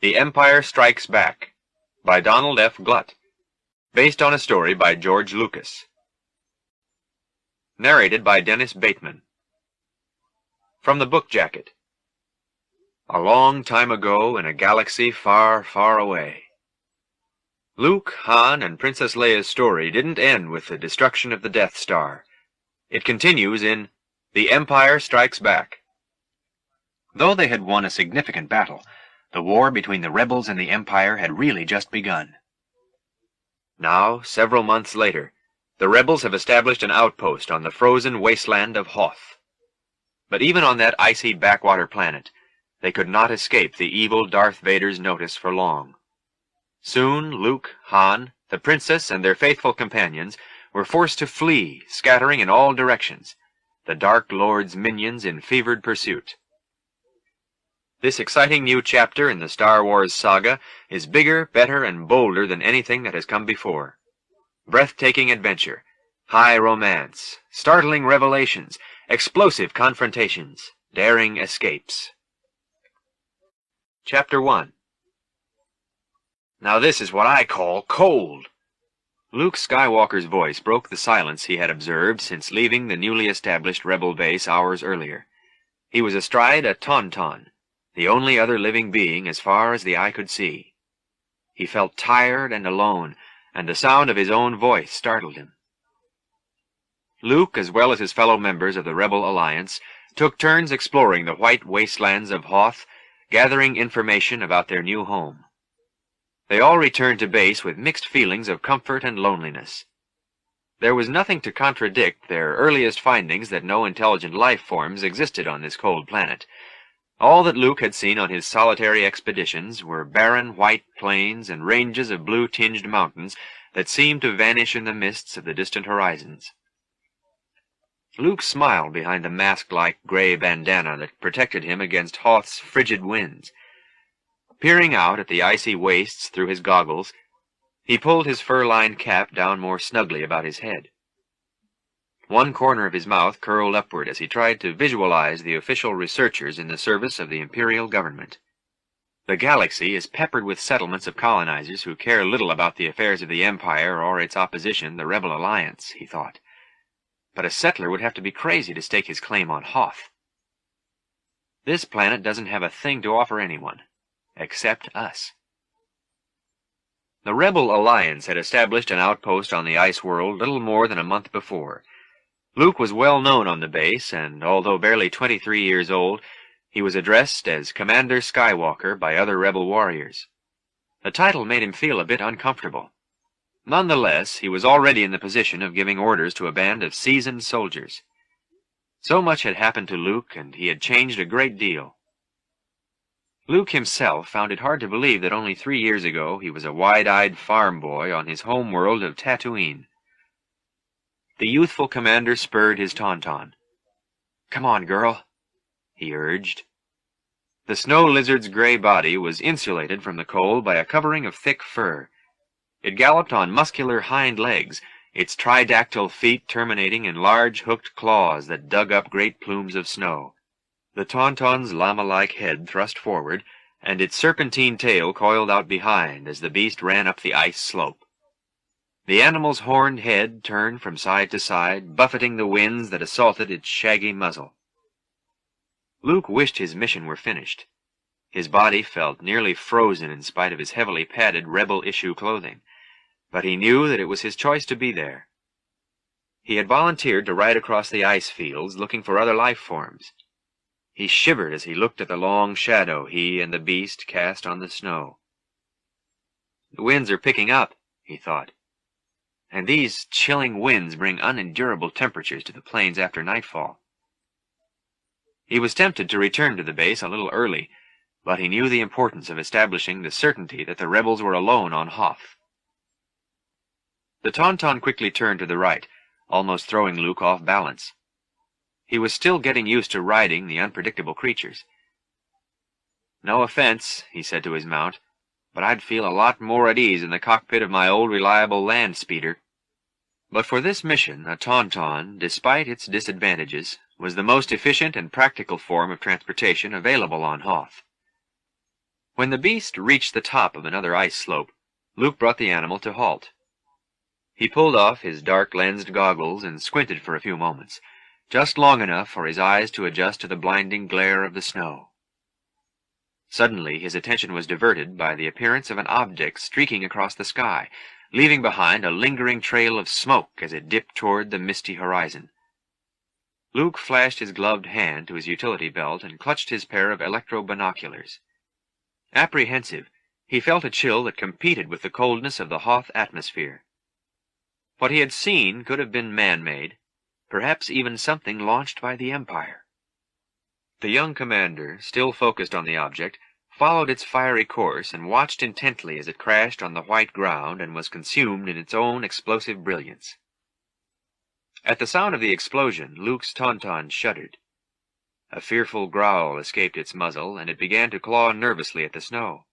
The Empire Strikes Back by Donald F. Glut, based on a story by George Lucas. Narrated by Dennis Bateman. From the book jacket. A long time ago in a galaxy far, far away. Luke, Han, and Princess Leia's story didn't end with the destruction of the Death Star. It continues in The Empire Strikes Back. Though they had won a significant battle, the war between the rebels and the Empire had really just begun. Now, several months later, the rebels have established an outpost on the frozen wasteland of Hoth. But even on that icy backwater planet, they could not escape the evil Darth Vader's notice for long. Soon Luke, Han, the princess, and their faithful companions were forced to flee, scattering in all directions, the Dark Lord's minions in fevered pursuit. This exciting new chapter in the Star Wars saga is bigger, better, and bolder than anything that has come before. Breathtaking adventure, high romance, startling revelations, explosive confrontations, daring escapes. Chapter 1. Now this is what I call cold. Luke Skywalker's voice broke the silence he had observed since leaving the newly established rebel base hours earlier. He was astride a tauntaun, the only other living being as far as the eye could see. He felt tired and alone, and the sound of his own voice startled him. Luke, as well as his fellow members of the Rebel Alliance, took turns exploring the white wastelands of Hoth, gathering information about their new home. They all returned to base with mixed feelings of comfort and loneliness. There was nothing to contradict their earliest findings that no intelligent life forms existed on this cold planet. All that Luke had seen on his solitary expeditions were barren white plains and ranges of blue-tinged mountains that seemed to vanish in the mists of the distant horizons. Luke smiled behind the mask-like gray bandana that protected him against Hoth's frigid winds. Peering out at the icy wastes through his goggles, he pulled his fur-lined cap down more snugly about his head. One corner of his mouth curled upward as he tried to visualize the official researchers in the service of the Imperial government. The galaxy is peppered with settlements of colonizers who care little about the affairs of the Empire or its opposition, the Rebel Alliance, he thought. But a settler would have to be crazy to stake his claim on Hoth. This planet doesn't have a thing to offer anyone, except us. The Rebel Alliance had established an outpost on the ice world little more than a month before. Luke was well known on the base, and although barely 23 years old, he was addressed as Commander Skywalker by other rebel warriors. The title made him feel a bit uncomfortable. Nonetheless, he was already in the position of giving orders to a band of seasoned soldiers. So much had happened to Luke, and he had changed a great deal. Luke himself found it hard to believe that only 3 years ago he was a wide-eyed farm boy on his home world of Tatooine. The youthful commander spurred his tauntaun. "Come on, girl," he urged. The snow lizard's gray body was insulated from the cold by a covering of thick fur. It galloped on muscular hind legs, its tridactyl feet terminating in large hooked claws that dug up great plumes of snow. The tauntaun's llama-like head thrust forward, and its serpentine tail coiled out behind as the beast ran up the ice slope. The animal's horned head turned from side to side, buffeting the winds that assaulted its shaggy muzzle. Luke wished his mission were finished. His body felt nearly frozen in spite of his heavily padded rebel-issue clothing, but he knew that it was his choice to be there. He had volunteered to ride across the ice fields looking for other life forms. He shivered as he looked at the long shadow he and the beast cast on the snow. The winds are picking up, he thought, and these chilling winds bring unendurable temperatures to the plains after nightfall. He was tempted to return to the base a little early, but he knew the importance of establishing the certainty that the rebels were alone on Hoth. The tauntaun quickly turned to the right, almost throwing Luke off balance. He was still getting used to riding the unpredictable creatures. "No offense," he said to his mount, "but I'd feel a lot more at ease in the cockpit of my old reliable land speeder." But for this mission, a tauntaun, despite its disadvantages, was the most efficient and practical form of transportation available on Hoth. When the beast reached the top of another ice slope, Luke brought the animal to halt. He pulled off his dark-lensed goggles and squinted for a few moments, just long enough for his eyes to adjust to the blinding glare of the snow. Suddenly his attention was diverted by the appearance of an object streaking across the sky, leaving behind a lingering trail of smoke as it dipped toward the misty horizon. Luke flashed his gloved hand to his utility belt and clutched his pair of electro-binoculars. Apprehensive, he felt a chill that competed with the coldness of the Hoth atmosphere. What he had seen could have been man-made, perhaps even something launched by the Empire. The young commander, still focused on the object, followed its fiery course and watched intently as it crashed on the white ground and was consumed in its own explosive brilliance. At the sound of the explosion, Luke's tauntaun shuddered. A fearful growl escaped its muzzle, and it began to claw nervously at the snow.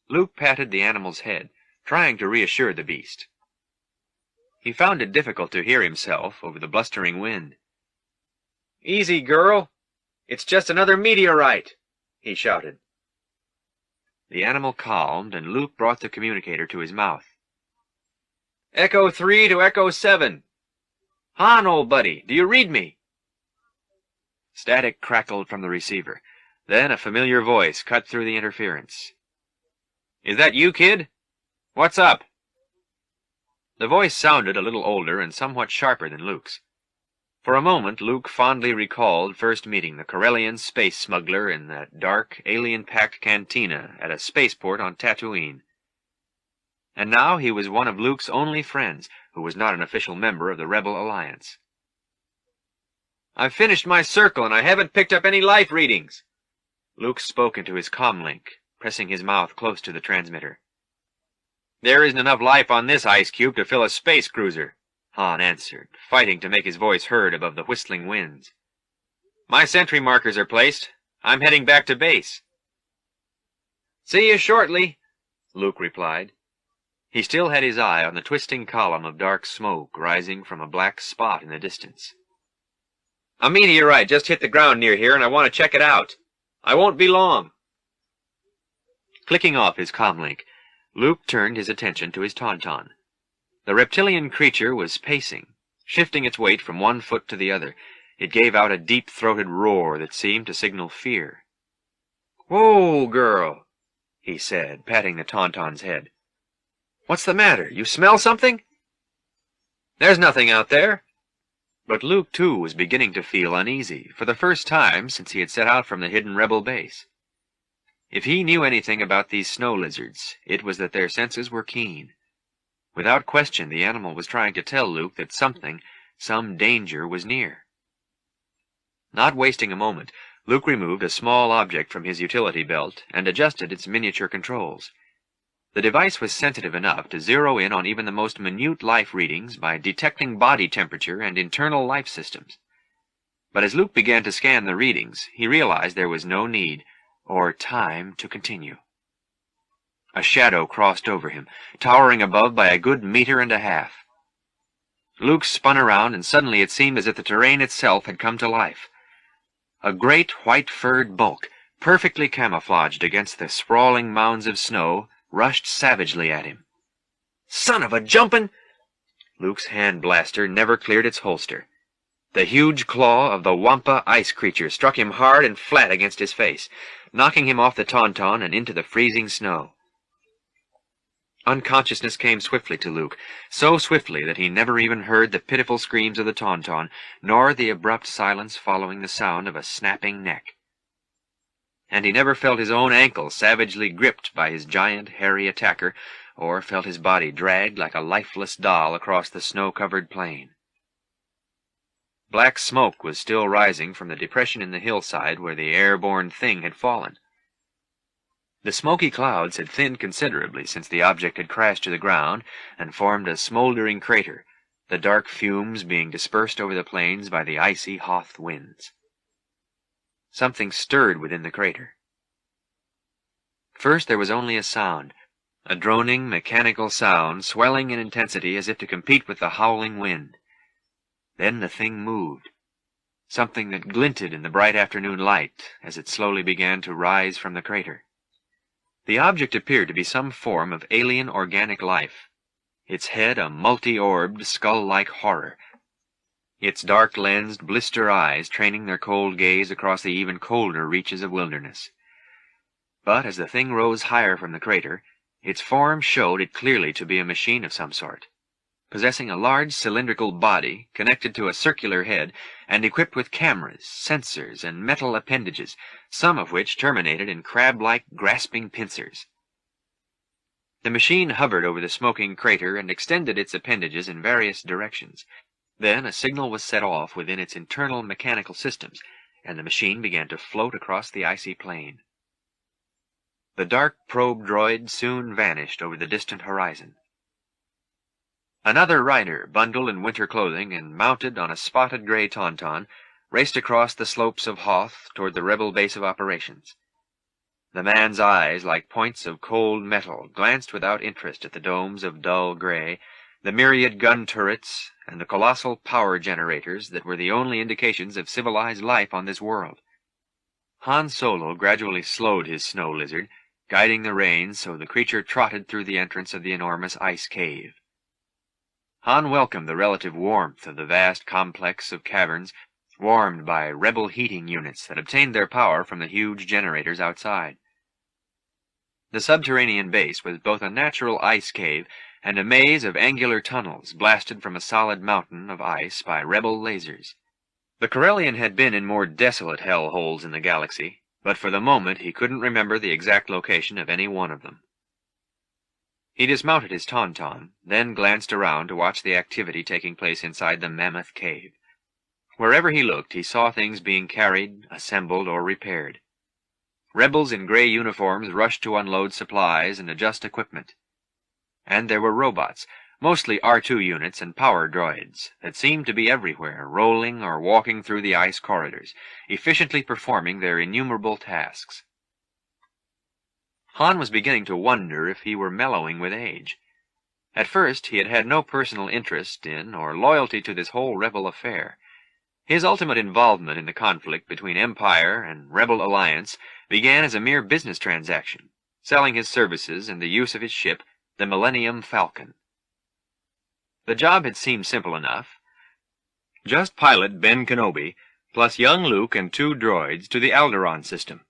Luke patted the animal's head, trying to reassure the beast. He found it difficult to hear himself over the blustering wind. "Easy, girl! It's just another meteorite!" he shouted. The animal calmed, and Luke brought the communicator to his mouth. "Echo 3 to Echo 7. Han, old buddy, do you read me?" Static crackled from the receiver. Then a familiar voice cut through the interference. "Is that you, kid? What's up?" The voice sounded a little older and somewhat sharper than Luke's. For a moment, Luke fondly recalled first meeting the Corellian space smuggler in that dark, alien-packed cantina at a spaceport on Tatooine. And now he was one of Luke's only friends, who was not an official member of the Rebel Alliance. "I've finished my circle, and I haven't picked up any life readings." Luke spoke into his comlink, pressing his mouth close to the transmitter. "There isn't enough life on this ice cube to fill a space cruiser," Han answered, fighting to make his voice heard above the whistling winds. "My sentry markers are placed. I'm heading back to base." "See you shortly," Luke replied. He still had his eye on the twisting column of dark smoke rising from a black spot in the distance. "A meteorite just hit the ground near here, and I want to check it out. I won't be long." Clicking off his comlink, Luke turned his attention to his tauntaun. The reptilian creature was pacing, shifting its weight from one foot to the other. It gave out a deep-throated roar that seemed to signal fear. "Whoa, girl," he said, patting the tauntaun's head. "What's the matter? You smell something?" "There's nothing out there." But Luke, too, was beginning to feel uneasy, for the first time since he had set out from the hidden rebel base. If he knew anything about these snow lizards, it was that their senses were keen. Without question, the animal was trying to tell Luke that something, some danger, was near. Not wasting a moment, Luke removed a small object from his utility belt and adjusted its miniature controls. The device was sensitive enough to zero in on even the most minute life readings by detecting body temperature and internal life systems. But as Luke began to scan the readings, he realized there was no need or time to continue. A shadow crossed over him, towering above by a good meter and a half. Luke spun around, and suddenly it seemed as if the terrain itself had come to life. A great white-furred bulk, perfectly camouflaged against the sprawling mounds of snow, rushed savagely at him. "Son of a jumpin'!" Luke's hand blaster never cleared its holster. The huge claw of the wampa ice creature struck him hard and flat against his face, knocking him off the tauntaun and into the freezing snow. Unconsciousness came swiftly to Luke, so swiftly that he never even heard the pitiful screams of the tauntaun, nor the abrupt silence following the sound of a snapping neck. And he never felt his own ankle savagely gripped by his giant, hairy attacker, or felt his body dragged like a lifeless doll across the snow-covered plain. Black smoke was still rising from the depression in the hillside where the airborne thing had fallen. The smoky clouds had thinned considerably since the object had crashed to the ground and formed a smoldering crater, the dark fumes being dispersed over the plains by the icy Hoth winds. Something stirred within the crater. First there was only a sound, a droning, mechanical sound, swelling in intensity as if to compete with the howling wind. Then the thing moved, something that glinted in the bright afternoon light as it slowly began to rise from the crater. The object appeared to be some form of alien organic life, its head a multi-orbed, skull-like horror, its dark-lensed, blister eyes training their cold gaze across the even colder reaches of wilderness. But as the thing rose higher from the crater, its form showed it clearly to be a machine of some sort, possessing a large cylindrical body connected to a circular head and equipped with cameras, sensors, and metal appendages, some of which terminated in crab-like grasping pincers. The machine hovered over the smoking crater and extended its appendages in various directions. Then a signal was set off within its internal mechanical systems, and the machine began to float across the icy plain. The dark probe droid soon vanished over the distant horizon. Another rider, bundled in winter clothing and mounted on a spotted gray tauntaun, raced across the slopes of Hoth toward the rebel base of operations. The man's eyes, like points of cold metal, glanced without interest at the domes of dull gray, the myriad gun turrets, and the colossal power generators that were the only indications of civilized life on this world. Han Solo gradually slowed his snow lizard, guiding the reins so the creature trotted through the entrance of the enormous ice cave. Han welcomed the relative warmth of the vast complex of caverns, warmed by rebel heating units that obtained their power from the huge generators outside. The subterranean base was both a natural ice cave and a maze of angular tunnels blasted from a solid mountain of ice by rebel lasers. The Corellian had been in more desolate hellholes in the galaxy, but for the moment he couldn't remember the exact location of any one of them. He dismounted his tauntaun, then glanced around to watch the activity taking place inside the mammoth cave. Wherever he looked, he saw things being carried, assembled, or repaired. Rebels in gray uniforms rushed to unload supplies and adjust equipment. And there were robots, mostly R2 units and power droids, that seemed to be everywhere, rolling or walking through the ice corridors, efficiently performing their innumerable tasks. Han was beginning to wonder if he were mellowing with age. At first, he had had no personal interest in or loyalty to this whole rebel affair. His ultimate involvement in the conflict between Empire and Rebel Alliance began as a mere business transaction, selling his services and the use of his ship, the Millennium Falcon. The job had seemed simple enough. Just pilot Ben Kenobi, plus young Luke and 2 droids to the Alderaan system.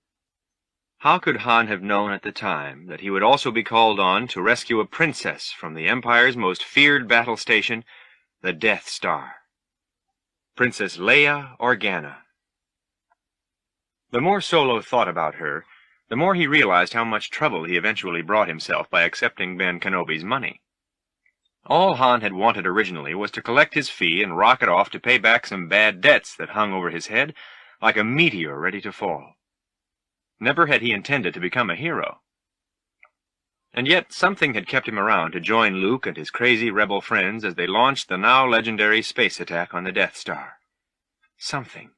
How could Han have known at the time that he would also be called on to rescue a princess from the Empire's most feared battle station, the Death Star? Princess Leia Organa. The more Solo thought about her, the more he realized how much trouble he eventually brought himself by accepting Ben Kenobi's money. All Han had wanted originally was to collect his fee and rocket off to pay back some bad debts that hung over his head like a meteor ready to fall. Never had he intended to become a hero. And yet something had kept him around to join Luke and his crazy rebel friends as they launched the now legendary space attack on the Death Star. Something.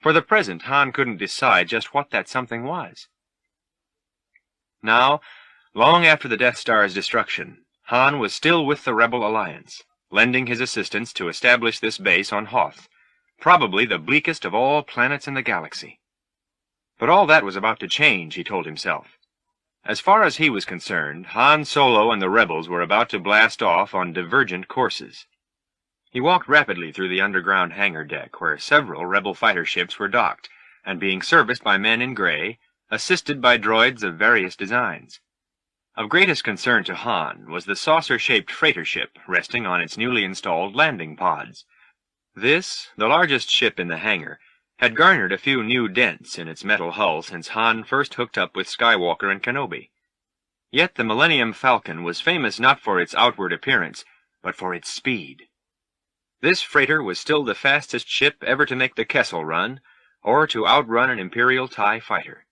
For the present, Han couldn't decide just what that something was. Now, long after the Death Star's destruction, Han was still with the Rebel Alliance, lending his assistance to establish this base on Hoth, probably the bleakest of all planets in the galaxy. But all that was about to change, he told himself. As far as he was concerned, Han Solo and the rebels were about to blast off on divergent courses. He walked rapidly through the underground hangar deck, where several rebel fighter ships were docked, and being serviced by men in gray, assisted by droids of various designs. Of greatest concern to Han was the saucer-shaped freighter ship resting on its newly installed landing pods. This, the largest ship in the hangar, had garnered a few new dents in its metal hull since Han first hooked up with Skywalker and Kenobi. Yet the Millennium Falcon was famous not for its outward appearance, but for its speed. This freighter was still the fastest ship ever to make the Kessel Run, or to outrun an Imperial TIE fighter.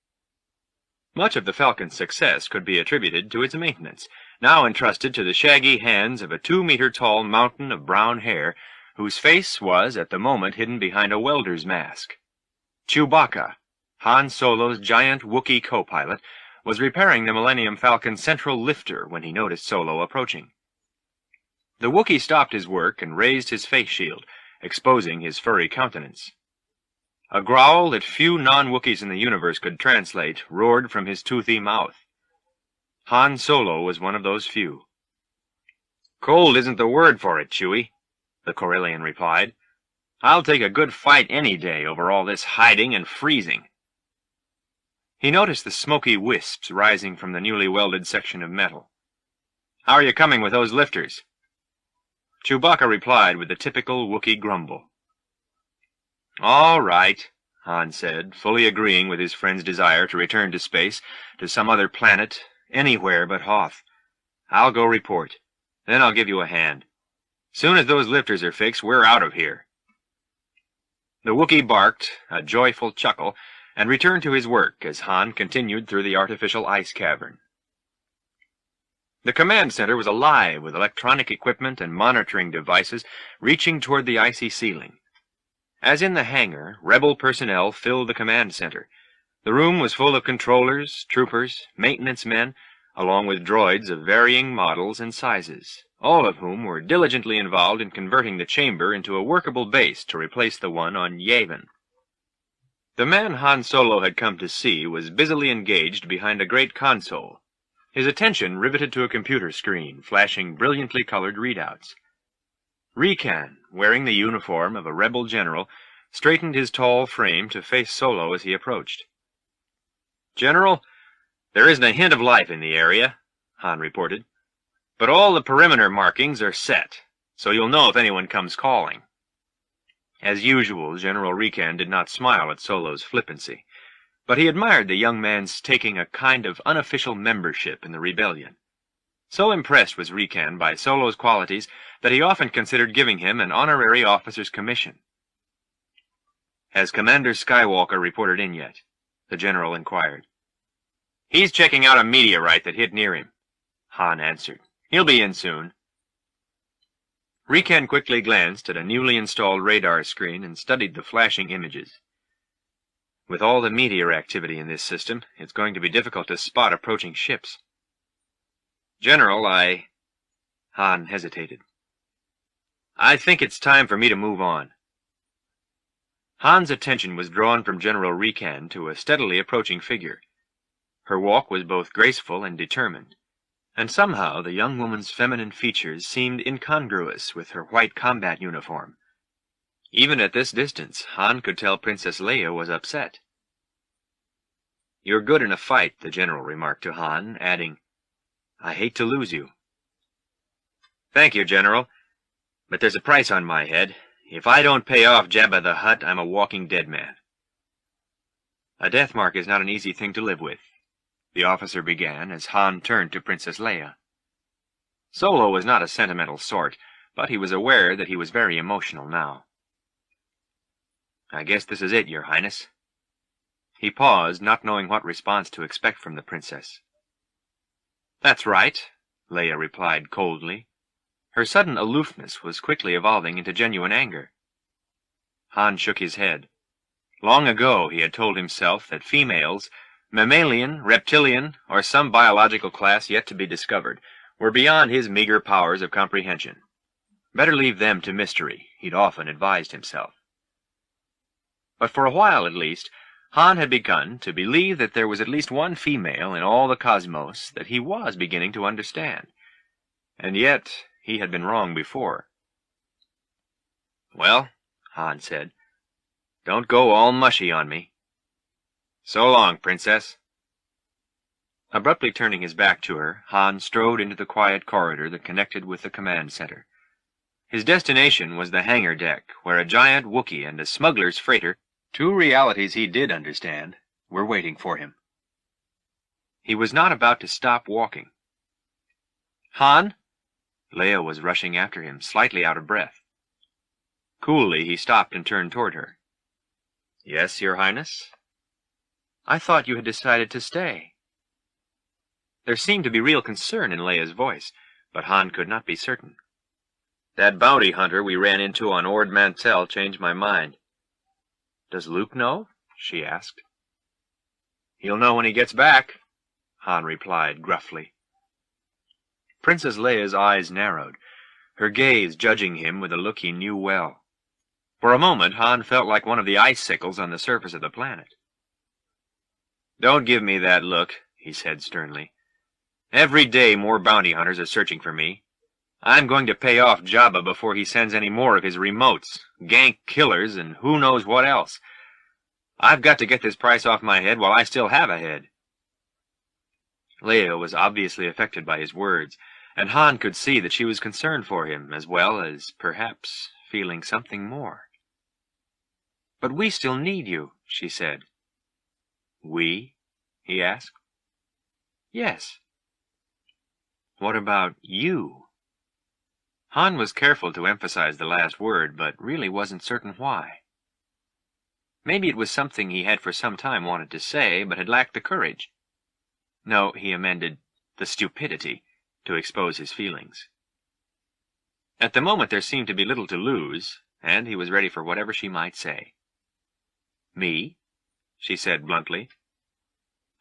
Much of the Falcon's success could be attributed to its maintenance, now entrusted to the shaggy hands of a 2-meter-tall mountain of brown hair, whose face was at the moment hidden behind a welder's mask. Chewbacca, Han Solo's giant Wookiee co-pilot, was repairing the Millennium Falcon's central lifter when he noticed Solo approaching. The Wookiee stopped his work and raised his face shield, exposing his furry countenance. A growl that few non-Wookiees in the universe could translate roared from his toothy mouth. Han Solo was one of those few. "Cold isn't the word for it, Chewie," the Corellian replied. "I'll take a good fight any day over all this hiding and freezing." He noticed the smoky wisps rising from the newly welded section of metal. "How are you coming with those lifters?" Chewbacca replied with the typical Wookiee grumble. "All right," Han said, fully agreeing with his friend's desire to return to space, to some other planet, anywhere but Hoth. "I'll go report. Then I'll give you a hand. Soon as those lifters are fixed, we're out of here." The Wookiee barked, a joyful chuckle, and returned to his work as Han continued through the artificial ice cavern. The command center was alive with electronic equipment and monitoring devices reaching toward the icy ceiling. As in the hangar, rebel personnel filled the command center. The room was full of controllers, troopers, maintenance men, along with droids of varying models and sizes, all of whom were diligently involved in converting the chamber into a workable base to replace the one on Yavin. The man Han Solo had come to see was busily engaged behind a great console, his attention riveted to a computer screen, flashing brilliantly colored readouts. Rikan, wearing the uniform of a rebel general, straightened his tall frame to face Solo as he approached. "General, there isn't a hint of life in the area," Han reported, "but all the perimeter markings are set, so you'll know if anyone comes calling." As usual, General Rikan did not smile at Solo's flippancy, but he admired the young man's taking a kind of unofficial membership in the rebellion. So impressed was Rikan by Solo's qualities that he often considered giving him an honorary officer's commission. "Has Commander Skywalker reported in yet?" the general inquired. "He's checking out a meteorite that hit near him," Han answered. "He'll be in soon." Rikan quickly glanced at a newly installed radar screen and studied the flashing images. "With all the meteor activity in this system, it's going to be difficult to spot approaching ships." "General, Han hesitated. "I think it's time for me to move on." Han's attention was drawn from General Rikan to a steadily approaching figure. Her walk was both graceful and determined, and somehow the young woman's feminine features seemed incongruous with her white combat uniform. Even at this distance, Han could tell Princess Leia was upset. "You're good in a fight," the general remarked to Han, adding, "I hate to lose you." "Thank you, General, but there's a price on my head. If I don't pay off Jabba the Hutt, I'm a walking dead man." "A death mark is not an easy thing to live with," the officer began as Han turned to Princess Leia. Solo was not a sentimental sort, but he was aware that he was very emotional now. "I guess this is it, Your Highness." He paused, not knowing what response to expect from the princess. "That's right," Leia replied coldly. Her sudden aloofness was quickly evolving into genuine anger. Han shook his head. Long ago he had told himself that females, mammalian, reptilian, or some biological class yet to be discovered, were beyond his meager powers of comprehension. Better leave them to mystery, he'd often advised himself. But for a while, at least, Han had begun to believe that there was at least one female in all the cosmos that he was beginning to understand. And yet he had been wrong before. "Well," Han said, "don't go all mushy on me." "So long, Princess." Abruptly turning his back to her, Han strode into the quiet corridor that connected with the command center. His destination was the hangar deck, where a giant Wookiee and a smuggler's freighter, two realities he did understand, were waiting for him. He was not about to stop walking. "Han?" Leia was rushing after him, slightly out of breath. Coolly, he stopped and turned toward her. "Yes, Your Highness?" "I thought you had decided to stay." There seemed to be real concern in Leia's voice, but Han could not be certain. "That bounty hunter we ran into on Ord Mantell changed my mind." "Does Luke know?" she asked. "He'll know when he gets back," Han replied gruffly. Princess Leia's eyes narrowed, her gaze judging him with a look he knew well. For a moment, Han felt like one of the icicles on the surface of the planet. "Don't give me that look," he said sternly. "Every day more bounty hunters are searching for me. I'm going to pay off Jabba before he sends any more of his remotes, gank killers, and who knows what else. I've got to get this price off my head while I still have a head." Leia was obviously affected by his words, and Han could see that she was concerned for him, as well as, perhaps, feeling something more. "But we still need you," she said. "We?" he asked. "Yes." "What about you?" Han was careful to emphasize the last word, but really wasn't certain why. Maybe it was something he had for some time wanted to say, but had lacked the courage. No, he amended, the stupidity, to expose his feelings. At the moment there seemed to be little to lose, and he was ready for whatever she might say. "Me?" she said bluntly.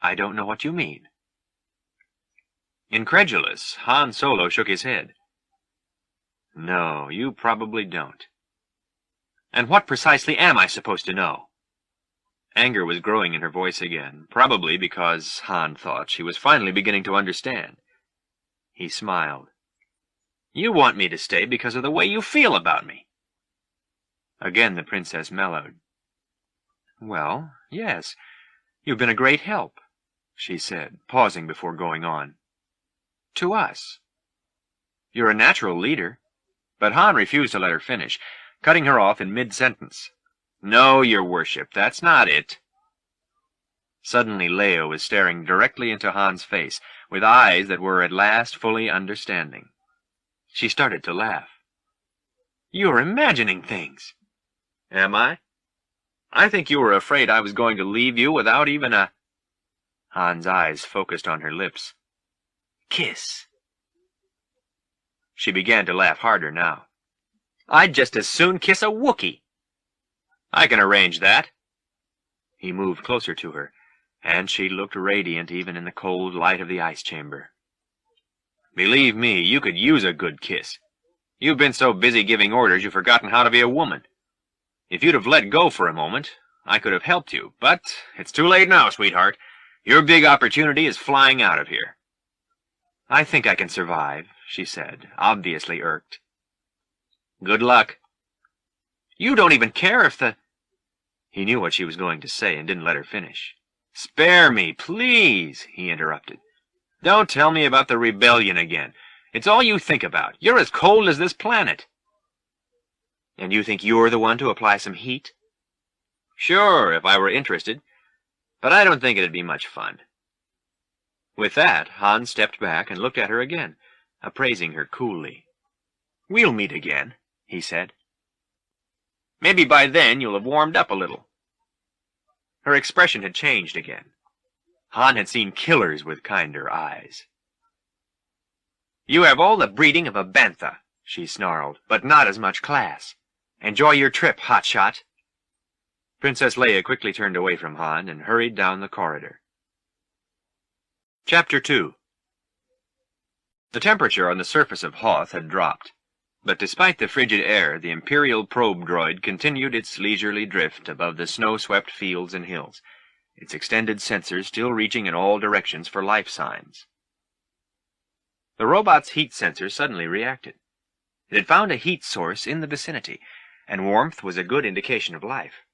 "I don't know what you mean." Incredulous, Han Solo shook his head. "No, you probably don't." "And what precisely am I supposed to know?" Anger was growing in her voice again, probably because, Han thought, she was finally beginning to understand. He smiled. "You want me to stay because of the way you feel about me." Again the princess mellowed. "Well, yes, you've been a great help," she said, pausing before going on. "To us. You're a natural leader." But Han refused to let her finish, cutting her off in mid-sentence. "No, your worship, that's not it." Suddenly Leia was staring directly into Han's face, with eyes that were at last fully understanding. She started to laugh. "You're imagining things." "Am I? I think you were afraid I was going to leave you without even a—" Han's eyes focused on her lips. "Kiss." She began to laugh harder now. "I'd just as soon kiss a Wookiee." "I can arrange that." He moved closer to her, and she looked radiant even in the cold light of the ice chamber. "Believe me, you could use a good kiss. You've been so busy giving orders you've forgotten how to be a woman. If you'd have let go for a moment, I could have helped you, but it's too late now, sweetheart. Your big opportunity is flying out of here." "I think I can survive," she said, obviously irked. "Good luck." "You don't even care if the—" He knew what she was going to say and didn't let her finish. "Spare me, please," he interrupted. "Don't tell me about the rebellion again. It's all you think about. You're as cold as this planet." "And you think you're the one to apply some heat?" "Sure, if I were interested. But I don't think it'd be much fun." With that, Han stepped back and looked at her again, appraising her coolly. "We'll meet again," he said. "Maybe by then you'll have warmed up a little." Her expression had changed again. Han had seen killers with kinder eyes. "You have all the breeding of a bantha," she snarled, "but not as much class. Enjoy your trip, hotshot." Princess Leia quickly turned away from Han and hurried down the corridor. Chapter 2. The temperature on the surface of Hoth had dropped, but despite the frigid air, the Imperial probe droid continued its leisurely drift above the snow-swept fields and hills, its extended sensors still reaching in all directions for life signs. The robot's heat sensor suddenly reacted. It had found a heat source in the vicinity, and warmth was a good indication of life.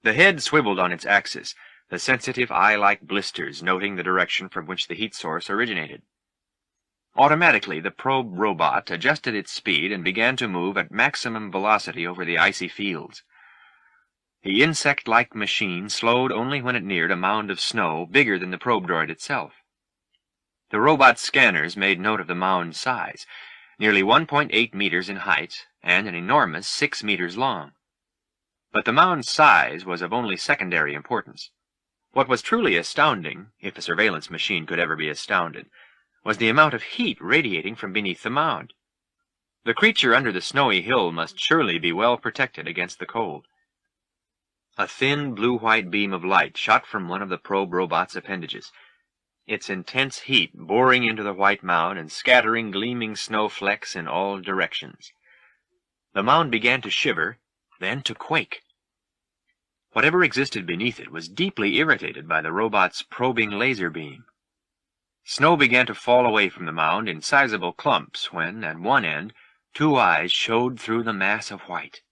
The head swiveled on its axis, the sensitive eye-like blisters noting the direction from which the heat source originated. Automatically, the probe robot adjusted its speed and began to move at maximum velocity over the icy fields. The insect-like machine slowed only when it neared a mound of snow bigger than the probe droid itself. The robot's scanners made note of the mound's size, nearly 1.8 meters in height and an enormous 6 meters long. But the mound's size was of only secondary importance. What was truly astounding, if a surveillance machine could ever be astounded, was the amount of heat radiating from beneath the mound. The creature under the snowy hill must surely be well protected against the cold. A thin blue-white beam of light shot from one of the probe robot's appendages, its intense heat boring into the white mound and scattering gleaming snowflakes in all directions. The mound began to shiver, then to quake. Whatever existed beneath it was deeply irritated by the robot's probing laser beam. Snow began to fall away from the mound in sizable clumps when, at one end, two eyes showed through the mass of white.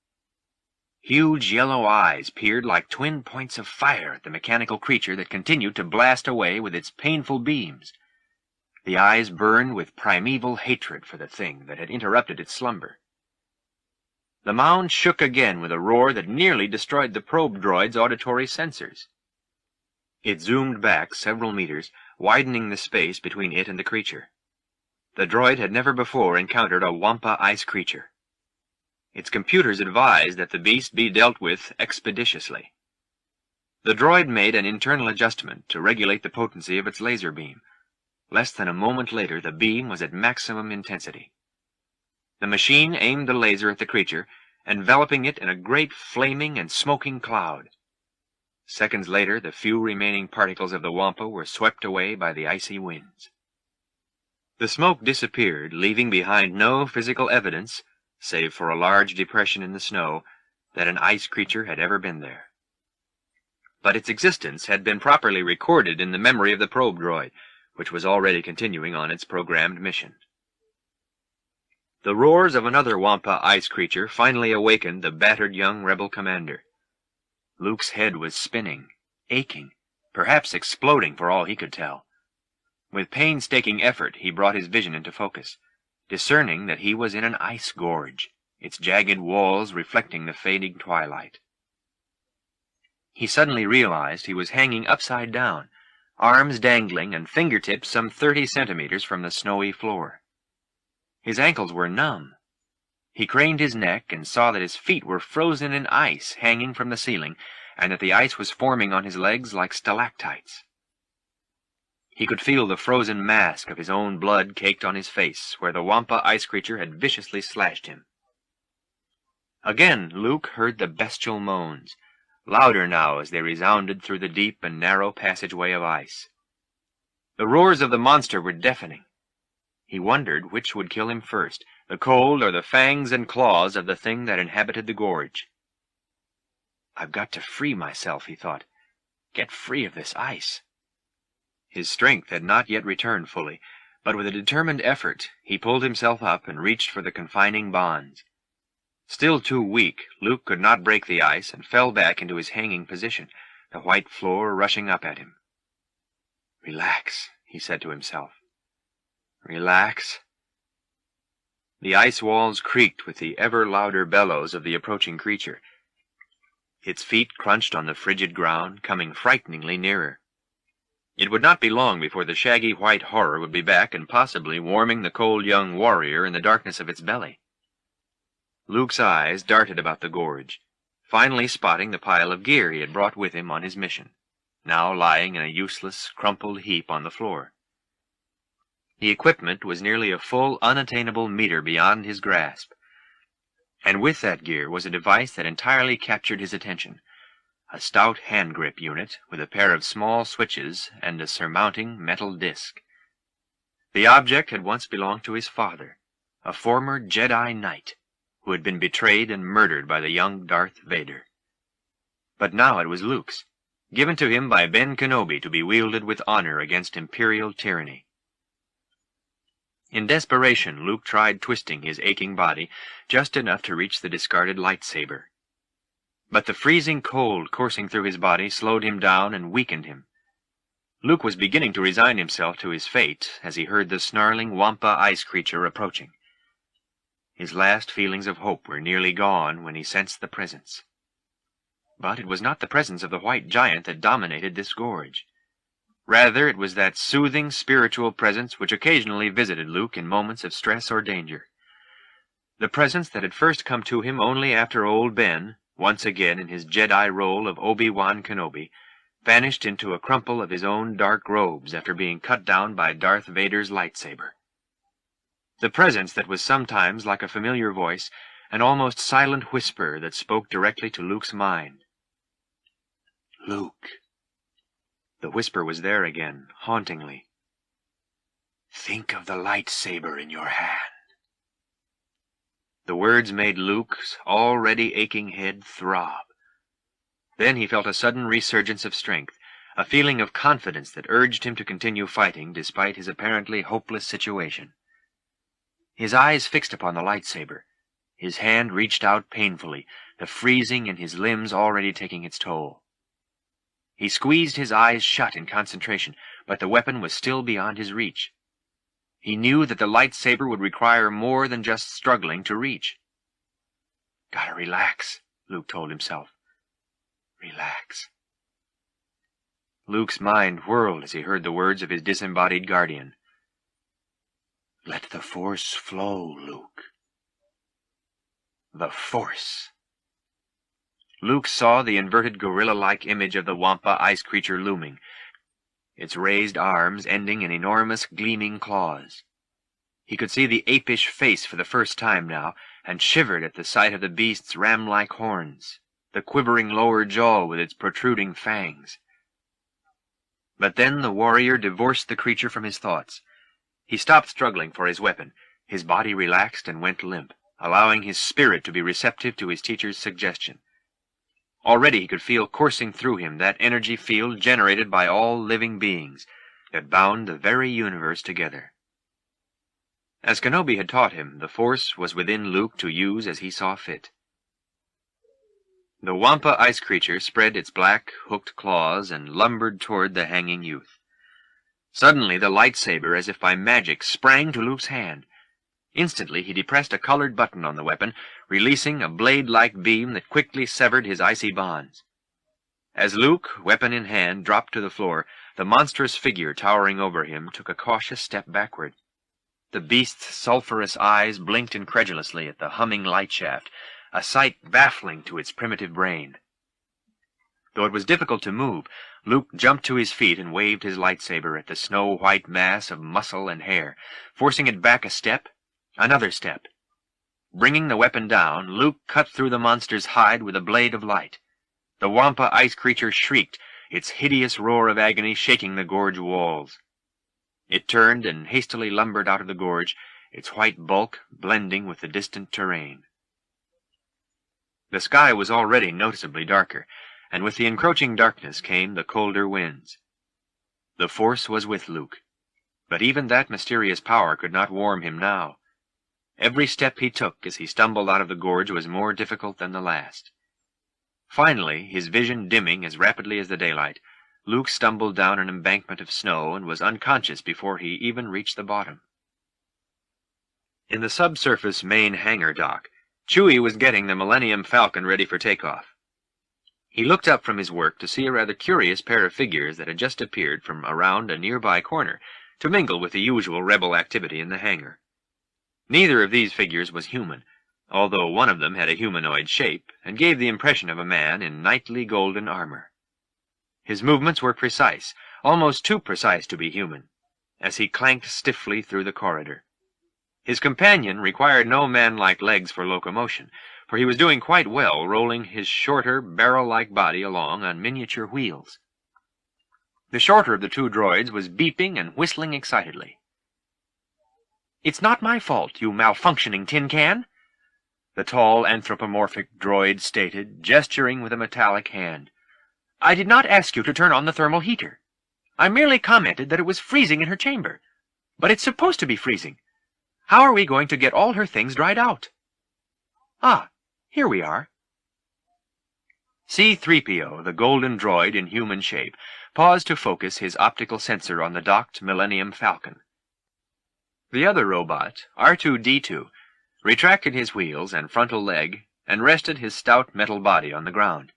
Huge yellow eyes peered like twin points of fire at the mechanical creature that continued to blast away with its painful beams. The eyes burned with primeval hatred for the thing that had interrupted its slumber. The mound shook again with a roar that nearly destroyed the probe droid's auditory sensors. It zoomed back several meters, widening the space between it and the creature. The droid had never before encountered a Wampa ice creature. Its computers advised that the beast be dealt with expeditiously. The droid made an internal adjustment to regulate the potency of its laser beam. Less than a moment later, the beam was at maximum intensity. The machine aimed the laser at the creature, enveloping it in a great flaming and smoking cloud. Seconds later, the few remaining particles of the Wampa were swept away by the icy winds. The smoke disappeared, leaving behind no physical evidence, save for a large depression in the snow, that an ice creature had ever been there. But its existence had been properly recorded in the memory of the probe droid, which was already continuing on its programmed mission. The roars of another Wampa ice creature finally awakened the battered young rebel commander. Luke's head was spinning, aching, perhaps exploding for all he could tell. With painstaking effort he brought his vision into focus, discerning that he was in an ice gorge, its jagged walls reflecting the fading twilight. He suddenly realized he was hanging upside down, arms dangling and fingertips some 30 centimeters from the snowy floor. His ankles were numb. He craned his neck and saw that his feet were frozen in ice hanging from the ceiling, and that the ice was forming on his legs like stalactites. He could feel the frozen mask of his own blood caked on his face, where the Wampa ice creature had viciously slashed him. Again Luke heard the bestial moans, louder now as they resounded through the deep and narrow passageway of ice. The roars of the monster were deafening. He wondered which would kill him first, the cold or the fangs and claws of the thing that inhabited the gorge. "I've got to free myself," he thought. "Get free of this ice." His strength had not yet returned fully, but with a determined effort he pulled himself up and reached for the confining bonds. Still too weak, Luke could not break the ice and fell back into his hanging position, the white floor rushing up at him. "Relax," he said to himself. "Relax." The ice walls creaked with the ever louder bellows of the approaching creature. Its feet crunched on the frigid ground, coming frighteningly nearer. It would not be long before the shaggy white horror would be back and possibly warming the cold young warrior in the darkness of its belly. Luke's eyes darted about the gorge, finally spotting the pile of gear he had brought with him on his mission, now lying in a useless, crumpled heap on the floor. The equipment was nearly a full, unattainable meter beyond his grasp, and with that gear was a device that entirely captured his attention, a stout hand-grip unit with a pair of small switches and a surmounting metal disc. The object had once belonged to his father, a former Jedi Knight, who had been betrayed and murdered by the young Darth Vader. But now it was Luke's, given to him by Ben Kenobi to be wielded with honor against Imperial tyranny. In desperation, Luke tried twisting his aching body just enough to reach the discarded lightsaber. But the freezing cold coursing through his body slowed him down and weakened him. Luke was beginning to resign himself to his fate as he heard the snarling Wampa ice creature approaching. His last feelings of hope were nearly gone when he sensed the presence. But it was not the presence of the white giant that dominated this gorge. Rather, it was that soothing spiritual presence which occasionally visited Luke in moments of stress or danger. The presence that had first come to him only after old Ben, once again in his Jedi role of Obi-Wan Kenobi, vanished into a crumple of his own dark robes after being cut down by Darth Vader's lightsaber. The presence that was sometimes like a familiar voice, an almost silent whisper that spoke directly to Luke's mind. "Luke." The whisper was there again, hauntingly. "Think of the lightsaber in your hand." The words made Luke's already aching head throb. Then he felt a sudden resurgence of strength, a feeling of confidence that urged him to continue fighting despite his apparently hopeless situation. His eyes fixed upon the lightsaber. His hand reached out painfully, the freezing in his limbs already taking its toll. He squeezed his eyes shut in concentration, but the weapon was still beyond his reach. He knew that the lightsaber would require more than just struggling to reach. "Gotta relax," Luke told himself. "Relax." Luke's mind whirled as he heard the words of his disembodied guardian. "Let the Force flow, Luke." The Force. Luke saw the inverted gorilla-like image of the Wampa ice creature looming, its raised arms ending in enormous gleaming claws. He could see the apish face for the first time now, and shivered at the sight of the beast's ram-like horns, the quivering lower jaw with its protruding fangs. But then the warrior divorced the creature from his thoughts. He stopped struggling for his weapon. His body relaxed and went limp, allowing his spirit to be receptive to his teacher's suggestion. Already he could feel coursing through him that energy field generated by all living beings that bound the very universe together. As Kenobi had taught him, the Force was within Luke to use as he saw fit. The Wampa ice creature spread its black, hooked claws and lumbered toward the hanging youth. Suddenly the lightsaber, as if by magic, sprang to Luke's hand. Instantly he depressed a colored button on the weapon, releasing a blade-like beam that quickly severed his icy bonds. As Luke, weapon in hand, dropped to the floor, the monstrous figure towering over him took a cautious step backward. The beast's sulphurous eyes blinked incredulously at the humming light shaft, a sight baffling to its primitive brain. Though it was difficult to move, Luke jumped to his feet and waved his lightsaber at the snow-white mass of muscle and hair, forcing it back a step, another step. Bringing the weapon down, Luke cut through the monster's hide with a blade of light. The Wampa ice creature shrieked, its hideous roar of agony shaking the gorge walls. It turned and hastily lumbered out of the gorge, its white bulk blending with the distant terrain. The sky was already noticeably darker, and with the encroaching darkness came the colder winds. The Force was with Luke, but even that mysterious power could not warm him now. Every step he took as he stumbled out of the gorge was more difficult than the last. Finally, his vision dimming as rapidly as the daylight, Luke stumbled down an embankment of snow and was unconscious before he even reached the bottom. In the subsurface main hangar dock, Chewie was getting the Millennium Falcon ready for takeoff. He looked up from his work to see a rather curious pair of figures that had just appeared from around a nearby corner to mingle with the usual rebel activity in the hangar. Neither of these figures was human, although one of them had a humanoid shape and gave the impression of a man in knightly golden armor. His movements were precise, almost too precise to be human, as he clanked stiffly through the corridor. His companion required no man-like legs for locomotion, for he was doing quite well rolling his shorter, barrel-like body along on miniature wheels. The shorter of the two droids was beeping and whistling excitedly. "It's not my fault, you malfunctioning tin can," the tall anthropomorphic droid stated, gesturing with a metallic hand. "I did not ask you to turn on the thermal heater. I merely commented that it was freezing in her chamber. But it's supposed to be freezing. How are we going to get all her things dried out? Ah, here we are." C-3PO, the golden droid in human shape, paused to focus his optical sensor on the docked Millennium Falcon. The other robot, R2-D2, retracted his wheels and frontal leg and rested his stout metal body on the ground.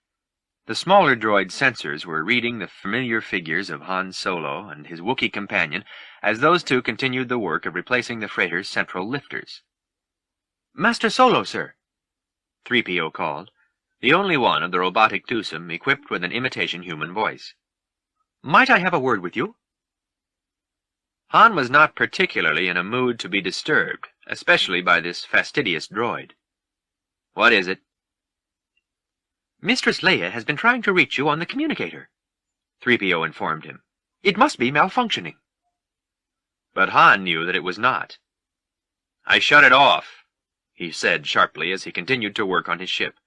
The smaller droid's sensors were reading the familiar figures of Han Solo and his Wookiee companion as those two continued the work of replacing the freighter's central lifters. "Master Solo, sir," 3PO called, the only one of the robotic twosome equipped with an imitation human voice. "Might I have a word with you?" Han was not particularly in a mood to be disturbed, especially by this fastidious droid. "What is it?" "Mistress Leia has been trying to reach you on the communicator," 3PO informed him. "It must be malfunctioning." But Han knew that it was not. "I shut it off," he said sharply as he continued to work on his ship.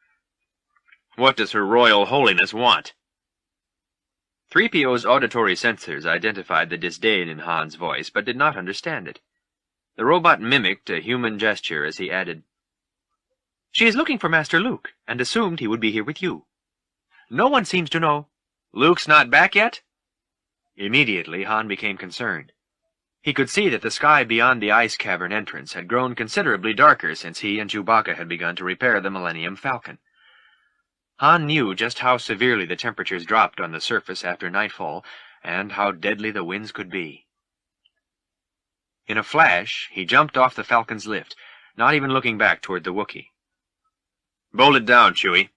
"What does Her Royal Holiness want?" 3PO's auditory sensors identified the disdain in Han's voice, but did not understand it. The robot mimicked a human gesture as he added, "She is looking for Master Luke, and assumed he would be here with you. No one seems to know." "Luke's not back yet?" Immediately, Han became concerned. He could see that the sky beyond the ice cavern entrance had grown considerably darker since he and Chewbacca had begun to repair the Millennium Falcon. Han knew just how severely the temperatures dropped on the surface after nightfall, and how deadly the winds could be. In a flash, he jumped off the Falcon's lift, not even looking back toward the Wookiee. "Bolt it down, Chewie."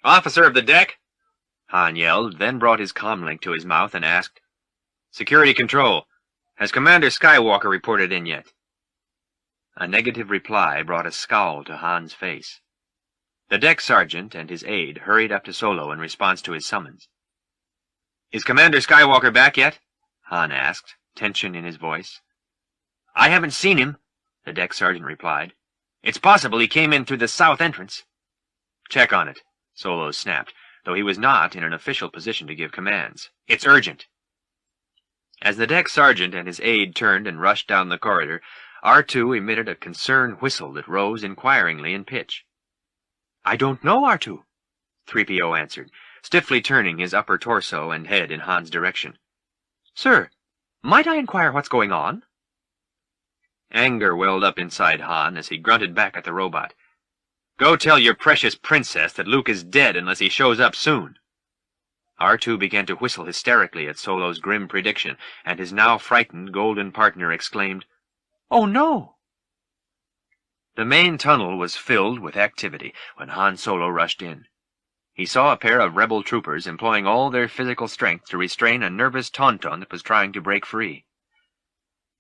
"Officer of the deck!" Han yelled, then brought his comlink to his mouth and asked, "Security Control, has Commander Skywalker reported in yet?" A negative reply brought a scowl to Han's face. The deck sergeant and his aide hurried up to Solo in response to his summons. "Is Commander Skywalker back yet?" Han asked, tension in his voice. "I haven't seen him," the deck sergeant replied. "It's possible he came in through the south entrance." "Check on it," Solo snapped, though he was not in an official position to give commands. "It's urgent." As the deck sergeant and his aide turned and rushed down the corridor, R2 emitted a concerned whistle that rose inquiringly in pitch. "I don't know, R2," 3PO answered, stiffly turning his upper torso and head in Han's direction. "Sir, might I inquire what's going on?" Anger welled up inside Han as he grunted back at the robot. "Go tell your precious princess that Luke is dead unless he shows up soon." R2 began to whistle hysterically at Solo's grim prediction, and his now frightened golden partner exclaimed, "Oh no!" The main tunnel was filled with activity when Han Solo rushed in. He saw a pair of rebel troopers employing all their physical strength to restrain a nervous tauntaun that was trying to break free.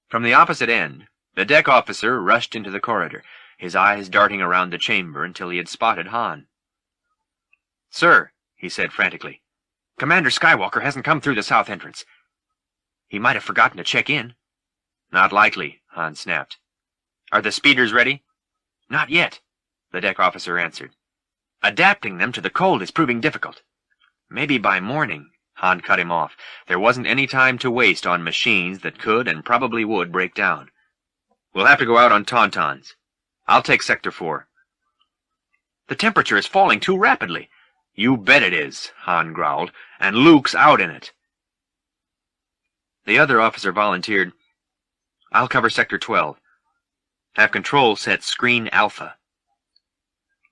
From the opposite end, the deck officer rushed into the corridor, his eyes darting around the chamber until he had spotted Han. "Sir," he said frantically, "Commander Skywalker hasn't come through the south entrance. He might have forgotten to check in." "Not likely," Han snapped. "Are the speeders ready?" "Not yet," the deck officer answered. "Adapting them to the cold is proving difficult." "Maybe by morning," Han cut him off. There wasn't any time to waste on machines that could and probably would break down. "We'll have to go out on tauntauns. I'll take Sector 4. "The temperature is falling too rapidly." "You bet it is," Han growled, "and Luke's out in it." The other officer volunteered, "I'll cover Sector 12. Have Control set Screen Alpha."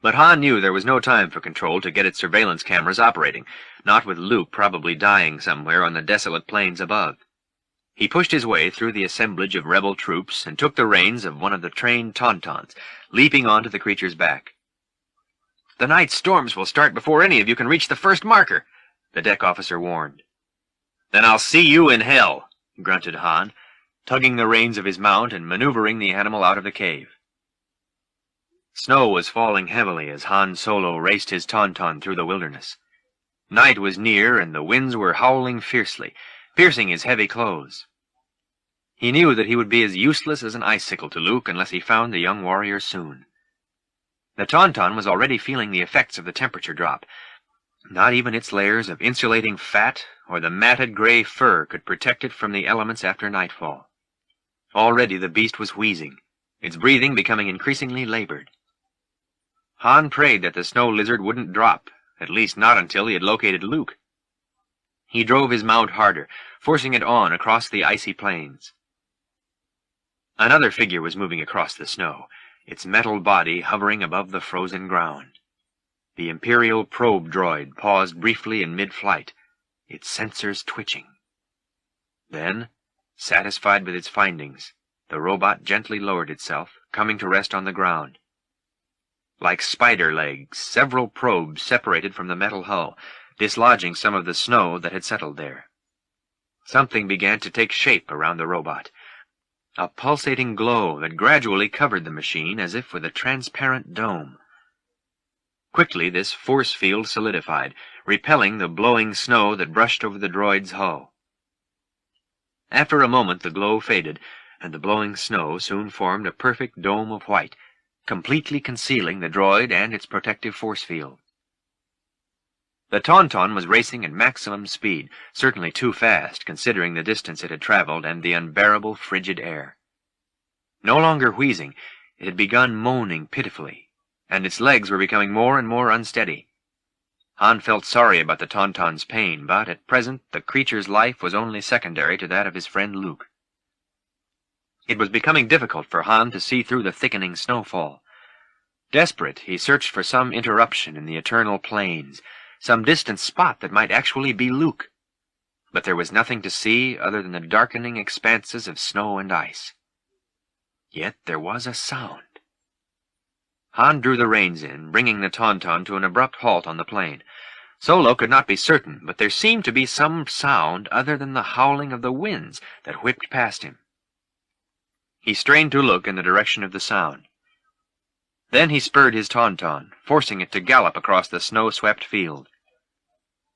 But Han knew there was no time for Control to get its surveillance cameras operating, not with Luke probably dying somewhere on the desolate plains above. He pushed his way through the assemblage of rebel troops and took the reins of one of the trained tauntauns, leaping onto the creature's back. "The night storms will start before any of you can reach the first marker," the deck officer warned. "Then I'll see you in hell," grunted Han, tugging the reins of his mount and maneuvering the animal out of the cave. Snow was falling heavily as Han Solo raced his tauntaun through the wilderness. Night was near and the winds were howling fiercely, piercing his heavy clothes. He knew that he would be as useless as an icicle to Luke unless he found the young warrior soon. The tauntaun was already feeling the effects of the temperature drop. Not even its layers of insulating fat or the matted gray fur could protect it from the elements after nightfall. Already the beast was wheezing, its breathing becoming increasingly labored. Han prayed that the snow lizard wouldn't drop, at least not until he had located Luke. He drove his mount harder, forcing it on across the icy plains. Another figure was moving across the snow, its metal body hovering above the frozen ground. The Imperial probe droid paused briefly in mid-flight, its sensors twitching. Then, satisfied with its findings, the robot gently lowered itself, coming to rest on the ground. Like spider legs, several probes separated from the metal hull, dislodging some of the snow that had settled there. Something began to take shape around the robot, a pulsating glow that gradually covered the machine as if with a transparent dome. Quickly this force field solidified, repelling the blowing snow that brushed over the droid's hull. After a moment the glow faded, and the blowing snow soon formed a perfect dome of white, completely concealing the droid and its protective force field. The Tauntaun was racing at maximum speed, certainly too fast considering the distance it had traveled and the unbearable frigid air. No longer wheezing, it had begun moaning pitifully, and its legs were becoming more and more unsteady. Han felt sorry about the Tauntaun's pain, but at present the creature's life was only secondary to that of his friend Luke. It was becoming difficult for Han to see through the thickening snowfall. Desperate, he searched for some interruption in the eternal plains, some distant spot that might actually be Luke. But there was nothing to see other than the darkening expanses of snow and ice. Yet there was a sound. Han drew the reins in, bringing the Tauntaun to an abrupt halt on the plain. Solo could not be certain, but there seemed to be some sound other than the howling of the winds that whipped past him. He strained to look in the direction of the sound. Then he spurred his Tauntaun, forcing it to gallop across the snow-swept field.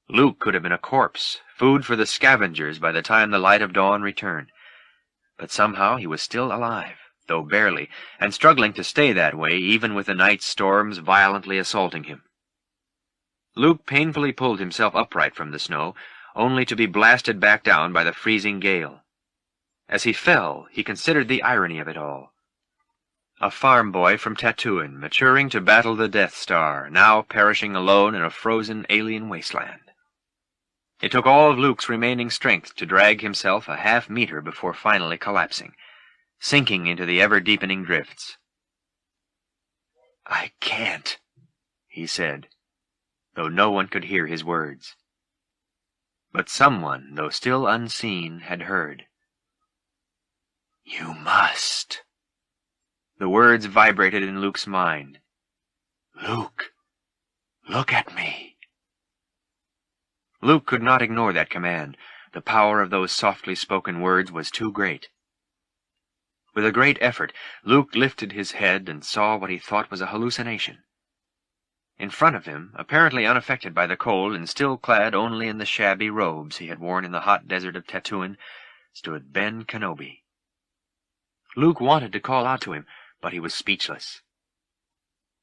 Luke could have been a corpse, food for the scavengers by the time the light of dawn returned. But somehow he was still alive, though barely, and struggling to stay that way even with the night storms violently assaulting him. Luke painfully pulled himself upright from the snow, only to be blasted back down by the freezing gale. As he fell, he considered the irony of it all. A farm boy from Tatooine, maturing to battle the Death Star, now perishing alone in a frozen alien wasteland. It took all of Luke's remaining strength to drag himself a half-meter before finally collapsing, sinking into the ever-deepening drifts. "I can't," he said, though no one could hear his words. But someone, though still unseen, had heard. "You must." The words vibrated in Luke's mind. "Luke, look at me." Luke could not ignore that command. The power of those softly spoken words was too great. With a great effort, Luke lifted his head and saw what he thought was a hallucination. In front of him, apparently unaffected by the cold and still clad only in the shabby robes he had worn in the hot desert of Tatooine, stood Ben Kenobi. Luke wanted to call out to him, but he was speechless.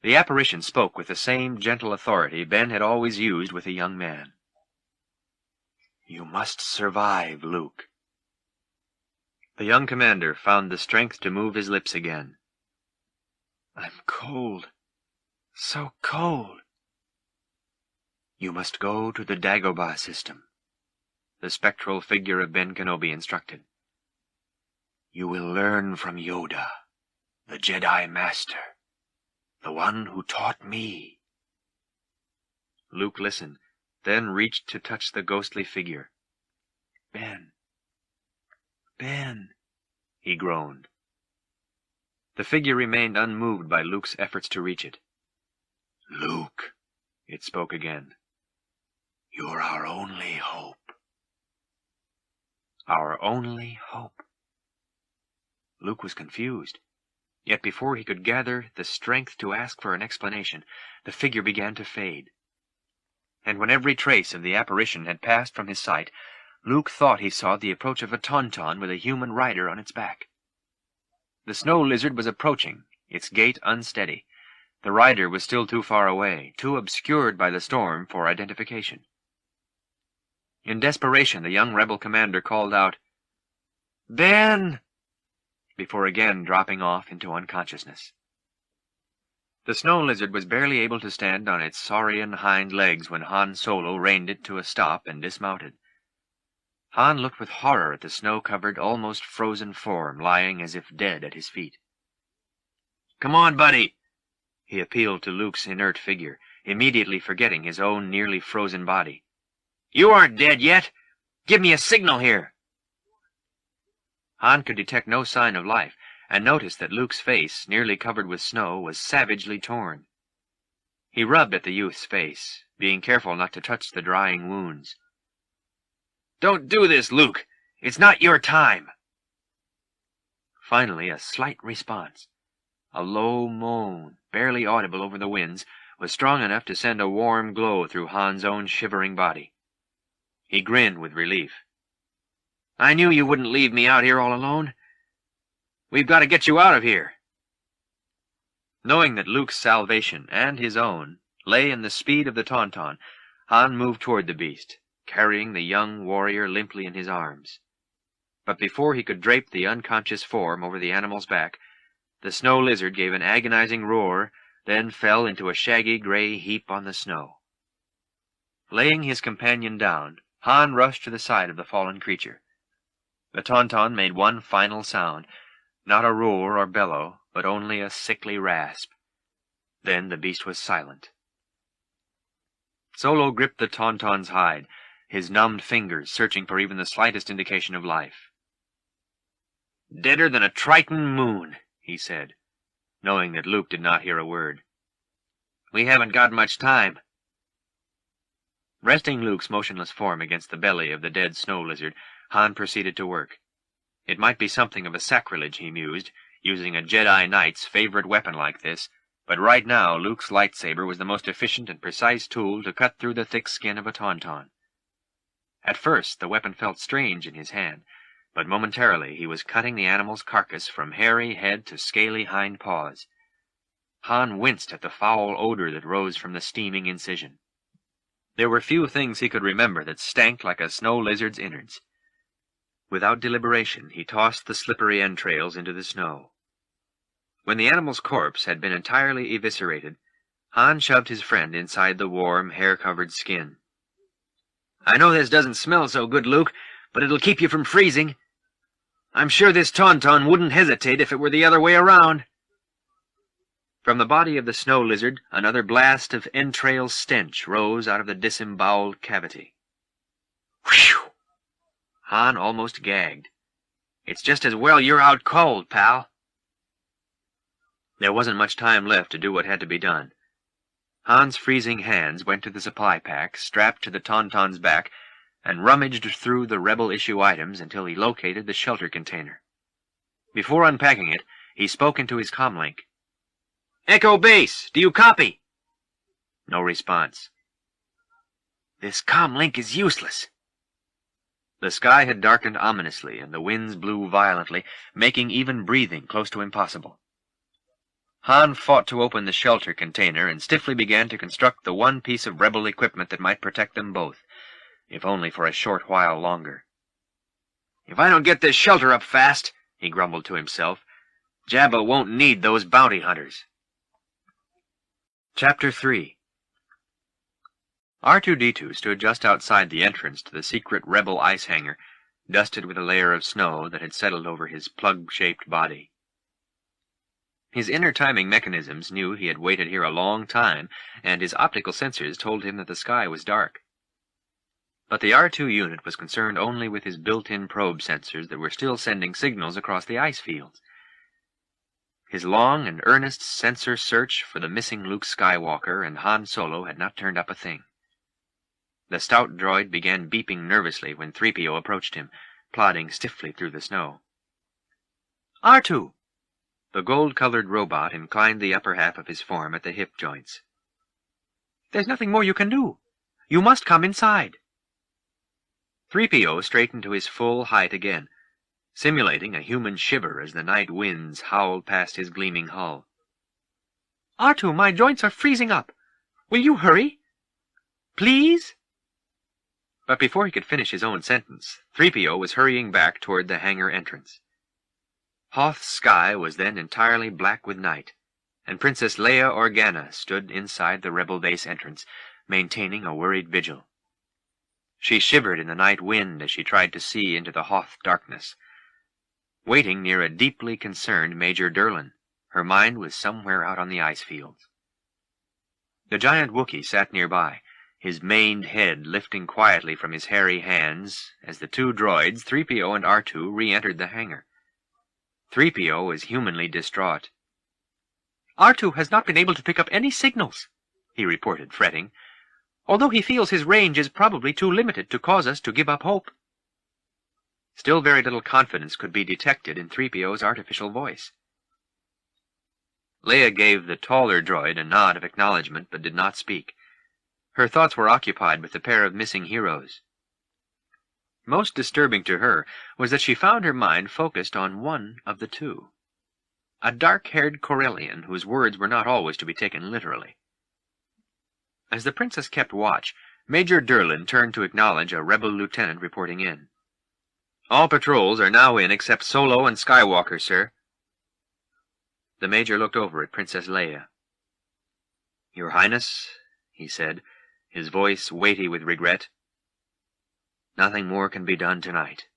The apparition spoke with the same gentle authority Ben had always used with a young man. "You must survive, Luke." The young commander found the strength to move his lips again. "I'm cold. So cold." "You must go to the Dagobah system," the spectral figure of Ben Kenobi instructed. "You will learn from Yoda, the Jedi Master, the one who taught me." Luke listened, then reached to touch the ghostly figure. "Ben, Ben," he groaned. The figure remained unmoved by Luke's efforts to reach it. "Luke," it spoke again, "you're our only hope." Our only hope. Luke was confused. Yet before he could gather the strength to ask for an explanation, the figure began to fade. And when every trace of the apparition had passed from his sight, Luke thought he saw the approach of a Tauntaun with a human rider on its back. The snow lizard was approaching, its gait unsteady. The rider was still too far away, too obscured by the storm for identification. In desperation, the young rebel commander called out, "Ben!" before again dropping off into unconsciousness. The snow lizard was barely able to stand on its saurian hind legs when Han Solo reined it to a stop and dismounted. Han looked with horror at the snow-covered, almost frozen form lying as if dead at his feet. "Come on, buddy!" he appealed to Luke's inert figure, immediately forgetting his own nearly frozen body. "You aren't dead yet! Give me a signal here!" Han could detect no sign of life, and noticed that Luke's face, nearly covered with snow, was savagely torn. He rubbed at the youth's face, being careful not to touch the drying wounds. "Don't do this, Luke! It's not your time!" Finally, a slight response. A low moan, barely audible over the winds, was strong enough to send a warm glow through Han's own shivering body. He grinned with relief. "I knew you wouldn't leave me out here all alone. We've got to get you out of here." Knowing that Luke's salvation and his own lay in the speed of the Tauntaun, Han moved toward the beast, carrying the young warrior limply in his arms. But before he could drape the unconscious form over the animal's back, the snow lizard gave an agonizing roar, then fell into a shaggy gray heap on the snow. Laying his companion down, Han rushed to the side of the fallen creature. The Tauntaun made one final sound, not a roar or bellow, but only a sickly rasp. Then the beast was silent. Solo gripped the Tauntaun's hide, his numbed fingers searching for even the slightest indication of life. "Deader than a Triton moon," he said, knowing that Luke did not hear a word. "We haven't got much time." Resting Luke's motionless form against the belly of the dead snow lizard, Han proceeded to work. It might be something of a sacrilege, he mused, using a Jedi Knight's favorite weapon like this, but right now Luke's lightsaber was the most efficient and precise tool to cut through the thick skin of a Tauntaun. At first the weapon felt strange in his hand, but momentarily he was cutting the animal's carcass from hairy head to scaly hind paws. Han winced at the foul odor that rose from the steaming incision. There were few things he could remember that stank like a snow lizard's innards. Without deliberation, he tossed the slippery entrails into the snow. When the animal's corpse had been entirely eviscerated, Han shoved his friend inside the warm, hair-covered skin. "I know this doesn't smell so good, Luke, but it'll keep you from freezing. I'm sure this Tauntaun wouldn't hesitate if it were the other way around." From the body of the snow lizard, another blast of entrail stench rose out of the disemboweled cavity. Whew! Han almost gagged. "It's just as well you're out cold, pal." There wasn't much time left to do what had to be done. Han's freezing hands went to the supply pack, strapped to the Tauntaun's back, and rummaged through the rebel-issue items until he located the shelter container. Before unpacking it, he spoke into his comlink. "Echo Base, do you copy?" No response. "This comlink is useless." The sky had darkened ominously, and the winds blew violently, making even breathing close to impossible. Han fought to open the shelter container and stiffly began to construct the one piece of rebel equipment that might protect them both, if only for a short while longer. "If I don't get this shelter up fast," he grumbled to himself, "Jabba won't need those bounty hunters." Chapter 3. R2-D2 stood just outside the entrance to the secret rebel ice hangar, dusted with a layer of snow that had settled over his plug-shaped body. His inner timing mechanisms knew he had waited here a long time, and his optical sensors told him that the sky was dark. But the R2 unit was concerned only with his built-in probe sensors that were still sending signals across the ice fields. His long and earnest sensor search for the missing Luke Skywalker and Han Solo had not turned up a thing. The stout droid began beeping nervously when 3PO approached him, plodding stiffly through the snow. "R2!" The gold-colored robot inclined the upper half of his form at the hip joints. "There's nothing more you can do. You must come inside." 3PO straightened to his full height again, simulating a human shiver as the night winds howled past his gleaming hull. "R2, my joints are freezing up. Will you hurry? Please?" But before he could finish his own sentence, 3PO was hurrying back toward the hangar entrance. Hoth's sky was then entirely black with night, and Princess Leia Organa stood inside the rebel base entrance, maintaining a worried vigil. She shivered in the night wind as she tried to see into the Hoth darkness. Waiting near a deeply concerned Major Durlin, her mind was somewhere out on the ice fields. The giant Wookiee sat nearby, his maned head lifting quietly from his hairy hands as the two droids, 3PO and R2, re-entered the hangar. 3PO was humanly distraught. "R2 has not been able to pick up any signals," he reported, fretting, "although he feels his range is probably too limited to cause us to give up hope." Still very little confidence could be detected in 3PO's artificial voice. Leia gave the taller droid a nod of acknowledgement but did not speak. Her thoughts were occupied with the pair of missing heroes. Most disturbing to her was that she found her mind focused on one of the two. a dark-haired Corellian whose words were not always to be taken literally. As the princess kept watch, Major Durlin turned to acknowledge a rebel lieutenant reporting in. "All patrols are now in except Solo and Skywalker, sir." The major looked over at Princess Leia. "Your Highness," he said, his voice weighty with regret, "nothing more can be done tonight.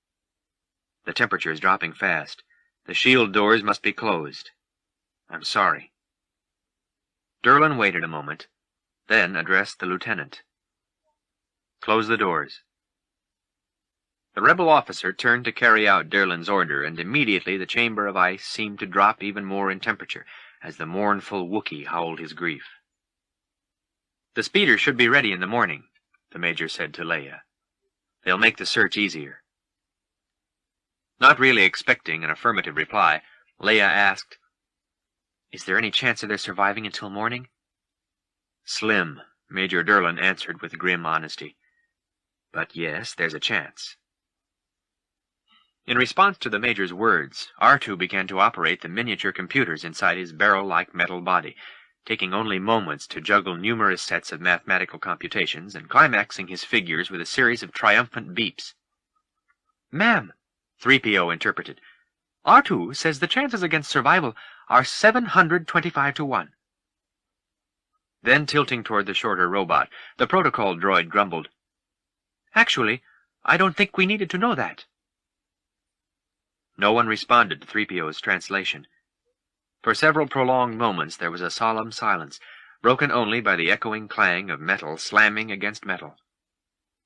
The temperature is dropping fast. The shield doors must be closed. I'm sorry." Durlin waited a moment, then addressed the lieutenant. "Close the doors." The rebel officer turned to carry out Durlin's order, and immediately the chamber of ice seemed to drop even more in temperature as the mournful Wookiee howled his grief. "The speeder should be ready in the morning," the major said to Leia. "They'll make the search easier." Not really expecting an affirmative reply, Leia asked, "Is there any chance of their surviving until morning?" "Slim," Major Durlin answered with grim honesty. "But yes, there's a chance." In response to the major's words, R2 began to operate the miniature computers inside his barrel-like metal body, taking only moments to juggle numerous sets of mathematical computations and climaxing his figures with a series of triumphant beeps. "Ma'am," 3PO interpreted, "R2 says the chances against survival are 725 to 1. Then, tilting toward the shorter robot, the protocol droid grumbled, "Actually, I don't think we needed to know that." No one responded to 3PO's translation. For several prolonged moments there was a solemn silence, broken only by the echoing clang of metal slamming against metal.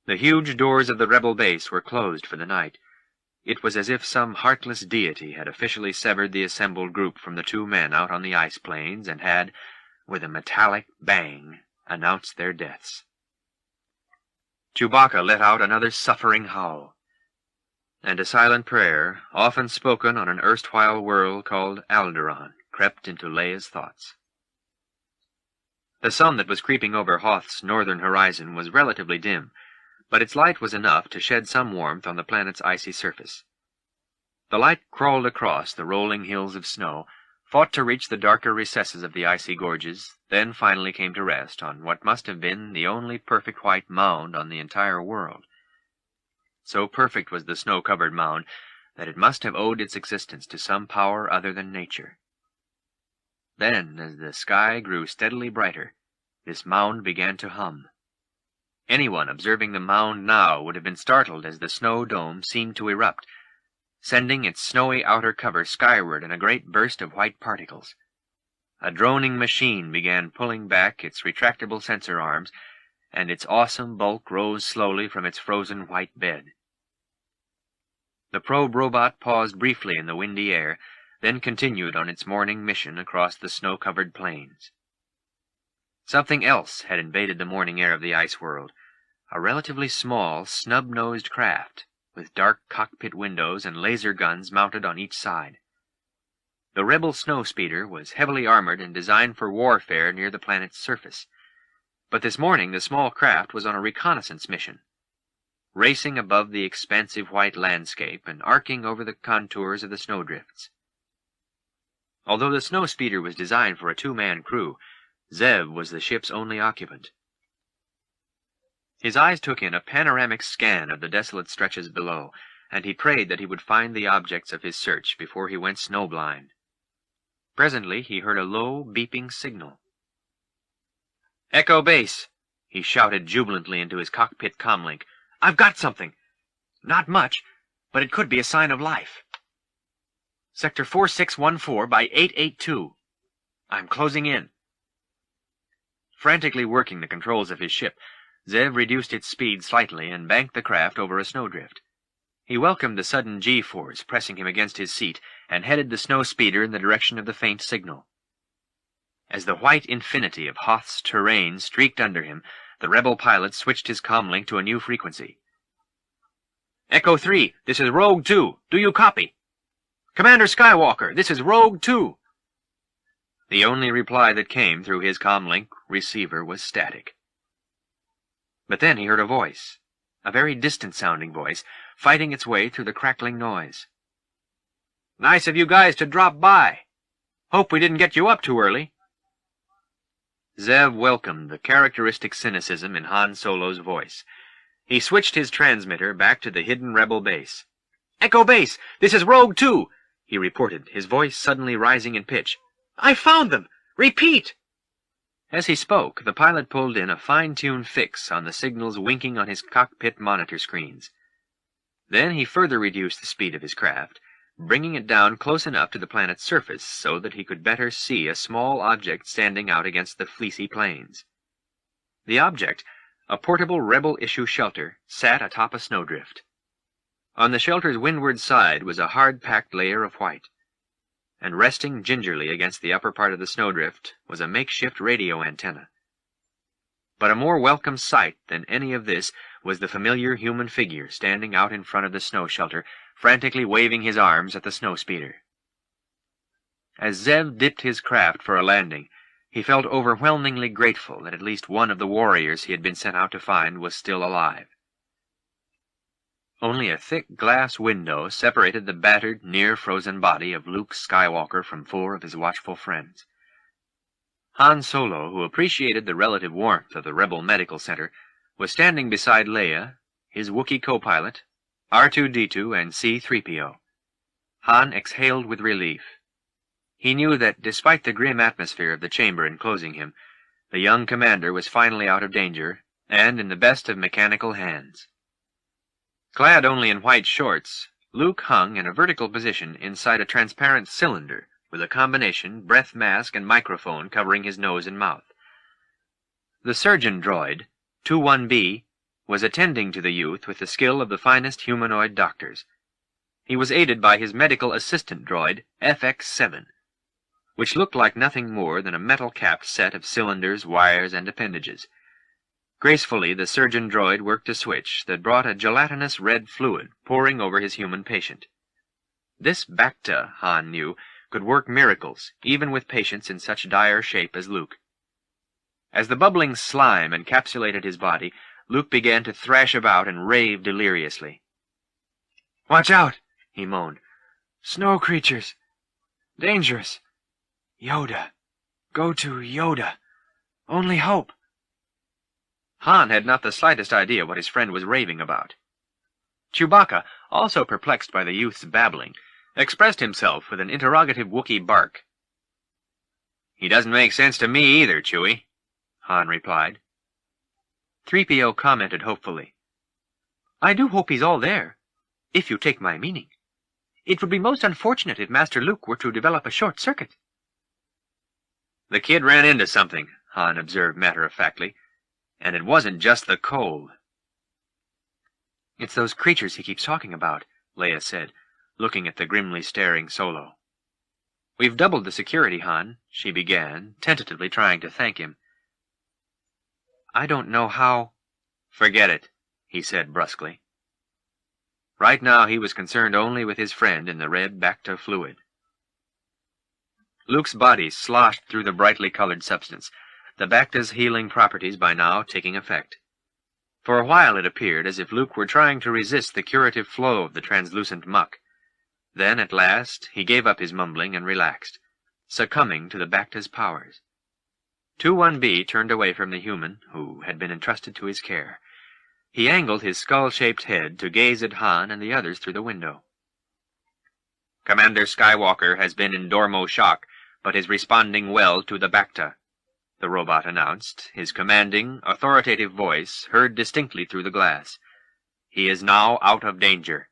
The huge doors of the rebel base were closed for the night. It was as if some heartless deity had officially severed the assembled group from the two men out on the ice plains and had, with a metallic bang, announced their deaths. Chewbacca let out another suffering howl, and a silent prayer, often spoken on an erstwhile world called Alderaan, crept into Leia's thoughts. The sun that was creeping over Hoth's northern horizon was relatively dim, but its light was enough to shed some warmth on the planet's icy surface. The light crawled across the rolling hills of snow, fought to reach the darker recesses of the icy gorges, then finally came to rest on what must have been the only perfect white mound on the entire world. So perfect was the snow-covered mound that it must have owed its existence to some power other than nature. Then, as the sky grew steadily brighter, this mound began to hum. Anyone observing the mound now would have been startled as the snow dome seemed to erupt, sending its snowy outer cover skyward in a great burst of white particles. A droning machine began pulling back its retractable sensor arms, and its awesome bulk rose slowly from its frozen white bed. The probe robot paused briefly in the windy air, then continued on its morning mission across the snow-covered plains. Something else had invaded the morning air of the ice world, a relatively small, snub-nosed craft, with dark cockpit windows and laser guns mounted on each side. The rebel snow speeder was heavily armored and designed for warfare near the planet's surface. But this morning the small craft was on a reconnaissance mission, racing above the expansive white landscape and arcing over the contours of the snowdrifts. Although the snow speeder was designed for a two-man crew, Zev was the ship's only occupant. His eyes took in a panoramic scan of the desolate stretches below, and he prayed that he would find the objects of his search before he went snowblind. Presently he heard a low, beeping signal. "Echo Base," he shouted jubilantly into his cockpit comlink. "I've got something. Not much, but it could be a sign of life. Sector 4614 by 882. I'm closing in." Frantically working the controls of his ship, Zev reduced its speed slightly and banked the craft over a snowdrift. He welcomed the sudden G-force pressing him against his seat and headed the snow speeder in the direction of the faint signal. As the white infinity of Hoth's terrain streaked under him, the rebel pilot switched his comlink to a new frequency. "Echo 3, this is Rogue 2. Do you copy?" "Commander Skywalker, this is Rogue 2. The only reply that came through his comlink receiver was static. But then he heard a voice, a very distant-sounding voice, fighting its way through the crackling noise. "Nice of you guys to drop by." Hope we didn't get you up too early." Zev welcomed the characteristic cynicism in Han Solo's voice. He switched his transmitter back to the hidden rebel base. "Echo Base, this is Rogue 2, he reported, his voice suddenly rising in pitch. "I found them! Repeat!" As he spoke, the pilot pulled in a fine-tuned fix on the signals winking on his cockpit monitor screens. Then he further reduced the speed of his craft, bringing it down close enough to the planet's surface so that he could better see a small object standing out against the fleecy plains. The object, a portable rebel-issue shelter, sat atop a snowdrift. On the shelter's windward side was a hard-packed layer of white, and resting gingerly against the upper part of the snowdrift was a makeshift radio antenna. But a more welcome sight than any of this was the familiar human figure standing out in front of the snow shelter, frantically waving his arms at the snowspeeder. As Zev dipped his craft for a landing, he felt overwhelmingly grateful that at least one of the warriors he had been sent out to find was still alive. Only a thick glass window separated the battered, near-frozen body of Luke Skywalker from 4 of his watchful friends. Han Solo, who appreciated the relative warmth of the rebel medical center, was standing beside Leia, his Wookiee co-pilot, R2-D2, and C-3PO. Han exhaled with relief. He knew that, despite the grim atmosphere of the chamber enclosing him, the young commander was finally out of danger, and in the best of mechanical hands. Clad only in white shorts, Luke hung in a vertical position inside a transparent cylinder with a combination breath mask and microphone covering his nose and mouth. The surgeon droid, 21B, was attending to the youth with the skill of the finest humanoid doctors. He was aided by his medical assistant droid, FX7, which looked like nothing more than a metal-capped set of cylinders, wires, and appendages. Gracefully, the surgeon droid worked a switch that brought a gelatinous red fluid pouring over his human patient. This Bacta, Han knew, could work miracles, even with patients in such dire shape as Luke. As the bubbling slime encapsulated his body, Luke began to thrash about and rave deliriously. "Watch out!" he moaned. "Snow creatures! Dangerous! Yoda! Go to Yoda! Only hope!" Han had not the slightest idea what his friend was raving about. Chewbacca, also perplexed by the youth's babbling, expressed himself with an interrogative Wookiee bark. "He doesn't make sense to me either, Chewie," Han replied. 3PO commented hopefully, "I do hope he's all there, if you take my meaning. It would be most unfortunate if Master Luke were to develop a short circuit." "The kid ran into something," Han observed matter-of-factly, "and it wasn't just the cold." "It's those creatures he keeps talking about," Leia said, looking at the grimly staring Solo. "We've doubled the security, Han," she began, tentatively trying to thank him. "I don't know how—" "Forget it," he said brusquely. Right now he was concerned only with his friend in the red Bacta fluid. Luke's body sloshed through the brightly colored substance, the Bacta's healing properties by now taking effect. For a while it appeared as if Luke were trying to resist the curative flow of the translucent muck. Then, at last, he gave up his mumbling and relaxed, succumbing to the Bacta's powers. 21B turned away from the human, who had been entrusted to his care. He angled his skull-shaped head to gaze at Han and the others through the window. "Commander Skywalker has been in Dormo shock, but is responding well to the Bacta," the robot announced, his commanding, authoritative voice heard distinctly through the glass. "He is now out of danger."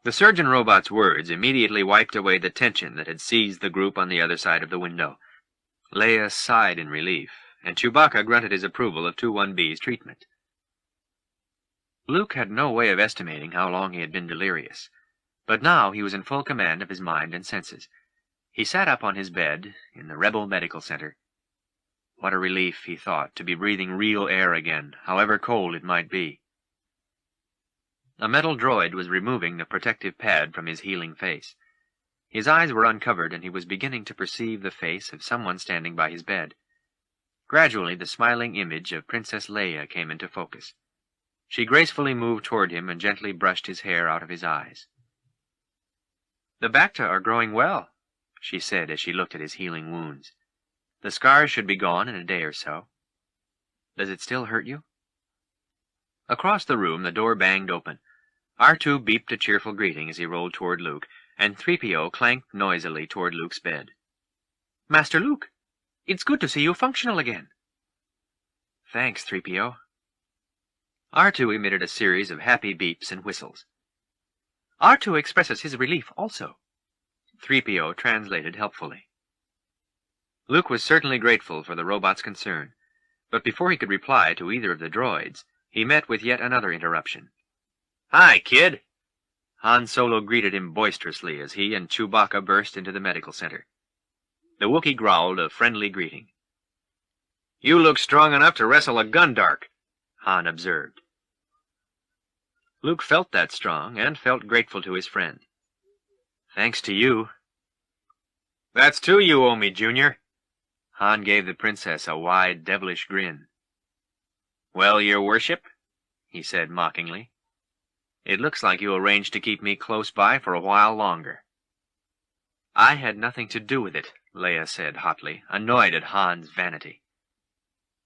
The surgeon robot's words immediately wiped away the tension that had seized the group on the other side of the window. Leia sighed in relief, and Chewbacca grunted his approval of 21B's treatment. Luke had no way of estimating how long he had been delirious, but now he was in full command of his mind and senses. He sat up on his bed in the Rebel Medical Center. What a relief, he thought, to be breathing real air again, however cold it might be. A metal droid was removing the protective pad from his healing face. His eyes were uncovered, and he was beginning to perceive the face of someone standing by his bed. Gradually, the smiling image of Princess Leia came into focus. She gracefully moved toward him and gently brushed his hair out of his eyes. "The Bacta are growing well," she said as she looked at his healing wounds. "The scars should be gone in a day or so. Does it still hurt you?" Across the room, the door banged open. R2 beeped a cheerful greeting as he rolled toward Luke, and 3PO clanked noisily toward Luke's bed. "Master Luke, it's good to see you functional again." "Thanks, 3PO." R2 emitted a series of happy beeps and whistles. "R2 expresses his relief also." 3PO translated helpfully. Luke was certainly grateful for the robot's concern, but before he could reply to either of the droids, he met with yet another interruption. "Hi, kid!" Han Solo greeted him boisterously as he and Chewbacca burst into the medical center. The Wookiee growled a friendly greeting. "You look strong enough to wrestle a Gundark," Han observed. Luke felt that strong and felt grateful to his friend. "Thanks to you." "That's two you owe me, Junior." Han gave the princess a wide, devilish grin. "Well, your worship," he said mockingly, "it looks like you arranged to keep me close by for a while longer." "I had nothing to do with it," Leia said hotly, annoyed at Han's vanity.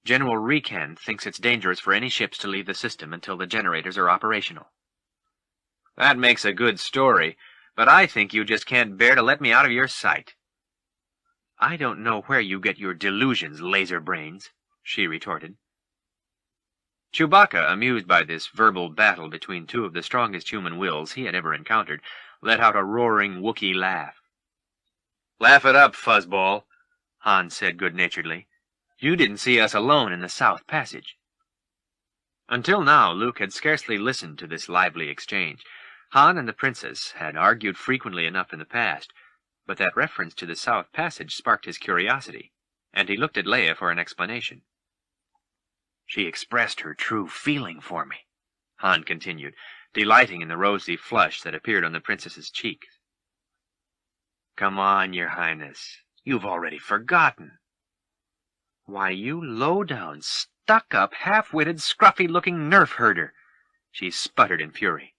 "General Rekan thinks it's dangerous for any ships to leave the system until the generators are operational." "That makes a good story, but I think you just can't bear to let me out of your sight." "I don't know where you get your delusions, laser brains," she retorted. Chewbacca, amused by this verbal battle between two of the strongest human wills he had ever encountered, let out a roaring Wookiee laugh. "Laugh it up, fuzzball," Han said good-naturedly. "You didn't see us alone in the South Passage." Until now, Luke had scarcely listened to this lively exchange. Han and the princess had argued frequently enough in the past, but that reference to the South Passage sparked his curiosity, and he looked at Leia for an explanation. "She expressed her true feeling for me," Han continued, delighting in the rosy flush that appeared on the princess's cheeks. "Come on, Your Highness. You've already forgotten." "Why, you low-down, stuck-up, half-witted, scruffy-looking nerf-herder," she sputtered in fury.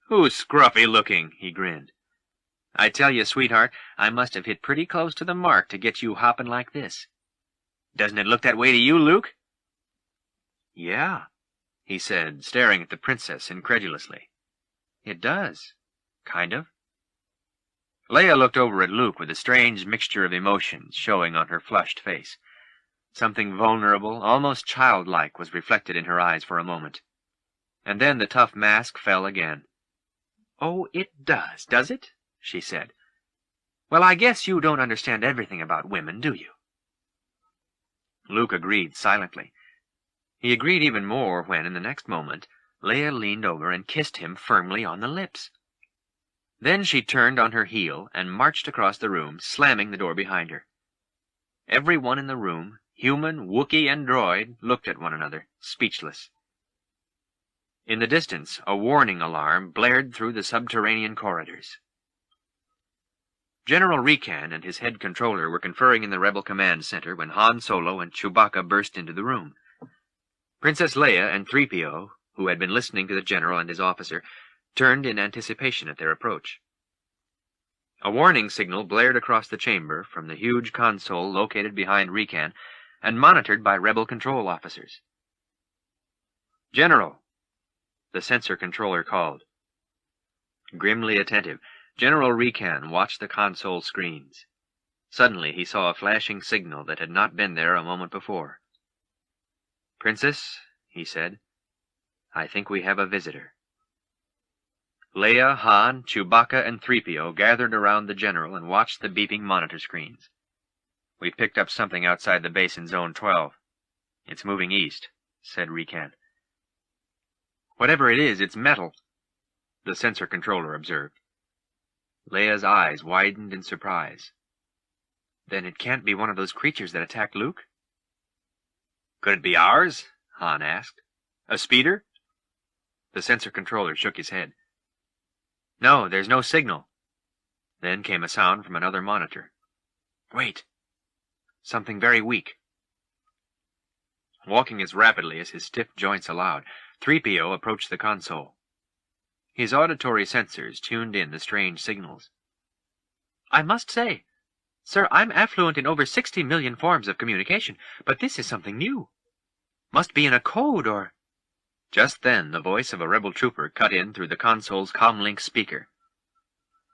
"Who's scruffy-looking?" he grinned. "I tell you, sweetheart, I must have hit pretty close to the mark to get you hopping like this. Doesn't it look that way to you, Luke?" "Yeah," he said, staring at the princess incredulously. "It does. Kind of." Leia looked over at Luke with a strange mixture of emotions showing on her flushed face. Something vulnerable, almost childlike, was reflected in her eyes for a moment. And then the tough mask fell again. "Oh, it does it?" she said. "Well, I guess you don't understand everything about women, do you?" Luke agreed silently. He agreed even more when, in the next moment, Leia leaned over and kissed him firmly on the lips. Then she turned on her heel and marched across the room, slamming the door behind her. Everyone in the room, human, Wookiee, and droid, looked at one another, speechless. In the distance, a warning alarm blared through the subterranean corridors. General Rekan and his head controller were conferring in the Rebel Command Center when Han Solo and Chewbacca burst into the room. Princess Leia and 3PO, who had been listening to the general and his officer, turned in anticipation at their approach. A warning signal blared across the chamber from the huge console located behind Rekan and monitored by Rebel control officers. "General," the sensor controller called. Grimly attentive, General Rekan watched the console screens. Suddenly he saw a flashing signal that had not been there a moment before. "Princess," he said, "I think we have a visitor." Leia, Han, Chewbacca, and 3PO gathered around the general and watched the beeping monitor screens. "We picked up something outside the base in Zone 12. It's moving east," said Rekan. "Whatever it is, it's metal," the sensor controller observed. Leia's eyes widened in surprise. "Then it can't be one of those creatures that attacked Luke?" "Could it be ours?" Han asked. "A speeder?" The sensor controller shook his head. "No, there's no signal." Then came a sound from another monitor. "Wait. Something very weak." Walking as rapidly as his stiff joints allowed, 3PO approached the console. His auditory sensors tuned in the strange signals. I must say, sir, I'm affluent in over 60 million forms of communication, but this is something new. Must be in a code or—" Just then the voice of a rebel trooper cut in through the console's comlink speaker.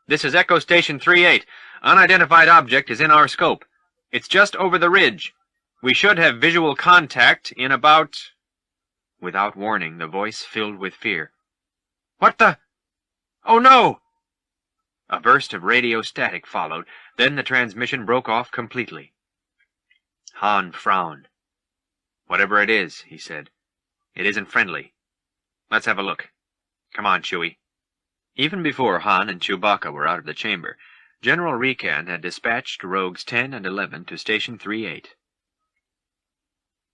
"This is Echo Station 38. Unidentified object is in our scope. It's just over the ridge. We should have visual contact in about—" Without warning, the voice filled with fear. "What the? Oh, no!" A burst of radio static followed, then the transmission broke off completely. Han frowned. "Whatever it is," he said, "it isn't friendly. Let's have a look. Come on, Chewie." Even before Han and Chewbacca were out of the chamber, General Recan had dispatched Rogues 10 and 11 to Station 38.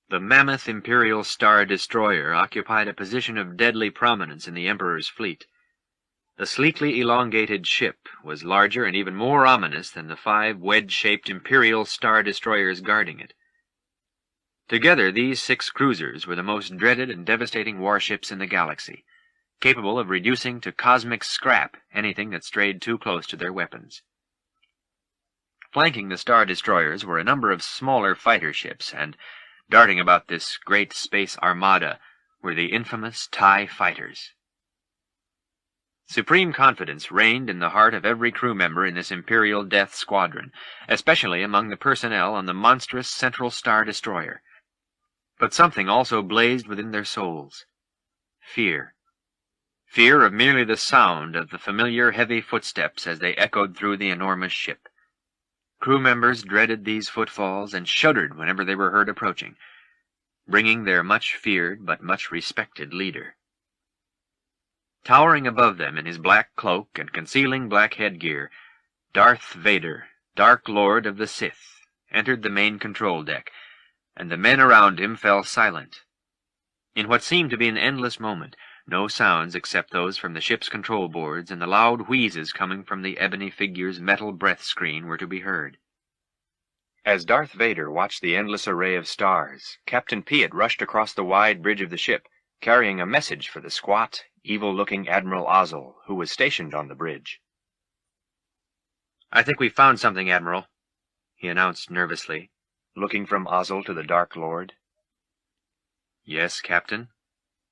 The mammoth Imperial Star Destroyer occupied a position of deadly prominence in the Emperor's fleet. The sleekly elongated ship was larger and even more ominous than the 5 wedge-shaped Imperial Star Destroyers guarding it. Together, these 6 cruisers were the most dreaded and devastating warships in the galaxy, capable of reducing to cosmic scrap anything that strayed too close to their weapons. Flanking the Star Destroyers were a number of smaller fighter ships, and darting about this great space armada were the infamous TIE fighters. Supreme confidence reigned in the heart of every crew member in this Imperial Death Squadron, especially among the personnel on the monstrous Central Star Destroyer. But something also blazed within their souls. Fear. Fear of merely the sound of the familiar heavy footsteps as they echoed through the enormous ship. Crew members dreaded these footfalls and shuddered whenever they were heard approaching, bringing their much-feared but much-respected leader. Towering above them in his black cloak and concealing black headgear, Darth Vader, Dark Lord of the Sith, entered the main control deck, and the men around him fell silent. In what seemed to be an endless moment, no sounds except those from the ship's control boards and the loud wheezes coming from the ebony figure's metal breath screen were to be heard. As Darth Vader watched the endless array of stars, Captain Piet rushed across the wide bridge of the ship, carrying a message for the squat, evil-looking Admiral Ozzel, who was stationed on the bridge. "I think we've found something, Admiral," he announced nervously, looking from Ozzel to the Dark Lord. "Yes, Captain."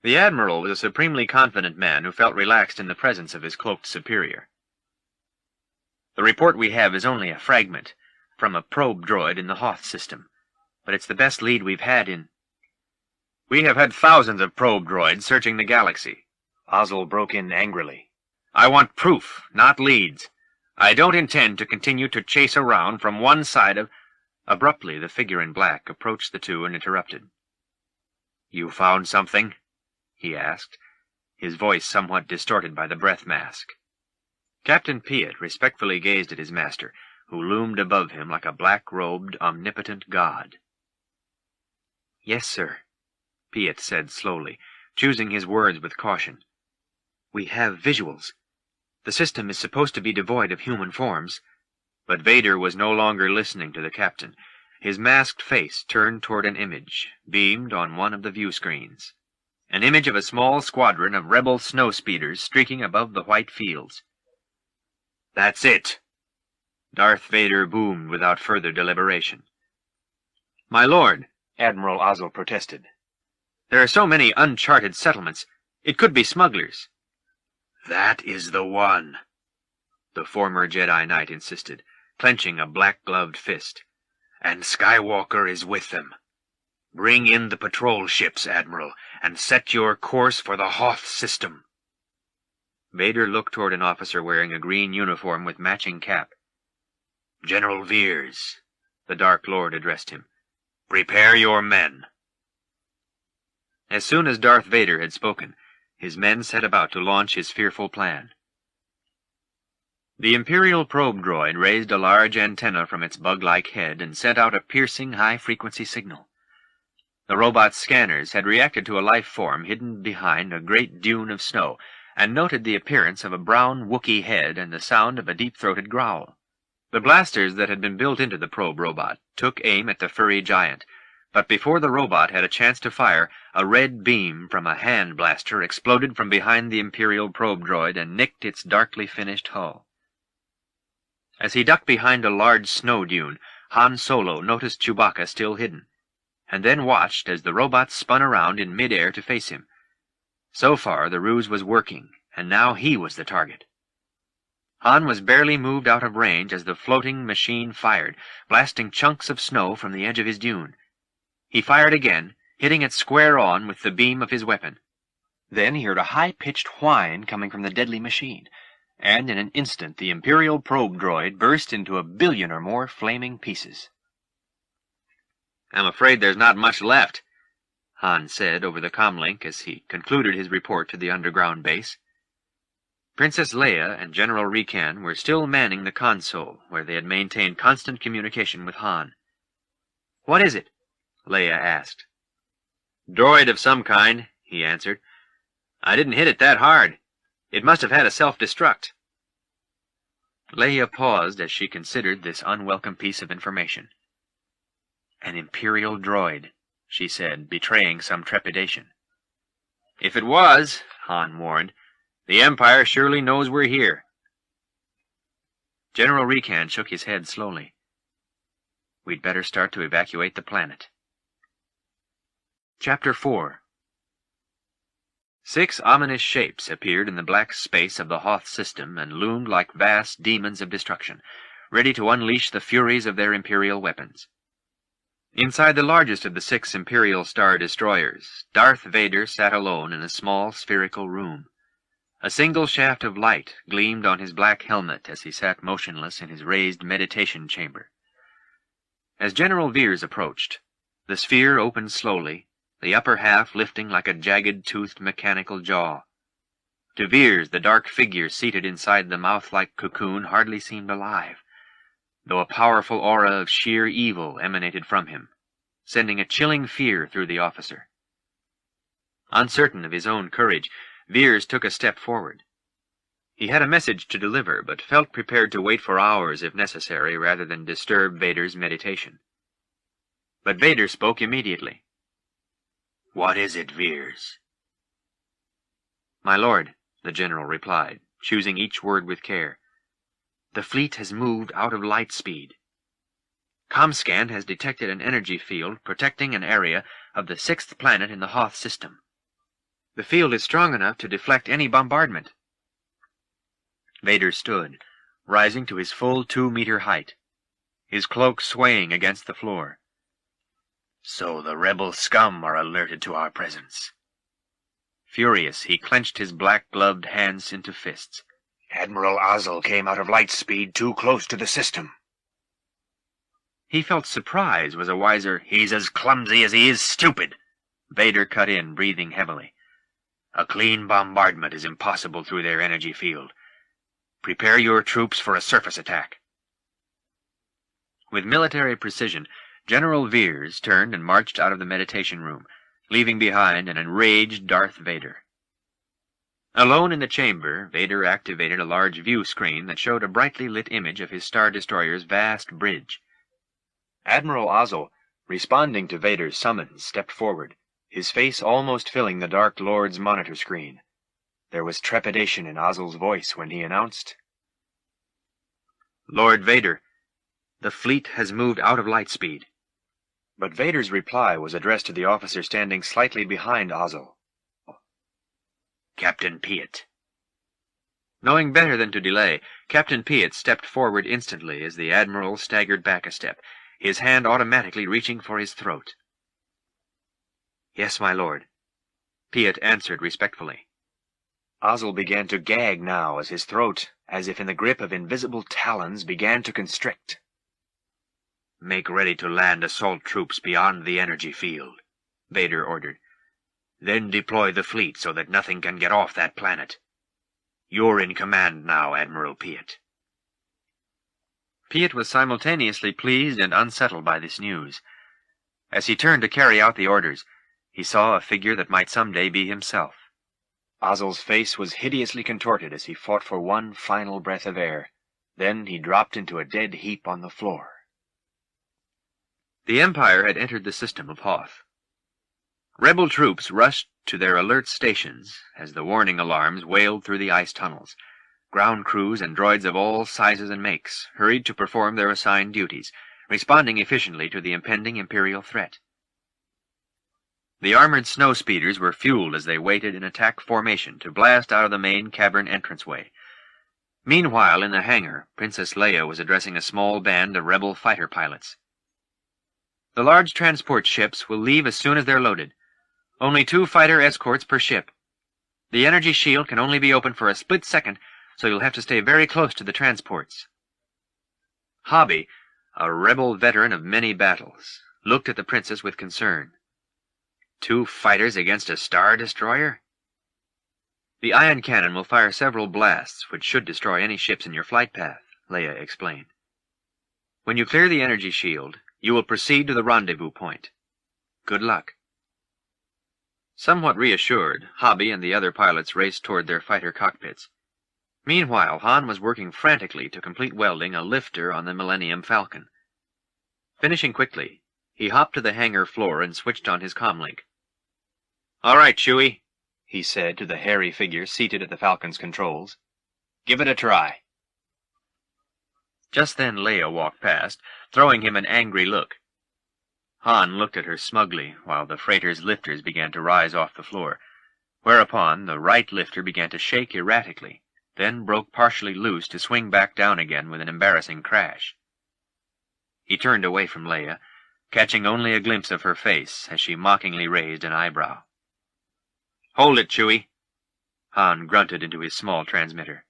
The Admiral was a supremely confident man who felt relaxed in the presence of his cloaked superior. "The report we have is only a fragment, from a probe droid in the Hoth system, but it's the best lead we've had in—" "We have had thousands of probe droids searching the galaxy," Ozzel broke in angrily. "I want proof, not leads. I don't intend to continue to chase around from one side of—" Abruptly, the figure in black approached the two and interrupted. "You found something?" he asked, his voice somewhat distorted by the breath mask. Captain Piet respectfully gazed at his master, who loomed above him like a black-robed, omnipotent god. "Yes, sir," Piet said slowly, choosing his words with caution. "We have visuals. The system is supposed to be devoid of human forms." But Vader was no longer listening to the captain. His masked face turned toward an image, beamed on one of the view screens. An image of a small squadron of rebel snowspeeders streaking above the white fields. "That's it!" Darth Vader boomed without further deliberation. "My lord," Admiral Ozzel protested, "there are so many uncharted settlements. It could be smugglers." "That is the one," the former Jedi Knight insisted, clenching a black-gloved fist. "And Skywalker is with them. Bring in the patrol ships, Admiral, and set your course for the Hoth system." Vader looked toward an officer wearing a green uniform with matching cap. "General Veers," the Dark Lord addressed him, "prepare your men." As soon as Darth Vader had spoken, his men set about to launch his fearful plan. The Imperial probe droid raised a large antenna from its bug-like head and sent out a piercing high-frequency signal. The robot's scanners had reacted to a life form hidden behind a great dune of snow, and noted the appearance of a brown Wookiee head and the sound of a deep-throated growl. The blasters that had been built into the probe robot took aim at the furry giant, but before the robot had a chance to fire, a red beam from a hand blaster exploded from behind the Imperial probe droid and nicked its darkly finished hull. As he ducked behind a large snow dune, Han Solo noticed Chewbacca still hidden, and then watched as the robot spun around in mid-air to face him. So far, the ruse was working, and now he was the target. Han was barely moved out of range as the floating machine fired, blasting chunks of snow from the edge of his dune. He fired again, hitting it square on with the beam of his weapon. Then he heard a high-pitched whine coming from the deadly machine, and in an instant the Imperial probe droid burst into 1 billion or more flaming pieces. "I'm afraid there's not much left," Han said over the comlink as he concluded his report to the underground base. Princess Leia and General Recan were still manning the console, where they had maintained constant communication with Han. "What is it?" Leia asked. "Droid of some kind," he answered. "I didn't hit it that hard. It must have had a self-destruct." Leia paused as she considered this unwelcome piece of information. "An Imperial droid," she said, betraying some trepidation. "If it was," Han warned, "the Empire surely knows we're here." General Recan shook his head slowly. "We'd better start to evacuate the planet." Chapter 4. 6 ominous shapes appeared in the black space of the Hoth system and loomed like vast demons of destruction, ready to unleash the furies of their Imperial weapons. Inside the largest of the 6 Imperial Star Destroyers, Darth Vader sat alone in a small spherical room. A single shaft of light gleamed on his black helmet as he sat motionless in his raised meditation chamber. As General Veers approached, the sphere opened slowly, the upper half lifting like a jagged-toothed mechanical jaw. To Veers, the dark figure seated inside the mouth-like cocoon hardly seemed alive, though a powerful aura of sheer evil emanated from him, sending a chilling fear through the officer. Uncertain of his own courage, Veers took a step forward. He had a message to deliver, but felt prepared to wait for hours if necessary rather than disturb Vader's meditation. But Vader spoke immediately. "What is it, Veers?" "My lord," the general replied, choosing each word with care, "the fleet has moved out of light speed. Comscan has detected an energy field protecting an area of the 6th planet in the Hoth system. The field is strong enough to deflect any bombardment." Vader stood, rising to his full 2-meter height, his cloak swaying against the floor. "So the rebel scum are alerted to our presence." Furious, he clenched his black-gloved hands into fists. "Admiral Ozzel came out of light speed too close to the system." He felt surprise was a wiser, "He's as clumsy as he is stupid," Vader cut in, breathing heavily. "A clean bombardment is impossible through their energy field. Prepare your troops for a surface attack." With military precision, General Veers turned and marched out of the meditation room, leaving behind an enraged Darth Vader. Alone in the chamber, Vader activated a large view screen that showed a brightly lit image of his Star Destroyer's vast bridge. Admiral Ozzel, responding to Vader's summons, stepped forward, his face almost filling the Dark Lord's monitor screen. There was trepidation in Ozzel's voice when he announced, "Lord Vader, the fleet has moved out of light speed." But Vader's reply was addressed to the officer standing slightly behind Ozzel. "Captain Piet." Knowing better than to delay, Captain Piet stepped forward instantly as the Admiral staggered back a step, his hand automatically reaching for his throat. "Yes, my lord," Piet answered respectfully. Ozzel began to gag now as his throat, as if in the grip of invisible talons, began to constrict. "Make ready to land assault troops beyond the energy field," Vader ordered. "Then deploy the fleet so that nothing can get off that planet. You're in command now, Admiral Piet." Piet was simultaneously pleased and unsettled by this news. As he turned to carry out the orders, he saw a figure that might someday be himself. Ozzel's face was hideously contorted as he fought for one final breath of air. Then he dropped into a dead heap on the floor. The Empire had entered the system of Hoth. Rebel troops rushed to their alert stations as the warning alarms wailed through the ice tunnels, Ground crews and droids of all sizes and makes hurried to perform their assigned duties, responding efficiently to the impending Imperial threat. The armored snow speeders were fueled as they waited in attack formation to blast out of the main cavern entranceway. Meanwhile, in the hangar, Princess Leia was addressing a small band of rebel fighter pilots. The large transport ships will leave as soon as they're loaded. Only 2 fighter escorts per ship. The energy shield can only be opened for a split second, so you'll have to stay very close to the transports. Hobby, a rebel veteran of many battles, looked at the princess with concern. 2 fighters against a Star Destroyer? The ion cannon will fire several blasts, which should destroy any ships in your flight path, Leia explained. When you clear the energy shield, you will proceed to the rendezvous point. Good luck. Somewhat reassured, Hobby and the other pilots raced toward their fighter cockpits. Meanwhile, Han was working frantically to complete welding a lifter on the Millennium Falcon. Finishing quickly, he hopped to the hangar floor and switched on his comlink. "All right, Chewie," he said to the hairy figure seated at the Falcon's controls. "Give it a try." Just then Leia walked past, throwing him an angry look. Han looked at her smugly while the freighter's lifters began to rise off the floor, whereupon the right lifter began to shake erratically, then broke partially loose to swing back down again with an embarrassing crash. He turned away from Leia, catching only a glimpse of her face as she mockingly raised an eyebrow. "Hold it, Chewie," Han grunted into his small transmitter.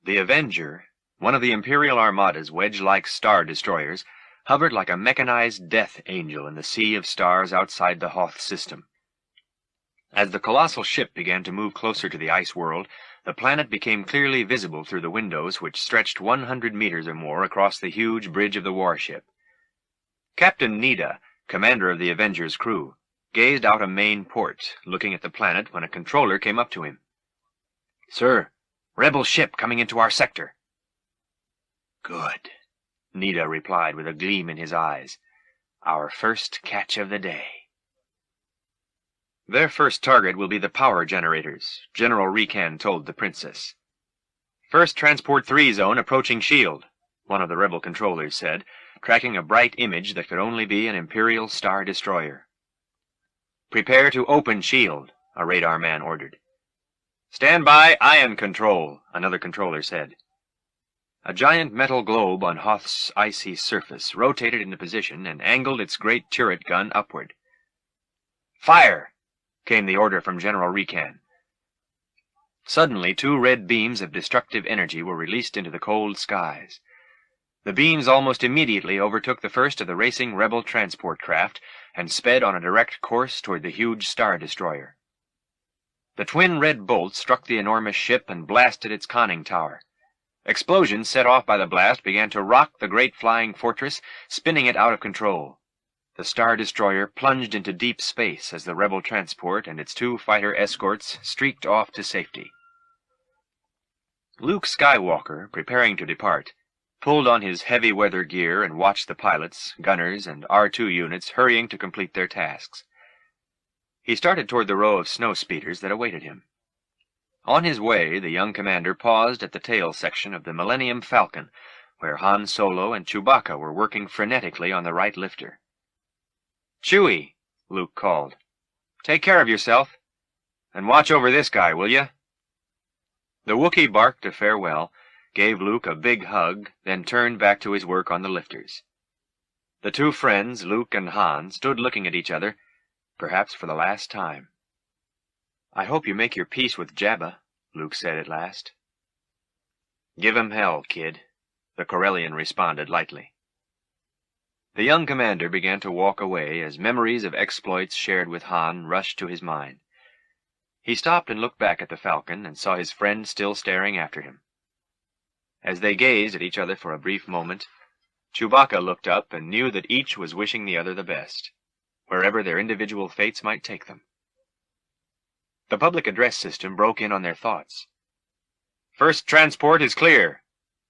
The Avenger, one of the Imperial Armada's wedge-like star destroyers, hovered like a mechanized death angel in the sea of stars outside the Hoth system. As the colossal ship began to move closer to the ice world, the planet became clearly visible through the windows which stretched 100 meters or more across the huge bridge of the warship. Captain Nida, commander of the Avenger's crew, gazed out a main port, looking at the planet when a controller came up to him. "Sir, rebel ship coming into our sector." "Good," Nida replied with a gleam in his eyes. "Our first catch of the day." "Their first target will be the power generators," General Recan told the princess. "First Transport 3 zone approaching shield," one of the rebel controllers said, tracking a bright image that could only be an Imperial Star Destroyer. "Prepare to open shield," a radar man ordered. "Stand by, ion control," another controller said. A giant metal globe on Hoth's icy surface rotated into position and angled its great turret gun upward. "Fire!" came the order from General Recan. Suddenly, 2 red beams of destructive energy were released into the cold skies. The beams almost immediately overtook the first of the racing rebel transport craft and sped on a direct course toward the huge Star Destroyer. The twin red bolts struck the enormous ship and blasted its conning tower. Explosions set off by the blast began to rock the great flying fortress, spinning it out of control. The Star Destroyer plunged into deep space as the rebel transport and its 2 fighter escorts streaked off to safety. Luke Skywalker, preparing to depart, pulled on his heavy weather gear and watched the pilots, gunners, and R2 units hurrying to complete their tasks. He started toward the row of snow speeders that awaited him. On his way, the young commander paused at the tail section of the Millennium Falcon, where Han Solo and Chewbacca were working frenetically on the right lifter. "Chewie," Luke called, "take care of yourself. And watch over this guy, will you?" The Wookiee barked a farewell, gave Luke a big hug, then turned back to his work on the lifters. The 2 friends, Luke and Han, stood looking at each other, perhaps for the last time. "I hope you make your peace with Jabba," Luke said at last. "Give him hell, kid," the Corellian responded lightly. The young commander began to walk away as memories of exploits shared with Han rushed to his mind. He stopped and looked back at the Falcon and saw his friend still staring after him. As they gazed at each other for a brief moment, Chewbacca looked up and knew that each was wishing the other the best, wherever their individual fates might take them. The public address system broke in on their thoughts. "First transport is clear,"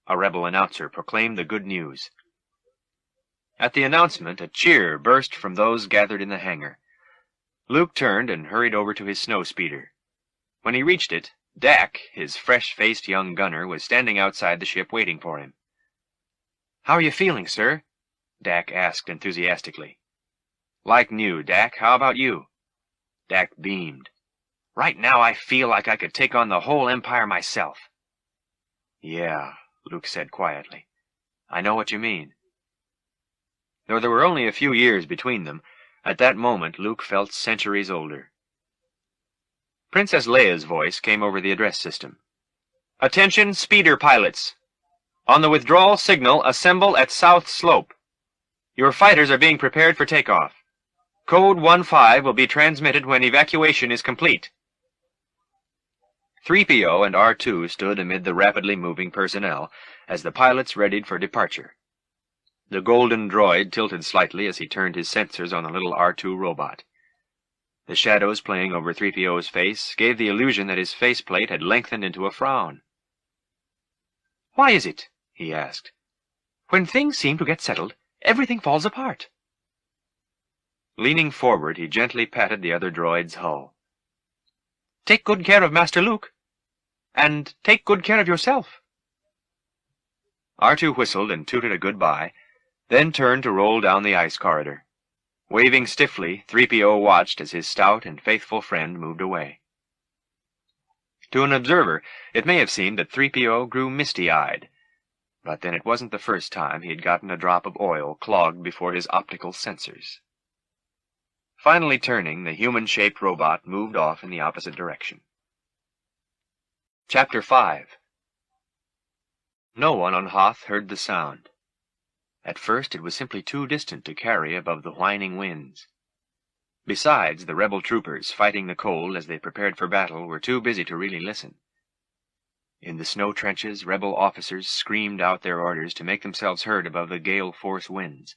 a rebel announcer proclaimed the good news. At the announcement, a cheer burst from those gathered in the hangar. Luke turned and hurried over to his snow speeder. When he reached it, Dak, his fresh-faced young gunner, was standing outside the ship waiting for him. "How are you feeling, sir?" Dak asked enthusiastically. "Like new, Dak. How about you?" Dak beamed. "Right now I feel like I could take on the whole Empire myself." "Yeah," Luke said quietly. "I know what you mean." Though there were only a few years between them, at that moment Luke felt centuries older. Princess Leia's voice came over the address system. "Attention, speeder pilots! On the withdrawal signal, assemble at South Slope. Your fighters are being prepared for takeoff. Code 15 will be transmitted when evacuation is complete." 3PO and R2 stood amid the rapidly moving personnel as the pilots readied for departure. The golden droid tilted slightly as he turned his sensors on the little R2 robot. The shadows playing over 3PO's face gave the illusion that his faceplate had lengthened into a frown. "Why is it?" he asked. "When things seem to get settled, everything falls apart." Leaning forward, he gently patted the other droid's hull. "Take good care of Master Luke. And take good care of yourself." R2 whistled and tooted a goodbye, then turned to roll down the ice corridor. Waving stiffly, 3PO watched as his stout and faithful friend moved away. To an observer, it may have seemed that 3PO grew misty-eyed, but then it wasn't the first time he had gotten a drop of oil clogged before his optical sensors. Finally turning, the human-shaped robot moved off in the opposite direction. Chapter 5. No one on Hoth heard the sound. At first it was simply too distant to carry above the whining winds. Besides, the rebel troopers, fighting the cold as they prepared for battle, were too busy to really listen. In the snow trenches, rebel officers screamed out their orders to make themselves heard above the gale-force winds.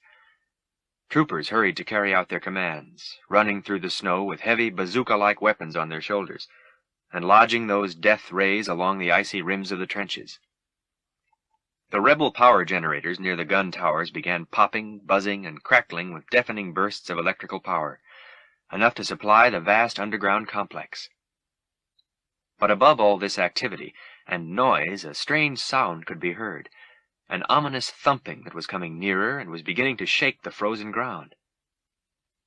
Troopers hurried to carry out their commands, running through the snow with heavy bazooka-like weapons on their shoulders, and lodging those death rays along the icy rims of the trenches. The rebel power generators near the gun towers began popping, buzzing, and crackling with deafening bursts of electrical power, enough to supply the vast underground complex. But above all this activity and noise, a strange sound could be heard, an ominous thumping that was coming nearer and was beginning to shake the frozen ground.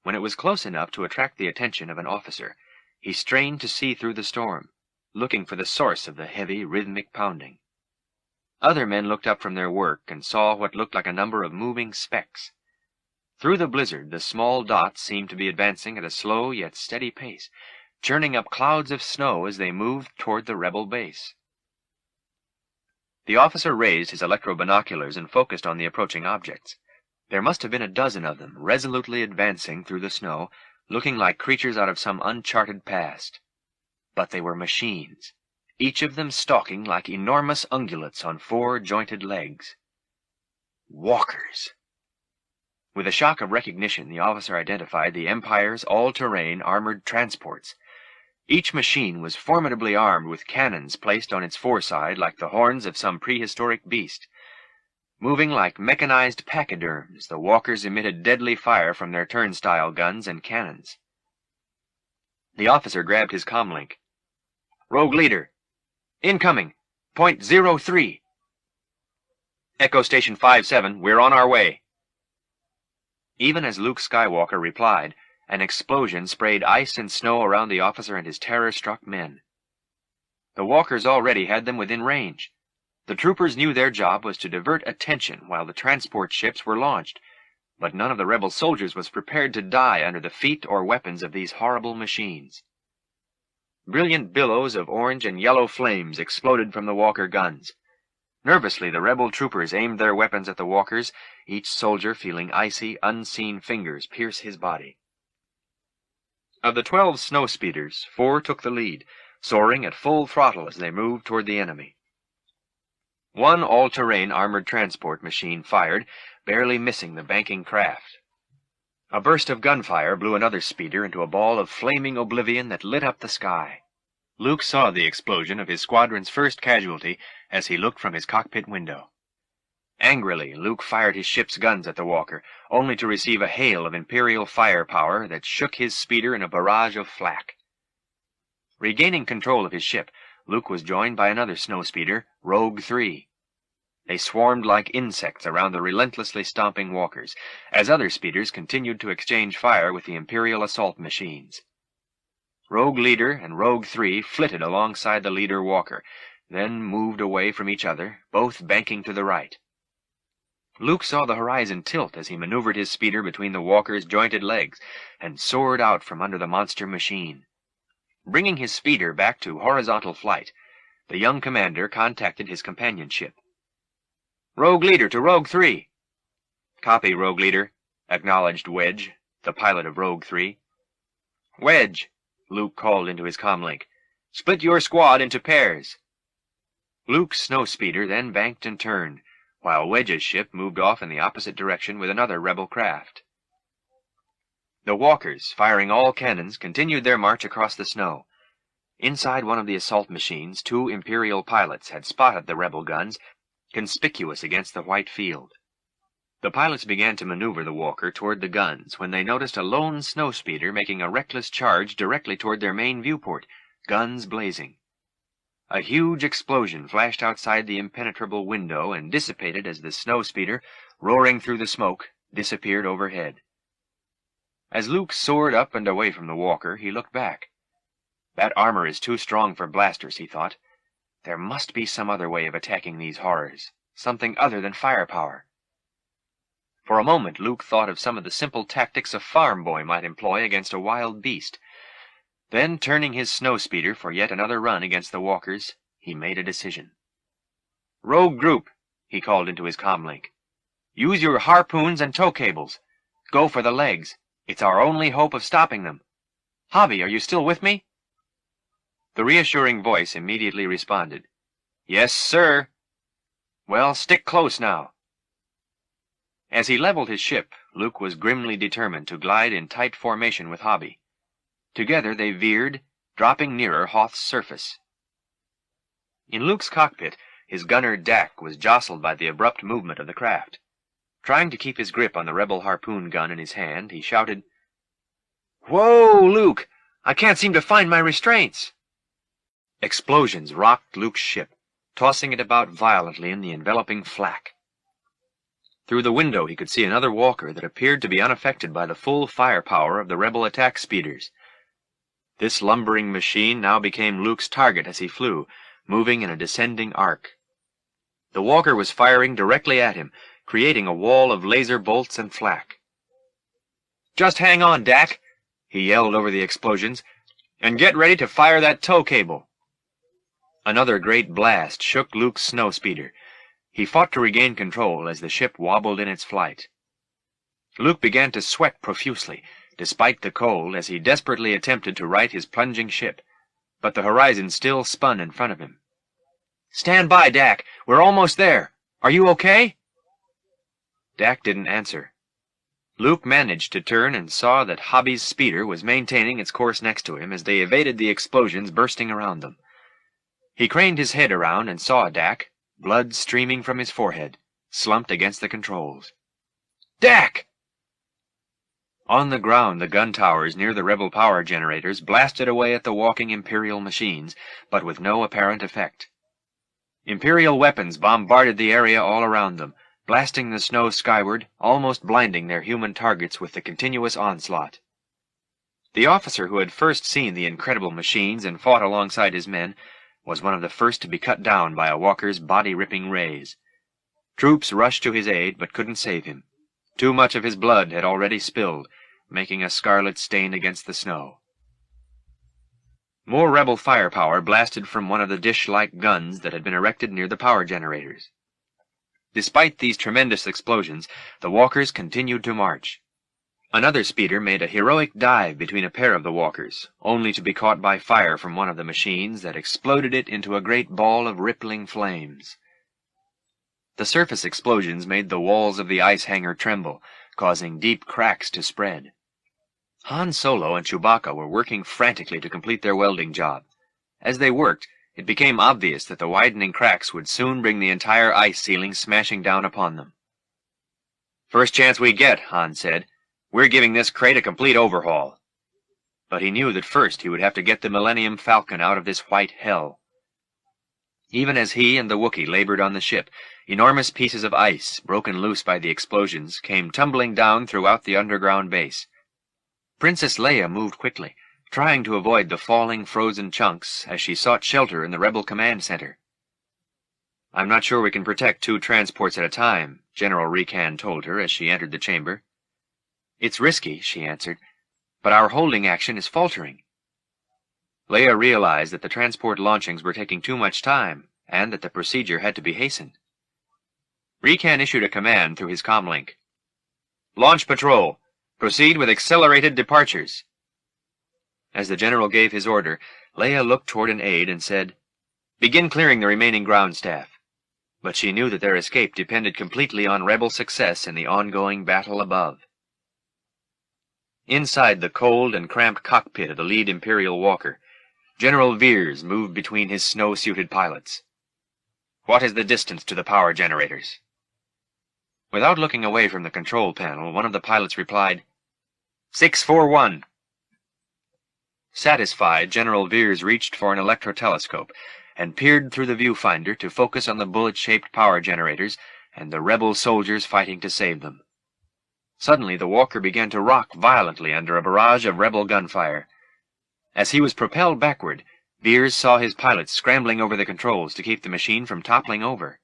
When it was close enough to attract the attention of an officer, he strained to see through the storm, looking for the source of the heavy, rhythmic pounding. Other men looked up from their work and saw what looked like a number of moving specks. Through the blizzard, the small dots seemed to be advancing at a slow yet steady pace, churning up clouds of snow as they moved toward the rebel base. The officer raised his electro-binoculars and focused on the approaching objects. There must have been a dozen of them, resolutely advancing through the snow, looking like creatures out of some uncharted past. But they were machines, each of them stalking like enormous ungulates on 4 jointed legs. Walkers! With a shock of recognition, the officer identified the Empire's all-terrain armored transports. Each machine was formidably armed with cannons placed on its foreside like the horns of some prehistoric beast. Moving like mechanized pachyderms, the walkers emitted deadly fire from their turnstile guns and cannons. The officer grabbed his comlink. "Rogue Leader! Incoming! Point 03! Echo Station 5-7, we're on our way." Even as Luke Skywalker replied, an explosion sprayed ice and snow around the officer and his terror-struck men. The walkers already had them within range. The troopers knew their job was to divert attention while the transport ships were launched, but none of the rebel soldiers was prepared to die under the feet or weapons of these horrible machines. Brilliant billows of orange and yellow flames exploded from the walker guns. Nervously, the rebel troopers aimed their weapons at the walkers, each soldier feeling icy, unseen fingers pierce his body. Of the 12 snow speeders, 4 took the lead, soaring at full throttle as they moved toward the enemy. One all-terrain armored transport machine fired, barely missing the banking craft. A burst of gunfire blew another speeder into a ball of flaming oblivion that lit up the sky. Luke saw the explosion of his squadron's first casualty as he looked from his cockpit window. Angrily, Luke fired his ship's guns at the walker, only to receive a hail of Imperial firepower that shook his speeder in a barrage of flak. Regaining control of his ship, Luke was joined by another snowspeeder, Rogue 3. They swarmed like insects around the relentlessly stomping walkers, as other speeders continued to exchange fire with the Imperial assault machines. Rogue Leader and Rogue 3 flitted alongside the leader walker, then moved away from each other, both banking to the right. Luke saw the horizon tilt as he maneuvered his speeder between the walker's jointed legs and soared out from under the monster machine. Bringing his speeder back to horizontal flight, the young commander contacted his companion ship. "Rogue Leader to Rogue 3. "Copy, Rogue Leader," acknowledged Wedge, the pilot of Rogue 3. "Wedge," Luke called into his comlink, "split your squad into pairs." Luke's snowspeeder then banked and turned, while Wedge's ship moved off in the opposite direction with another rebel craft. The walkers, firing all cannons, continued their march across the snow. Inside one of the assault machines, 2 Imperial pilots had spotted the rebel guns, conspicuous against the white field. The pilots began to maneuver the walker toward the guns when they noticed a lone snowspeeder making a reckless charge directly toward their main viewport, guns blazing. A huge explosion flashed outside the impenetrable window and dissipated as the snowspeeder, roaring through the smoke, disappeared overhead. As Luke soared up and away from the walker, he looked back. That armor is too strong for blasters, he thought. There must be some other way of attacking these horrors, something other than firepower. For a moment Luke thought of some of the simple tactics a farm boy might employ against a wild beast. Then, turning his snowspeeder for yet another run against the walkers, he made a decision. "Rogue Group," he called into his comlink. "Use your harpoons and tow cables. Go for the legs. It's our only hope of stopping them. Hobby, are you still with me?" The reassuring voice immediately responded. "Yes, sir." "Well, stick close now." As he leveled his ship, Luke was grimly determined to glide in tight formation with Hobby. Together they veered, dropping nearer Hoth's surface. In Luke's cockpit, his gunner Dak was jostled by the abrupt movement of the craft. Trying to keep his grip on the rebel harpoon gun in his hand, he shouted, "Whoa, Luke! I can't seem to find my restraints!" Explosions rocked Luke's ship, tossing it about violently in the enveloping flak. Through the window he could see another walker that appeared to be unaffected by the full firepower of the rebel attack speeders. This lumbering machine now became Luke's target as he flew, moving in a descending arc. The walker was firing directly at him, creating a wall of laser bolts and flak. "Just hang on, Dak," he yelled over the explosions, "and get ready to fire that tow cable." Another great blast shook Luke's snowspeeder. He fought to regain control as the ship wobbled in its flight. Luke began to sweat profusely, despite the cold, as he desperately attempted to right his plunging ship, but the horizon still spun in front of him. "Stand by, Dak. We're almost there. Are you okay?" Dak didn't answer. Luke managed to turn and saw that Hobby's speeder was maintaining its course next to him as they evaded the explosions bursting around them. He craned his head around and saw Dak, blood streaming from his forehead, slumped against the controls. "Dak!" On the ground, the gun towers near the rebel power generators blasted away at the walking Imperial machines, but with no apparent effect. Imperial weapons bombarded the area all around them, blasting the snow skyward, almost blinding their human targets with the continuous onslaught. The officer who had first seen the incredible machines and fought alongside his men was one of the first to be cut down by a walker's body-ripping rays. Troops rushed to his aid, but couldn't save him. Too much of his blood had already spilled, making a scarlet stain against the snow. More rebel firepower blasted from one of the dish-like guns that had been erected near the power generators. Despite these tremendous explosions, the walkers continued to march. Another speeder made a heroic dive between a pair of the walkers, only to be caught by fire from one of the machines that exploded it into a great ball of rippling flames. The surface explosions made the walls of the ice hangar tremble, causing deep cracks to spread. Han Solo and Chewbacca were working frantically to complete their welding job. As they worked, it became obvious that the widening cracks would soon bring the entire ice ceiling smashing down upon them. "First chance we get," Han said. "We're giving this crate a complete overhaul." But he knew that first he would have to get the Millennium Falcon out of this white hell. Even as he and the Wookiee labored on the ship, enormous pieces of ice, broken loose by the explosions, came tumbling down throughout the underground base. Princess Leia moved quickly, trying to avoid the falling frozen chunks as she sought shelter in the Rebel command center. "I'm not sure we can protect 2 transports at a time," General Recan told her as she entered the chamber. "It's risky," she answered, "but our holding action is faltering." Leia realized that the transport launchings were taking too much time, and that the procedure had to be hastened. Recan issued a command through his comlink. "Launch patrol. Proceed with accelerated departures." As the general gave his order, Leia looked toward an aide and said, "Begin clearing the remaining ground staff." But she knew that their escape depended completely on Rebel success in the ongoing battle above. Inside the cold and cramped cockpit of the lead Imperial walker, General Veers moved between his snow-suited pilots. "What is the distance to the power generators?" Without looking away from the control panel, one of the pilots replied, 641. Satisfied, General Veers reached for an electro-telescope and peered through the viewfinder to focus on the bullet-shaped power generators and the Rebel soldiers fighting to save them. Suddenly, the walker began to rock violently under a barrage of Rebel gunfire. As he was propelled backward, Veers saw his pilots scrambling over the controls to keep the machine from toppling over.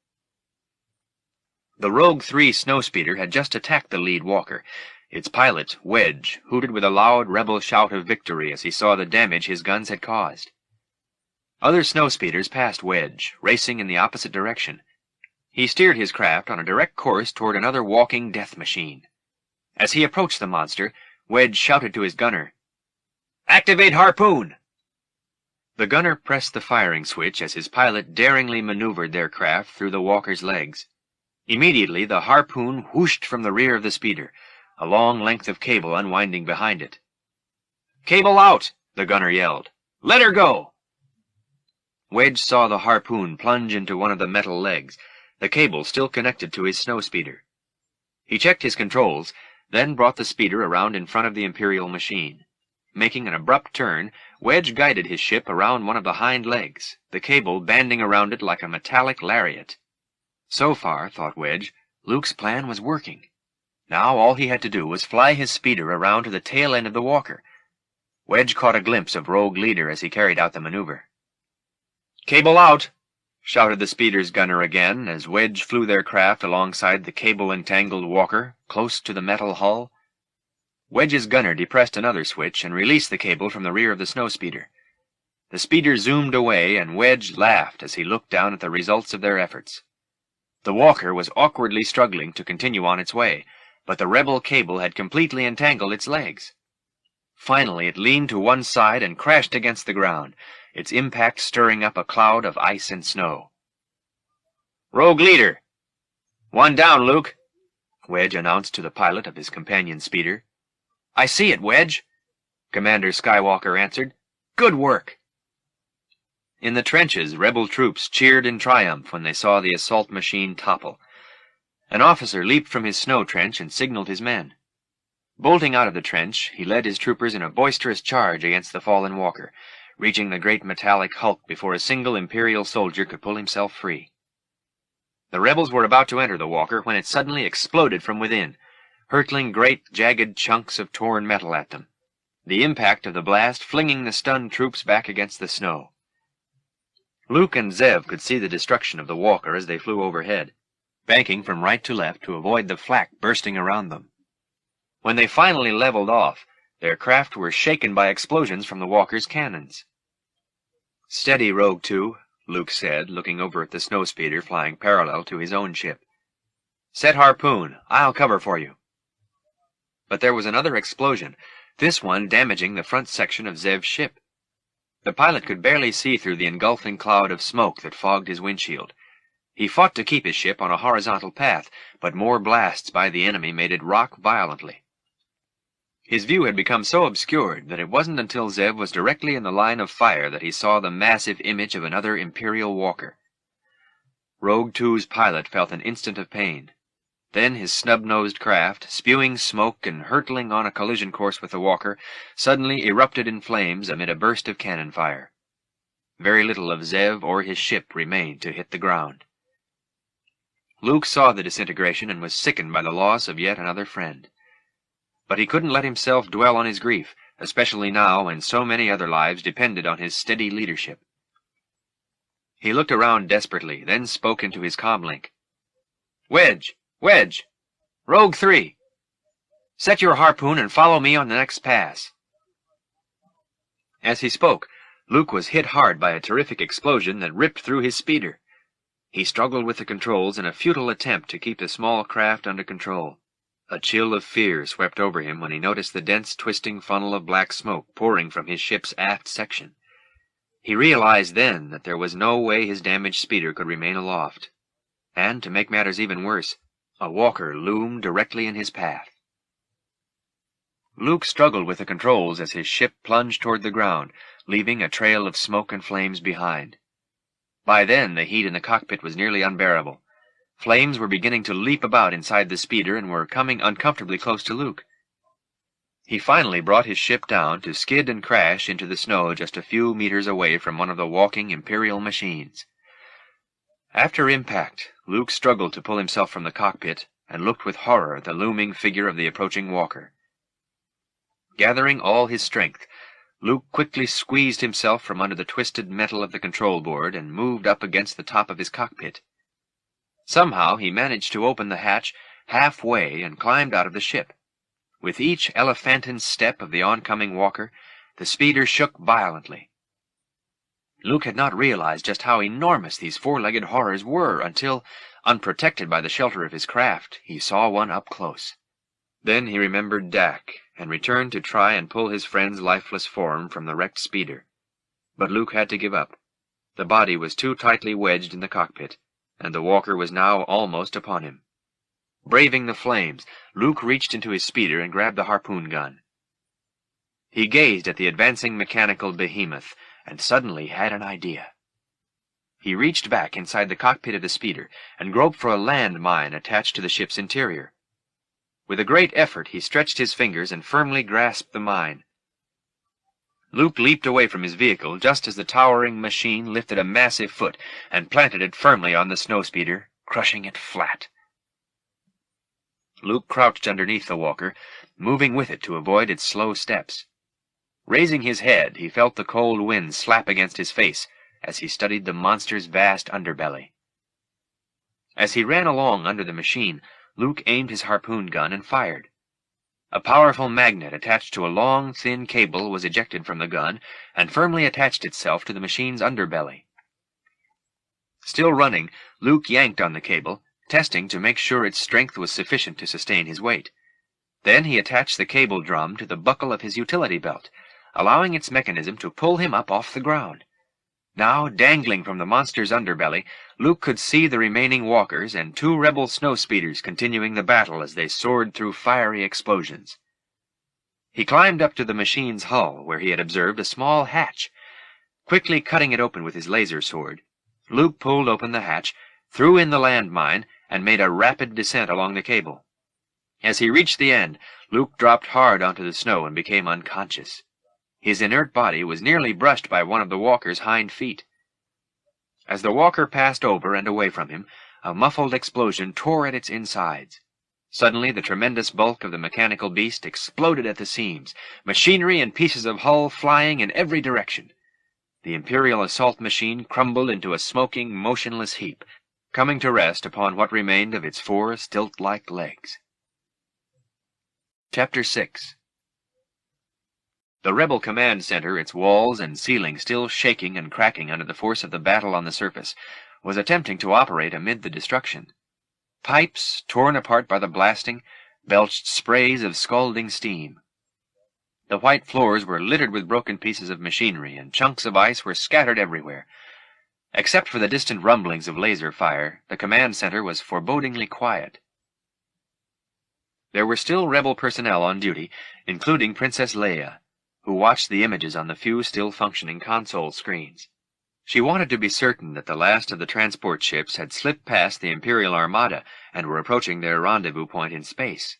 The Rogue 3 snowspeeder had just attacked the lead walker. Its pilot, Wedge, hooted with a loud Rebel shout of victory as he saw the damage his guns had caused. Other snowspeeders passed Wedge, racing in the opposite direction. He steered his craft on a direct course toward another walking death machine. As he approached the monster, Wedge shouted to his gunner, "Activate harpoon!" The gunner pressed the firing switch as his pilot daringly maneuvered their craft through the walker's legs. Immediately, the harpoon whooshed from the rear of the speeder, a long length of cable unwinding behind it. "Cable out!" the gunner yelled. "Let her go!" Wedge saw the harpoon plunge into one of the metal legs, the cable still connected to his snowspeeder. He checked his controls, then brought the speeder around in front of the Imperial machine. Making an abrupt turn, Wedge guided his ship around one of the hind legs, the cable banding around it like a metallic lariat. So far, thought Wedge, Luke's plan was working. Now all he had to do was fly his speeder around to the tail end of the walker. Wedge caught a glimpse of Rogue Leader as he carried out the maneuver. "Cable out!" shouted the speeder's gunner again as Wedge flew their craft alongside the cable-entangled walker, close to the metal hull. Wedge's gunner depressed another switch and released the cable from the rear of the snowspeeder. The speeder zoomed away, and Wedge laughed as he looked down at the results of their efforts. The walker was awkwardly struggling to continue on its way, but the Rebel cable had completely entangled its legs. Finally, it leaned to one side and crashed against the ground, its impact stirring up a cloud of ice and snow. "Rogue Leader!" "One down, Luke," Wedge announced to the pilot of his companion speeder. "I see it, Wedge," Commander Skywalker answered. "Good work." In the trenches, Rebel troops cheered in triumph when they saw the assault machine topple. An officer leaped from his snow trench and signaled his men. Bolting out of the trench, he led his troopers in a boisterous charge against the fallen walker, reaching the great metallic hulk before a single Imperial soldier could pull himself free. The rebels were about to enter the walker when it suddenly exploded from within, hurtling great, jagged chunks of torn metal at them, the impact of the blast flinging the stunned troops back against the snow. Luke and Zev could see the destruction of the walker as they flew overhead, banking from right to left to avoid the flak bursting around them. When they finally leveled off, their craft were shaken by explosions from the walker's cannons. "Steady, Rogue 2, Luke said, looking over at the snowspeeder flying parallel to his own ship. "Set harpoon. I'll cover for you." But there was another explosion, this one damaging the front section of Zev's ship. The pilot could barely see through the engulfing cloud of smoke that fogged his windshield. He fought to keep his ship on a horizontal path, but more blasts by the enemy made it rock violently. His view had become so obscured that it wasn't until Zev was directly in the line of fire that he saw the massive image of another Imperial walker. Rogue 2's pilot felt an instant of pain. Then his snub-nosed craft, spewing smoke and hurtling on a collision course with the walker, suddenly erupted in flames amid a burst of cannon fire. Very little of Zev or his ship remained to hit the ground. Luke saw the disintegration and was sickened by the loss of yet another friend. But he couldn't let himself dwell on his grief, especially now when so many other lives depended on his steady leadership. He looked around desperately, then spoke into his comlink. "Wedge! Wedge! Rogue 3! Set your harpoon and follow me on the next pass." As he spoke, Luke was hit hard by a terrific explosion that ripped through his speeder. He struggled with the controls in a futile attempt to keep the small craft under control. A chill of fear swept over him when he noticed the dense, twisting funnel of black smoke pouring from his ship's aft section. He realized then that there was no way his damaged speeder could remain aloft. And, to make matters even worse, a walker loomed directly in his path. Luke struggled with the controls as his ship plunged toward the ground, leaving a trail of smoke and flames behind. By then, the heat in the cockpit was nearly unbearable. Flames were beginning to leap about inside the speeder and were coming uncomfortably close to Luke. He finally brought his ship down to skid and crash into the snow just a few meters away from one of the walking Imperial machines. After impact, Luke struggled to pull himself from the cockpit and looked with horror at the looming figure of the approaching walker. Gathering all his strength, Luke quickly squeezed himself from under the twisted metal of the control board and moved up against the top of his cockpit. Somehow he managed to open the hatch halfway and climbed out of the ship. With each elephantine step of the oncoming walker, the speeder shook violently. Luke had not realized just how enormous these four-legged horrors were until, unprotected by the shelter of his craft, he saw one up close. Then he remembered Dak, and returned to try and pull his friend's lifeless form from the wrecked speeder. But Luke had to give up. The body was too tightly wedged in the cockpit, and the walker was now almost upon him. Braving the flames, Luke reached into his speeder and grabbed the harpoon gun. He gazed at the advancing mechanical behemoth, and suddenly had an idea. He reached back inside the cockpit of the speeder and groped for a landmine attached to the ship's interior. With a great effort, he stretched his fingers and firmly grasped the mine. Luke leaped away from his vehicle just as the towering machine lifted a massive foot and planted it firmly on the snowspeeder, crushing it flat. Luke crouched underneath the walker, moving with it to avoid its slow steps. Raising his head, he felt the cold wind slap against his face as he studied the monster's vast underbelly. As he ran along under the machine, Luke aimed his harpoon gun and fired. A powerful magnet attached to a long, thin cable was ejected from the gun and firmly attached itself to the machine's underbelly. Still running, Luke yanked on the cable, testing to make sure its strength was sufficient to sustain his weight. Then he attached the cable drum to the buckle of his utility belt, allowing its mechanism to pull him up off the ground. Now, dangling from the monster's underbelly, Luke could see the remaining walkers and two rebel snowspeeders continuing the battle as they soared through fiery explosions. He climbed up to the machine's hull, where he had observed a small hatch. Quickly cutting it open with his laser sword, Luke pulled open the hatch, threw in the landmine, and made a rapid descent along the cable. As he reached the end, Luke dropped hard onto the snow and became unconscious. His inert body was nearly brushed by one of the walker's hind feet. As the walker passed over and away from him, a muffled explosion tore at its insides. Suddenly, the tremendous bulk of the mechanical beast exploded at the seams, machinery and pieces of hull flying in every direction. The Imperial assault machine crumbled into a smoking, motionless heap, coming to rest upon what remained of its four stilt-like legs. Chapter 6. The rebel command center, its walls and ceiling still shaking and cracking under the force of the battle on the surface, was attempting to operate amid the destruction. Pipes, torn apart by the blasting, belched sprays of scalding steam. The white floors were littered with broken pieces of machinery, and chunks of ice were scattered everywhere. Except for the distant rumblings of laser fire, the command center was forebodingly quiet. There were still rebel personnel on duty, including Princess Leia, who watched the images on the few still functioning console screens. She wanted to be certain that the last of the transport ships had slipped past the Imperial Armada and were approaching their rendezvous point in space.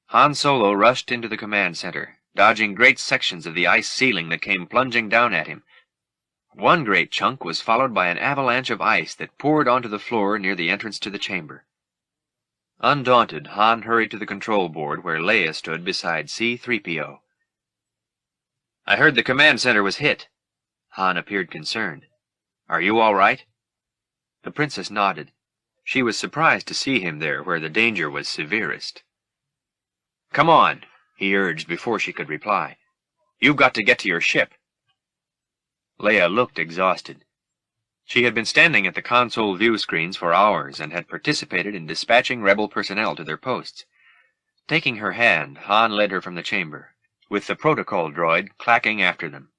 Han Solo rushed into the command center, dodging great sections of the ice ceiling that came plunging down at him. One great chunk was followed by an avalanche of ice that poured onto the floor near the entrance to the chamber. Undaunted, Han hurried to the control board where Leia stood beside C-3PO. "I heard the command center was hit." Han appeared concerned. "Are you all right?" The princess nodded. She was surprised to see him there where the danger was severest. "Come on," he urged before she could reply. "You've got to get to your ship." Leia looked exhausted. She had been standing at the console view screens for hours and had participated in dispatching rebel personnel to their posts. Taking her hand, Han led her from the chamber, with the protocol droid clacking after them.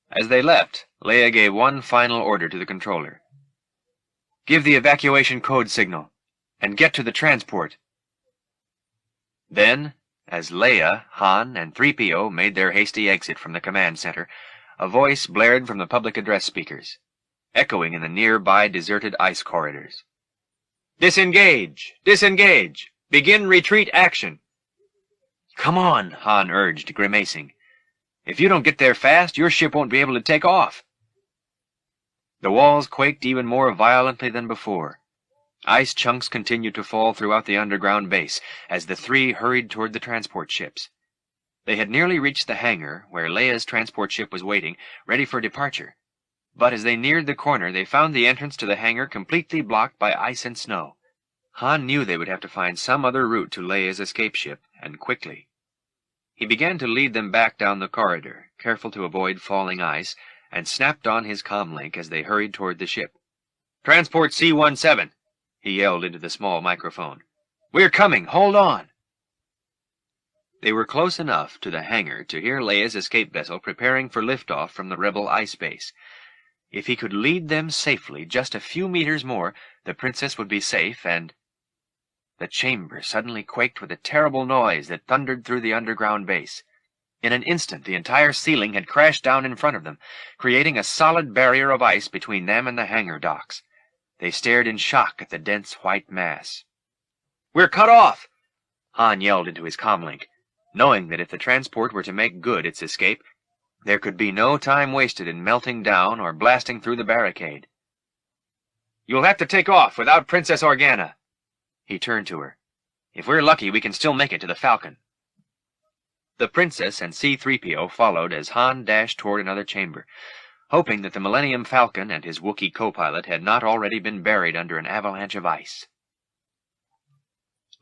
As they left, Leia gave one final order to the controller. "Give the evacuation code signal, and get to the transport." Then, as Leia, Han, and 3PO made their hasty exit from the command center, a voice blared from the public address speakers, echoing in the nearby deserted ice corridors. "Disengage! Disengage! Begin retreat action!" "Come on," Han urged, grimacing. "If you don't get there fast, your ship won't be able to take off." The walls quaked even more violently than before. Ice chunks continued to fall throughout the underground base as the three hurried toward the transport ships. They had nearly reached the hangar, where Leia's transport ship was waiting, ready for departure. But as they neared the corner, they found the entrance to the hangar completely blocked by ice and snow. Han knew they would have to find some other route to Leia's escape ship, and quickly. He began to lead them back down the corridor, careful to avoid falling ice, and snapped on his comlink as they hurried toward the ship. "Transport C-17, he yelled into the small microphone. "We're coming! Hold on!" They were close enough to the hangar to hear Leia's escape vessel preparing for liftoff from the rebel ice base. If he could lead them safely just a few meters more, the princess would be safe, and... The chamber suddenly quaked with a terrible noise that thundered through the underground base. In an instant, the entire ceiling had crashed down in front of them, creating a solid barrier of ice between them and the hangar docks. They stared in shock at the dense white mass. "We're cut off!" Han yelled into his comlink, knowing that if the transport were to make good its escape, there could be no time wasted in melting down or blasting through the barricade. "You'll have to take off without Princess Organa." He turned to her. "If we're lucky, we can still make it to the Falcon." The princess and C-3PO followed as Han dashed toward another chamber, hoping that the Millennium Falcon and his Wookiee co-pilot had not already been buried under an avalanche of ice.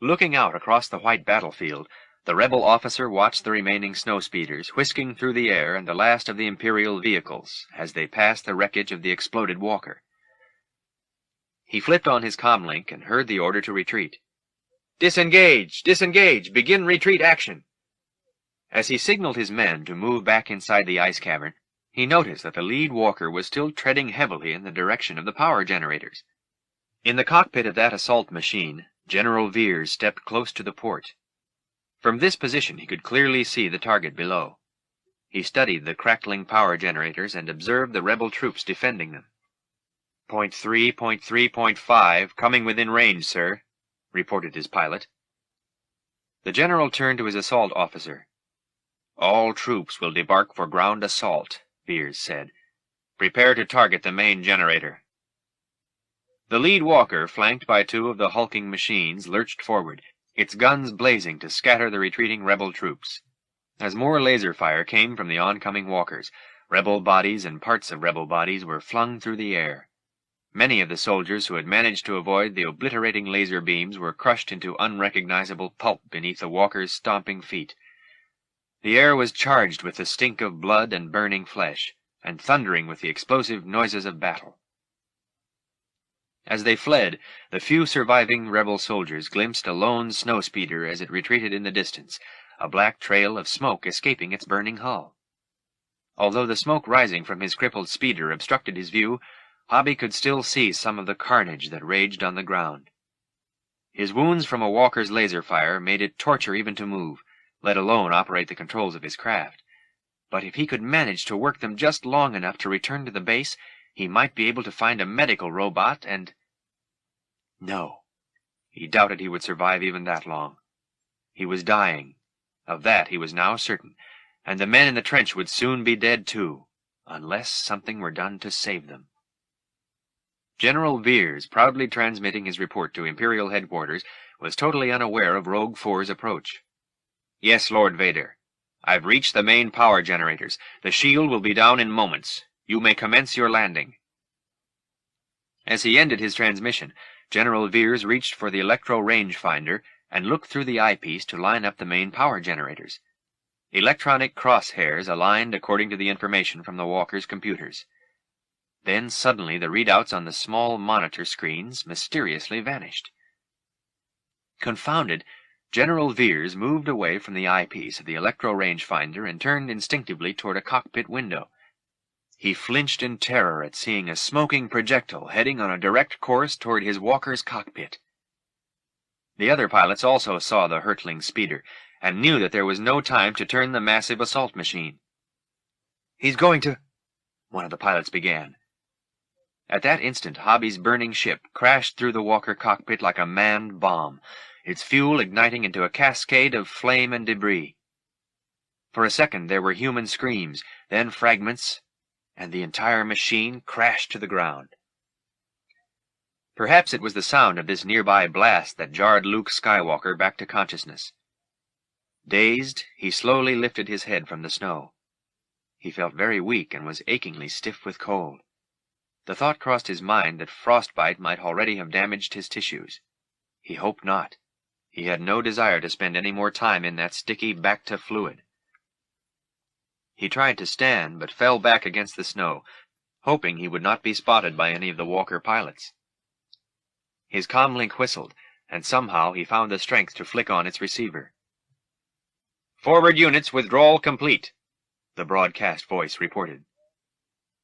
Looking out across the white battlefield, the rebel officer watched the remaining snowspeeders whisking through the air and the last of the Imperial vehicles as they passed the wreckage of the exploded walker. He flipped on his comlink and heard the order to retreat. "Disengage! Disengage! Begin retreat action!" As he signaled his men to move back inside the ice cavern, he noticed that the lead walker was still treading heavily in the direction of the power generators. In the cockpit of that assault machine, General Veers stepped close to the port. From this position he could clearly see the target below. He studied the crackling power generators and observed the rebel troops defending them. "Point 3, point 3, point 5, coming within range, sir," reported his pilot. The general turned to his assault officer. "All troops will debark for ground assault," Veers said. "Prepare to target the main generator." The lead walker, flanked by two of the hulking machines, lurched forward, its guns blazing to scatter the retreating rebel troops. As more laser fire came from the oncoming walkers, rebel bodies and parts of rebel bodies were flung through the air. Many of the soldiers who had managed to avoid the obliterating laser beams were crushed into unrecognizable pulp beneath the walkers' stomping feet. The air was charged with the stink of blood and burning flesh, and thundering with the explosive noises of battle. As they fled, the few surviving rebel soldiers glimpsed a lone snowspeeder as it retreated in the distance, a black trail of smoke escaping its burning hull. Although the smoke rising from his crippled speeder obstructed his view, Hobby could still see some of the carnage that raged on the ground. His wounds from a walker's laser fire made it torture even to move, let alone operate the controls of his craft. But if he could manage to work them just long enough to return to the base, he might be able to find a medical robot and... No. He doubted he would survive even that long. He was dying. Of that he was now certain, and the men in the trench would soon be dead too, unless something were done to save them. General Veers, proudly transmitting his report to Imperial headquarters, was totally unaware of Rogue Four's approach. "Yes, Lord Vader. I've reached the main power generators. The shield will be down in moments. You may commence your landing." As he ended his transmission, General Veers reached for the electro rangefinder and looked through the eyepiece to line up the main power generators. Electronic crosshairs aligned according to the information from the walkers' computers. Then suddenly the readouts on the small monitor screens mysteriously vanished. Confounded, General Veers moved away from the eyepiece of the electro rangefinder and turned instinctively toward a cockpit window. He flinched in terror at seeing a smoking projectile heading on a direct course toward his walker's cockpit. The other pilots also saw the hurtling speeder, and knew that there was no time to turn the massive assault machine. "He's going to—" one of the pilots began. At that instant, Hobby's burning ship crashed through the walker cockpit like a manned bomb, its fuel igniting into a cascade of flame and debris. For a second there were human screams, then fragments, and the entire machine crashed to the ground. Perhaps it was the sound of this nearby blast that jarred Luke Skywalker back to consciousness. Dazed, he slowly lifted his head from the snow. He felt very weak and was achingly stiff with cold. The thought crossed his mind that frostbite might already have damaged his tissues. He hoped not. He had no desire to spend any more time in that sticky back-to fluid. He tried to stand, but fell back against the snow, hoping he would not be spotted by any of the walker pilots. His comlink whistled, and somehow he found the strength to flick on its receiver. "Forward units, withdrawal complete," the broadcast voice reported.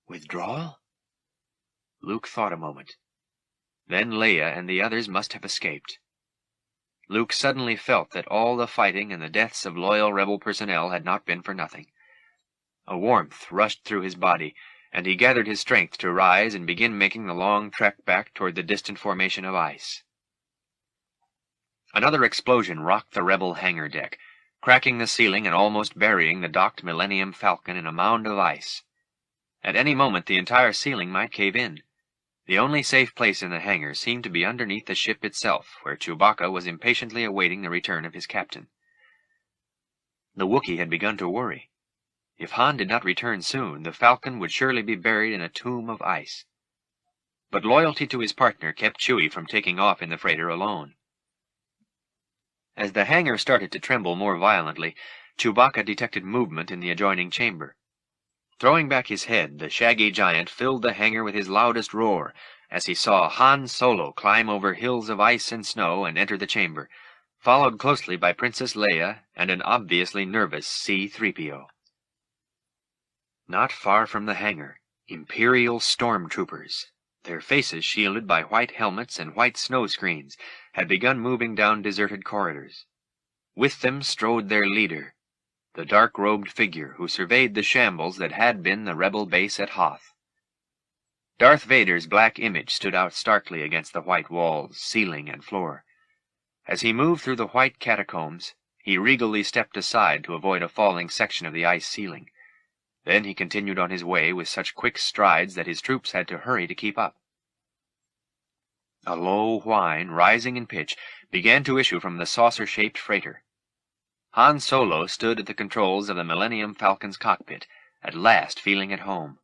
Withdrawal? Luke thought a moment. Then Leia and the others must have escaped. Luke suddenly felt that all the fighting and the deaths of loyal rebel personnel had not been for nothing. A warmth rushed through his body, and he gathered his strength to rise and begin making the long trek back toward the distant formation of ice. Another explosion rocked the rebel hangar deck, cracking the ceiling and almost burying the docked Millennium Falcon in a mound of ice. At any moment the entire ceiling might cave in. The only safe place in the hangar seemed to be underneath the ship itself, where Chewbacca was impatiently awaiting the return of his captain. The Wookiee had begun to worry. If Han did not return soon, the Falcon would surely be buried in a tomb of ice. But loyalty to his partner kept Chewie from taking off in the freighter alone. As the hangar started to tremble more violently, Chewbacca detected movement in the adjoining chamber. Throwing back his head, the shaggy giant filled the hangar with his loudest roar as he saw Han Solo climb over hills of ice and snow and enter the chamber, followed closely by Princess Leia and an obviously nervous C-3PO. Not far from the hangar, Imperial stormtroopers, their faces shielded by white helmets and white snow screens, had begun moving down deserted corridors. With them strode their leader, the dark-robed figure who surveyed the shambles that had been the rebel base at Hoth. Darth Vader's black image stood out starkly against the white walls, ceiling, and floor. As he moved through the white catacombs, he regally stepped aside to avoid a falling section of the ice ceiling. Then he continued on his way with such quick strides that his troops had to hurry to keep up. A low whine, rising in pitch, began to issue from the saucer-shaped freighter. Han Solo stood at the controls of the Millennium Falcon's cockpit, at last feeling at home.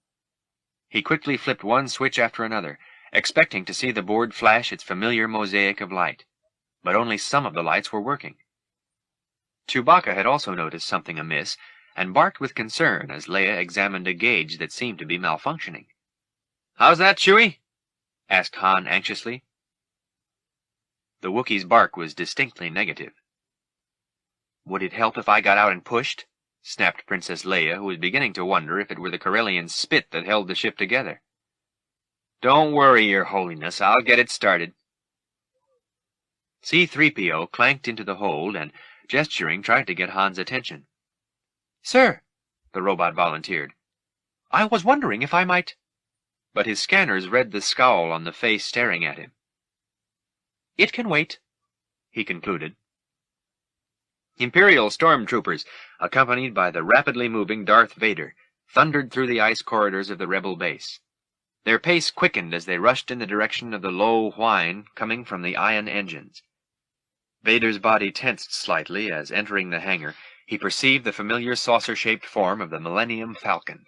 He quickly flipped one switch after another, expecting to see the board flash its familiar mosaic of light, but only some of the lights were working. Chewbacca had also noticed something amiss, and barked with concern as Leia examined a gauge that seemed to be malfunctioning. "How's that, Chewie?" asked Han anxiously. The Wookiee's bark was distinctly negative. "Would it help if I got out and pushed?" snapped Princess Leia, who was beginning to wonder if it were the Corellian spit that held the ship together. "Don't worry, Your Holiness. I'll get it started." C-3PO clanked into the hold and, gesturing, tried to get Han's attention. "Sir," the robot volunteered, "I was wondering if I might—" But his scanners read the scowl on the face staring at him. "It can wait," he concluded. Imperial stormtroopers, accompanied by the rapidly moving Darth Vader, thundered through the ice corridors of the rebel base. Their pace quickened as they rushed in the direction of the low whine coming from the ion engines. Vader's body tensed slightly as, entering the hangar, he perceived the familiar saucer-shaped form of the Millennium Falcon.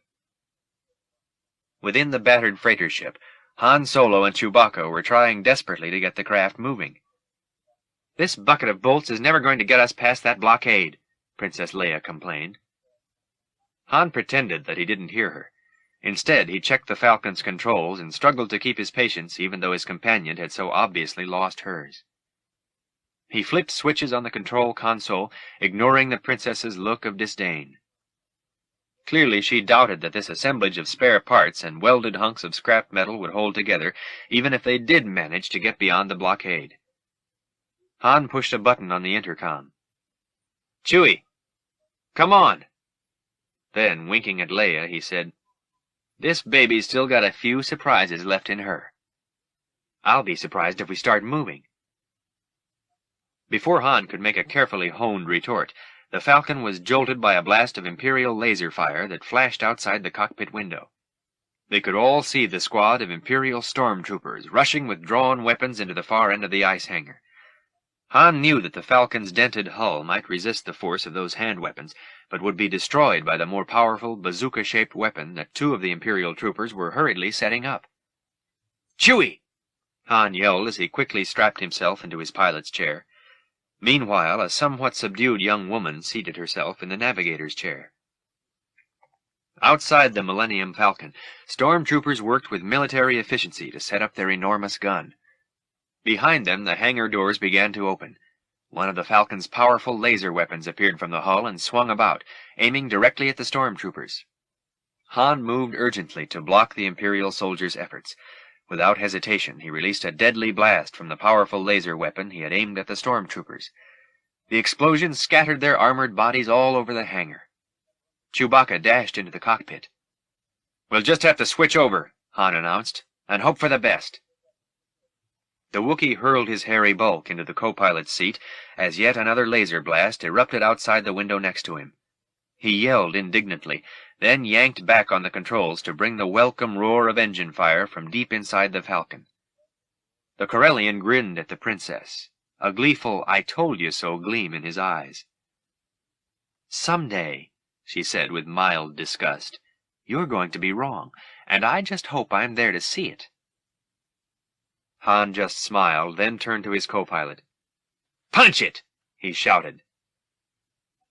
Within the battered freighter ship, Han Solo and Chewbacca were trying desperately to get the craft moving. "This bucket of bolts is never going to get us past that blockade," Princess Leia complained. Han pretended that he didn't hear her. Instead, he checked the Falcon's controls and struggled to keep his patience even though his companion had so obviously lost hers. He flipped switches on the control console, ignoring the princess's look of disdain. Clearly she doubted that this assemblage of spare parts and welded hunks of scrap metal would hold together, even if they did manage to get beyond the blockade. Han pushed a button on the intercom. "Chewie! Come on!" Then, winking at Leia, he said, "This baby's still got a few surprises left in her. I'll be surprised if we start moving." Before Han could make a carefully honed retort, the Falcon was jolted by a blast of Imperial laser fire that flashed outside the cockpit window. They could all see the squad of Imperial stormtroopers rushing with drawn weapons into the far end of the ice hangar. Han knew that the Falcon's dented hull might resist the force of those hand weapons, but would be destroyed by the more powerful bazooka-shaped weapon that two of the Imperial troopers were hurriedly setting up. "Chewie!" Han yelled as he quickly strapped himself into his pilot's chair. Meanwhile, a somewhat subdued young woman seated herself in the navigator's chair. Outside the Millennium Falcon, stormtroopers worked with military efficiency to set up their enormous gun. Behind them, the hangar doors began to open. One of the Falcon's powerful laser weapons appeared from the hull and swung about, aiming directly at the stormtroopers. Han moved urgently to block the Imperial soldiers' efforts. Without hesitation, he released a deadly blast from the powerful laser weapon he had aimed at the stormtroopers. The explosion scattered their armored bodies all over the hangar. Chewbacca dashed into the cockpit. "We'll just have to switch over," Han announced, "and hope for the best." The Wookiee hurled his hairy bulk into the co-pilot's seat as yet another laser blast erupted outside the window next to him. He yelled indignantly, then yanked back on the controls to bring the welcome roar of engine fire from deep inside the Falcon. The Corellian grinned at the princess, a gleeful "I-told-you-so" gleam in his eyes. "Someday," she said with mild disgust, "you're going to be wrong, and I just hope I'm there to see it." Han just smiled, then turned to his co-pilot. "Punch it!" he shouted.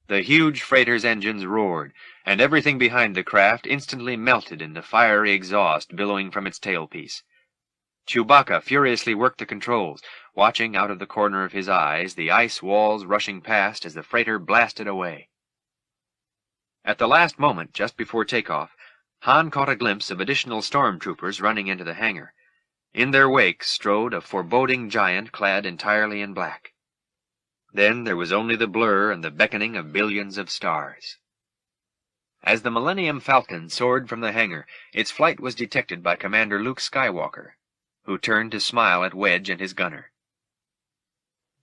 The huge freighter's engines roared, and everything behind the craft instantly melted into fiery exhaust billowing from its tailpiece. Chewbacca furiously worked the controls, watching out of the corner of his eyes the ice walls rushing past as the freighter blasted away. At the last moment, just before takeoff, Han caught a glimpse of additional stormtroopers running into the hangar. In their wake strode a foreboding giant clad entirely in black. Then there was only the blur and the beckoning of billions of stars. As the Millennium Falcon soared from the hangar, its flight was detected by Commander Luke Skywalker, who turned to smile at Wedge and his gunner.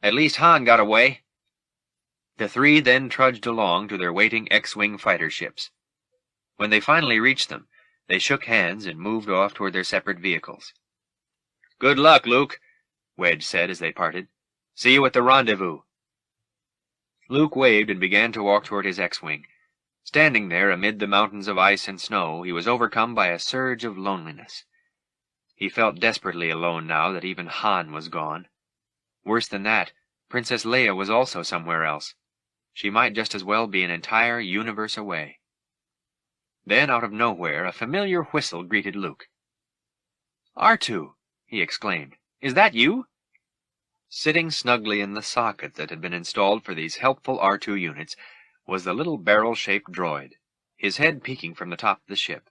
"At least Han got away." The three then trudged along to their waiting X-wing fighter ships. When they finally reached them, they shook hands and moved off toward their separate vehicles. "Good luck, Luke," Wedge said as they parted. "See you at the rendezvous." Luke waved and began to walk toward his X-wing. Standing there amid the mountains of ice and snow, he was overcome by a surge of loneliness. He felt desperately alone now that even Han was gone. Worse than that, Princess Leia was also somewhere else. She might just as well be an entire universe away. Then, out of nowhere, a familiar whistle greeted Luke. "R2!" he exclaimed. "Is that you?" Sitting snugly in the socket that had been installed for these helpful R2 units was the little barrel-shaped droid, his head peeking from the top of the ship.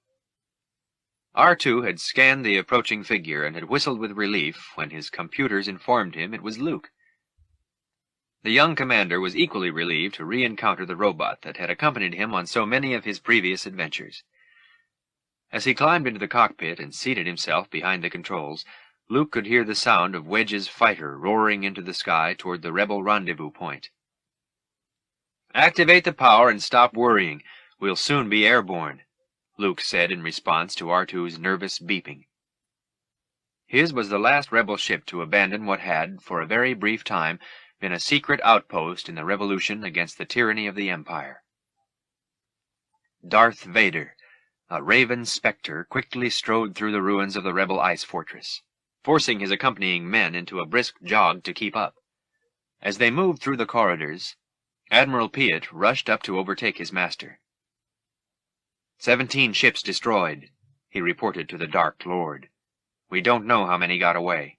R2 had scanned the approaching figure and had whistled with relief when his computers informed him it was Luke. The young commander was equally relieved to re-encounter the robot that had accompanied him on so many of his previous adventures. As he climbed into the cockpit and seated himself behind the controls, Luke could hear the sound of Wedge's fighter roaring into the sky toward the rebel rendezvous point. "Activate the power and stop worrying. We'll soon be airborne," Luke said in response to R2's nervous beeping. His was the last rebel ship to abandon what had, for a very brief time, been a secret outpost in the revolution against the tyranny of the Empire. Darth Vader, a raven spectre, quickly strode through the ruins of the rebel ice fortress, forcing his accompanying men into a brisk jog to keep up. As they moved through the corridors, Admiral Piet rushed up to overtake his master. 17 ships destroyed, he reported to the Dark Lord. We don't know how many got away.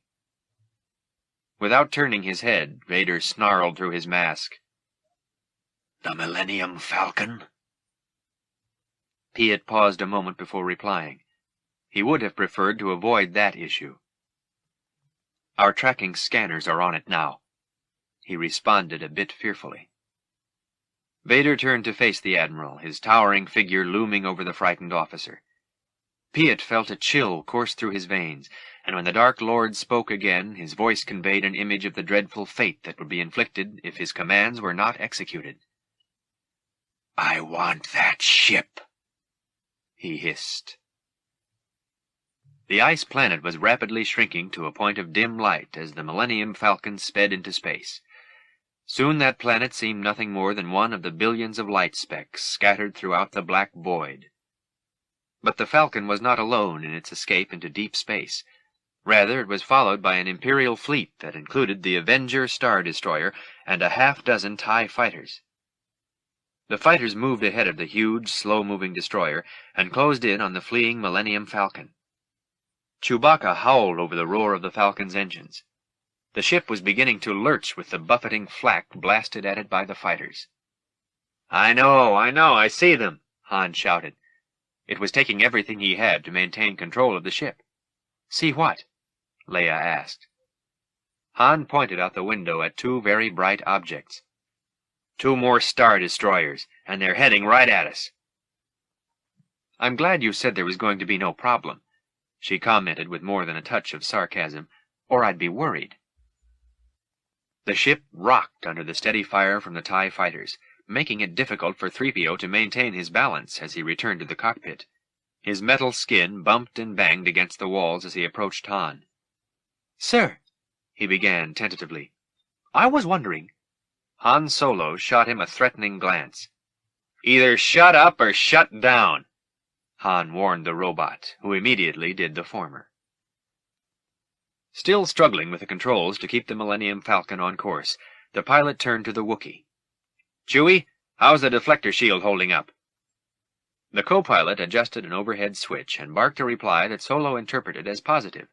Without turning his head, Vader snarled through his mask. The Millennium Falcon? Piet paused a moment before replying. He would have preferred to avoid that issue. Our tracking scanners are on it now, he responded a bit fearfully. Vader turned to face the Admiral, his towering figure looming over the frightened officer. Piet felt a chill course through his veins, and when the Dark Lord spoke again, his voice conveyed an image of the dreadful fate that would be inflicted if his commands were not executed. I want that ship, he hissed. The ice planet was rapidly shrinking to a point of dim light as the Millennium Falcon sped into space. Soon that planet seemed nothing more than one of the billions of light specks scattered throughout the black void. But the Falcon was not alone in its escape into deep space. Rather, it was followed by an Imperial fleet that included the Avenger Star Destroyer and a half-dozen TIE fighters. The fighters moved ahead of the huge, slow-moving destroyer and closed in on the fleeing Millennium Falcon. Chewbacca howled over the roar of the Falcon's engines. The ship was beginning to lurch with the buffeting flak blasted at it by the fighters. I know, I see them," Han shouted. It was taking everything he had to maintain control of the ship. "See what?" Leia asked. Han pointed out the window at 2 very bright objects. 2 more Star Destroyers, and they're heading right at us. "I'm glad you said there was going to be no problem," she commented with more than a touch of sarcasm, "or I'd be worried." The ship rocked under the steady fire from the TIE fighters, making it difficult for 3PO to maintain his balance as he returned to the cockpit. His metal skin bumped and banged against the walls as he approached Han. "Sir," he began tentatively, "I was wondering—" Han Solo shot him a threatening glance. "Either shut up or shut down," Han warned the robot, who immediately did the former. Still struggling with the controls to keep the Millennium Falcon on course, the pilot turned to the Wookiee. "Chewie, how's the deflector shield holding up?" The co-pilot adjusted an overhead switch and barked a reply that Solo interpreted as positive.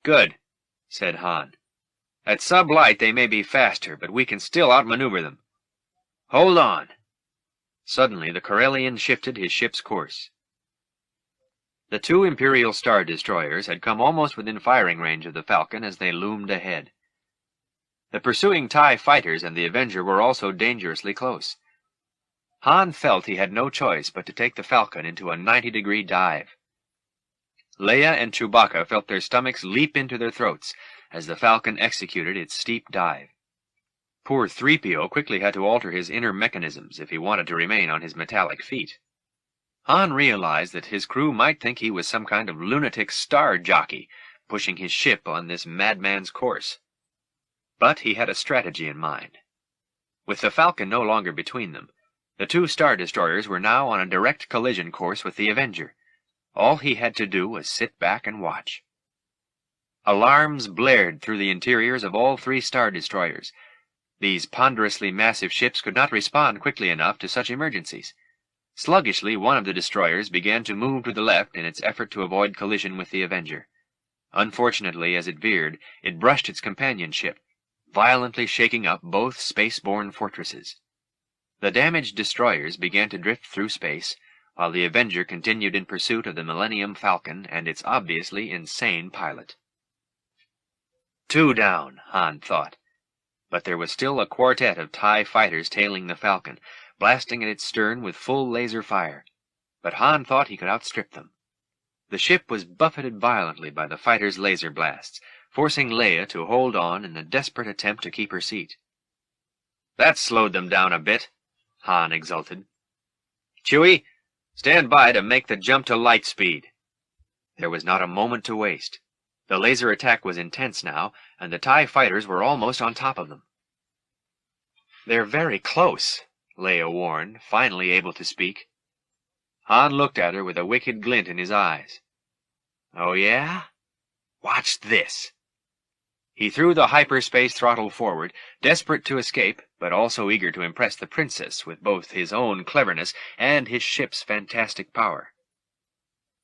"Good," said Han. "At sublight they may be faster, but we can still outmaneuver them. Hold on." Suddenly the Corellian shifted his ship's course. The 2 Imperial Star Destroyers had come almost within firing range of the Falcon as they loomed ahead. The pursuing TIE fighters and the Avenger were also dangerously close. Han felt he had no choice but to take the Falcon into a 90-degree dive. Leia and Chewbacca felt their stomachs leap into their throats as the Falcon executed its steep dive. Poor 3PO quickly had to alter his inner mechanisms if he wanted to remain on his metallic feet. Han realized that his crew might think he was some kind of lunatic star jockey, pushing his ship on this madman's course. But he had a strategy in mind. With the Falcon no longer between them, the 2 Star Destroyers were now on a direct collision course with the Avenger. All he had to do was sit back and watch. Alarms blared through the interiors of all 3 Star Destroyers. These ponderously massive ships could not respond quickly enough to such emergencies. Sluggishly, one of the destroyers began to move to the left in its effort to avoid collision with the Avenger. Unfortunately, as it veered, it brushed its companion ship, violently shaking up both spaceborne fortresses. The damaged destroyers began to drift through space, while the Avenger continued in pursuit of the Millennium Falcon and its obviously insane pilot. 2 down, Han thought. But there was still a quartet of TIE fighters tailing the Falcon, blasting at its stern with full laser fire. But Han thought he could outstrip them. The ship was buffeted violently by the fighters' laser blasts, forcing Leia to hold on in a desperate attempt to keep her seat. "That slowed them down a bit," Han exulted. "Chewie, Stand by to make the jump to light speed. There was not a moment to waste. The laser attack was intense now, and the TIE fighters were almost on top of them. They're very close, Leia warned, finally able to speak. Han looked at her with a wicked glint in his eyes. Oh yeah? Watch this. He threw the hyperspace throttle forward, desperate to escape, but also eager to impress the princess with both his own cleverness and his ship's fantastic power.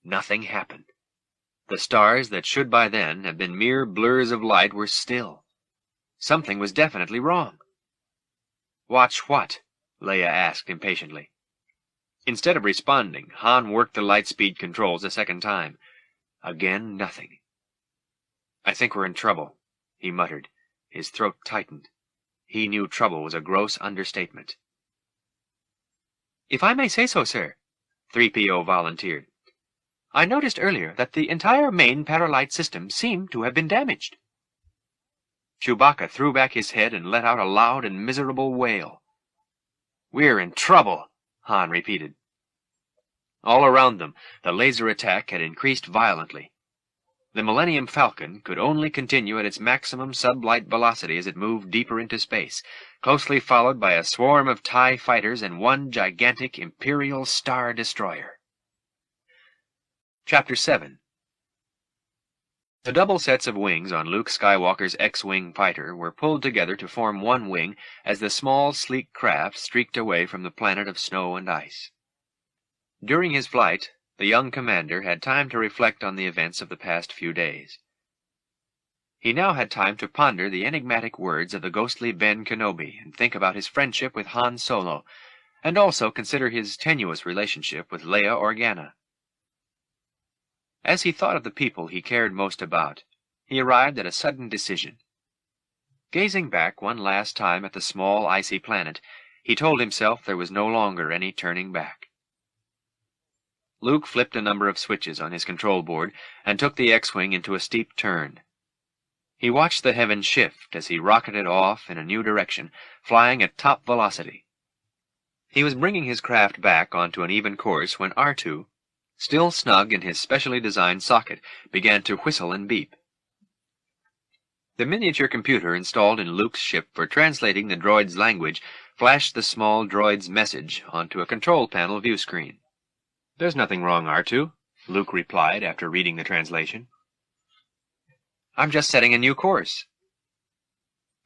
Nothing happened. The stars that should by then have been mere blurs of light were still. Something was definitely wrong. Watch what? Leia asked impatiently. Instead of responding, Han worked the lightspeed controls a second time. Again, nothing. I think we're in trouble, he muttered. His throat tightened. He knew trouble was a gross understatement. If I may say so, sir, 3PO volunteered. I noticed earlier that the entire main paralight system seemed to have been damaged. Chewbacca threw back his head and let out a loud and miserable wail. We're in trouble, Han repeated. All around them, the laser attack had increased violently. The Millennium Falcon could only continue at its maximum sublight velocity as it moved deeper into space, closely followed by a swarm of TIE fighters and one gigantic Imperial Star Destroyer. Chapter 7. The double sets of wings on Luke Skywalker's X-Wing fighter were pulled together to form one wing as the small, sleek craft streaked away from the planet of snow and ice. During his flight, the young commander had time to reflect on the events of the past few days. He now had time to ponder the enigmatic words of the ghostly Ben Kenobi and think about his friendship with Han Solo, and also consider his tenuous relationship with Leia Organa. As he thought of the people he cared most about, he arrived at a sudden decision. Gazing back one last time at the small, icy planet, he told himself there was no longer any turning back. Luke flipped a number of switches on his control board and took the X-Wing into a steep turn. He watched the heavens shift as he rocketed off in a new direction, flying at top velocity. He was bringing his craft back onto an even course when R2, still snug in his specially designed socket, began to whistle and beep. The miniature computer installed in Luke's ship for translating the droid's language flashed the small droid's message onto a control panel view screen. There's nothing wrong, R2, Luke replied after reading the translation. I'm just setting a new course.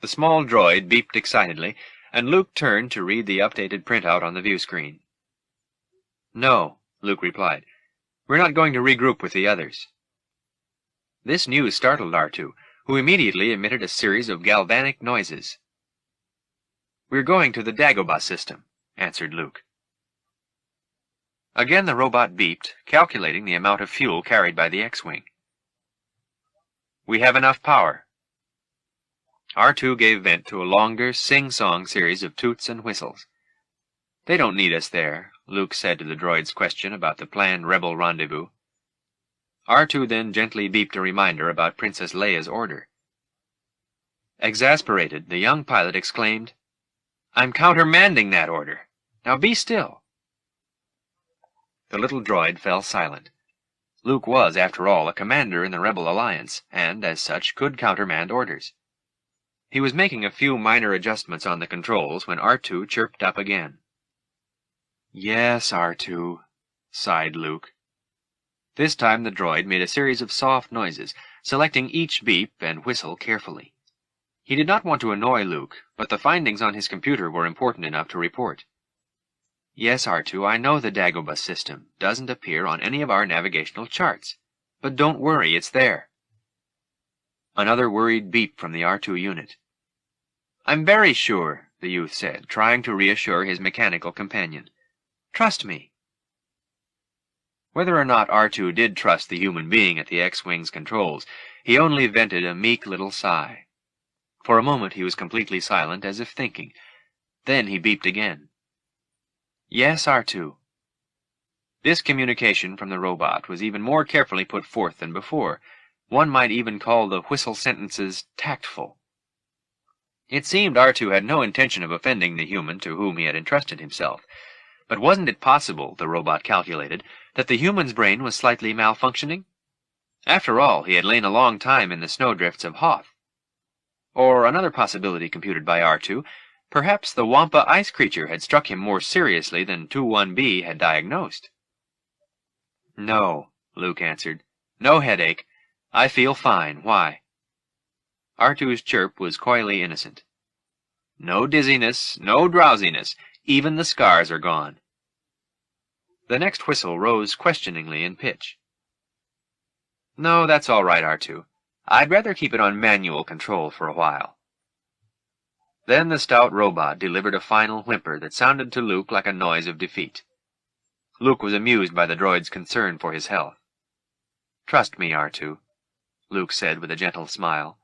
The small droid beeped excitedly, and Luke turned to read the updated printout on the view screen. No, Luke replied. We're not going to regroup with the others. This news startled R2, who immediately emitted a series of galvanic noises. We're going to the Dagobah system, answered Luke. Again the robot beeped, calculating the amount of fuel carried by the X-Wing. We have enough power. R2 gave vent to a longer, sing-song series of toots and whistles. They don't need us there, Luke said to the droid's question about the planned rebel rendezvous. R2 then gently beeped a reminder about Princess Leia's order. Exasperated, the young pilot exclaimed, I'm countermanding that order. Now be still. The little droid fell silent. Luke was, after all, a commander in the Rebel Alliance, and, as such, could countermand orders. He was making a few minor adjustments on the controls when R2 chirped up again. Yes, R2, sighed Luke. This time the droid made a series of soft noises, selecting each beep and whistle carefully. He did not want to annoy Luke, but the findings on his computer were important enough to report. Yes, R2, I know the Dagobah system doesn't appear on any of our navigational charts, but don't worry, it's there. Another worried beep from the R2 unit. I'm very sure, the youth said, trying to reassure his mechanical companion. Trust me. Whether or not R2 did trust the human being at the X-Wing's controls, he only vented a meek little sigh. For a moment he was completely silent, as if thinking. Then he beeped again. Yes, R2. This communication from the robot was even more carefully put forth than before. One might even call the whistle sentences tactful. It seemed R2 had no intention of offending the human to whom he had entrusted himself, But wasn't it possible, the robot calculated, that the human's brain was slightly malfunctioning? After all, he had lain a long time in the snowdrifts of Hoth. Or another possibility computed by R2, perhaps the Wampa ice creature had struck him more seriously than 21B had diagnosed. "No," Luke answered. "No headache. I feel fine. Why?" R2's chirp was coyly innocent. "No dizziness, no drowsiness. Even the scars are gone." The next whistle rose questioningly in pitch. "No, that's all right, R2. I'd rather keep it on manual control for a while." Then the stout robot delivered a final whimper that sounded to Luke like a noise of defeat. Luke was amused by the droid's concern for his health. "Trust me, R2," Luke said with a gentle smile.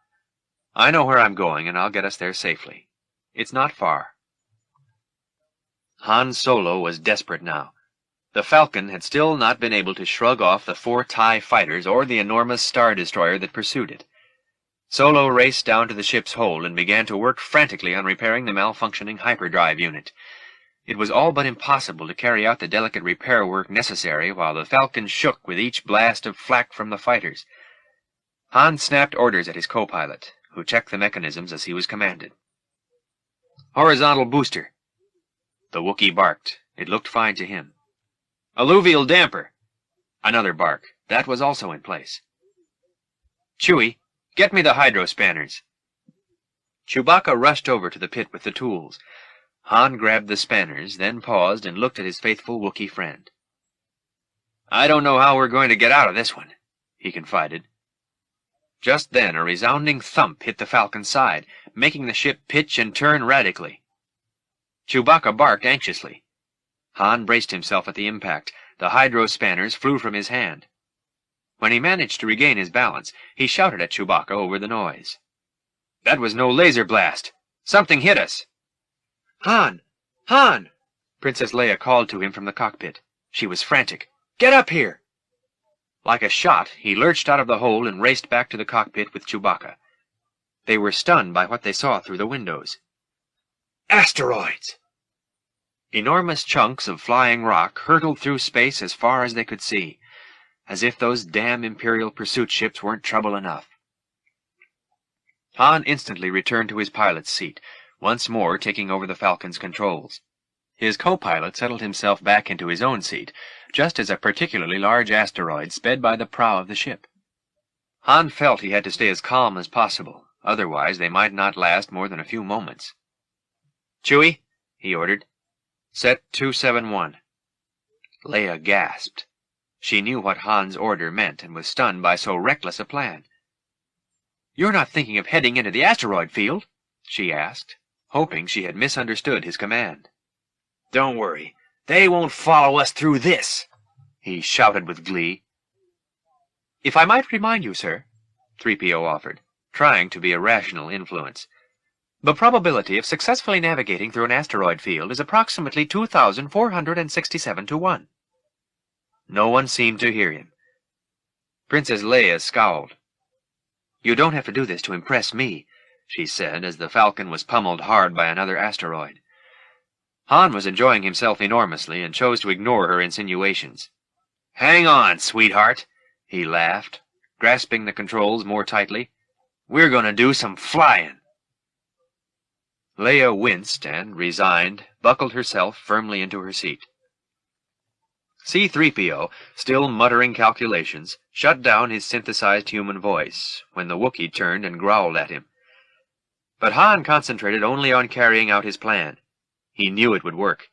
"I know where I'm going, and I'll get us there safely. It's not far." Han Solo was desperate now. The Falcon had still not been able to shrug off the 4 TIE fighters or the enormous Star Destroyer that pursued it. Solo raced down to the ship's hold and began to work frantically on repairing the malfunctioning hyperdrive unit. It was all but impossible to carry out the delicate repair work necessary while the Falcon shook with each blast of flak from the fighters. Han snapped orders at his co-pilot, who checked the mechanisms as he was commanded. "Horizontal booster." The Wookiee barked. It looked fine to him. "Alluvial damper." Another bark. That was also in place. "Chewie, get me the hydro spanners." Chewbacca rushed over to the pit with the tools. Han grabbed the spanners, then paused and looked at his faithful Wookiee friend. "I don't know how we're going to get out of this one," he confided. Just then a resounding thump hit the Falcon's side, making the ship pitch and turn radically. Chewbacca barked anxiously. Han braced himself at the impact. The hydro spanners flew from his hand. When he managed to regain his balance, he shouted at Chewbacca over the noise. "That was no laser blast! Something hit us!" "Han! Han!" Princess Leia called to him from the cockpit. She was frantic. "Get up here!" Like a shot, he lurched out of the hole and raced back to the cockpit with Chewbacca. They were stunned by what they saw through the windows. Asteroids! Enormous chunks of flying rock hurtled through space as far as they could see, as if those damn Imperial pursuit ships weren't trouble enough. Han instantly returned to his pilot's seat, once more taking over the Falcon's controls. His co-pilot settled himself back into his own seat, just as a particularly large asteroid sped by the prow of the ship. Han felt he had to stay as calm as possible, otherwise they might not last more than a few moments. "Chewie," he ordered. "Set 271. Leia gasped. She knew what Han's order meant and was stunned by so reckless a plan. "You're not thinking of heading into the asteroid field?" she asked, hoping she had misunderstood his command. "Don't worry. They won't follow us through this," he shouted with glee. "If I might remind you, sir," 3PO offered, trying to be a rational influence, "the probability of successfully navigating through an asteroid field is approximately 2,467 to 1. No one seemed to hear him. Princess Leia scowled. "You don't have to do this to impress me," she said as the Falcon was pummeled hard by another asteroid. Han was enjoying himself enormously and chose to ignore her insinuations. "Hang on, sweetheart," he laughed, grasping the controls more tightly. "We're going to do some flying." Leia winced and, resigned, buckled herself firmly into her seat. C-3PO, still muttering calculations, shut down his synthesized human voice when the Wookiee turned and growled at him. But Han concentrated only on carrying out his plan. He knew it would work.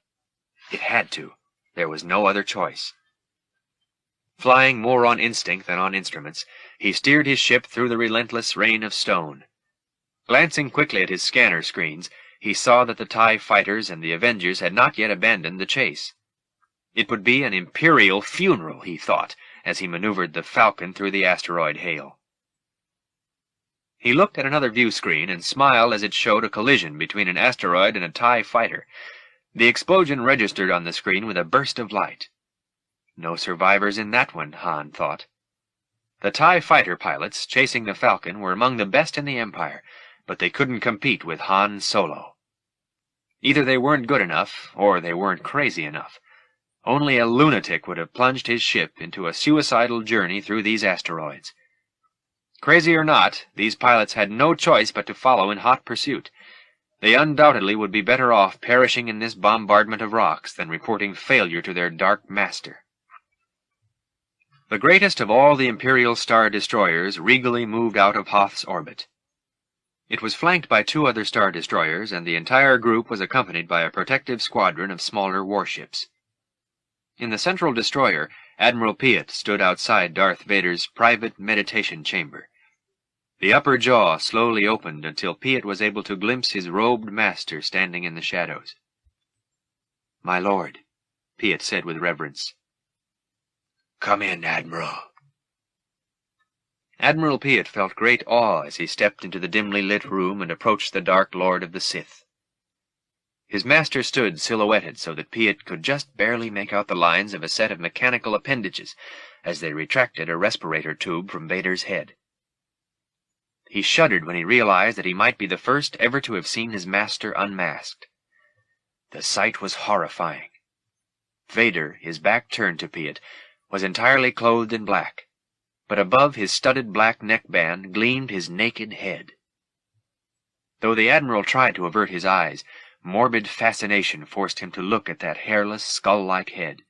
It had to. There was no other choice. Flying more on instinct than on instruments, he steered his ship through the relentless rain of stone. Glancing quickly at his scanner screens, he saw that the TIE fighters and the Avengers had not yet abandoned the chase. It would be an Imperial funeral, he thought, as he maneuvered the Falcon through the asteroid hail. He looked at another view screen and smiled as it showed a collision between an asteroid and a TIE fighter. The explosion registered on the screen with a burst of light. No survivors in that one, Han thought. The TIE fighter pilots chasing the Falcon were among the best in the Empire, but they couldn't compete with Han Solo. Either they weren't good enough, or they weren't crazy enough. Only a lunatic would have plunged his ship into a suicidal journey through these asteroids. Crazy or not, these pilots had no choice but to follow in hot pursuit. They undoubtedly would be better off perishing in this bombardment of rocks than reporting failure to their dark master. The greatest of all the Imperial Star Destroyers regally moved out of Hoth's orbit. It was flanked by 2 other Star Destroyers, and the entire group was accompanied by a protective squadron of smaller warships. In the central destroyer, Admiral Piet stood outside Darth Vader's private meditation chamber. The upper jaw slowly opened until Piet was able to glimpse his robed master standing in the shadows. "My lord," Piet said with reverence. "Come in, Admiral." Admiral Piet felt great awe as he stepped into the dimly lit room and approached the Dark Lord of the Sith. His master stood silhouetted so that Piet could just barely make out the lines of a set of mechanical appendages as they retracted a respirator tube from Vader's head. He shuddered when he realized that he might be the first ever to have seen his master unmasked. The sight was horrifying. Vader, his back turned to Piet, was entirely clothed in black, but above his studded black neckband gleamed his naked head. Though the Admiral tried to avert his eyes, morbid fascination forced him to look at that hairless, skull-like head.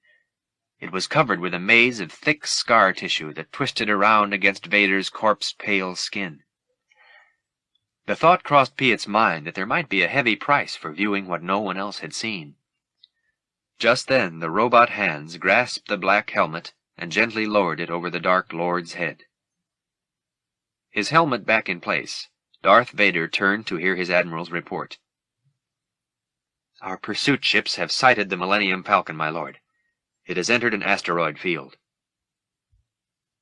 It was covered with a maze of thick scar tissue that twisted around against Vader's corpse-pale skin. The thought crossed Piet's mind that there might be a heavy price for viewing what no one else had seen. Just then the robot hands grasped the black helmet and gently lowered it over the Dark Lord's head. His helmet back in place, Darth Vader turned to hear his Admiral's report. "Our pursuit ships have sighted the Millennium Falcon, my lord. It has entered an asteroid field."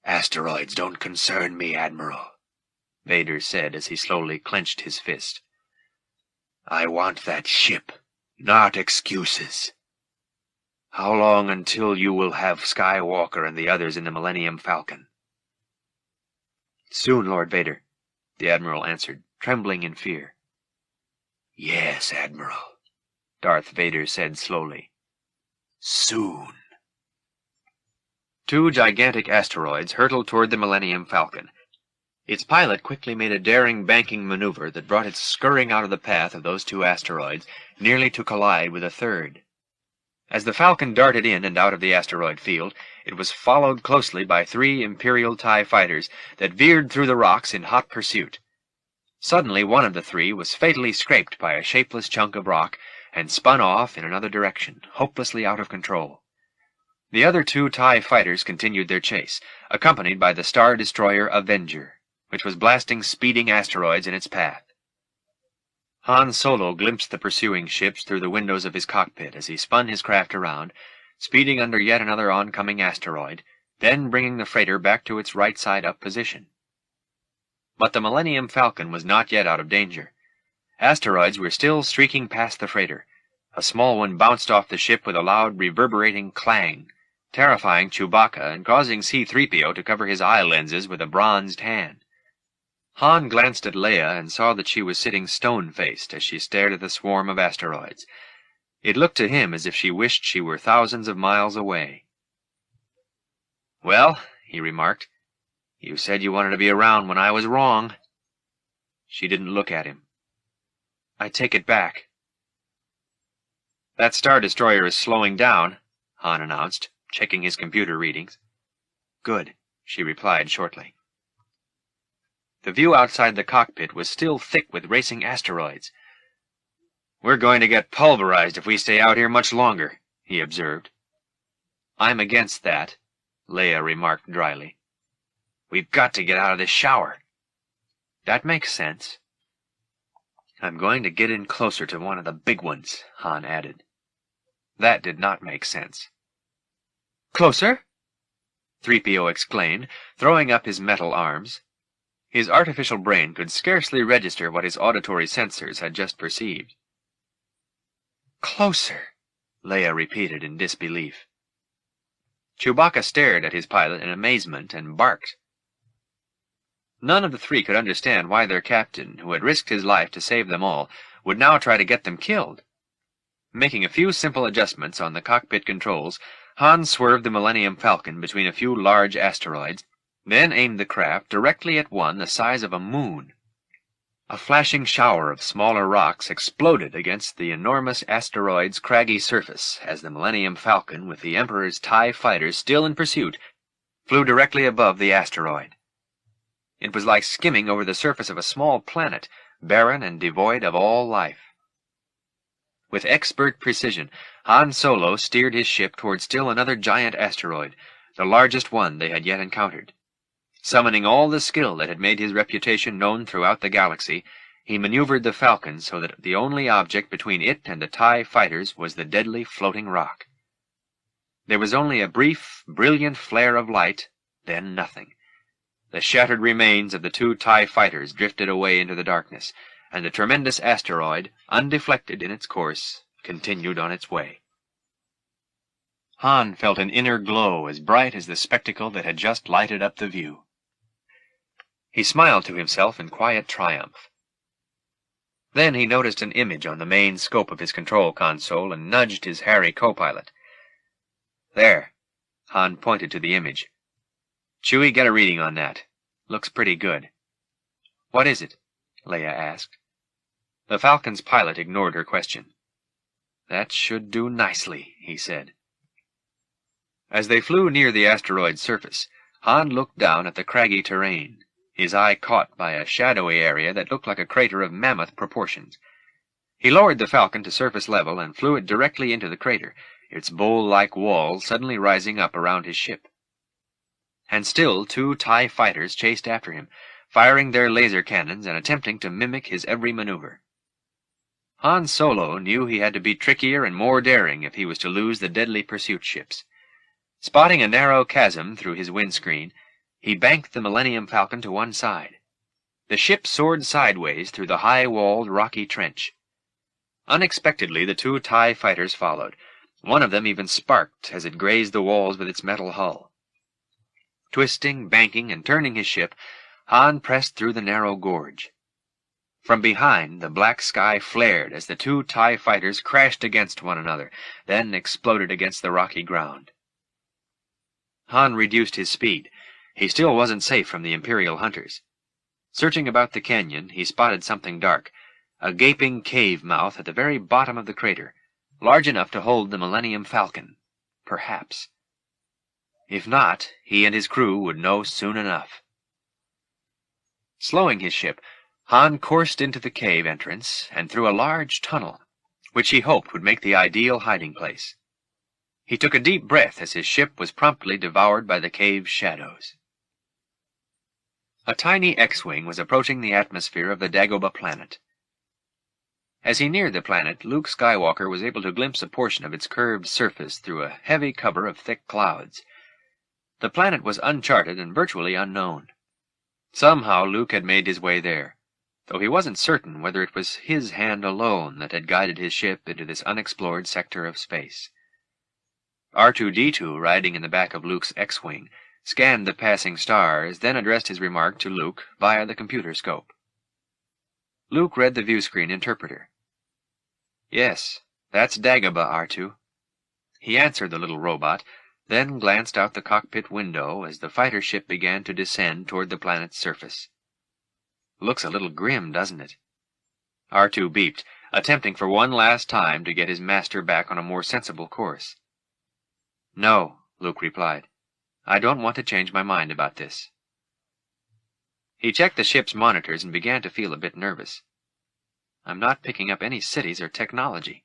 "Asteroids don't concern me, Admiral," Vader said as he slowly clenched his fist. "I want that ship, not excuses. How long until you will have Skywalker and the others in the Millennium Falcon?" "Soon, Lord Vader," the Admiral answered, trembling in fear. "Yes, Admiral," Darth Vader said slowly. "Soon." 2 gigantic asteroids hurtled toward the Millennium Falcon. Its pilot quickly made a daring banking maneuver that brought it scurrying out of the path of those 2 asteroids, nearly to collide with a third. As the Falcon darted in and out of the asteroid field, it was followed closely by 3 Imperial TIE fighters that veered through the rocks in hot pursuit. Suddenly one of the 3 was fatally scraped by a shapeless chunk of rock and spun off in another direction, hopelessly out of control. The other 2 TIE fighters continued their chase, accompanied by the Star Destroyer Avenger, which was blasting speeding asteroids in its path. Han Solo glimpsed the pursuing ships through the windows of his cockpit as he spun his craft around, speeding under yet another oncoming asteroid, then bringing the freighter back to its right side up position. But the Millennium Falcon was not yet out of danger. Asteroids were still streaking past the freighter. A small one bounced off the ship with a loud reverberating clang, terrifying Chewbacca and causing C-3PO to cover his eye lenses with a bronzed hand. Han glanced at Leia and saw that she was sitting stone-faced as she stared at the swarm of asteroids. It looked to him as if she wished she were thousands of miles away. "Well," he remarked, "you said you wanted to be around when I was wrong." She didn't look at him. "I take it back." "That Star Destroyer is slowing down," Han announced, checking his computer readings. "Good," she replied shortly. The view outside the cockpit was still thick with racing asteroids. "We're going to get pulverized if we stay out here much longer," he observed. "I'm against that," Leia remarked dryly. "We've got to get out of this shower." "That makes sense." "I'm going to get in closer to one of the big ones," Han added. That did not make sense. "Closer?" 3PO exclaimed, throwing up his metal arms. His artificial brain could scarcely register what his auditory sensors had just perceived. "Closer," Leia repeated in disbelief. Chewbacca stared at his pilot in amazement and barked. None of the 3 could understand why their captain, who had risked his life to save them all, would now try to get them killed. Making a few simple adjustments on the cockpit controls, Han swerved the Millennium Falcon between a few large asteroids, then aimed the craft directly at one the size of a moon. A flashing shower of smaller rocks exploded against the enormous asteroid's craggy surface as the Millennium Falcon, with the Emperor's TIE fighters still in pursuit, flew directly above the asteroid. It was like skimming over the surface of a small planet, barren and devoid of all life. With expert precision, Han Solo steered his ship toward still another giant asteroid, the largest one they had yet encountered. Summoning all the skill that had made his reputation known throughout the galaxy, he maneuvered the Falcon so that the only object between it and the TIE fighters was the deadly floating rock. There was only a brief, brilliant flare of light, then nothing. The shattered remains of the two TIE fighters drifted away into the darkness, and the tremendous asteroid, undeflected in its course, continued on its way. Han felt an inner glow as bright as the spectacle that had just lighted up the view. He smiled to himself in quiet triumph. Then he noticed an image on the main scope of his control console and nudged his hairy co-pilot. There. Han pointed to the image. Chewie, get a reading on that. Looks pretty good. What is it? Leia asked. The Falcon's pilot ignored her question. That should do nicely, he said. As they flew near the asteroid's surface, Han looked down at the craggy terrain, his eye caught by a shadowy area that looked like a crater of mammoth proportions. He lowered the Falcon to surface level and flew it directly into the crater, its bowl-like wall suddenly rising up around his ship. And still 2 TIE fighters chased after him, firing their laser cannons and attempting to mimic his every maneuver. Han Solo knew he had to be trickier and more daring if he was to lose the deadly pursuit ships. Spotting a narrow chasm through his windscreen, he banked the Millennium Falcon to one side. The ship soared sideways through the high-walled, rocky trench. Unexpectedly, the 2 TIE fighters followed. One of them even sparked as it grazed the walls with its metal hull. Twisting, banking, and turning his ship, Han pressed through the narrow gorge. From behind, the black sky flared as the 2 TIE fighters crashed against one another, then exploded against the rocky ground. Han reduced his speed. He still wasn't safe from the Imperial hunters. Searching about the canyon, he spotted something dark, a gaping cave mouth at the very bottom of the crater, large enough to hold the Millennium Falcon. Perhaps. If not, he and his crew would know soon enough. Slowing his ship, Han coursed into the cave entrance and through a large tunnel, which he hoped would make the ideal hiding place. He took a deep breath as his ship was promptly devoured by the cave's shadows. A tiny X-wing was approaching the atmosphere of the Dagobah planet. As he neared the planet, Luke Skywalker was able to glimpse a portion of its curved surface through a heavy cover of thick clouds. The planet was uncharted and virtually unknown. Somehow Luke had made his way there, though he wasn't certain whether it was his hand alone that had guided his ship into this unexplored sector of space. R2-D2, riding in the back of Luke's X-wing, scanned the passing stars, then addressed his remark to Luke via the computer scope. Luke read the viewscreen interpreter. Yes, that's Dagobah, R2. He answered the little robot, then glanced out the cockpit window as the fighter ship began to descend toward the planet's surface. Looks a little grim, doesn't it? R2 beeped, attempting for one last time to get his master back on a more sensible course. No, Luke replied. I don't want to change my mind about this. He checked the ship's monitors and began to feel a bit nervous. I'm not picking up any cities or technology.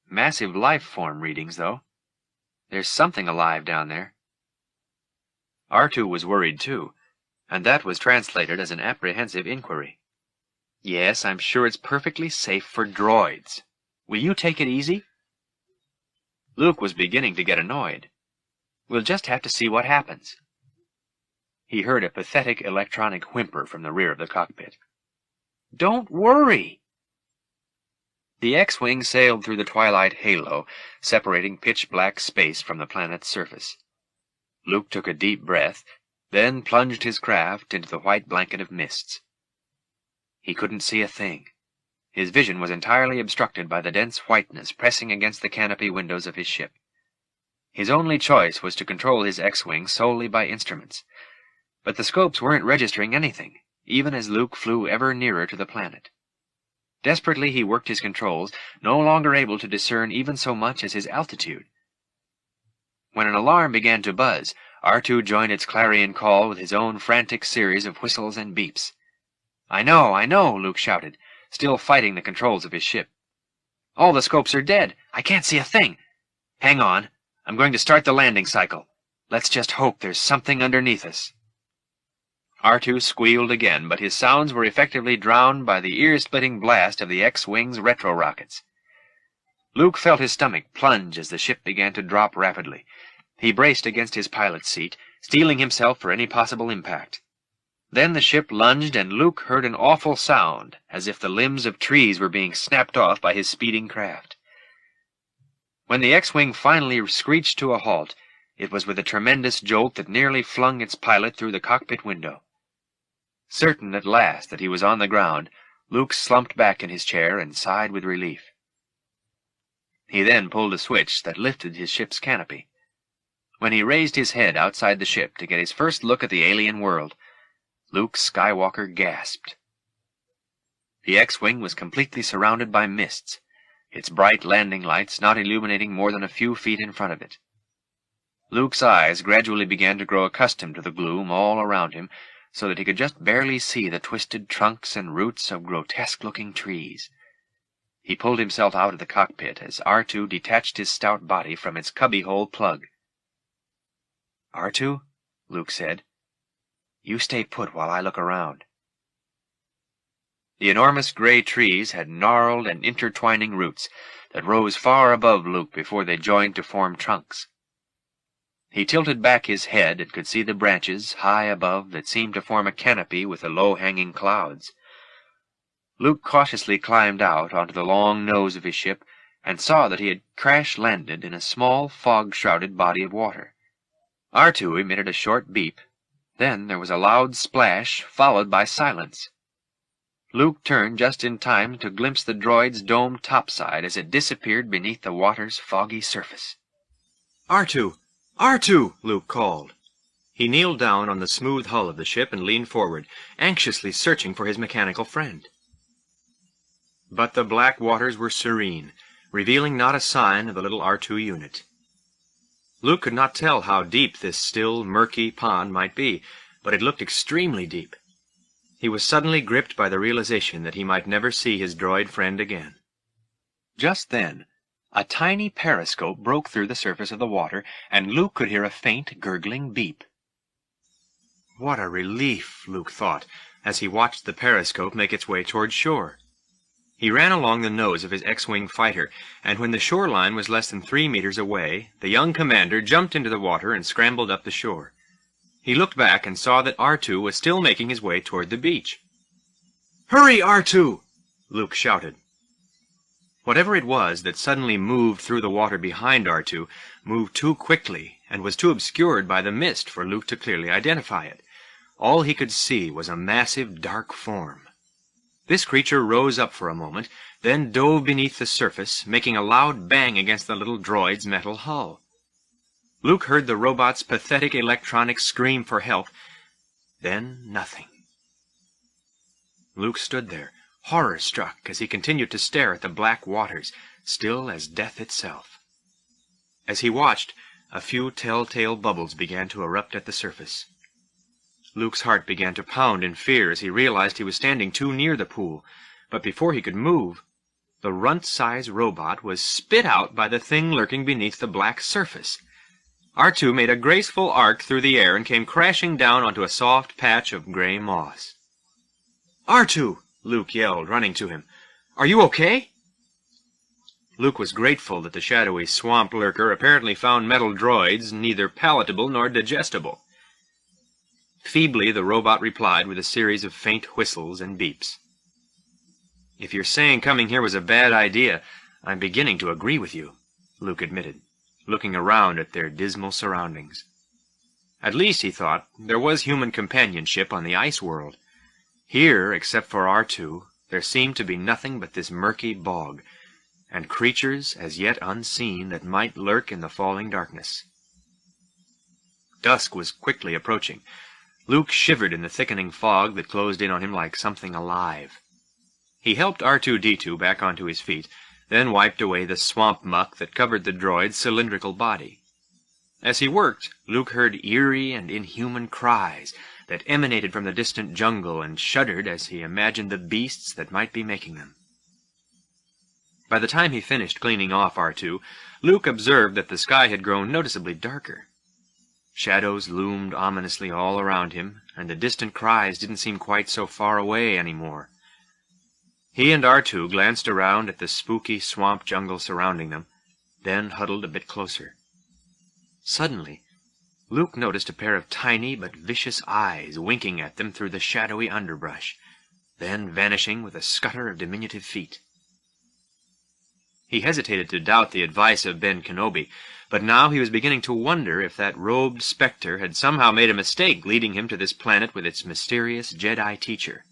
Massive life form readings, though. There's something alive down there. R2 was worried, too, and that was translated as an apprehensive inquiry. Yes, I'm sure it's perfectly safe for droids. Will you take it easy? Luke was beginning to get annoyed. We'll just have to see what happens. He heard a pathetic electronic whimper from the rear of the cockpit. Don't worry! The X-wing sailed through the twilight halo, separating pitch-black space from the planet's surface. Luke took a deep breath, then plunged his craft into the white blanket of mists. He couldn't see a thing. His vision was entirely obstructed by the dense whiteness pressing against the canopy windows of his ship. His only choice was to control his X-Wing solely by instruments. But the scopes weren't registering anything, even as Luke flew ever nearer to the planet. Desperately he worked his controls, no longer able to discern even so much as his altitude. When an alarm began to buzz, R2 joined its clarion call with his own frantic series of whistles and beeps. I know, Luke shouted, still fighting the controls of his ship. All the scopes are dead. I can't see a thing. Hang on. I'm going to start the landing cycle. Let's just hope there's something underneath us. R2 squealed again, but his sounds were effectively drowned by the ear-splitting blast of the X-Wing's retro-rockets. Luke felt his stomach plunge as the ship began to drop rapidly. He braced against his pilot's seat, steeling himself for any possible impact. Then the ship lunged, and Luke heard an awful sound, as if the limbs of trees were being snapped off by his speeding craft. When the X-Wing finally screeched to a halt, it was with a tremendous jolt that nearly flung its pilot through the cockpit window. Certain at last that he was on the ground, Luke slumped back in his chair and sighed with relief. He then pulled a switch that lifted his ship's canopy. When he raised his head outside the ship to get his first look at the alien world, Luke Skywalker gasped. The X-Wing was completely surrounded by mists, its bright landing lights not illuminating more than a few feet in front of it. Luke's eyes gradually began to grow accustomed to the gloom all around him, so that he could just barely see the twisted trunks and roots of grotesque-looking trees. He pulled himself out of the cockpit as R2 detached his stout body from its cubbyhole plug. R2, Luke said, you stay put while I look around. The enormous gray trees had gnarled and intertwining roots that rose far above Luke before they joined to form trunks. He tilted back his head and could see the branches high above that seemed to form a canopy with the low-hanging clouds. Luke cautiously climbed out onto the long nose of his ship and saw that he had crash-landed in a small, fog-shrouded body of water. R2 emitted a short beep. Then there was a loud splash, followed by silence. Luke turned just in time to glimpse the droid's domed topside as it disappeared beneath the water's foggy surface. R2! R2! Luke called. He kneeled down on the smooth hull of the ship and leaned forward, anxiously searching for his mechanical friend. But the black waters were serene, revealing not a sign of the little R2 unit. Luke could not tell how deep this still, murky pond might be, but it looked extremely deep. He was suddenly gripped by the realization that he might never see his droid friend again. Just then, a tiny periscope broke through the surface of the water, and Luke could hear a faint, gurgling beep. What a relief, Luke thought, as he watched the periscope make its way toward shore. He ran along the nose of his X-Wing fighter, and when the shoreline was less than 3 meters away, the young commander jumped into the water and scrambled up the shore. He looked back and saw that R2 was still making his way toward the beach. "Hurry, R2!" Luke shouted. Whatever it was that suddenly moved through the water behind R2 moved too quickly and was too obscured by the mist for Luke to clearly identify it. All he could see was a massive, dark form. This creature rose up for a moment, then dove beneath the surface, making a loud bang against the little droid's metal hull. Luke heard the robot's pathetic electronic scream for help, then nothing. Luke stood there, horror-struck, as he continued to stare at the black waters, still as death itself. As he watched, a few telltale bubbles began to erupt at the surface. Luke's heart began to pound in fear as he realized he was standing too near the pool, but before he could move, the runt-sized robot was spit out by the thing lurking beneath the black surface. R2 made a graceful arc through the air and came crashing down onto a soft patch of gray moss. "R2!" Luke yelled, running to him. "Are you okay?" Luke was grateful that the shadowy swamp lurker apparently found metal droids neither palatable nor digestible. Feebly, the robot replied with a series of faint whistles and beeps. "If you're saying coming here was a bad idea, I'm beginning to agree with you," Luke admitted, looking around at their dismal surroundings. At least, he thought, there was human companionship on the ice world. Here, except for R2, There seemed to be nothing but this murky bog, and creatures as yet unseen that might lurk in the falling darkness. Dusk was quickly approaching. Luke shivered in the thickening fog that closed in on him like something alive. He helped R2-D2 back onto his feet, then wiped away the swamp muck that covered the droid's cylindrical body. As he worked, Luke heard eerie and inhuman cries that emanated from the distant jungle and shuddered as he imagined the beasts that might be making them. By the time he finished cleaning off R2, Luke observed that the sky had grown noticeably darker. Shadows loomed ominously all around him, and the distant cries didn't seem quite so far away anymore. He and R2 glanced around at the spooky swamp jungle surrounding them, then huddled a bit closer. Suddenly, Luke noticed a pair of tiny but vicious eyes winking at them through the shadowy underbrush, then vanishing with a scutter of diminutive feet. He hesitated to doubt the advice of Ben Kenobi, but now he was beginning to wonder if that robed specter had somehow made a mistake leading him to this planet with its mysterious Jedi teacher.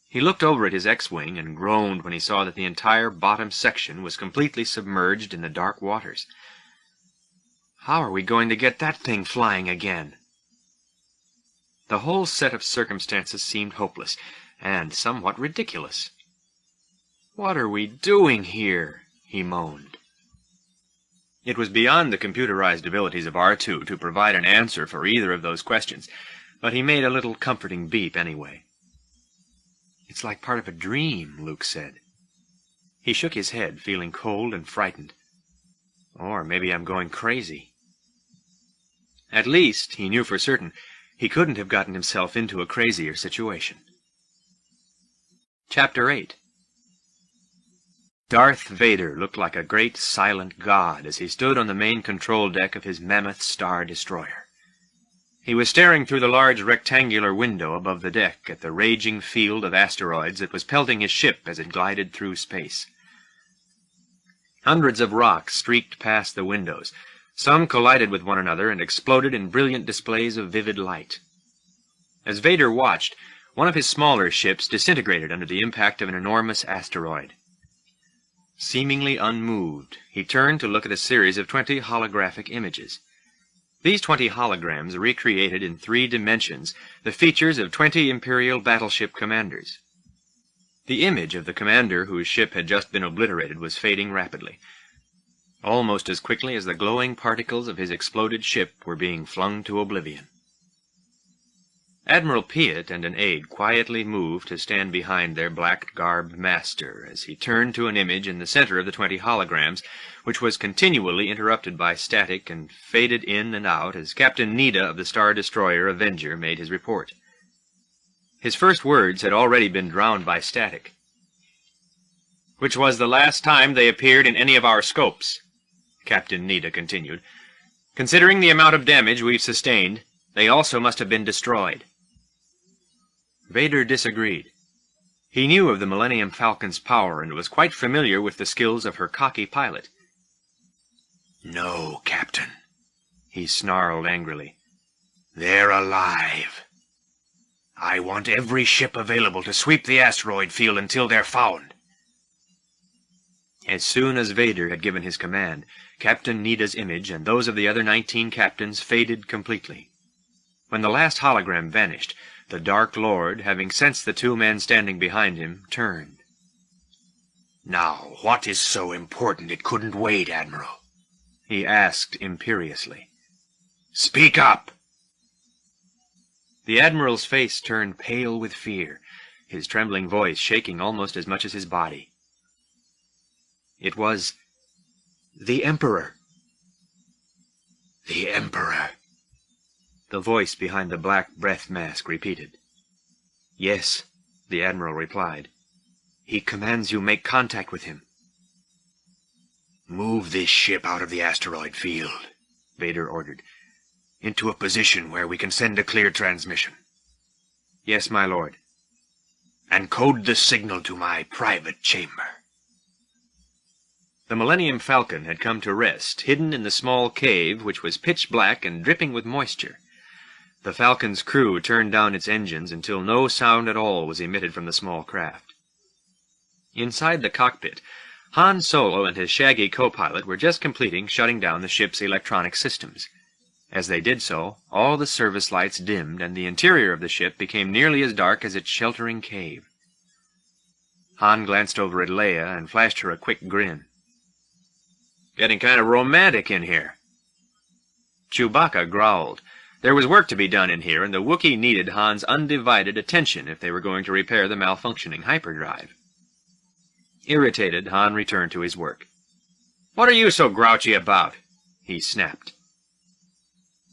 He looked over at his X-wing and groaned when he saw that the entire bottom section was completely submerged in the dark waters. How are we going to get that thing flying again? The whole set of circumstances seemed hopeless, and somewhat ridiculous. "What are we doing here?" he moaned. It was beyond the computerized abilities of R2 to provide an answer for either of those questions, but he made a little comforting beep anyway. "It's like part of a dream," Luke said. He shook his head, feeling cold and frightened. Or maybe I'm going crazy. At least, he knew for certain, he couldn't have gotten himself into a crazier situation. Chapter 8. Darth Vader looked like a great silent god as he stood on the main control deck of his mammoth star destroyer. He was staring through the large rectangular window above the deck at the raging field of asteroids that was pelting his ship as it glided through space. Hundreds of rocks streaked past the windows. Some collided with one another and exploded in brilliant displays of vivid light. As Vader watched, one of his smaller ships disintegrated under the impact of an enormous asteroid. Seemingly unmoved, he turned to look at a series of 20 holographic images. These 20 holograms recreated in 3 dimensions the features of 20 Imperial battleship commanders. The image of the commander whose ship had just been obliterated was fading rapidly, almost as quickly as the glowing particles of his exploded ship were being flung to oblivion. Admiral Piet and an aide quietly moved to stand behind their black-garbed master as he turned to an image in the center of the 20 holograms, which was continually interrupted by static and faded in and out as Captain Nida of the Star Destroyer Avenger made his report. His first words had already been drowned by static. "Which was the last time they appeared in any of our scopes," Captain Nida continued. "Considering the amount of damage we've sustained, they also must have been destroyed." Vader disagreed. He knew of the Millennium Falcon's power and was quite familiar with the skills of her cocky pilot. "No, Captain," he snarled angrily. "They're alive. I want every ship available to sweep the asteroid field until they're found." As soon as Vader had given his command, Captain Nida's image and those of the other 19 captains faded completely. When the last hologram vanished, the Dark Lord, having sensed the 2 men standing behind him, turned. "Now, what is so important it couldn't wait, Admiral?" he asked imperiously. "Speak up!" The Admiral's face turned pale with fear, his trembling voice shaking almost as much as his body. It was the Emperor. "The Emperor," the voice behind the black breath mask repeated. "Yes," the Admiral replied. "He commands you make contact with him." "Move this ship out of the asteroid field," Vader ordered, "into a position where we can send a clear transmission." "Yes, my lord." "And code the signal to my private chamber." The Millennium Falcon had come to rest, hidden in the small cave which was pitch black and dripping with moisture. The Falcon's crew turned down its engines until no sound at all was emitted from the small craft. Inside the cockpit, Han Solo and his shaggy co-pilot were just completing shutting down the ship's electronic systems. As they did so, all the service lights dimmed and the interior of the ship became nearly as dark as its sheltering cave. Han glanced over at Leia and flashed her a quick grin. "Getting kind of romantic in here." Chewbacca growled. There was work to be done in here, and the Wookiee needed Han's undivided attention if they were going to repair the malfunctioning hyperdrive. Irritated, Han returned to his work. "What are you so grouchy about?" he snapped.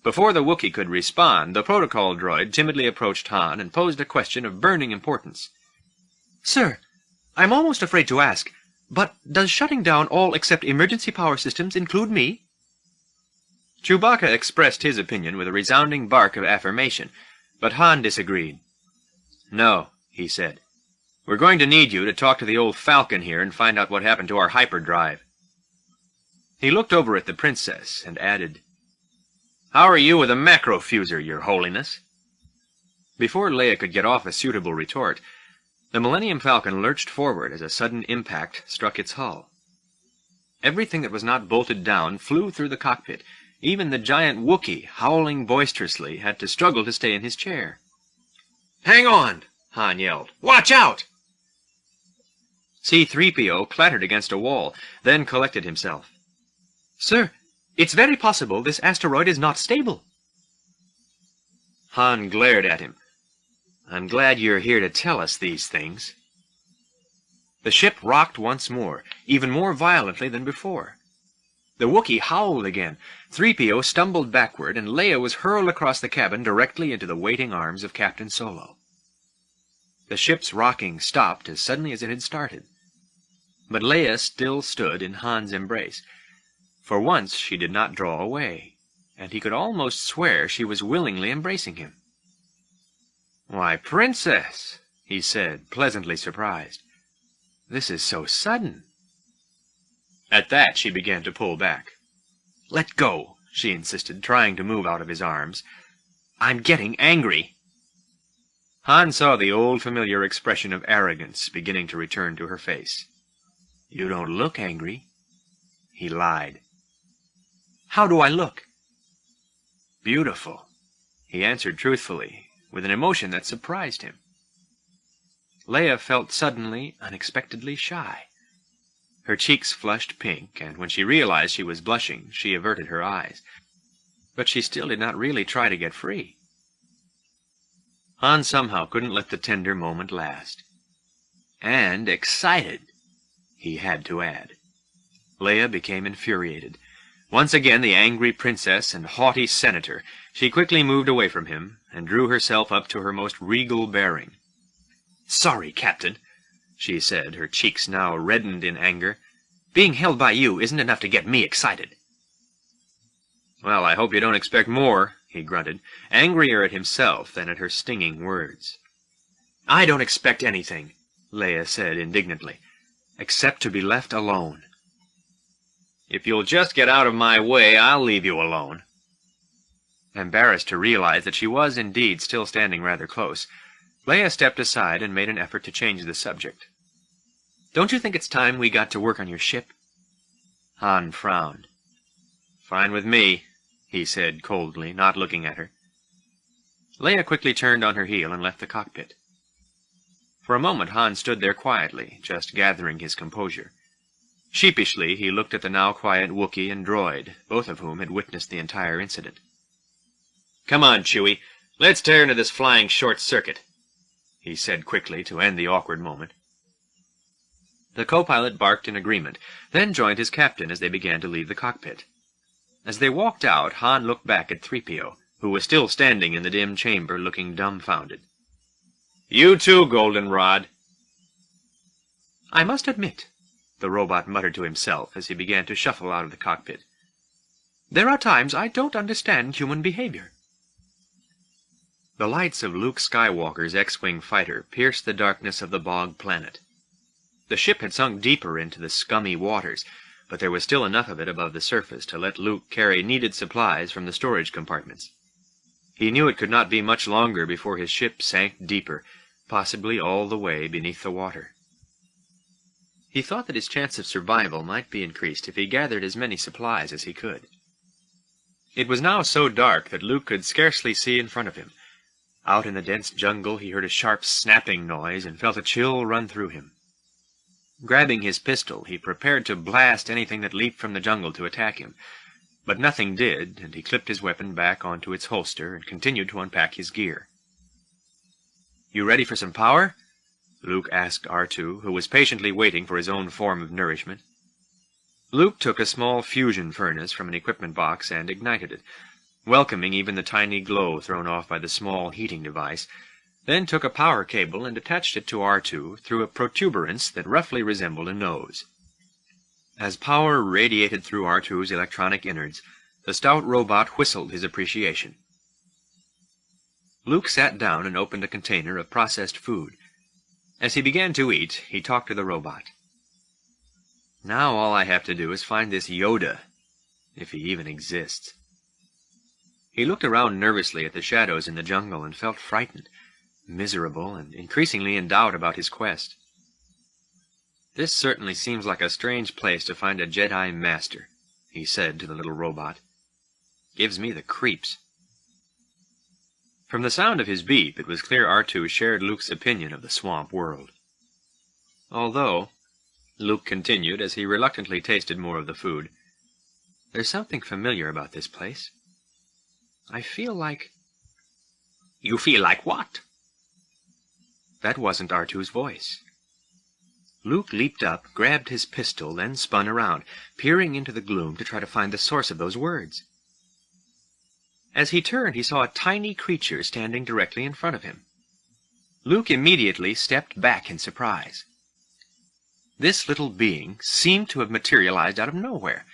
Before the Wookiee could respond, the protocol droid timidly approached Han and posed a question of burning importance. "Sir, I'm almost afraid to ask, but does shutting down all except emergency power systems include me?" Chewbacca expressed his opinion with a resounding bark of affirmation, but Han disagreed. "No," he said. "We're going to need you to talk to the old Falcon here and find out what happened to our hyperdrive." He looked over at the princess and added, "How are you with a macrofuser, Your Holiness?" Before Leia could get off a suitable retort, the Millennium Falcon lurched forward as a sudden impact struck its hull. Everything that was not bolted down flew through the cockpit. Even the giant Wookiee, howling boisterously, had to struggle to stay in his chair. "Hang on!" Han yelled. "Watch out!" C-3PO clattered against a wall, then collected himself. "Sir, it's very possible this asteroid is not stable." Han glared at him. "I'm glad you're here to tell us these things." The ship rocked once more, even more violently than before. The Wookiee howled again. 3PO stumbled backward, and Leia was hurled across the cabin directly into the waiting arms of Captain Solo. The ship's rocking stopped as suddenly as it had started. But Leia still stood in Han's embrace. For once she did not draw away, and he could almost swear she was willingly embracing him. "Why, Princess," he said, pleasantly surprised. "This is so sudden." At that she began to pull back. "Let go," she insisted, trying to move out of his arms. "I'm getting angry." Han saw the old familiar expression of arrogance beginning to return to her face. "You don't look angry." He lied. "How do I look?" "Beautiful," he answered truthfully, with an emotion that surprised him. Leia felt suddenly, unexpectedly shy. Her cheeks flushed pink, and when she realized she was blushing, she averted her eyes. But she still did not really try to get free. Han somehow couldn't let the tender moment last. "And excited," he had to add. Leia became infuriated. Once again the angry princess and haughty senator, she quickly moved away from him and drew herself up to her most regal bearing. "Sorry, Captain," she said, her cheeks now reddened in anger. "Being held by you isn't enough to get me excited." "Well, I hope you don't expect more," he grunted, angrier at himself than at her stinging words. "I don't expect anything," Leia said indignantly, "except to be left alone." "If you'll just get out of my way, I'll leave you alone." Embarrassed to realize that she was indeed still standing rather close, Leia stepped aside and made an effort to change the subject. "Don't you think it's time we got to work on your ship?" Han frowned. "Fine with me," he said coldly, not looking at her. Leia quickly turned on her heel and left the cockpit. For a moment Han stood there quietly, just gathering his composure. Sheepishly he looked at the now quiet Wookiee and droid, both of whom had witnessed the entire incident. "Come on, Chewie, let's tear into this flying short-circuit," he said quickly to end the awkward moment. The co-pilot barked in agreement, then joined his captain as they began to leave the cockpit. As they walked out, Han looked back at 3PO, who was still standing in the dim chamber looking dumbfounded. "You too, Goldenrod." "I must admit," the robot muttered to himself as he began to shuffle out of the cockpit, "there are times I don't understand human behavior." The lights of Luke Skywalker's X-Wing fighter pierced the darkness of the bog planet. The ship had sunk deeper into the scummy waters, but there was still enough of it above the surface to let Luke carry needed supplies from the storage compartments. He knew it could not be much longer before his ship sank deeper, possibly all the way beneath the water. He thought that his chance of survival might be increased if he gathered as many supplies as he could. It was now so dark that Luke could scarcely see in front of him. Out in the dense jungle he heard a sharp snapping noise and felt a chill run through him. Grabbing his pistol, he prepared to blast anything that leaped from the jungle to attack him. But nothing did, and he clipped his weapon back onto its holster and continued to unpack his gear. "You ready for some power?" Luke asked R2, who was patiently waiting for his own form of nourishment. Luke took a small fusion furnace from an equipment box and ignited it, welcoming even the tiny glow thrown off by the small heating device, then took a power cable and attached it to R2 through a protuberance that roughly resembled a nose. As power radiated through R2's electronic innards, the stout robot whistled his appreciation. Luke sat down and opened a container of processed food. As he began to eat, he talked to the robot. "Now all I have to do is find this Yoda, if he even exists." He looked around nervously at the shadows in the jungle and felt frightened, miserable, and increasingly in doubt about his quest. "This certainly seems like a strange place to find a Jedi Master," he said to the little robot. "Gives me the creeps." From the sound of his beep, it was clear R2 shared Luke's opinion of the swamp world. "Although," Luke continued as he reluctantly tasted more of the food, "there's something familiar about this place. I feel like—" "You feel like what?" That wasn't R2's voice. Luke leaped up, grabbed his pistol, then spun around, peering into the gloom to try to find the source of those words. As he turned, he saw a tiny creature standing directly in front of him. Luke immediately stepped back in surprise. This little being seemed to have materialized out of nowhere.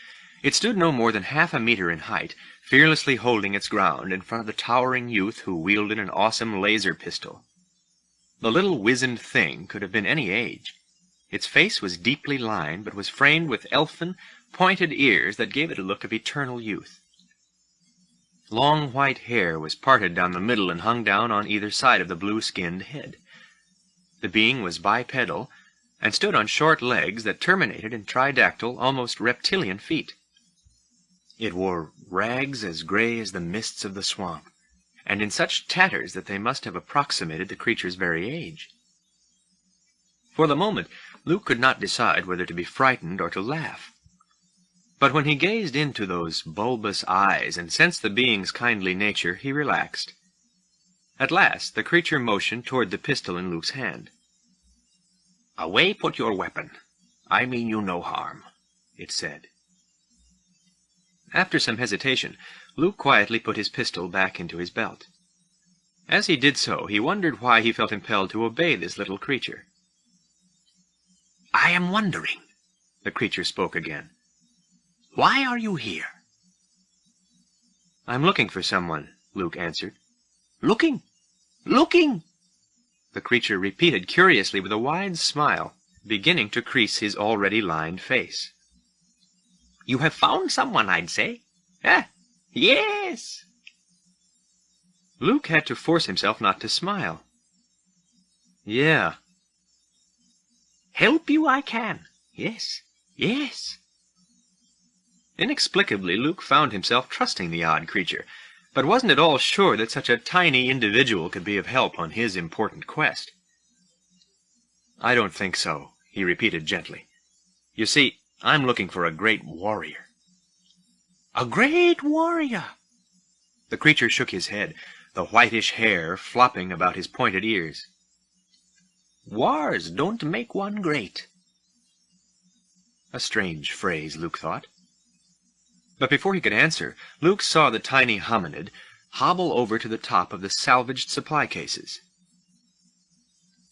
It stood no more than 1/2 a meter in height, fearlessly holding its ground in front of the towering youth who wielded an awesome laser pistol. The little wizened thing could have been any age. Its face was deeply lined, but was framed with elfin, pointed ears that gave it a look of eternal youth. Long white hair was parted down the middle and hung down on either side of the blue-skinned head. The being was bipedal, and stood on short legs that terminated in tridactyl, almost reptilian feet. It wore rags as gray as the mists of the swamp, and in such tatters that they must have approximated the creature's very age. For the moment, Luke could not decide whether to be frightened or to laugh. But when he gazed into those bulbous eyes and sensed the being's kindly nature, he relaxed. At last, the creature motioned toward the pistol in Luke's hand. "Away put your weapon. I mean you no harm," it said. After some hesitation, Luke quietly put his pistol back into his belt. As he did so, he wondered why he felt impelled to obey this little creature. "I am wondering," the creature spoke again. "Why are you here?" "I'm looking for someone," Luke answered. "Looking? Looking?" the creature repeated curiously with a wide smile, beginning to crease his already lined face. "You have found someone, I'd say. Ah, yes." Luke had to force himself not to smile. "Yeah." "Help you I can. Yes, yes." Inexplicably, Luke found himself trusting the odd creature, but wasn't at all sure that such a tiny individual could be of help on his important quest. "I don't think so," he repeated gently. "You see, I'm looking for a great warrior." "A great warrior?" The creature shook his head, the whitish hair flopping about his pointed ears. "Wars don't make one great." A strange phrase, Luke thought. But before he could answer, Luke saw the tiny hominid hobble over to the top of the salvaged supply cases.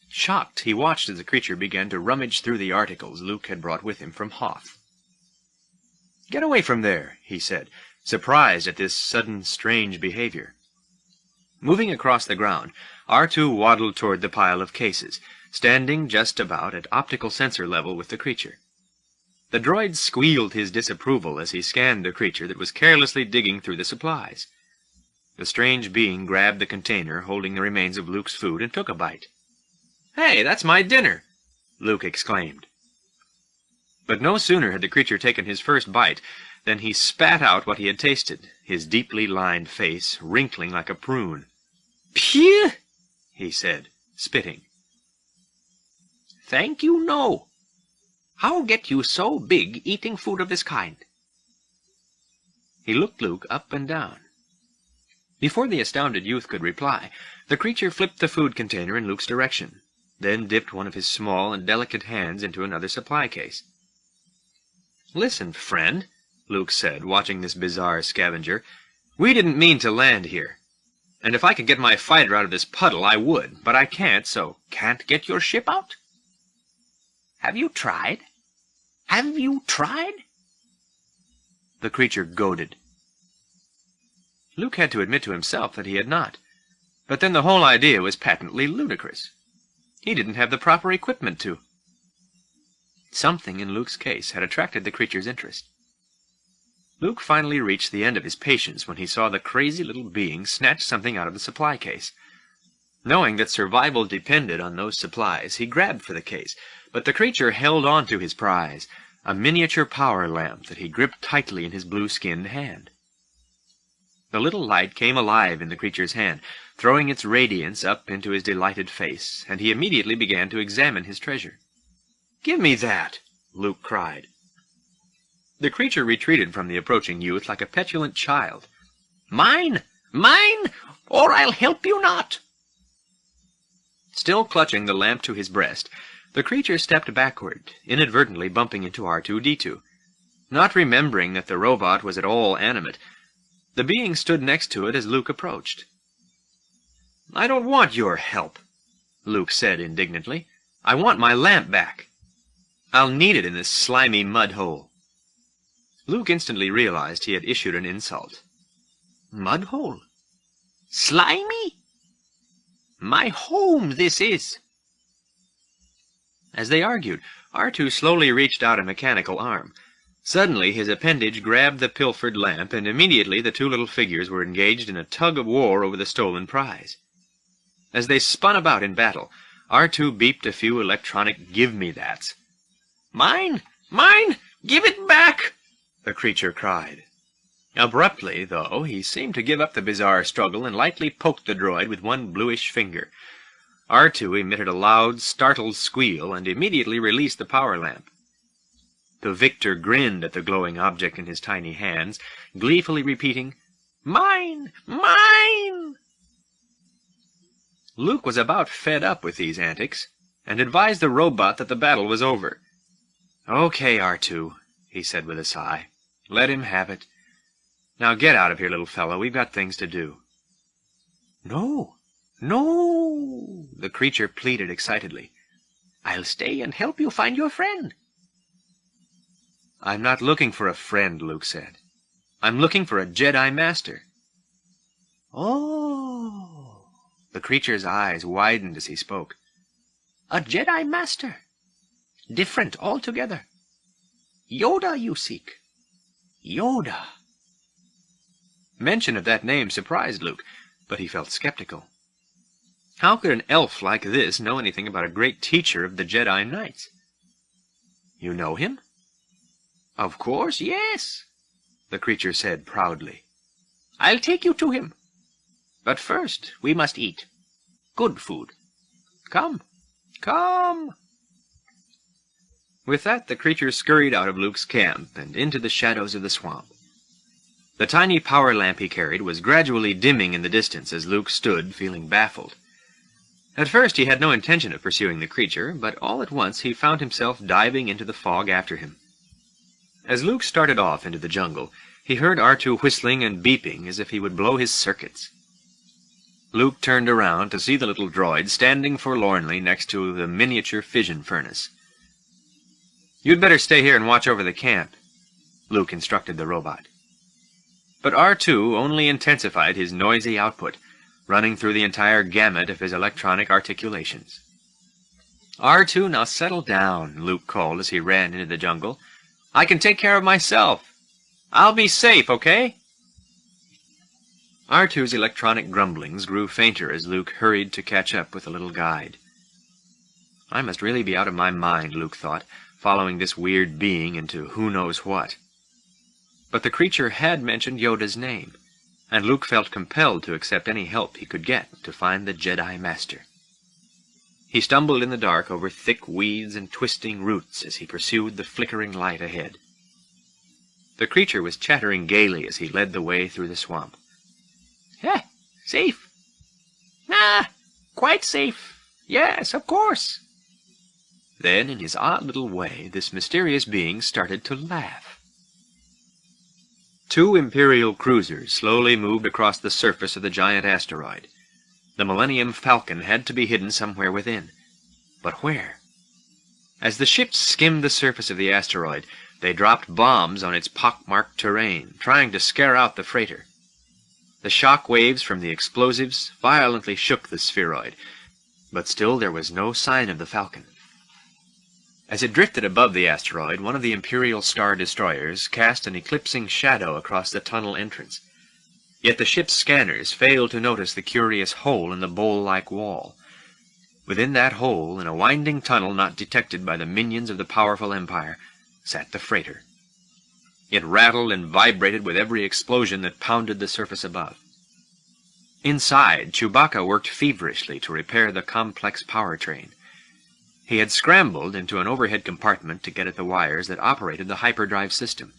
Shocked, he watched as the creature began to rummage through the articles Luke had brought with him from Hoth. "Get away from there," he said, surprised at this sudden strange behavior. Moving across the ground, R2 waddled toward the pile of cases, standing just about at optical sensor level with the creature. The droid squealed his disapproval as he scanned the creature that was carelessly digging through the supplies. The strange being grabbed the container holding the remains of Luke's food and took a bite. "Hey, that's my dinner!" Luke exclaimed. But no sooner had the creature taken his first bite than he spat out what he had tasted, his deeply lined face wrinkling like a prune. "Phew!" he said, spitting. "Thank you, no. How get you so big eating food of this kind?" He looked Luke up and down. Before the astounded youth could reply, the creature flipped the food container in Luke's direction, then dipped one of his small and delicate hands into another supply case. "Listen, friend," Luke said, watching this bizarre scavenger, "we didn't mean to land here. And if I could get my fighter out of this puddle, I would, but I can't, so—" "Can't get your ship out? Have you tried? Have you tried?" The creature goaded. Luke had to admit to himself that he had not. But then the whole idea was patently ludicrous. He didn't have the proper equipment to. Something in Luke's case had attracted the creature's interest. Luke finally reached the end of his patience when he saw the crazy little being snatch something out of the supply case. Knowing that survival depended on those supplies, he grabbed for the case, but the creature held on to his prize, a miniature power lamp that he gripped tightly in his blue-skinned hand. The little light came alive in the creature's hand, throwing its radiance up into his delighted face, and he immediately began to examine his treasure. "Give me that!" Luke cried. The creature retreated from the approaching youth like a petulant child. "Mine! Mine! Or I'll help you not!" Still clutching the lamp to his breast, the creature stepped backward, inadvertently bumping into R2-D2. Not remembering that the robot was at all animate, the being stood next to it as Luke approached. "I don't want your help," Luke said indignantly. "I want my lamp back. I'll need it in this slimy mud hole." Luke instantly realized he had issued an insult. "Mud hole? Slimy? My home this is." As they argued, R2 slowly reached out a mechanical arm. Suddenly his appendage grabbed the pilfered lamp, and immediately the two little figures were engaged in a tug-of-war over the stolen prize. As they spun about in battle, R2 beeped a few electronic give-me-thats. "Mine! Mine! Give it back!" the creature cried. Abruptly, though, he seemed to give up the bizarre struggle and lightly poked the droid with one bluish finger. R2 emitted a loud, startled squeal and immediately released the power lamp. The victor grinned at the glowing object in his tiny hands, gleefully repeating, "Mine! Mine!" Luke was about fed up with these antics, and advised the robot that the battle was over. "Okay, R2, he said with a sigh. "Let him have it. Now get out of here, little fellow. We've got things to do." "No, no," the creature pleaded excitedly. "I'll stay and help you find your friend." "I'm not looking for a friend," Luke said. "I'm looking for a Jedi Master." "Oh," the creature's eyes widened as he spoke. "A Jedi Master. Different altogether. Yoda you seek. Yoda." Mention of that name surprised Luke, but he felt skeptical. How could an elf like this know anything about a great teacher of the Jedi Knights? "You know him?" "Of course, yes," the creature said proudly. "I'll take you to him. But first we must eat. Good food. Come, come." With that, the creature scurried out of Luke's camp and into the shadows of the swamp. The tiny power lamp he carried was gradually dimming in the distance as Luke stood, feeling baffled. At first he had no intention of pursuing the creature, but all at once he found himself diving into the fog after him. As Luke started off into the jungle, he heard R2 whistling and beeping as if he would blow his circuits. Luke turned around to see the little droid standing forlornly next to the miniature fission furnace. "You'd better stay here and watch over the camp," Luke instructed the robot. But R2 only intensified his noisy output, running through the entire gamut of his electronic articulations. "R2, now settle down," Luke called as he ran into the jungle. "I can take care of myself. I'll be safe, okay?" R2's electronic grumblings grew fainter as Luke hurried to catch up with the little guide. I must really be out of my mind, Luke thought, following this weird being into who knows what. But the creature had mentioned Yoda's name, and Luke felt compelled to accept any help he could get to find the Jedi Master. He stumbled in the dark over thick weeds and twisting roots as he pursued the flickering light ahead. The creature was chattering gaily as he led the way through the swamp. "Heh, safe. Nah, quite safe. Yes, of course." Then, in his odd little way, this mysterious being started to laugh. 2 Imperial cruisers slowly moved across the surface of the giant asteroid. The Millennium Falcon had to be hidden somewhere within. But where? As the ships skimmed the surface of the asteroid, they dropped bombs on its pockmarked terrain, trying to scare out the freighter. The shock waves from the explosives violently shook the spheroid, but still there was no sign of the Falcon. As it drifted above the asteroid, one of the Imperial Star Destroyers cast an eclipsing shadow across the tunnel entrance. Yet the ship's scanners failed to notice the curious hole in the bowl-like wall. Within that hole, in a winding tunnel not detected by the minions of the powerful Empire, sat the freighter. It rattled and vibrated with every explosion that pounded the surface above. Inside, Chewbacca worked feverishly to repair the complex power train. He had scrambled into an overhead compartment to get at the wires that operated the hyperdrive system.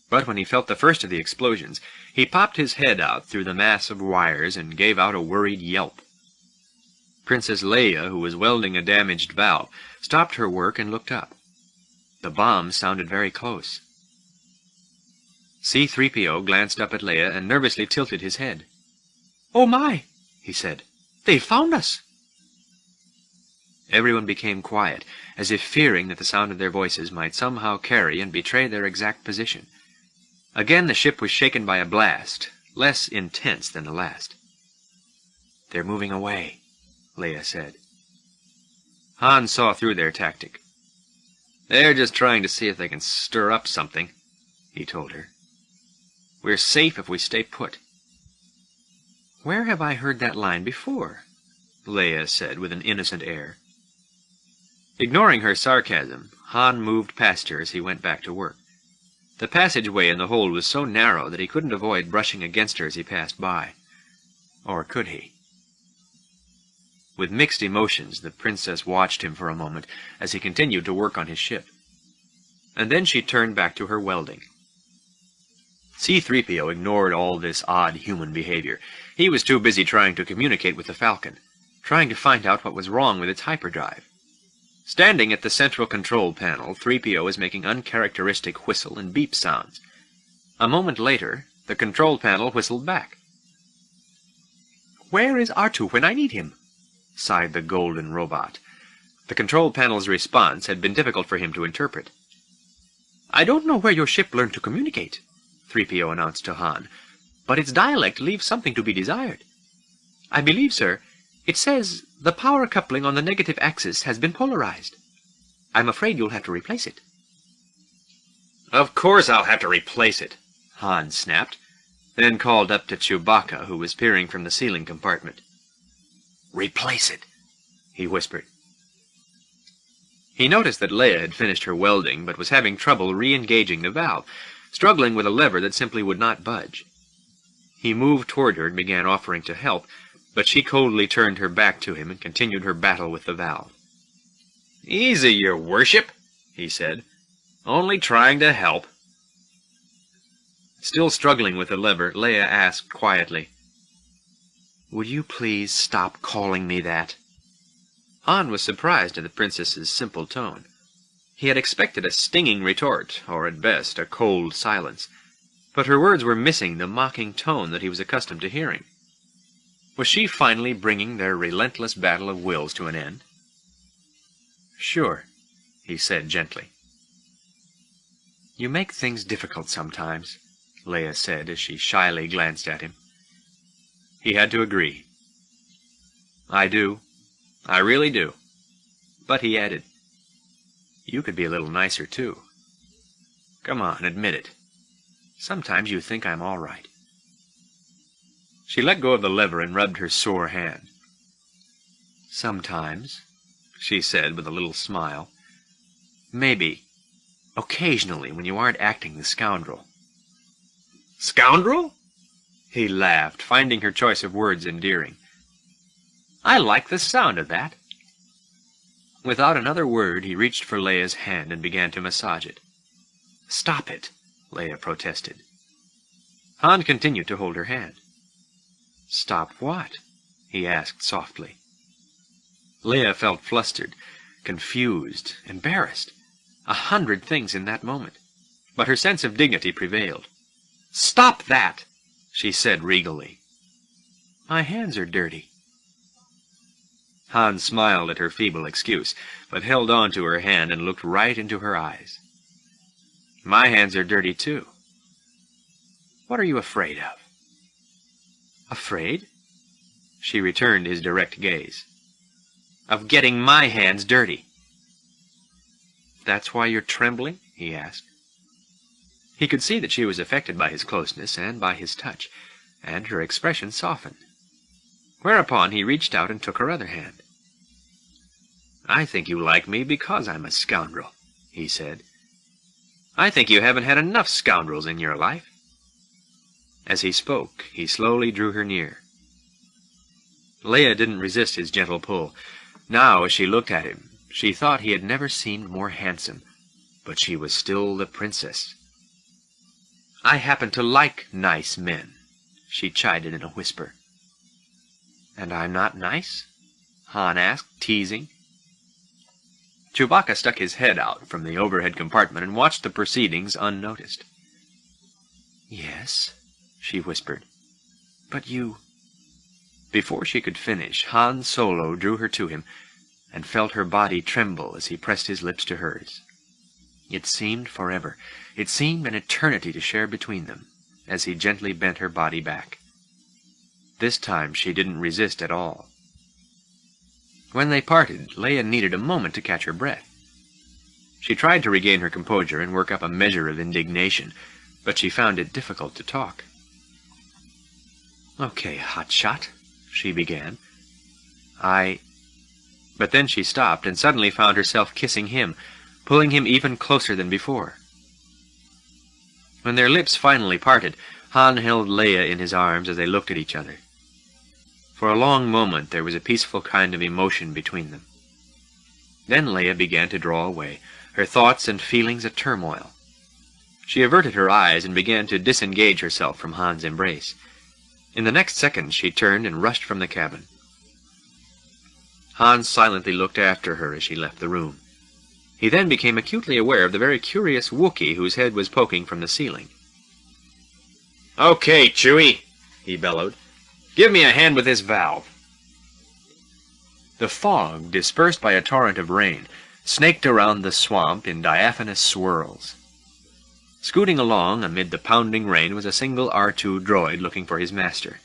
But when he felt the first of the explosions, he popped his head out through the mass of wires and gave out a worried yelp. Princess Leia, who was welding a damaged valve, stopped her work and looked up. The bomb sounded very close. C-3PO glanced up at Leia and nervously tilted his head. "Oh my," he said. "They've found us." Everyone became quiet, as if fearing that the sound of their voices might somehow carry and betray their exact position. Again the ship was shaken by a blast, less intense than the last. "They're moving away," Leia said. Han saw through their tactic. "They're just trying to see if they can stir up something," he told her. "We're safe if we stay put." "Where have I heard that line before?" Leia said with an innocent air. Ignoring her sarcasm, Han moved past her as he went back to work. The passageway in the hold was so narrow that he couldn't avoid brushing against her as he passed by. Or could he? With mixed emotions, the princess watched him for a moment as he continued to work on his ship. And then she turned back to her welding. C-3PO ignored all this odd human behavior. He was too busy trying to communicate with the Falcon, trying to find out what was wrong with its hyperdrive. Standing at the central control panel, 3PO was making uncharacteristic whistle and beep sounds. A moment later, the control panel whistled back. "Where is R2 when I need him?" sighed the golden robot. The control panel's response had been difficult for him to interpret. "I don't know where your ship learned to communicate," 3PO announced to Han, "but its dialect leaves something to be desired. I believe, sir, it says the power coupling on the negative axis has been polarized. I'm afraid you'll have to replace it." "Of course I'll have to replace it," Han snapped, then called up to Chewbacca, who was peering from the ceiling compartment. "Replace it," he whispered. He noticed that Leia had finished her welding, but was having trouble re-engaging the valve, struggling with a lever that simply would not budge. He moved toward her and began offering to help, but she coldly turned her back to him and continued her battle with the valve. "Easy, your worship," he said. "Only trying to help." Still struggling with the lever, Leia asked quietly, "Would you please stop calling me that?" Han was surprised at the princess's simple tone. He had expected a stinging retort, or at best, a cold silence. But her words were missing the mocking tone that he was accustomed to hearing. Was she finally bringing their relentless battle of wills to an end? "Sure," he said gently. "You make things difficult sometimes," Leia said as she shyly glanced at him. He had to agree. "I do. I really do." But he added, "You could be a little nicer, too. Come on, admit it. Sometimes you think I'm all right." She let go of the lever and rubbed her sore hand. "Sometimes," she said with a little smile. "Maybe. Occasionally, when you aren't acting the scoundrel." "Scoundrel?" He laughed, finding her choice of words endearing. "I like the sound of that." Without another word, he reached for Leia's hand and began to massage it. "Stop it," Leia protested. Han continued to hold her hand. "Stop what?" he asked softly. Leia felt flustered, confused, embarrassed, 100 things in that moment, but her sense of dignity prevailed. "Stop that!" she said regally. "My hands are dirty." Han smiled at her feeble excuse, but held on to her hand and looked right into her eyes. "My hands are dirty, too. What are you afraid of?" "Afraid?" She returned his direct gaze. "Of getting my hands dirty." "That's why you're trembling?" he asked. He could see that she was affected by his closeness and by his touch, and her expression softened. Whereupon he reached out and took her other hand. "I think you like me because I'm a scoundrel," he said. "I think you haven't had enough scoundrels in your life." As he spoke, he slowly drew her near. Leia didn't resist his gentle pull. Now, as she looked at him, she thought he had never seemed more handsome, but she was still the princess. "I happen to like nice men," she chided in a whisper. "And I'm not nice?" Han asked, teasing. Chewbacca stuck his head out from the overhead compartment and watched the proceedings unnoticed. "Yes," she whispered, "but you—" Before she could finish, Han Solo drew her to him and felt her body tremble as he pressed his lips to hers. It seemed forever. It seemed an eternity to share between them, as he gently bent her body back. This time she didn't resist at all. When they parted, Leia needed a moment to catch her breath. She tried to regain her composure and work up a measure of indignation, but she found it difficult to talk. "Okay, hotshot," she began. But then she stopped and suddenly found herself kissing him, pulling him even closer than before. When their lips finally parted, Han held Leia in his arms as they looked at each other. For a long moment there was a peaceful kind of emotion between them. Then Leia began to draw away, her thoughts and feelings a turmoil. She averted her eyes and began to disengage herself from Han's embrace. In the next second she turned and rushed from the cabin. Han silently looked after her as she left the room. He then became acutely aware of the very curious Wookiee whose head was poking from the ceiling. "Okay, Chewie," he bellowed. "Give me a hand with this valve." The fog, dispersed by a torrent of rain, snaked around the swamp in diaphanous swirls. Scooting along amid the pounding rain was a single R2 droid looking for his master.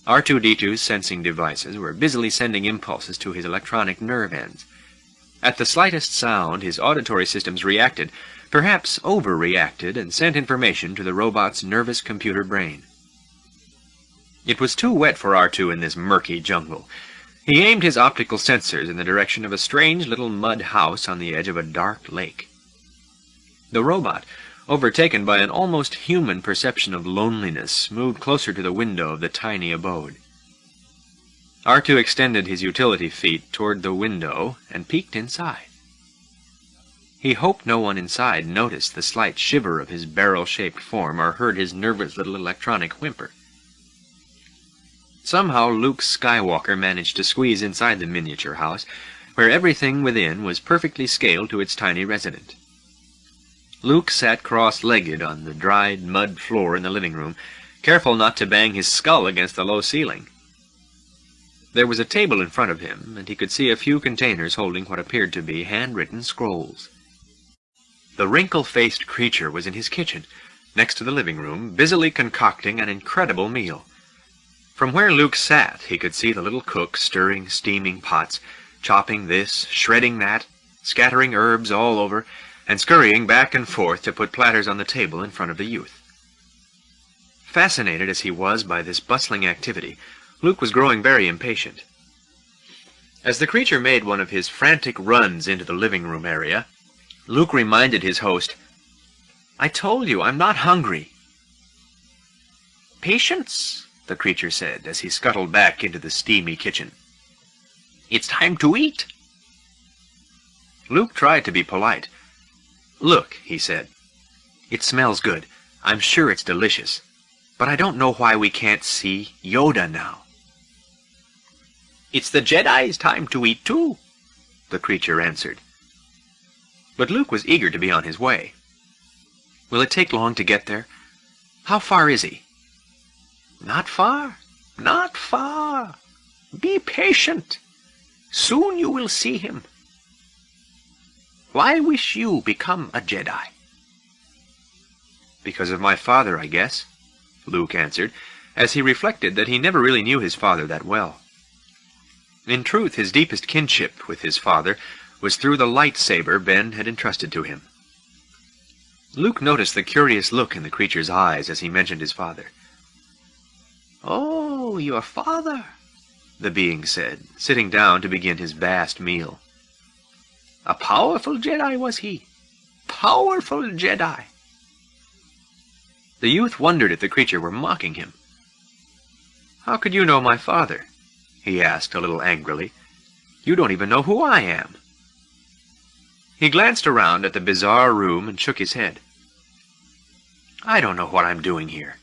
R2-D2's sensing devices were busily sending impulses to his electronic nerve ends. At the slightest sound, his auditory systems reacted, perhaps overreacted, and sent information to the robot's nervous computer brain. It was too wet for R2 in this murky jungle. He aimed his optical sensors in the direction of a strange little mud house on the edge of a dark lake. The robot, overtaken by an almost human perception of loneliness, moved closer to the window of the tiny abode. R2 extended his utility feet toward the window and peeked inside. He hoped no one inside noticed the slight shiver of his barrel-shaped form or heard his nervous little electronic whimper. Somehow Luke Skywalker managed to squeeze inside the miniature house, where everything within was perfectly scaled to its tiny resident. Luke sat cross-legged on the dried mud floor in the living room, careful not to bang his skull against the low ceiling. There was a table in front of him, and he could see a few containers holding what appeared to be handwritten scrolls. The wrinkle-faced creature was in his kitchen, next to the living room, busily concocting an incredible meal. From where Luke sat, he could see the little cook stirring steaming pots, chopping this, shredding that, scattering herbs all over, and scurrying back and forth to put platters on the table in front of the youth. Fascinated as he was by this bustling activity, Luke was growing very impatient. As the creature made one of his frantic runs into the living room area, Luke reminded his host, "I told you, I'm not hungry." "Patience," the creature said as he scuttled back into the steamy kitchen. "It's time to eat." Luke tried to be polite. "Look," he said, "it smells good. I'm sure it's delicious. But I don't know why we can't see Yoda now." "It's the Jedi's time to eat too," the creature answered. But Luke was eager to be on his way. "Will it take long to get there? How far is he?" "Not far, not far. Be patient. Soon you will see him." "Why wish you become a Jedi?" "Because of my father, I guess," Luke answered, as he reflected that he never really knew his father that well. In truth, his deepest kinship with his father was through the lightsaber Ben had entrusted to him. Luke noticed the curious look in the creature's eyes as he mentioned his father. "Oh, your father," the being said, sitting down to begin his vast meal. "A powerful Jedi was he. Powerful Jedi." The youth wondered if the creature were mocking him. "How could you know my father?" he asked a little angrily. "You don't even know who I am." He glanced around at the bizarre room and shook his head. "I don't know what I'm doing here."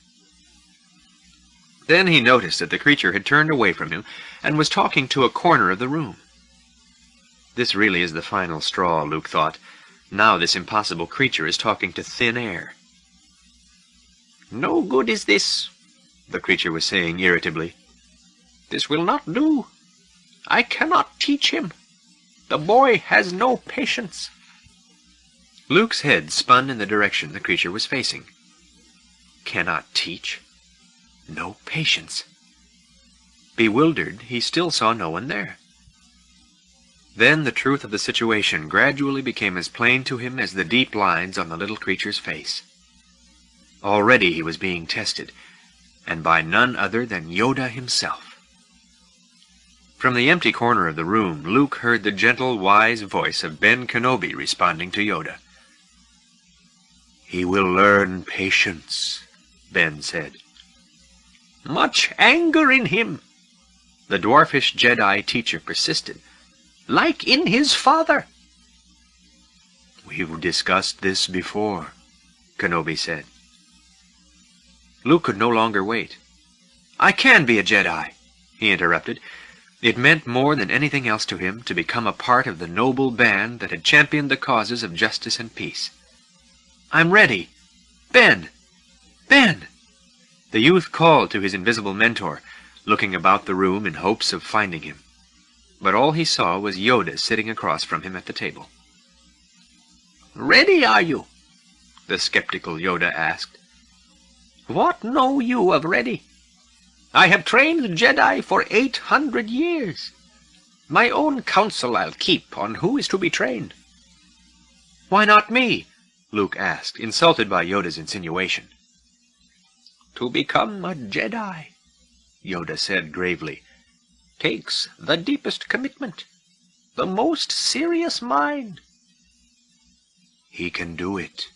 Then he noticed that the creature had turned away from him and was talking to a corner of the room. This really is the final straw, Luke thought. Now this impossible creature is talking to thin air. "No good is this," the creature was saying irritably. "This will not do. I cannot teach him. The boy has no patience." Luke's head spun in the direction the creature was facing. Cannot teach? No patience. Bewildered, he still saw no one there. Then the truth of the situation gradually became as plain to him as the deep lines on the little creature's face. Already he was being tested, and by none other than Yoda himself. From the empty corner of the room, Luke heard the gentle, wise voice of Ben Kenobi responding to Yoda. "He will learn patience," Ben said. "Much anger in him," the dwarfish Jedi teacher persisted, "like in his father." "We've discussed this before," Kenobi said. Luke could no longer wait. "I can be a Jedi," he interrupted. It meant more than anything else to him to become a part of the noble band that had championed the causes of justice and peace. "I'm ready. Ben! Ben!" The youth called to his invisible mentor, looking about the room in hopes of finding him. But all he saw was Yoda sitting across from him at the table. "Ready, are you?" the skeptical Yoda asked. "What know you of ready? I have trained Jedi for 800 years. My own counsel I'll keep on who is to be trained." "Why not me?" Luke asked, insulted by Yoda's insinuation. "To become a Jedi," Yoda said gravely, "takes the deepest commitment, the most serious mind." "He can do it,"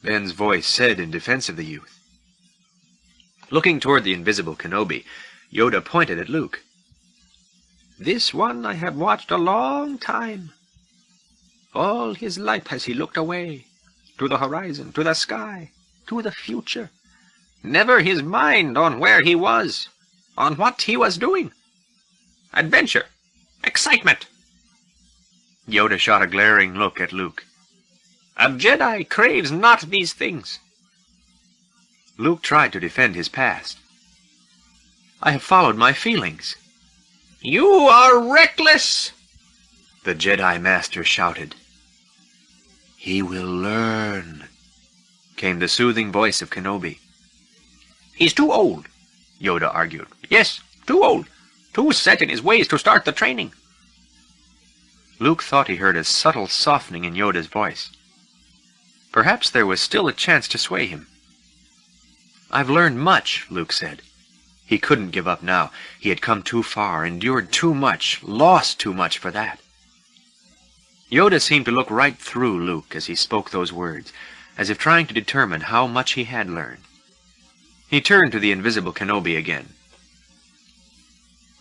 Ben's voice said in defense of the youth. Looking toward the invisible Kenobi, Yoda pointed at Luke. "This one I have watched a long time. All his life has he looked away, to the horizon, to the sky, to the future. Never his mind on where he was, on what he was doing. Adventure, excitement." Yoda shot a glaring look at Luke. "A Jedi craves not these things." Luke tried to defend his past. "I have followed my feelings." "You are reckless!" the Jedi Master shouted. "He will learn," came the soothing voice of Kenobi. "He's too old," Yoda argued. "Yes, too old. Too set in his ways to start the training." Luke thought he heard a subtle softening in Yoda's voice. Perhaps there was still a chance to sway him. "I've learned much," Luke said. He couldn't give up now. He had come too far, endured too much, lost too much for that. Yoda seemed to look right through Luke as he spoke those words, as if trying to determine how much he had learned. He turned to the invisible Kenobi again.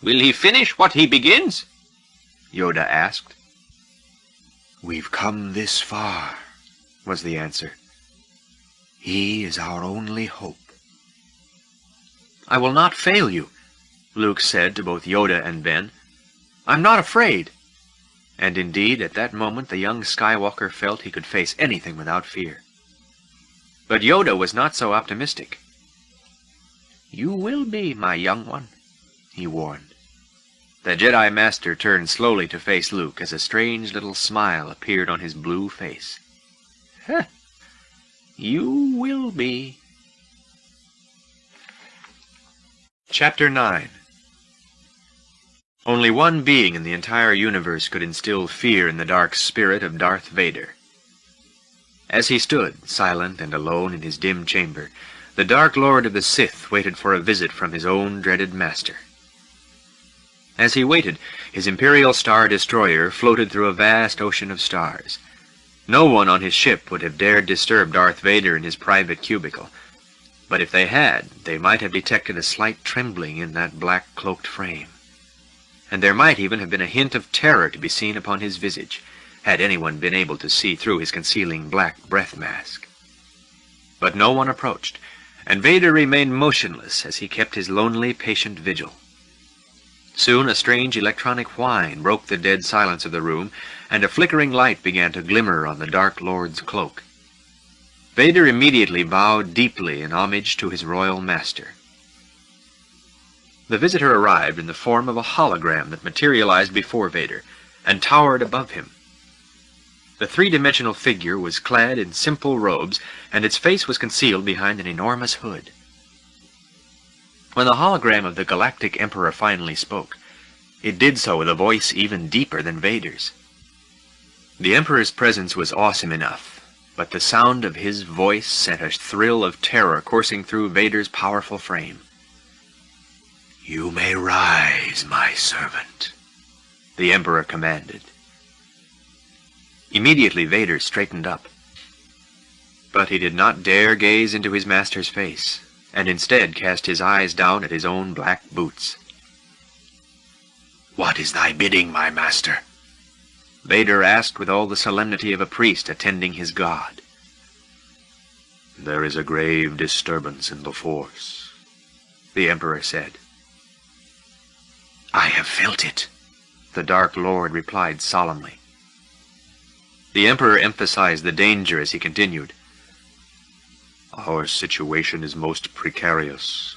"Will he finish what he begins?" Yoda asked. "We've come this far," was the answer. "He is our only hope." "I will not fail you," Luke said to both Yoda and Ben. "I'm not afraid." And indeed, at that moment, the young Skywalker felt he could face anything without fear. But Yoda was not so optimistic. "You will be, my young one," he warned. The Jedi Master turned slowly to face Luke as a strange little smile appeared on his blue face. "You will be." Chapter 9. Only one being in the entire universe could instill fear in the dark spirit of Darth Vader. As he stood, silent and alone in his dim chamber, the Dark Lord of the Sith waited for a visit from his own dreaded master. As he waited, his Imperial Star Destroyer floated through a vast ocean of stars. No one on his ship would have dared disturb Darth Vader in his private cubicle, but if they had, they might have detected a slight trembling in that black cloaked frame. And there might even have been a hint of terror to be seen upon his visage, had anyone been able to see through his concealing black breath mask. But no one approached, and Vader remained motionless as he kept his lonely, patient vigil. Soon a strange electronic whine broke the dead silence of the room, and a flickering light began to glimmer on the Dark Lord's cloak. Vader immediately bowed deeply in homage to his royal master. The visitor arrived in the form of a hologram that materialized before Vader and towered above him. The three-dimensional figure was clad in simple robes, and its face was concealed behind an enormous hood. When the hologram of the Galactic Emperor finally spoke, it did so with a voice even deeper than Vader's. The Emperor's presence was awesome enough, but the sound of his voice sent a thrill of terror coursing through Vader's powerful frame. "You may rise, my servant," the Emperor commanded. Immediately Vader straightened up. But he did not dare gaze into his master's face, and instead cast his eyes down at his own black boots. "What is thy bidding, my master?" Vader asked with all the solemnity of a priest attending his god. "There is a grave disturbance in the Force," the Emperor said. "I have felt it," the Dark Lord replied solemnly. The Emperor emphasized the danger as he continued. "Our situation is most precarious.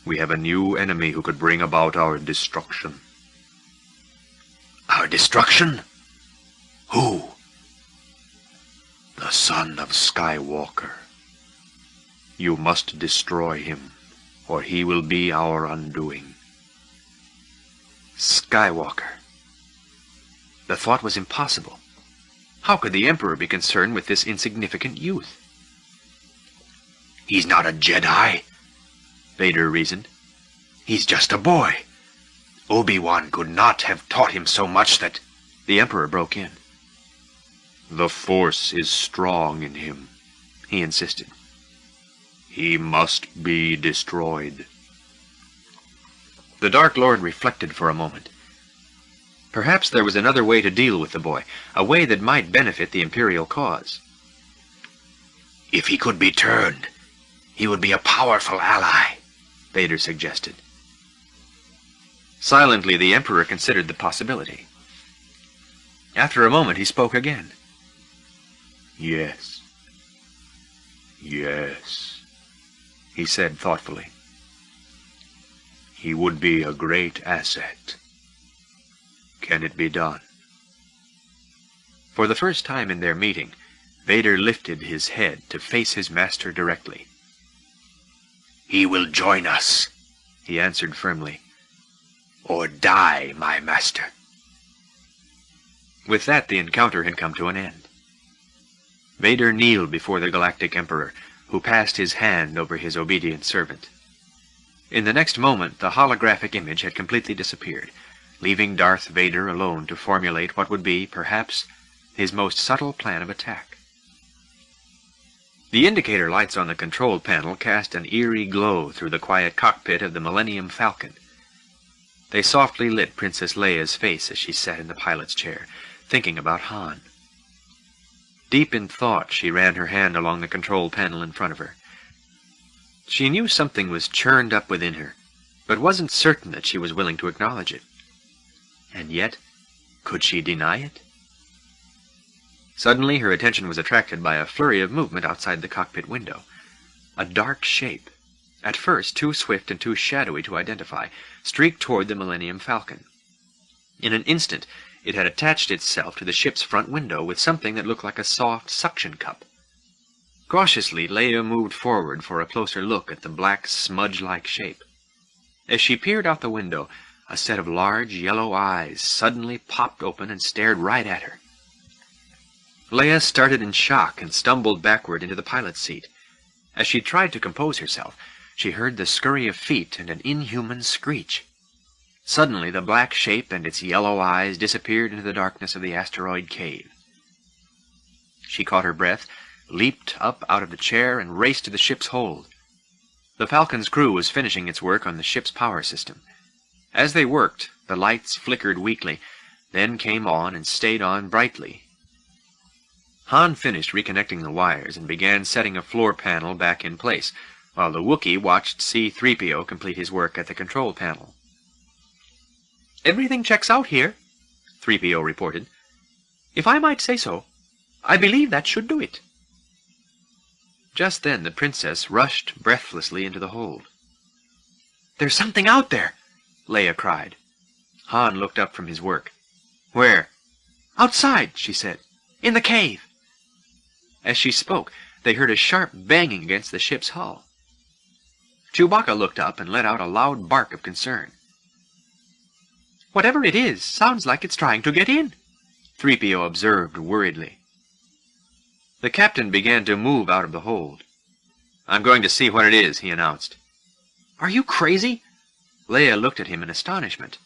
We have a new enemy who could bring about our destruction." "Our destruction? Who?" "The son of Skywalker. You must destroy him, or he will be our undoing." Skywalker. The thought was impossible. How could the Emperor be concerned with this insignificant youth? "He's not a Jedi," Vader reasoned. "He's just a boy. Obi-Wan could not have taught him so much that—" The Emperor broke in. "The Force is strong in him," he insisted. "He must be destroyed." The Dark Lord reflected for a moment. Perhaps there was another way to deal with the boy, a way that might benefit the Imperial cause. "If he could be turned, he would be a powerful ally," Vader suggested. Silently, the Emperor considered the possibility. After a moment, he spoke again. "Yes, he said thoughtfully. "He would be a great asset. Can it be done?" For the first time in their meeting, Vader lifted his head to face his master directly. "He will join us," he answered firmly. "Or die, my master." With that, the encounter had come to an end. Vader kneeled before the Galactic Emperor, who passed his hand over his obedient servant. In the next moment, the holographic image had completely disappeared, leaving Darth Vader alone to formulate what would be, perhaps, his most subtle plan of attack. The indicator lights on the control panel cast an eerie glow through the quiet cockpit of the Millennium Falcon. They softly lit Princess Leia's face as she sat in the pilot's chair, thinking about Han. Deep in thought, she ran her hand along the control panel in front of her. She knew something was churned up within her, but wasn't certain that she was willing to acknowledge it. And yet, could she deny it? Suddenly, her attention was attracted by a flurry of movement outside the cockpit window. A dark shape, at first too swift and too shadowy to identify, streaked toward the Millennium Falcon. In an instant, it had attached itself to the ship's front window with something that looked like a soft suction cup. Cautiously, Leia moved forward for a closer look at the black, smudge-like shape. As she peered out the window, a set of large yellow eyes suddenly popped open and stared right at her. Leia started in shock and stumbled backward into the pilot's seat. As she tried to compose herself, she heard the scurry of feet and an inhuman screech. Suddenly, the black shape and its yellow eyes disappeared into the darkness of the asteroid cave. She caught her breath, leaped up out of the chair, and raced to the ship's hold. The Falcon's crew was finishing its work on the ship's power system. As they worked, the lights flickered weakly, then came on and stayed on brightly. Han finished reconnecting the wires and began setting a floor panel back in place, while the Wookiee watched C-3PO complete his work at the control panel. "Everything checks out here," 3PO reported. "If I might say so, I believe that should do it." Just then the princess rushed breathlessly into the hold. "There's something out there!" Leia cried. Han looked up from his work. "Where?" "Outside," she said. "In the cave." As she spoke, they heard a sharp banging against the ship's hull. Chewbacca looked up and let out a loud bark of concern. "Whatever it is, sounds like it's trying to get in," 3PO observed worriedly. The captain began to move out of the hold. "I'm going to see what it is," he announced. "Are you crazy?" Leia looked at him in astonishment.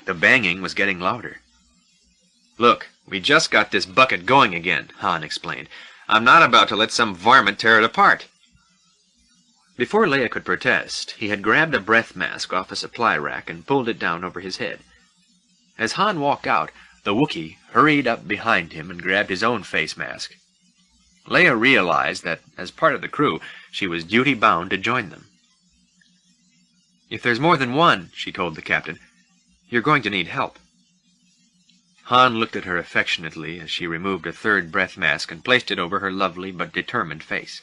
The banging was getting louder. "Look, we just got this bucket going again," Han explained. "I'm not about to let some varmint tear it apart." Before Leia could protest, he had grabbed a breath mask off a supply rack and pulled it down over his head. As Han walked out, the Wookiee hurried up behind him and grabbed his own face mask. Leia realized that, as part of the crew, she was duty-bound to join them. "If there's more than one," she told the captain, "you're going to need help." Han looked at her affectionately as she removed a third breath mask and placed it over her lovely but determined face.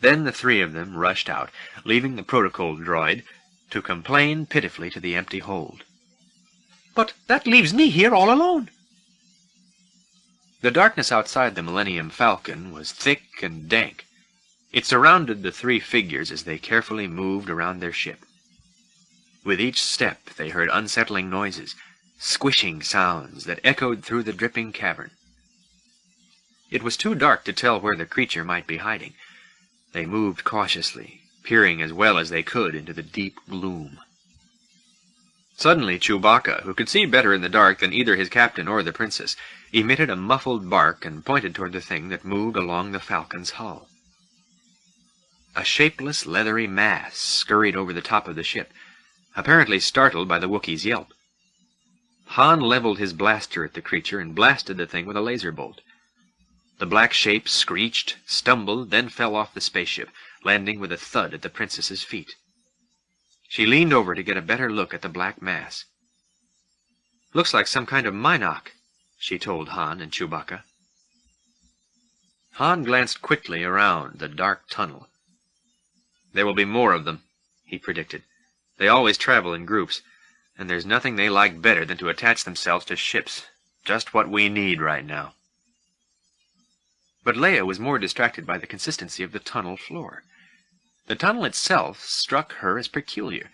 Then the three of them rushed out, leaving the protocol droid to complain pitifully to the empty hold. "But that leaves me here all alone." The darkness outside the Millennium Falcon was thick and dank. It surrounded the three figures as they carefully moved around their ship. With each step they heard unsettling noises, squishing sounds that echoed through the dripping cavern. It was too dark to tell where the creature might be hiding. They moved cautiously, peering as well as they could into the deep gloom. Suddenly Chewbacca, who could see better in the dark than either his captain or the princess, emitted a muffled bark and pointed toward the thing that moved along the Falcon's hull. A shapeless, leathery mass scurried over the top of the ship, apparently startled by the Wookiee's yelp. Han leveled his blaster at the creature and blasted the thing with a laser bolt. The black shape screeched, stumbled, then fell off the spaceship, landing with a thud at the princess's feet. She leaned over to get a better look at the black mass. "Looks like some kind of Mynock," she told Han and Chewbacca. Han glanced quickly around the dark tunnel. "There will be more of them," he predicted. "They always travel in groups, and there's nothing they like better than to attach themselves to ships. Just what we need right now." But Leia was more distracted by the consistency of the tunnel floor. The tunnel itself struck her as peculiar.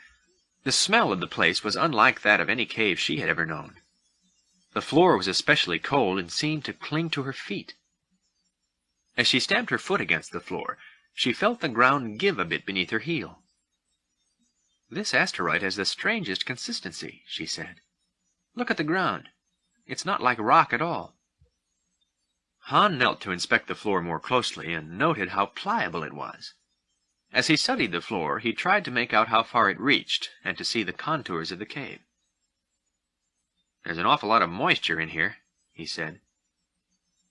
The smell of the place was unlike that of any cave she had ever known. The floor was especially cold and seemed to cling to her feet. As she stamped her foot against the floor, she felt the ground give a bit beneath her heel. "This asteroid has the strangest consistency," she said. "Look at the ground. It's not like rock at all." Han knelt to inspect the floor more closely and noted how pliable it was. As he studied the floor, he tried to make out how far it reached and to see the contours of the cave. "There's an awful lot of moisture in here," he said.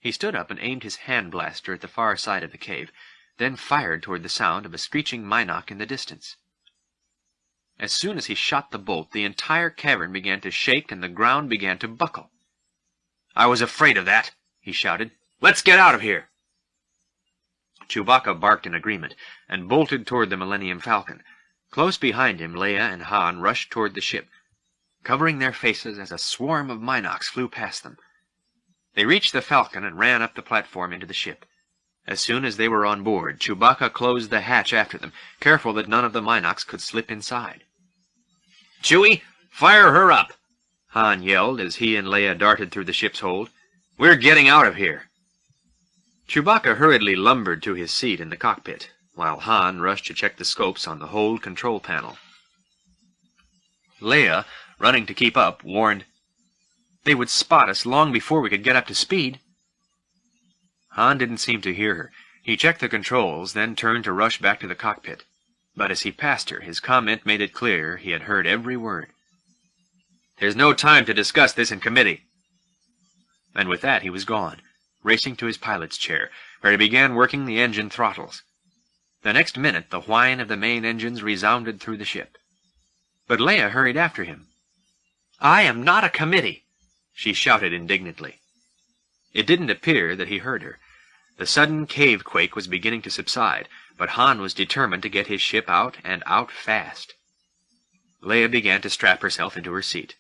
He stood up and aimed his hand blaster at the far side of the cave, then fired toward the sound of a screeching Mynock in the distance. As soon as he shot the bolt, the entire cavern began to shake and the ground began to buckle. "I was afraid of that," he shouted. "Let's get out of here!" Chewbacca barked in agreement and bolted toward the Millennium Falcon. Close behind him, Leia and Han rushed toward the ship, covering their faces as a swarm of Mynocks flew past them. They reached the Falcon and ran up the platform into the ship. As soon as they were on board, Chewbacca closed the hatch after them, careful that none of the Mynocks could slip inside. "Chewie, fire her up!" Han yelled as he and Leia darted through the ship's hold. "We're getting out of here." Chewbacca hurriedly lumbered to his seat in the cockpit, while Han rushed to check the scopes on the hold control panel. Leia, running to keep up, warned, "They would spot us long before we could get up to speed." Han didn't seem to hear her. He checked the controls, then turned to rush back to the cockpit. But as he passed her, his comment made it clear he had heard every word. "There's no time to discuss this in committee." And with that he was gone, racing to his pilot's chair, where he began working the engine throttles. The next minute the whine of the main engines resounded through the ship. But Leia hurried after him. "I am not a committee," she shouted indignantly. It didn't appear that he heard her. The sudden cave quake was beginning to subside, but Han was determined to get his ship out, and out fast. Leia began to strap herself into her seat.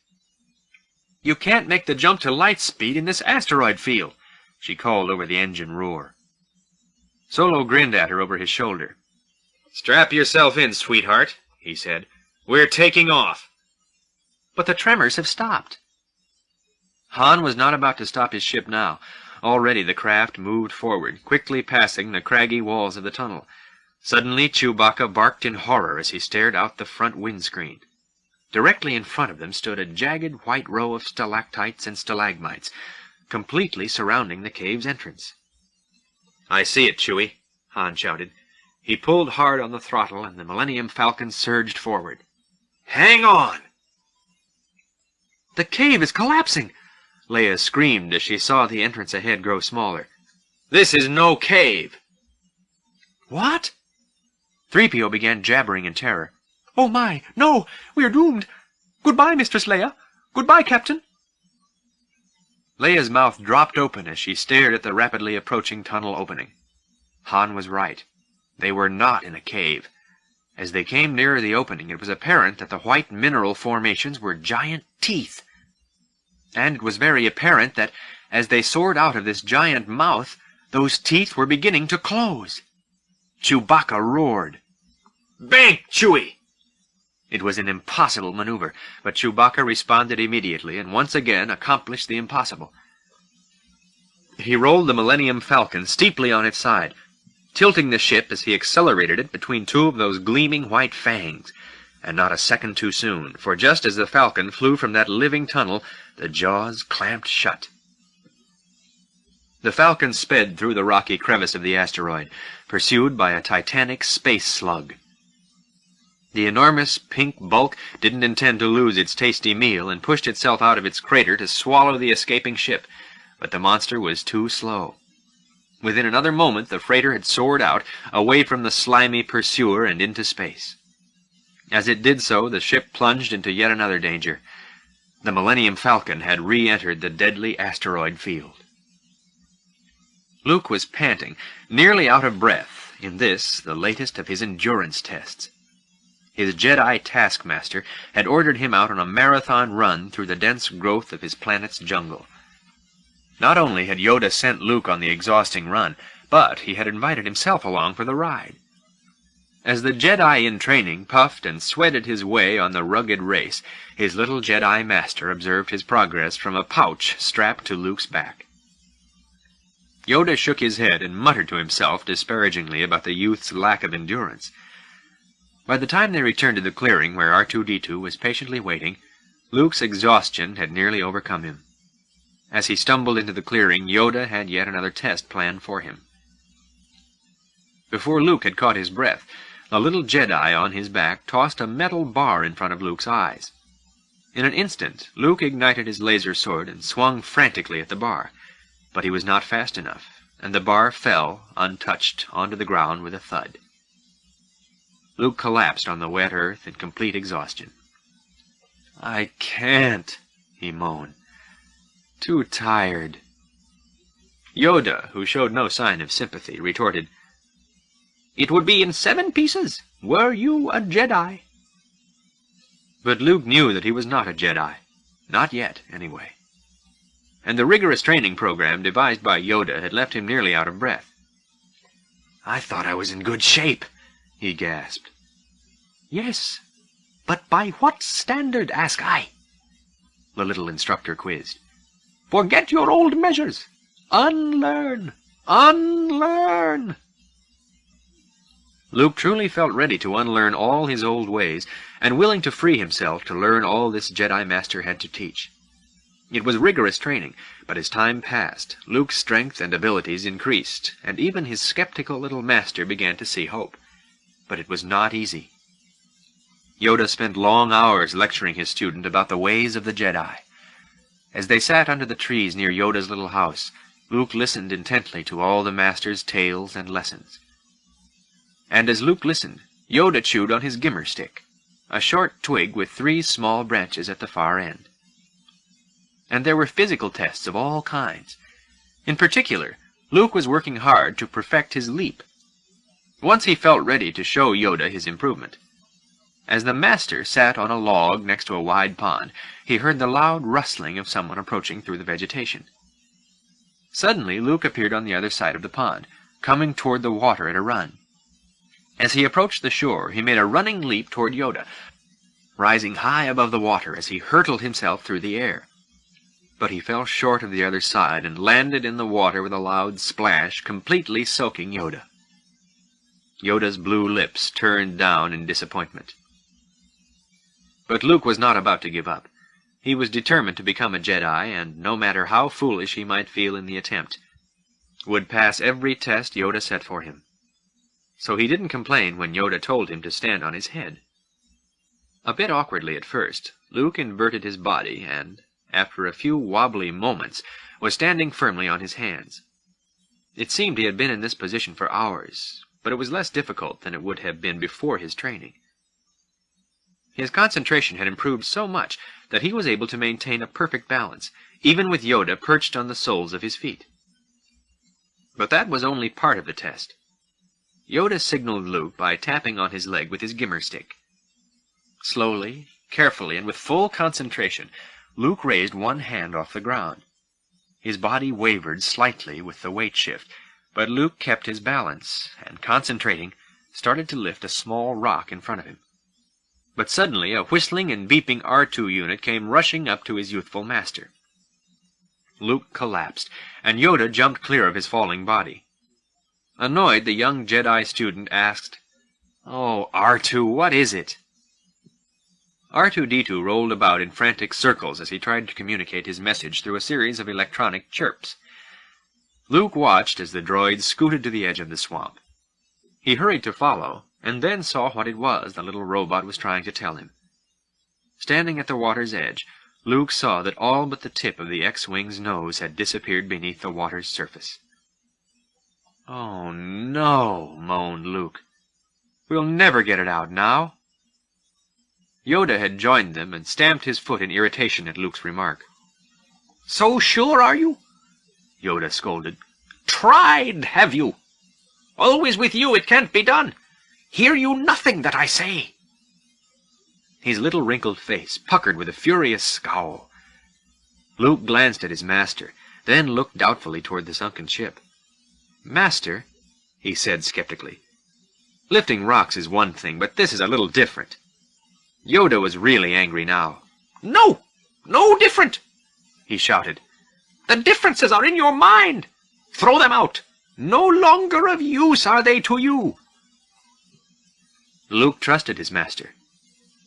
"You can't make the jump to light speed in this asteroid field," she called over the engine roar. Solo grinned at her over his shoulder. "Strap yourself in, sweetheart," he said. "We're taking off." "But the tremors have stopped." Han was not about to stop his ship now. Already the craft moved forward, quickly passing the craggy walls of the tunnel. Suddenly Chewbacca barked in horror as he stared out the front windscreen. Directly in front of them stood a jagged white row of stalactites and stalagmites, completely surrounding the cave's entrance. "I see it, Chewie," Han shouted. He pulled hard on the throttle, and the Millennium Falcon surged forward. "Hang on!" "The cave is collapsing!" Leia screamed as she saw the entrance ahead grow smaller. "This is no cave!" "What?" 3PO began jabbering in terror. "Oh my, no! We are doomed! Goodbye, Mistress Leia! Goodbye, Captain!" Leia's mouth dropped open as she stared at the rapidly approaching tunnel opening. Han was right. They were not in a cave. As they came nearer the opening, it was apparent that the white mineral formations were giant teeth. And it was very apparent that, as they soared out of this giant mouth, those teeth were beginning to close. Chewbacca roared. "Bank, Chewie!" It was an impossible maneuver, but Chewbacca responded immediately and once again accomplished the impossible. He rolled the Millennium Falcon steeply on its side, tilting the ship as he accelerated it between two of those gleaming white fangs. And not a second too soon, for just as the Falcon flew from that living tunnel, the jaws clamped shut. The Falcon sped through the rocky crevice of the asteroid, pursued by a titanic space slug. The enormous pink bulk didn't intend to lose its tasty meal and pushed itself out of its crater to swallow the escaping ship, but the monster was too slow. Within another moment the freighter had soared out, away from the slimy pursuer and into space. As it did so, the ship plunged into yet another danger. The Millennium Falcon had re-entered the deadly asteroid field. Luke was panting, nearly out of breath, in this, the latest of his endurance tests. His Jedi taskmaster had ordered him out on a marathon run through the dense growth of his planet's jungle. Not only had Yoda sent Luke on the exhausting run, but he had invited himself along for the ride. As the Jedi in training puffed and sweated his way on the rugged race, his little Jedi master observed his progress from a pouch strapped to Luke's back. Yoda shook his head and muttered to himself disparagingly about the youth's lack of endurance. By the time they returned to the clearing where R2-D2 was patiently waiting, Luke's exhaustion had nearly overcome him. As he stumbled into the clearing, Yoda had yet another test planned for him. Before Luke had caught his breath, the little Jedi on his back tossed a metal bar in front of Luke's eyes. In an instant, Luke ignited his laser sword and swung frantically at the bar, but he was not fast enough, and the bar fell, untouched, onto the ground with a thud. Luke collapsed on the wet earth in complete exhaustion. "I can't," he moaned. "Too tired." Yoda, who showed no sign of sympathy, retorted, "It would be in 7 pieces, were you a Jedi." But Luke knew that he was not a Jedi. Not yet, anyway. And the rigorous training program devised by Yoda had left him nearly out of breath. "I thought I was in good shape," he gasped. "Yes, but by what standard, ask I?" the little instructor quizzed. "Forget your old measures. Unlearn! Unlearn!" Luke truly felt ready to unlearn all his old ways, and willing to free himself to learn all this Jedi Master had to teach. It was rigorous training, but as time passed, Luke's strength and abilities increased, and even his skeptical little master began to see hope. But it was not easy. Yoda spent long hours lecturing his student about the ways of the Jedi. As they sat under the trees near Yoda's little house, Luke listened intently to all the Master's tales and lessons. And as Luke listened, Yoda chewed on his gimmer stick, a short twig with 3 small branches at the far end. And there were physical tests of all kinds. In particular, Luke was working hard to perfect his leap. Once he felt ready to show Yoda his improvement. As the Master sat on a log next to a wide pond, he heard the loud rustling of someone approaching through the vegetation. Suddenly, Luke appeared on the other side of the pond, coming toward the water at a run. As he approached the shore, he made a running leap toward Yoda, rising high above the water as he hurtled himself through the air. But he fell short of the other side and landed in the water with a loud splash, completely soaking Yoda. Yoda's blue lips turned down in disappointment. But Luke was not about to give up. He was determined to become a Jedi, and no matter how foolish he might feel in the attempt, would pass every test Yoda set for him. So he didn't complain when Yoda told him to stand on his head. A bit awkwardly at first, Luke inverted his body and, after a few wobbly moments, was standing firmly on his hands. It seemed he had been in this position for hours, but it was less difficult than it would have been before his training. His concentration had improved so much that he was able to maintain a perfect balance, even with Yoda perched on the soles of his feet. But that was only part of the test. Yoda signaled Luke by tapping on his leg with his gimmer stick. Slowly, carefully, and with full concentration, Luke raised one hand off the ground. His body wavered slightly with the weight shift, but Luke kept his balance, and concentrating, started to lift a small rock in front of him. But suddenly a whistling and beeping R2 unit came rushing up to his youthful master. Luke collapsed, and Yoda jumped clear of his falling body. Annoyed, the young Jedi student asked, "Oh, R2, what is it?" R2-D2 rolled about in frantic circles as he tried to communicate his message through a series of electronic chirps. Luke watched as the droid scooted to the edge of the swamp. He hurried to follow, and then saw what it was the little robot was trying to tell him. Standing at the water's edge, Luke saw that all but the tip of the X-Wing's nose had disappeared beneath the water's surface. "Oh, no," moaned Luke. "We'll never get it out now." Yoda had joined them and stamped his foot in irritation at Luke's remark. "So sure are you?" Yoda scolded. "Tried, have you? Always with you it can't be done. Hear you nothing that I say?" His little wrinkled face puckered with a furious scowl. Luke glanced at his master, then looked doubtfully toward the sunken ship. "Master," he said skeptically, "lifting rocks is one thing, but this is a little different." Yoda was really angry now. "No, no different," he shouted. "The differences are in your mind. Throw them out! No longer of use are they to you!" Luke trusted his master.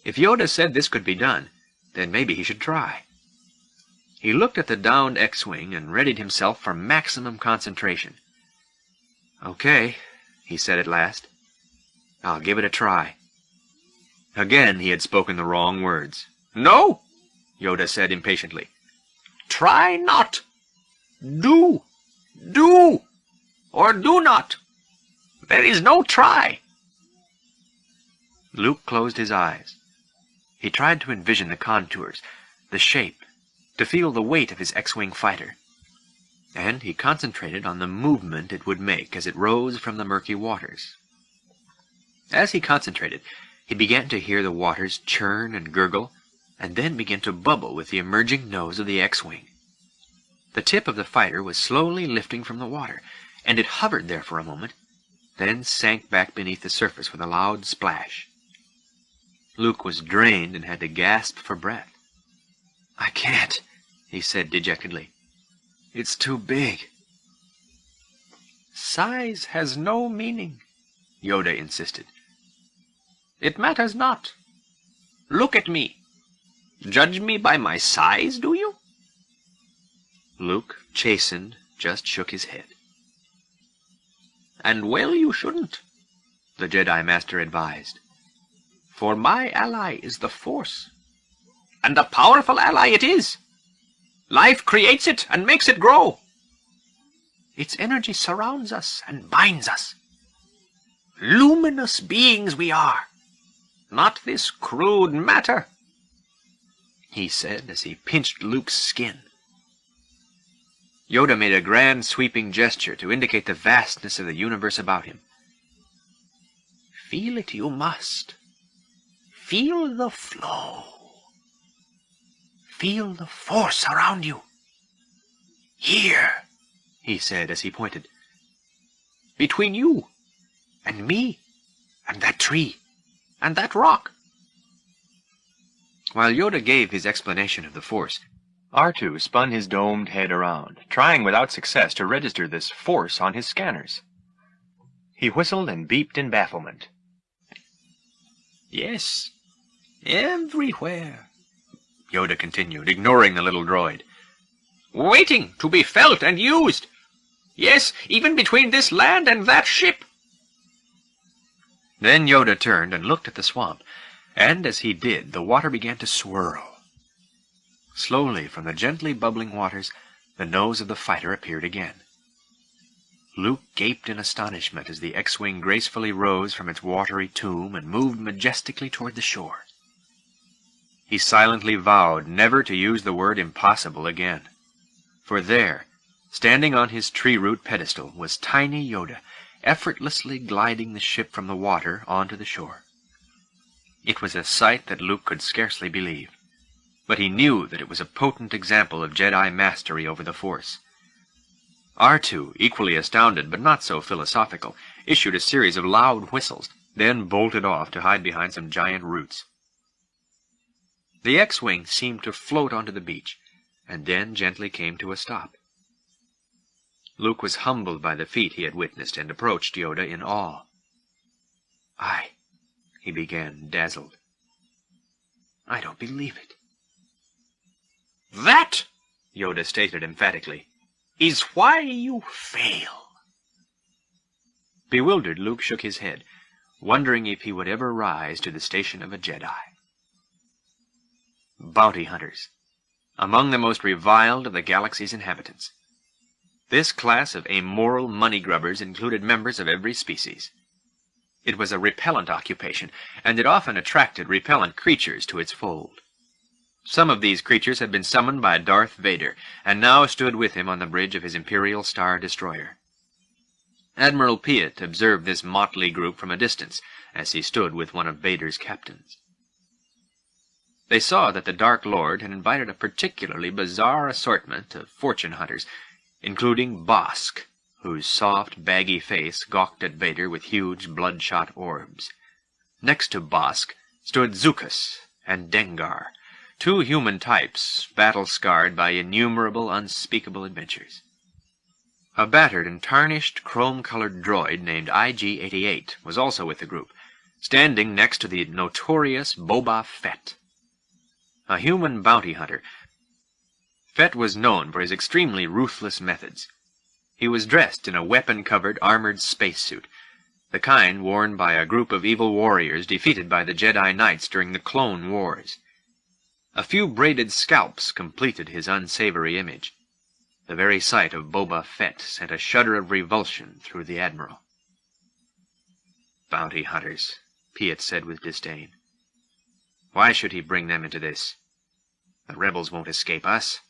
If Yoda said this could be done, then maybe he should try. He looked at the downed X-Wing and readied himself for maximum concentration. "Okay," he said at last. "I'll give it a try." Again he had spoken the wrong words. "No," Yoda said impatiently. "Try not. Do. Do. Or do not. There is no try." Luke closed his eyes. He tried to envision the contours, the shape, to feel the weight of his X-Wing fighter. And he concentrated on the movement it would make as it rose from the murky waters. As he concentrated, he began to hear the waters churn and gurgle, and then begin to bubble with the emerging nose of the X-Wing. The tip of the fighter was slowly lifting from the water, and it hovered there for a moment, then sank back beneath the surface with a loud splash. Luke was drained and had to gasp for breath. "I can't," he said dejectedly. "It's too big." "Size has no meaning," Yoda insisted. "It matters not. Look at me. Judge me by my size, do you?" Luke, chastened, just shook his head. "And well you shouldn't," the Jedi Master advised. "For my ally is the Force. And a powerful ally it is. Life creates it and makes it grow. Its energy surrounds us and binds us. Luminous beings we are, not this crude matter," he said as he pinched Luke's skin. Yoda made a grand sweeping gesture to indicate the vastness of the universe about him. "Feel it you must. Feel the flow. Feel the Force around you. Here," he said as he pointed. "Between you and me and that tree and that rock." While Yoda gave his explanation of the Force, R2 spun his domed head around, trying without success to register this force on his scanners. He whistled and beeped in bafflement. "Yes, everywhere," Yoda continued, ignoring the little droid. "Waiting to be felt and used. Yes, even between this land and that ship." Then Yoda turned and looked at the swamp, and as he did, the water began to swirl. Slowly, from the gently bubbling waters, the nose of the fighter appeared again. Luke gaped in astonishment as the X-Wing gracefully rose from its watery tomb and moved majestically toward the shore. He silently vowed never to use the word impossible again. For there, standing on his tree-root pedestal, was tiny Yoda, effortlessly gliding the ship from the water onto the shore. It was a sight that Luke could scarcely believe, but he knew that it was a potent example of Jedi mastery over the Force. R2, equally astounded but not so philosophical, issued a series of loud whistles, then bolted off to hide behind some giant roots. The X-Wing seemed to float onto the beach, and then gently came to a stop. Luke was humbled by the feat he had witnessed and approached Yoda in awe. He began, dazzled. "I don't believe it." "That," Yoda stated emphatically, "is why you fail." Bewildered, Luke shook his head, wondering if he would ever rise to the station of a Jedi. Bounty hunters, among the most reviled of the galaxy's inhabitants. This class of amoral money-grubbers included members of every species. It was a repellent occupation, and it often attracted repellent creatures to its fold. Some of these creatures had been summoned by Darth Vader, and now stood with him on the bridge of his Imperial Star Destroyer. Admiral Piet observed this motley group from a distance, as he stood with one of Vader's captains. They saw that the Dark Lord had invited a particularly bizarre assortment of fortune hunters, including Bosk, whose soft, baggy face gawked at Vader with huge, bloodshot orbs. Next to Bosk stood Zuckuss and Dengar, two human types battle-scarred by innumerable, unspeakable adventures. A battered and tarnished chrome-colored droid named IG-88 was also with the group, standing next to the notorious Boba Fett, a human bounty hunter. Fett was known for his extremely ruthless methods. He was dressed in a weapon-covered armored spacesuit, the kind worn by a group of evil warriors defeated by the Jedi Knights during the Clone Wars. A few braided scalps completed his unsavory image. The very sight of Boba Fett sent a shudder of revulsion through the Admiral. "Bounty hunters," Piet said with disdain. "Why should he bring them into this? The rebels won't escape us."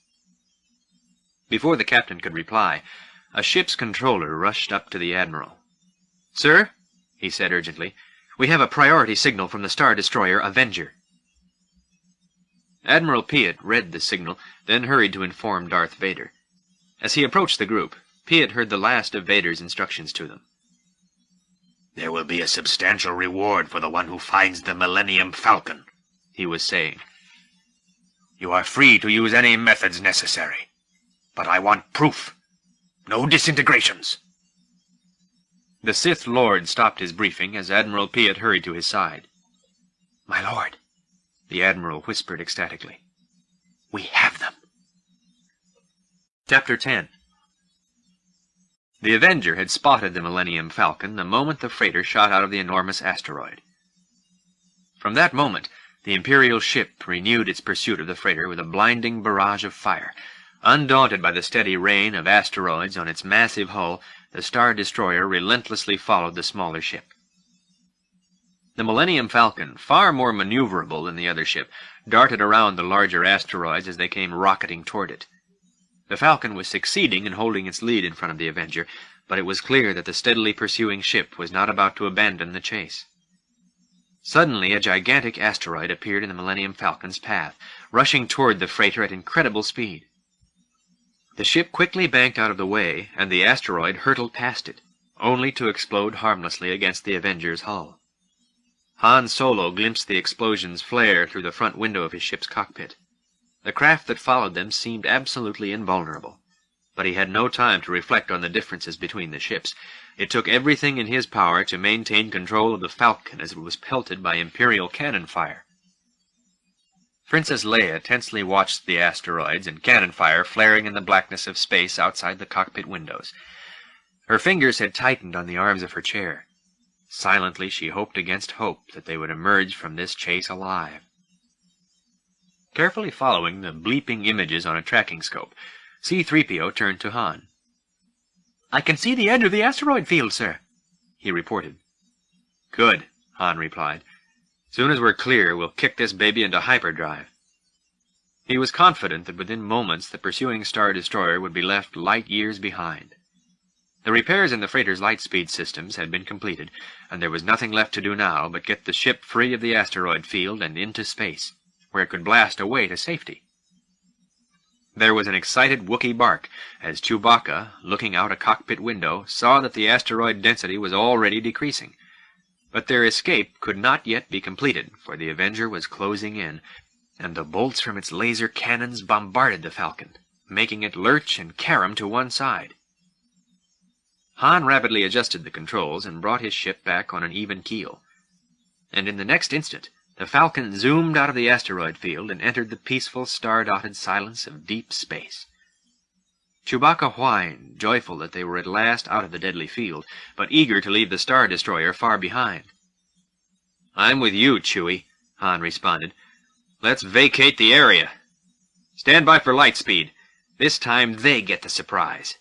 Before the captain could reply, a ship's controller rushed up to the Admiral. "Sir," he said urgently, "we have a priority signal from the Star Destroyer Avenger." Admiral Piet read the signal, then hurried to inform Darth Vader. As he approached the group, Piet heard the last of Vader's instructions to them. "There will be a substantial reward for the one who finds the Millennium Falcon," he was saying. "You are free to use any methods necessary, but I want proof. No disintegrations." The Sith Lord stopped his briefing as Admiral Piet hurried to his side. "My lord," the Admiral whispered ecstatically, "we have them." Chapter 10. The Avenger had spotted the Millennium Falcon the moment the freighter shot out of the enormous asteroid. From that moment, the Imperial ship renewed its pursuit of the freighter with a blinding barrage of fire. Undaunted by the steady rain of asteroids on its massive hull, the Star Destroyer relentlessly followed the smaller ship. The Millennium Falcon, far more maneuverable than the other ship, darted around the larger asteroids as they came rocketing toward it. The Falcon was succeeding in holding its lead in front of the Avenger, but it was clear that the steadily pursuing ship was not about to abandon the chase. Suddenly, a gigantic asteroid appeared in the Millennium Falcon's path, rushing toward the freighter at incredible speed. The ship quickly banked out of the way, and the asteroid hurtled past it, only to explode harmlessly against the Avenger's hull. Han Solo glimpsed the explosion's flare through the front window of his ship's cockpit. The craft that followed them seemed absolutely invulnerable, but he had no time to reflect on the differences between the ships. It took everything in his power to maintain control of the Falcon as it was pelted by Imperial cannon fire. Princess Leia tensely watched the asteroids and cannon fire flaring in the blackness of space outside the cockpit windows. Her fingers had tightened on the arms of her chair. Silently she hoped against hope that they would emerge from this chase alive. Carefully following the bleeping images on a tracking scope, C-3PO turned to Han. "I can see the edge of the asteroid field, sir," he reported. "Good," Han replied. "Soon as we're clear, we'll kick this baby into hyperdrive." He was confident that within moments the pursuing Star Destroyer would be left light years behind. The repairs in the freighter's lightspeed systems had been completed, and there was nothing left to do now but get the ship free of the asteroid field and into space, where it could blast away to safety. There was an excited Wookiee bark as Chewbacca, looking out a cockpit window, saw that the asteroid density was already decreasing. But their escape could not yet be completed, for the Avenger was closing in, and the bolts from its laser cannons bombarded the Falcon, making it lurch and carom to one side. Han rapidly adjusted the controls and brought his ship back on an even keel. And in the next instant, the Falcon zoomed out of the asteroid field and entered the peaceful, star-dotted silence of deep space. Chewbacca whined, joyful that they were at last out of the deadly field, but eager to leave the Star Destroyer far behind. "I'm with you, Chewie," Han responded. "Let's vacate the area. Stand by for light speed. This time they get the surprise.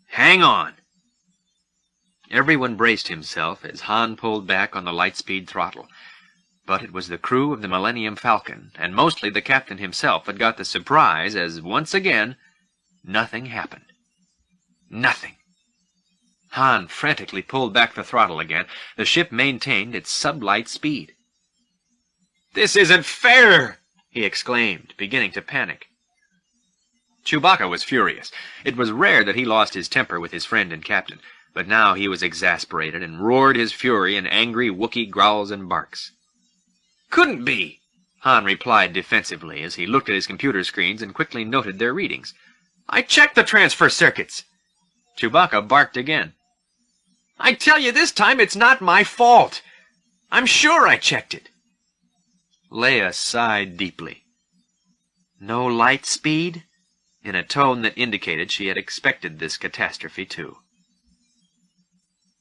Hang on!" Everyone braced himself as Han pulled back on the lightspeed throttle. But it was the crew of the Millennium Falcon, and mostly the captain himself, that got the surprise as, once again, nothing happened. Nothing. Han frantically pulled back the throttle again. The ship maintained its sublight speed. "This isn't fair!" he exclaimed, beginning to panic. Chewbacca was furious. It was rare that he lost his temper with his friend and captain, but now he was exasperated and roared his fury in angry Wookiee growls and barks. "Couldn't be," Han replied defensively as he looked at his computer screens and quickly noted their readings. "I checked the transfer circuits." Chewbacca barked again. I tell you this time it's not my fault. I'm sure I checked it. Leia sighed deeply. No light speed? In a tone that indicated she had expected this catastrophe too.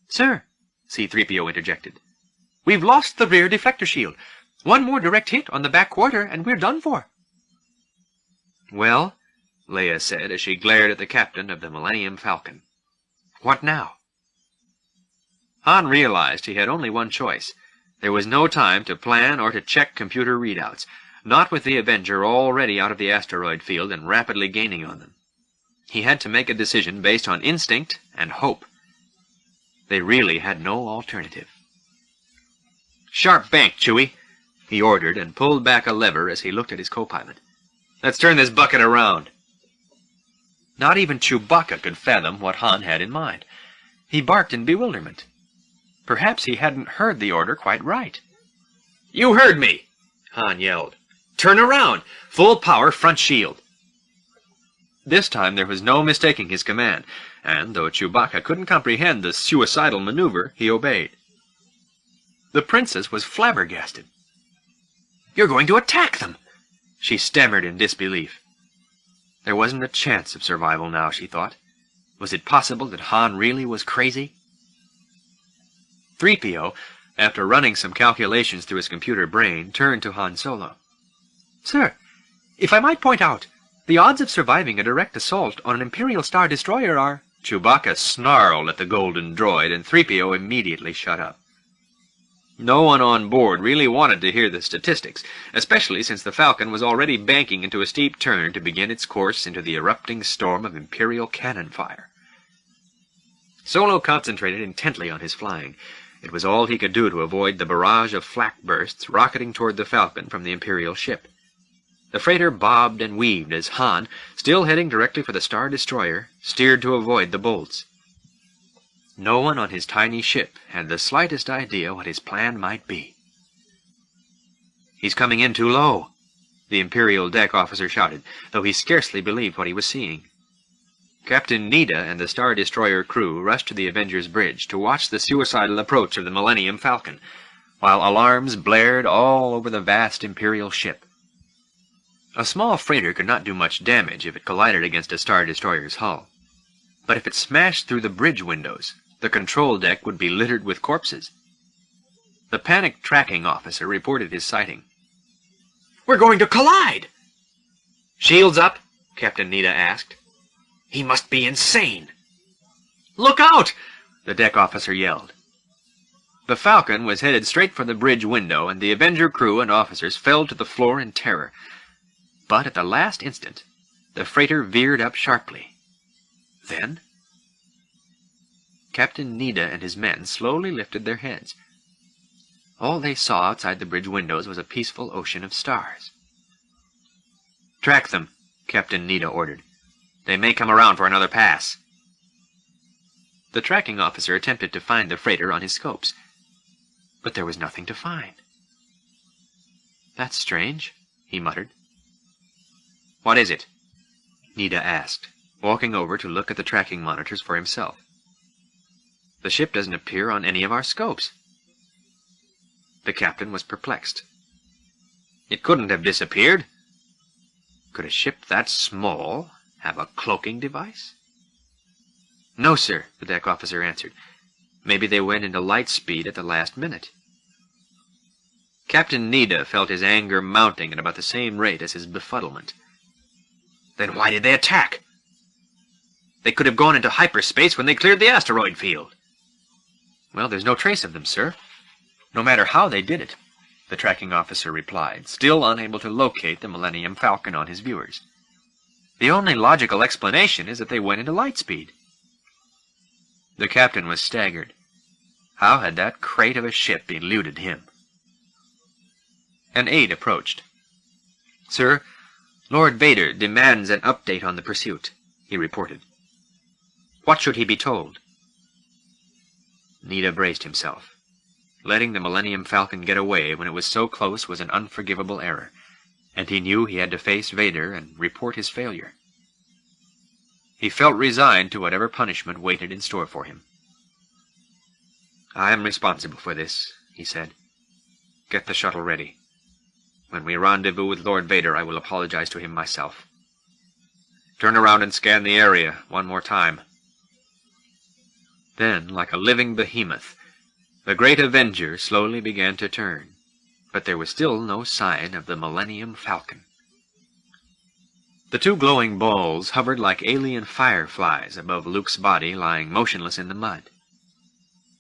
Sir, C-3PO interjected, we've lost the rear deflector shield. One more direct hit on the back quarter and we're done for. Well, Leia said as she glared at the captain of the Millennium Falcon. What now? Han realized he had only one choice. There was no time to plan or to check computer readouts, not with the Avenger already out of the asteroid field and rapidly gaining on them. He had to make a decision based on instinct and hope. They really had no alternative. "Sharp bank, Chewie," he ordered and pulled back a lever as he looked at his co-pilot. "Let's turn this bucket around." Not even Chewbacca could fathom what Han had in mind. He barked in bewilderment. Perhaps he hadn't heard the order quite right. "You heard me!" Han yelled. "Turn around! Full power front shield!" This time there was no mistaking his command, and though Chewbacca couldn't comprehend the suicidal maneuver, he obeyed. The princess was flabbergasted. "You're going to attack them!" she stammered in disbelief. There wasn't a chance of survival now, she thought. Was it possible that Han really was crazy? 3PO, after running some calculations through his computer brain, turned to Han Solo. "Sir, if I might point out, the odds of surviving a direct assault on an Imperial Star Destroyer are—" Chewbacca snarled at the golden droid, and 3PO immediately shut up. No one on board really wanted to hear the statistics, especially since the Falcon was already banking into a steep turn to begin its course into the erupting storm of Imperial cannon fire. Solo concentrated intently on his flying. It was all he could do to avoid the barrage of flak bursts rocketing toward the Falcon from the Imperial ship. The freighter bobbed and weaved as Han, still heading directly for the Star Destroyer, steered to avoid the bolts. No one on his tiny ship had the slightest idea what his plan might be. "He's coming in too low," the Imperial deck officer shouted, though he scarcely believed what he was seeing. Captain Nida and the Star Destroyer crew rushed to the Avenger's bridge to watch the suicidal approach of the Millennium Falcon, while alarms blared all over the vast Imperial ship. A small freighter could not do much damage if it collided against a Star Destroyer's hull. But if it smashed through the bridge windows, the control deck would be littered with corpses. The panicked tracking officer reported his sighting. "We're going to collide!" "Shields up?" Captain Nida asked. "He must be insane." "Look out!" the deck officer yelled. The Falcon was headed straight for the bridge window, and the Avenger crew and officers fell to the floor in terror. But at the last instant, the freighter veered up sharply. Then Captain Nida and his men slowly lifted their heads. All they saw outside the bridge windows was a peaceful ocean of stars. "Track them," Captain Nida ordered. "They may come around for another pass." The tracking officer attempted to find the freighter on his scopes, but there was nothing to find. "That's strange," he muttered. "What is it?" Nida asked, walking over to look at the tracking monitors for himself. "The ship doesn't appear on any of our scopes." The captain was perplexed. It couldn't have disappeared. Could a ship that small have a cloaking device? "No, sir," the deck officer answered. "Maybe they went into light speed at the last minute." Captain Nida felt his anger mounting at about the same rate as his befuddlement. Then why did they attack? They could have gone into hyperspace when they cleared the asteroid field. "Well, there's no trace of them, sir. No matter how they did it," the tracking officer replied, still unable to locate the Millennium Falcon on his viewers. "The only logical explanation is that they went into light speed." The captain was staggered. How had that crate of a ship eluded him? An aide approached. "Sir, Lord Vader demands an update on the pursuit," he reported. "What should he be told?" Nida braced himself. Letting the Millennium Falcon get away when it was so close was an unforgivable error, and he knew he had to face Vader and report his failure. He felt resigned to whatever punishment waited in store for him. "I am responsible for this," he said. "Get the shuttle ready. When we rendezvous with Lord Vader, I will apologize to him myself. Turn around and scan the area one more time." Then, like a living behemoth, the great Avenger slowly began to turn, but there was still no sign of the Millennium Falcon. The two glowing balls hovered like alien fireflies above Luke's body lying motionless in the mud.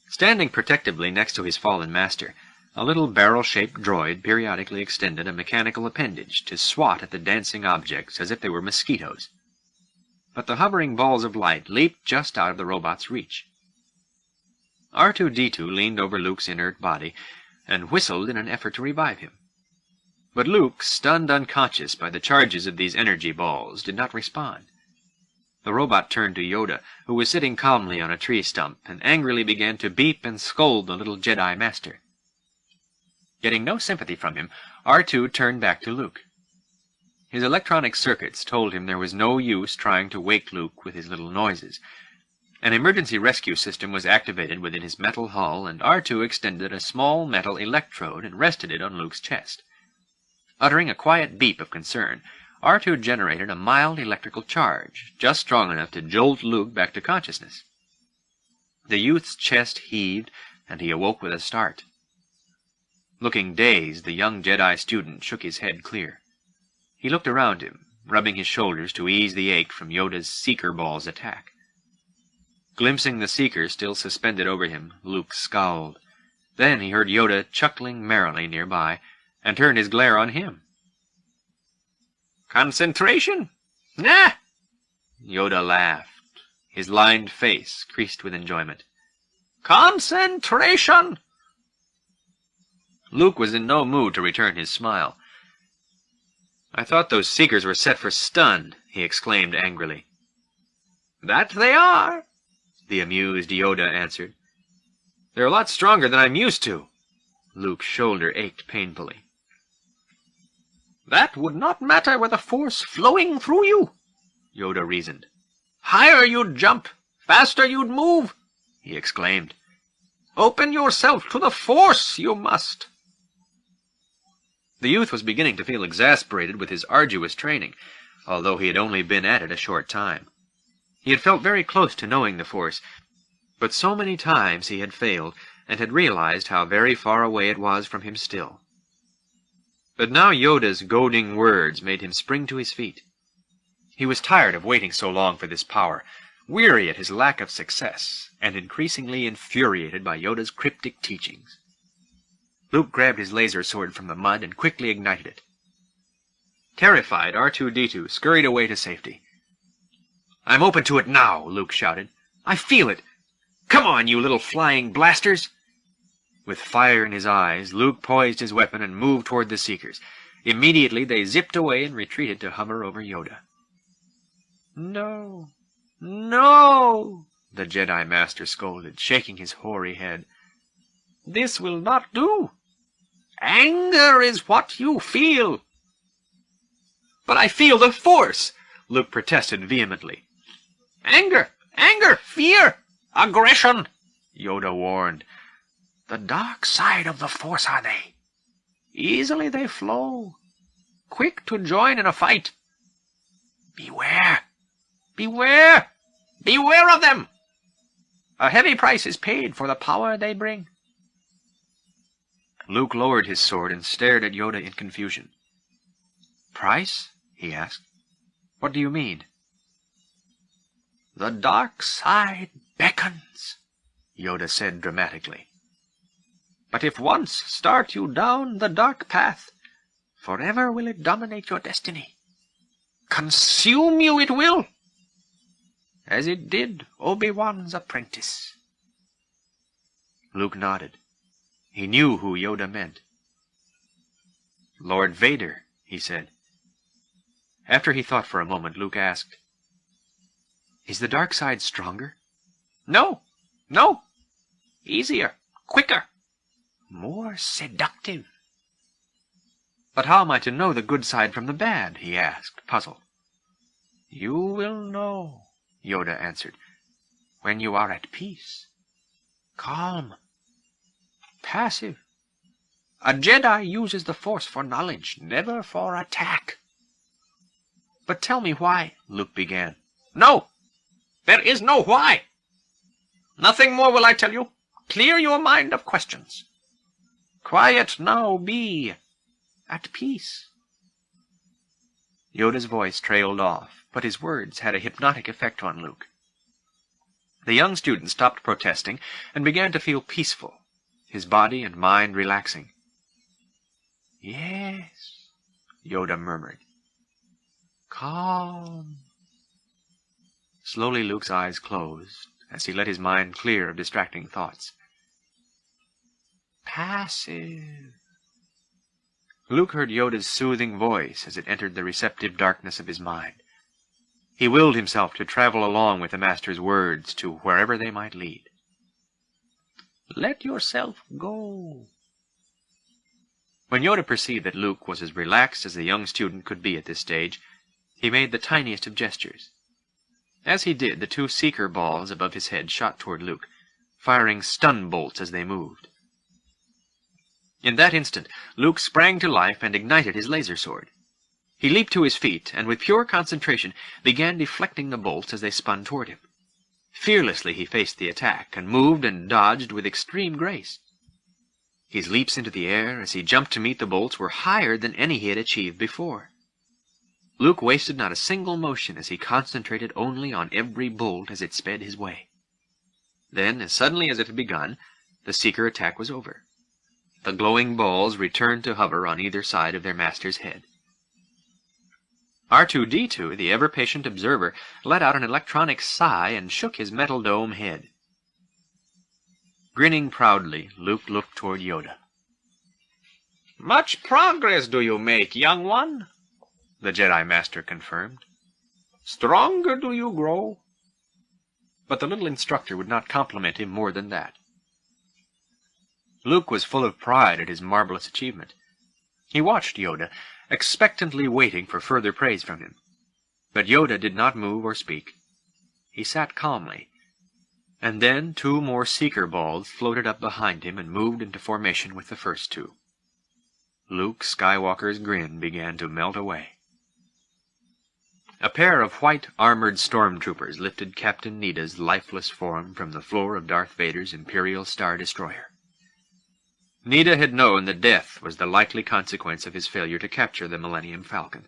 Standing protectively next to his fallen master, a little barrel-shaped droid periodically extended a mechanical appendage to swat at the dancing objects as if they were mosquitoes. But the hovering balls of light leaped just out of the robot's reach. R2-D2 leaned over Luke's inert body and whistled in an effort to revive him. But Luke, stunned unconscious by the charges of these energy balls, did not respond. The robot turned to Yoda, who was sitting calmly on a tree stump, and angrily began to beep and scold the little Jedi Master. Getting no sympathy from him, R2 turned back to Luke. His electronic circuits told him there was no use trying to wake Luke with his little noises. An emergency rescue system was activated within his metal hull, and R2 extended a small metal electrode and rested it on Luke's chest. Uttering a quiet beep of concern, R2 generated a mild electrical charge, just strong enough to jolt Luke back to consciousness. The youth's chest heaved, and he awoke with a start. Looking dazed, the young Jedi student shook his head clear. He looked around him, rubbing his shoulders to ease the ache from Yoda's Seeker Ball's attack. Glimpsing the Seeker still suspended over him, Luke scowled. Then he heard Yoda chuckling merrily nearby, and turned his glare on him. "Concentration? Nah!" Yoda laughed, his lined face creased with enjoyment. "Concentration!" Luke was in no mood to return his smile. "I thought those Seekers were set for stun," he exclaimed angrily. "That they are," the amused Yoda answered. "They're a lot stronger than I'm used to." Luke's shoulder ached painfully. "That would not matter with a force flowing through you," Yoda reasoned. "Higher you'd jump, faster you'd move," he exclaimed. "Open yourself to the force, you must." The youth was beginning to feel exasperated with his arduous training, although he had only been at it a short time. He had felt very close to knowing the force, but so many times he had failed, and had realized how very far away it was from him still. But now Yoda's goading words made him spring to his feet. He was tired of waiting so long for this power, weary at his lack of success, and increasingly infuriated by Yoda's cryptic teachings. Luke grabbed his laser sword from the mud and quickly ignited it. Terrified, R2-D2 scurried away to safety. "I'm open to it now," Luke shouted. "I feel it! Come on, you little flying blasters!" With fire in his eyes, Luke poised his weapon and moved toward the Seekers. Immediately they zipped away and retreated to hover over Yoda. "No, no," the Jedi Master scolded, shaking his hoary head. "This will not do. Anger is what you feel." "But I feel the Force," Luke protested vehemently. "Anger, fear, aggression," Yoda warned. "The dark side of the Force are they. Easily they flow, quick to join in a fight. Beware, beware, beware of them. A heavy price is paid for the power they bring." Luke lowered his sword and stared at Yoda in confusion. "Price?" he asked. "What do you mean?" "The dark side beckons," Yoda said dramatically. "But if once start you down the dark path, forever will it dominate your destiny. Consume you it will, as it did Obi-Wan's apprentice." Luke nodded. He knew who Yoda meant. "Lord Vader," he said. After he thought for a moment, Luke asked, "Is the dark side stronger?" No. Easier, quicker, more seductive." "But how am I to know the good side from the bad?" he asked, puzzled. "You will know," Yoda answered. When you are at peace. Calm. Passive. A Jedi uses the Force for knowledge, never for attack. But tell me why, Luke began. No! There is no why! Nothing more will I tell you. Clear your mind of questions. Quiet now, be at peace. Yoda's voice trailed off, but his words had a hypnotic effect on Luke. The young student stopped protesting and began to feel peaceful, his body and mind relaxing. Yes, Yoda murmured. Calm. Slowly Luke's eyes closed as he let his mind clear of distracting thoughts. Passive. Luke heard Yoda's soothing voice as it entered the receptive darkness of his mind. He willed himself to travel along with the Master's words to wherever they might lead. Let yourself go. When Yoda perceived that Luke was as relaxed as the young student could be at this stage, he made the tiniest of gestures. As he did, the two seeker balls above his head shot toward Luke, firing stun bolts as they moved. In that instant, Luke sprang to life and ignited his laser sword. He leaped to his feet, and with pure concentration began deflecting the bolts as they spun toward him. Fearlessly he faced the attack, and moved and dodged with extreme grace. His leaps into the air as he jumped to meet the bolts were higher than any he had achieved before. Luke wasted not a single motion as he concentrated only on every bolt as it sped his way. Then, as suddenly as it had begun, the seeker attack was over. The glowing balls returned to hover on either side of their master's head. R2-D2, the ever-patient observer, let out an electronic sigh and shook his metal dome head. Grinning proudly, Luke looked toward Yoda. Much progress do you make, young one, the Jedi Master confirmed. Stronger do you grow. But the little instructor would not compliment him more than that. Luke was full of pride at his marvelous achievement. He watched Yoda, expectantly waiting for further praise from him. But Yoda did not move or speak. He sat calmly, and then 2 more seeker balls floated up behind him and moved into formation with the first 2. Luke Skywalker's grin began to melt away. A pair of white armored stormtroopers lifted Captain Neda's lifeless form from the floor of Darth Vader's Imperial Star Destroyer. Neda had known that death was the likely consequence of his failure to capture the Millennium Falcon.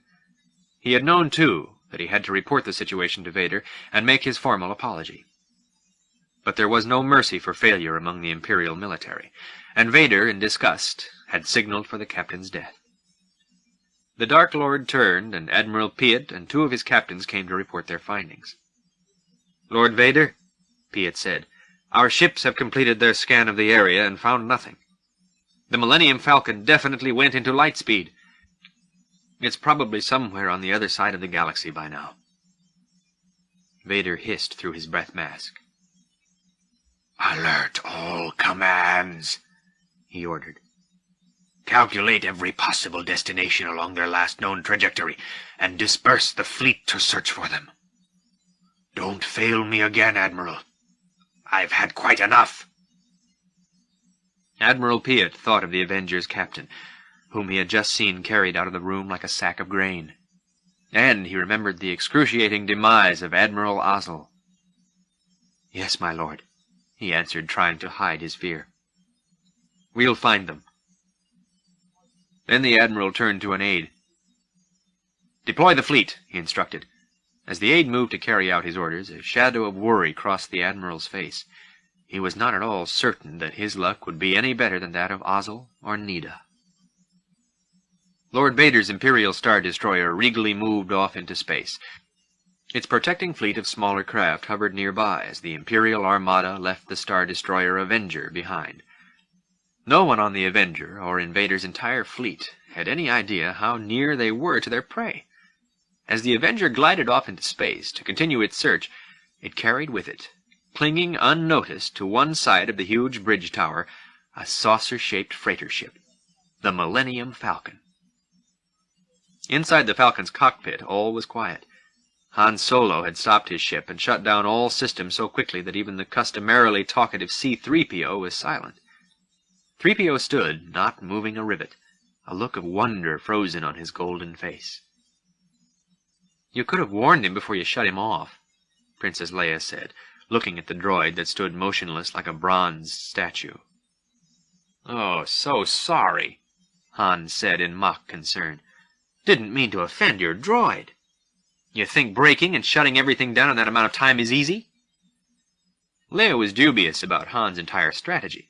He had known, too, that he had to report the situation to Vader and make his formal apology. But there was no mercy for failure among the Imperial military, and Vader, in disgust, had signaled for the captain's death. The Dark Lord turned, and Admiral Piet and 2 of his captains came to report their findings. Lord Vader, Piet said, our ships have completed their scan of the area and found nothing. The Millennium Falcon definitely went into light speed. It's probably somewhere on the other side of the galaxy by now. Vader hissed through his breath mask. Alert all commands, he ordered. Calculate every possible destination along their last known trajectory, and disperse the fleet to search for them. Don't fail me again, Admiral. I've had quite enough. Admiral Piet thought of the Avenger's captain, whom he had just seen carried out of the room like a sack of grain. And he remembered the excruciating demise of Admiral Ozzel. Yes, my lord, he answered, trying to hide his fear. We'll find them. Then the Admiral turned to an aide. Deploy the fleet, he instructed. As the aide moved to carry out his orders, a shadow of worry crossed the Admiral's face. He was not at all certain that his luck would be any better than that of Ozzel or Neda. Lord Vader's Imperial Star Destroyer regally moved off into space. Its protecting fleet of smaller craft hovered nearby as the Imperial Armada left the Star Destroyer Avenger behind. No one on the Avenger, or in Vader's entire fleet, had any idea how near they were to their prey. As the Avenger glided off into space to continue its search, it carried with it, clinging unnoticed to one side of the huge bridge tower, a saucer-shaped freighter ship, the Millennium Falcon. Inside the Falcon's cockpit, all was quiet. Han Solo had stopped his ship and shut down all systems so quickly that even the customarily talkative C-3PO was silent. 3PO stood, not moving a rivet, a look of wonder frozen on his golden face. "You could have warned him before you shut him off," Princess Leia said, looking at the droid that stood motionless like a bronze statue. "Oh, so sorry," Han said in mock concern. "Didn't mean to offend your droid. You think breaking and shutting everything down in that amount of time is easy?" Leia was dubious about Han's entire strategy.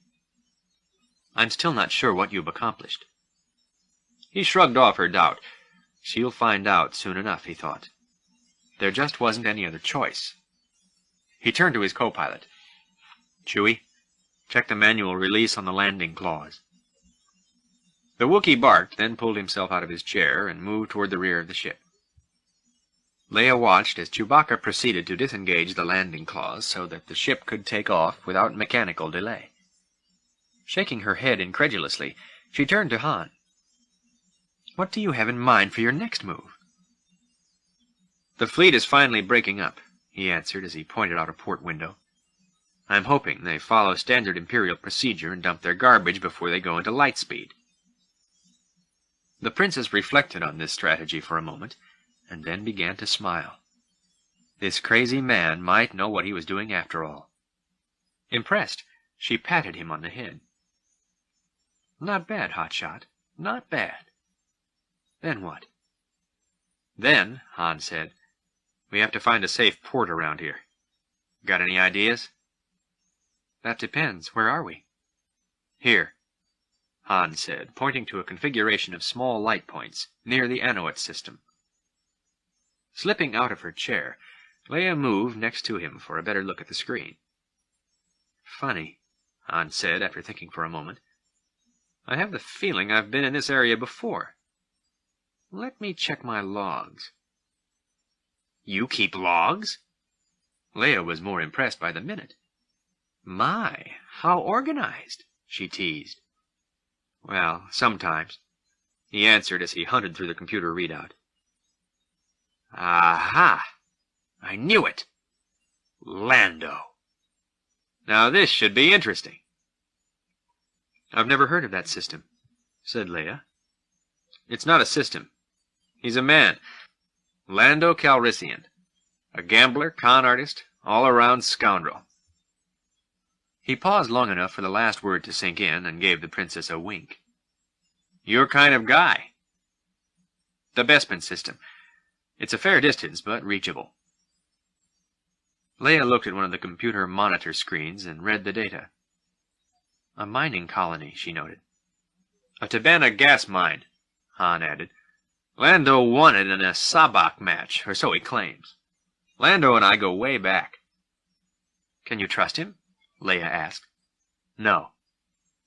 "I'm still not sure what you've accomplished." He shrugged off her doubt. She'll find out soon enough, he thought. There just wasn't any other choice. He turned to his co-pilot. "Chewie, check the manual release on the landing clause." The Wookiee barked, then pulled himself out of his chair and moved toward the rear of the ship. Leia watched as Chewbacca proceeded to disengage the landing clause so that the ship could take off without mechanical delay. Shaking her head incredulously, she turned to Han. "What do you have in mind for your next move?" "The fleet is finally breaking up," he answered as he pointed out a port window. "I'm hoping they follow standard Imperial procedure and dump their garbage before they go into light speed." The princess reflected on this strategy for a moment, and then began to smile. This crazy man might know what he was doing after all. Impressed, she patted him on the head. "Not bad, hotshot. Not bad." "Then what?" "Then," Han said, "we have to find a safe port around here. Got any ideas?" "That depends. Where are we?" "Here," Han said, pointing to a configuration of small light points near the Anoet system. Slipping out of her chair, Leia moved next to him for a better look at the screen. "Funny," Han said after thinking for a moment. "I have the feeling I've been in this area before. Let me check my logs." "You keep logs?" Leia was more impressed by the minute. "My, how organized," she teased. "Well, sometimes," he answered as he hunted through the computer readout. "Aha! I knew it! Lando. Now this should be interesting." "I've never heard of that system," said Leia. "It's not a system. He's a man. Lando Calrissian. A gambler, con artist, all-around scoundrel." He paused long enough for the last word to sink in and gave the princess a wink. "Your kind of guy." "The Bespin system. It's a fair distance, but reachable." Leia looked at one of the computer monitor screens and read the data. "A mining colony," she noted. "A Tabana gas mine," Han added. "Lando won it in a sabak match, or so he claims. Lando and I go way back." "Can you trust him?" Leia asked. "No.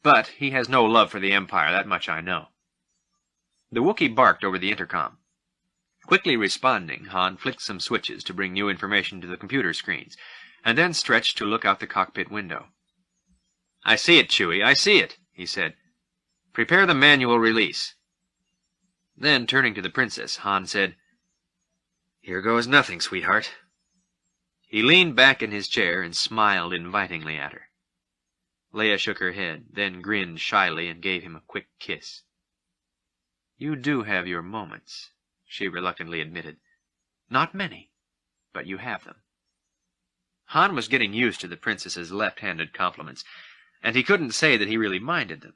But he has no love for the Empire, that much I know." The Wookiee barked over the intercom. Quickly responding, Han flicked some switches to bring new information to the computer screens, and then stretched to look out the cockpit window. "I see it, Chewie, I see it," he said. "Prepare the manual release." Then, turning to the princess, Han said, "Here goes nothing, sweetheart." He leaned back in his chair and smiled invitingly at her. Leia shook her head, then grinned shyly and gave him a quick kiss. "You do have your moments," she reluctantly admitted. "Not many, but you have them." Han was getting used to the princess's left-handed compliments, and he couldn't say that he really minded them.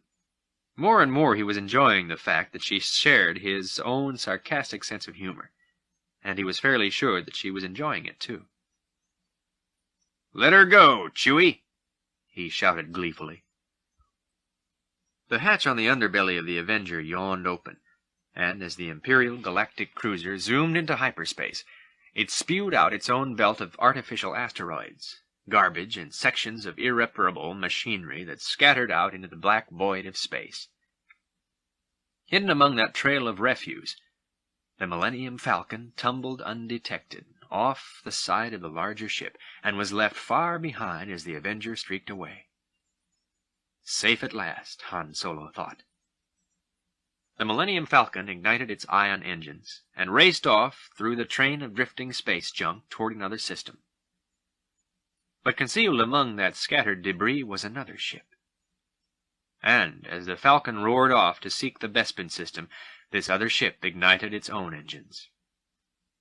More and more he was enjoying the fact that she shared his own sarcastic sense of humor, and he was fairly sure that she was enjoying it too. "Let her go, Chewie!" he shouted gleefully. The hatch on the underbelly of the Avenger yawned open, and as the Imperial galactic cruiser zoomed into hyperspace, it spewed out its own belt of artificial asteroids, garbage and sections of irreparable machinery that scattered out into the black void of space. Hidden among that trail of refuse, the Millennium Falcon tumbled undetected off the side of the larger ship and was left far behind as the Avenger streaked away. Safe at last, Han Solo thought. The Millennium Falcon ignited its ion engines and raced off through the train of drifting space junk toward another system. But concealed among that scattered debris was another ship. And as the Falcon roared off to seek the Bespin system, this other ship ignited its own engines.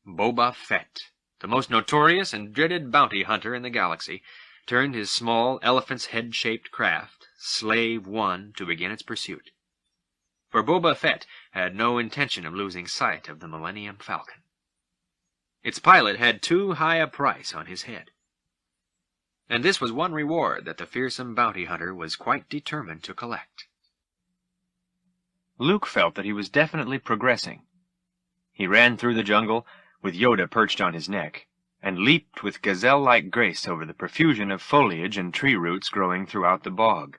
Boba Fett, the most notorious and dreaded bounty hunter in the galaxy, turned his small, elephant's head-shaped craft, Slave One, to begin its pursuit. For Boba Fett had no intention of losing sight of the Millennium Falcon. Its pilot had too high a price on his head. And this was one reward that the fearsome bounty hunter was quite determined to collect. Luke felt that he was definitely progressing. He ran through the jungle, with Yoda perched on his neck, and leaped with gazelle-like grace over the profusion of foliage and tree roots growing throughout the bog.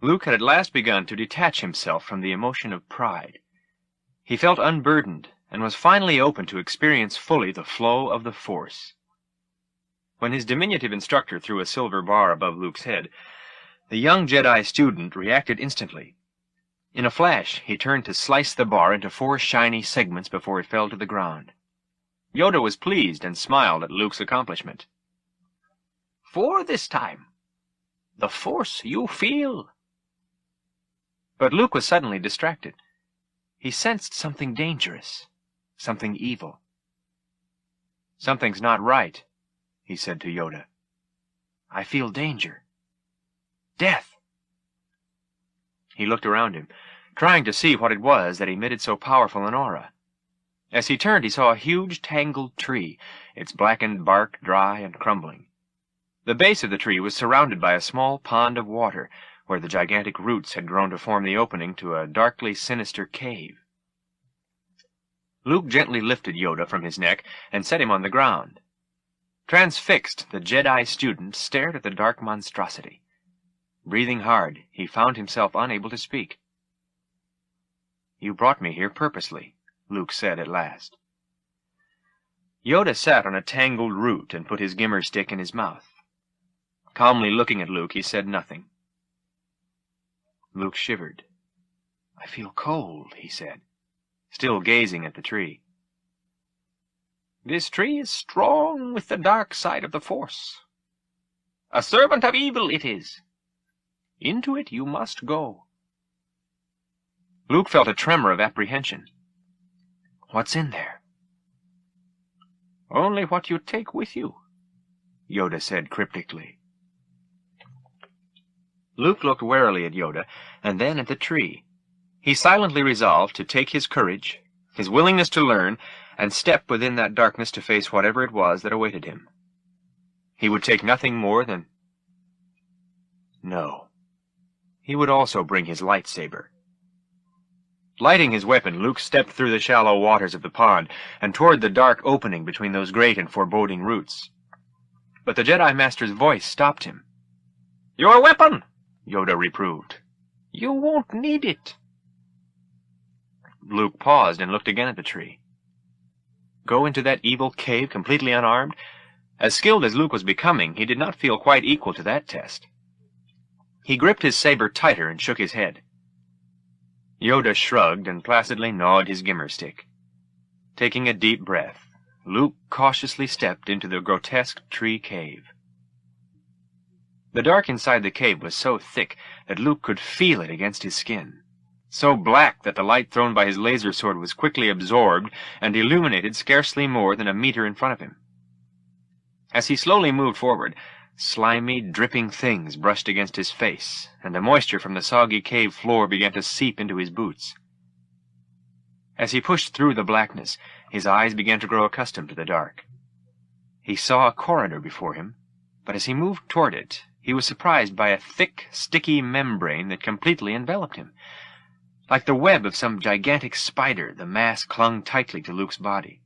Luke had at last begun to detach himself from the emotion of pride. He felt unburdened, and was finally open to experience fully the flow of the Force. When his diminutive instructor threw a silver bar above Luke's head, the young Jedi student reacted instantly. In a flash, he turned to slice the bar into 4 shiny segments before it fell to the ground. Yoda was pleased and smiled at Luke's accomplishment. "4 this time. The Force you feel." But Luke was suddenly distracted. He sensed something dangerous, something evil. "Something's not right," he said to Yoda. "I feel danger. Death." He looked around him, trying to see what it was that emitted so powerful an aura. As he turned, he saw a huge tangled tree, its blackened bark dry and crumbling. The base of the tree was surrounded by a small pond of water, where the gigantic roots had grown to form the opening to a darkly sinister cave. Luke gently lifted Yoda from his neck and set him on the ground. Transfixed, the Jedi student stared at the dark monstrosity. Breathing hard, he found himself unable to speak. "You brought me here purposely," Luke said at last. Yoda sat on a tangled root and put his gimmer stick in his mouth. Calmly looking at Luke, he said nothing. Luke shivered. "I feel cold," he said, still gazing at the tree. "This tree is strong with the dark side of the Force. A servant of evil it is. Into it you must go." Luke felt a tremor of apprehension. "What's in there?" "Only what you take with you," Yoda said cryptically. Luke looked warily at Yoda, and then at the tree. He silently resolved to take his courage, his willingness to learn, and step within that darkness to face whatever it was that awaited him. He would take nothing more than... No. He would also bring his lightsaber. Lighting his weapon, Luke stepped through the shallow waters of the pond and toward the dark opening between those great and foreboding roots. But the Jedi Master's voice stopped him. "Your weapon!" Yoda reproved. "You won't need it." Luke paused and looked again at the tree. Go into that evil cave completely unarmed? As skilled as Luke was becoming, he did not feel quite equal to that test. He gripped his saber tighter and shook his head. Yoda shrugged and placidly gnawed his gimmer stick. Taking a deep breath, Luke cautiously stepped into the grotesque tree cave. The dark inside the cave was so thick that Luke could feel it against his skin, so black that the light thrown by his laser sword was quickly absorbed and illuminated scarcely more than a meter in front of him. As he slowly moved forward, slimy, dripping things brushed against his face, and the moisture from the soggy cave floor began to seep into his boots. As he pushed through the blackness, his eyes began to grow accustomed to the dark. He saw a corridor before him, but as he moved toward it, he was surprised by a thick, sticky membrane that completely enveloped him. Like the web of some gigantic spider, the mass clung tightly to Luke's body.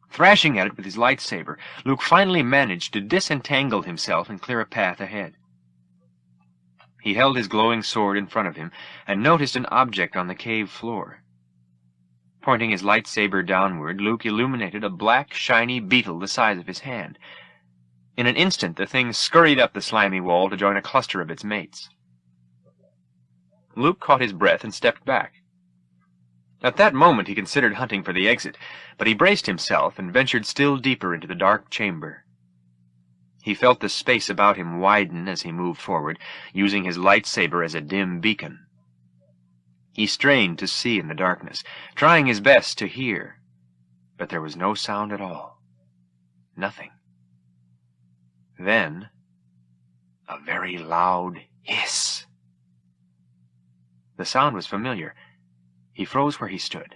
Thrashing at it with his lightsaber, Luke finally managed to disentangle himself and clear a path ahead. He held his glowing sword in front of him and noticed an object on the cave floor. Pointing his lightsaber downward, Luke illuminated a black, shiny beetle the size of his hand. In an instant, the thing scurried up the slimy wall to join a cluster of its mates. Luke caught his breath and stepped back. At that moment he considered hunting for the exit, but he braced himself and ventured still deeper into the dark chamber. He felt the space about him widen as he moved forward, using his lightsaber as a dim beacon. He strained to see in the darkness, trying his best to hear, but there was no sound at all. Nothing. Then, a very loud hiss. The sound was familiar. He froze where he stood.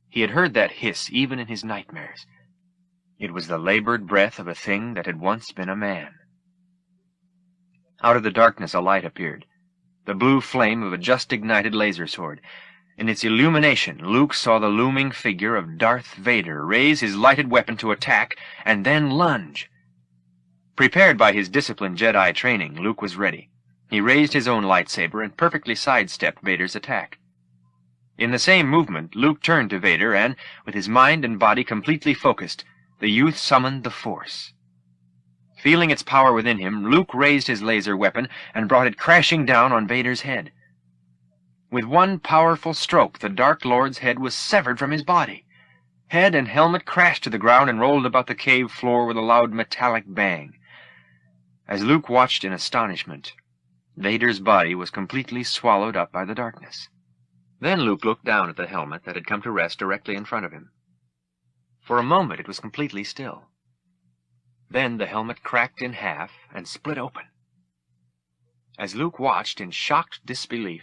He had heard that hiss even in his nightmares. It was the labored breath of a thing that had once been a man. Out of the darkness a light appeared, the blue flame of a just-ignited laser sword. In its illumination, Luke saw the looming figure of Darth Vader raise his lighted weapon to attack, and then lunge. Prepared by his disciplined Jedi training, Luke was ready. He raised his own lightsaber and perfectly sidestepped Vader's attack. In the same movement, Luke turned to Vader and, with his mind and body completely focused, the youth summoned the Force. Feeling its power within him, Luke raised his laser weapon and brought it crashing down on Vader's head. With one powerful stroke, the Dark Lord's head was severed from his body. Head and helmet crashed to the ground and rolled about the cave floor with a loud metallic bang. As Luke watched in astonishment, Vader's body was completely swallowed up by the darkness. Then Luke looked down at the helmet that had come to rest directly in front of him. For a moment it was completely still. Then the helmet cracked in half and split open. As Luke watched in shocked disbelief,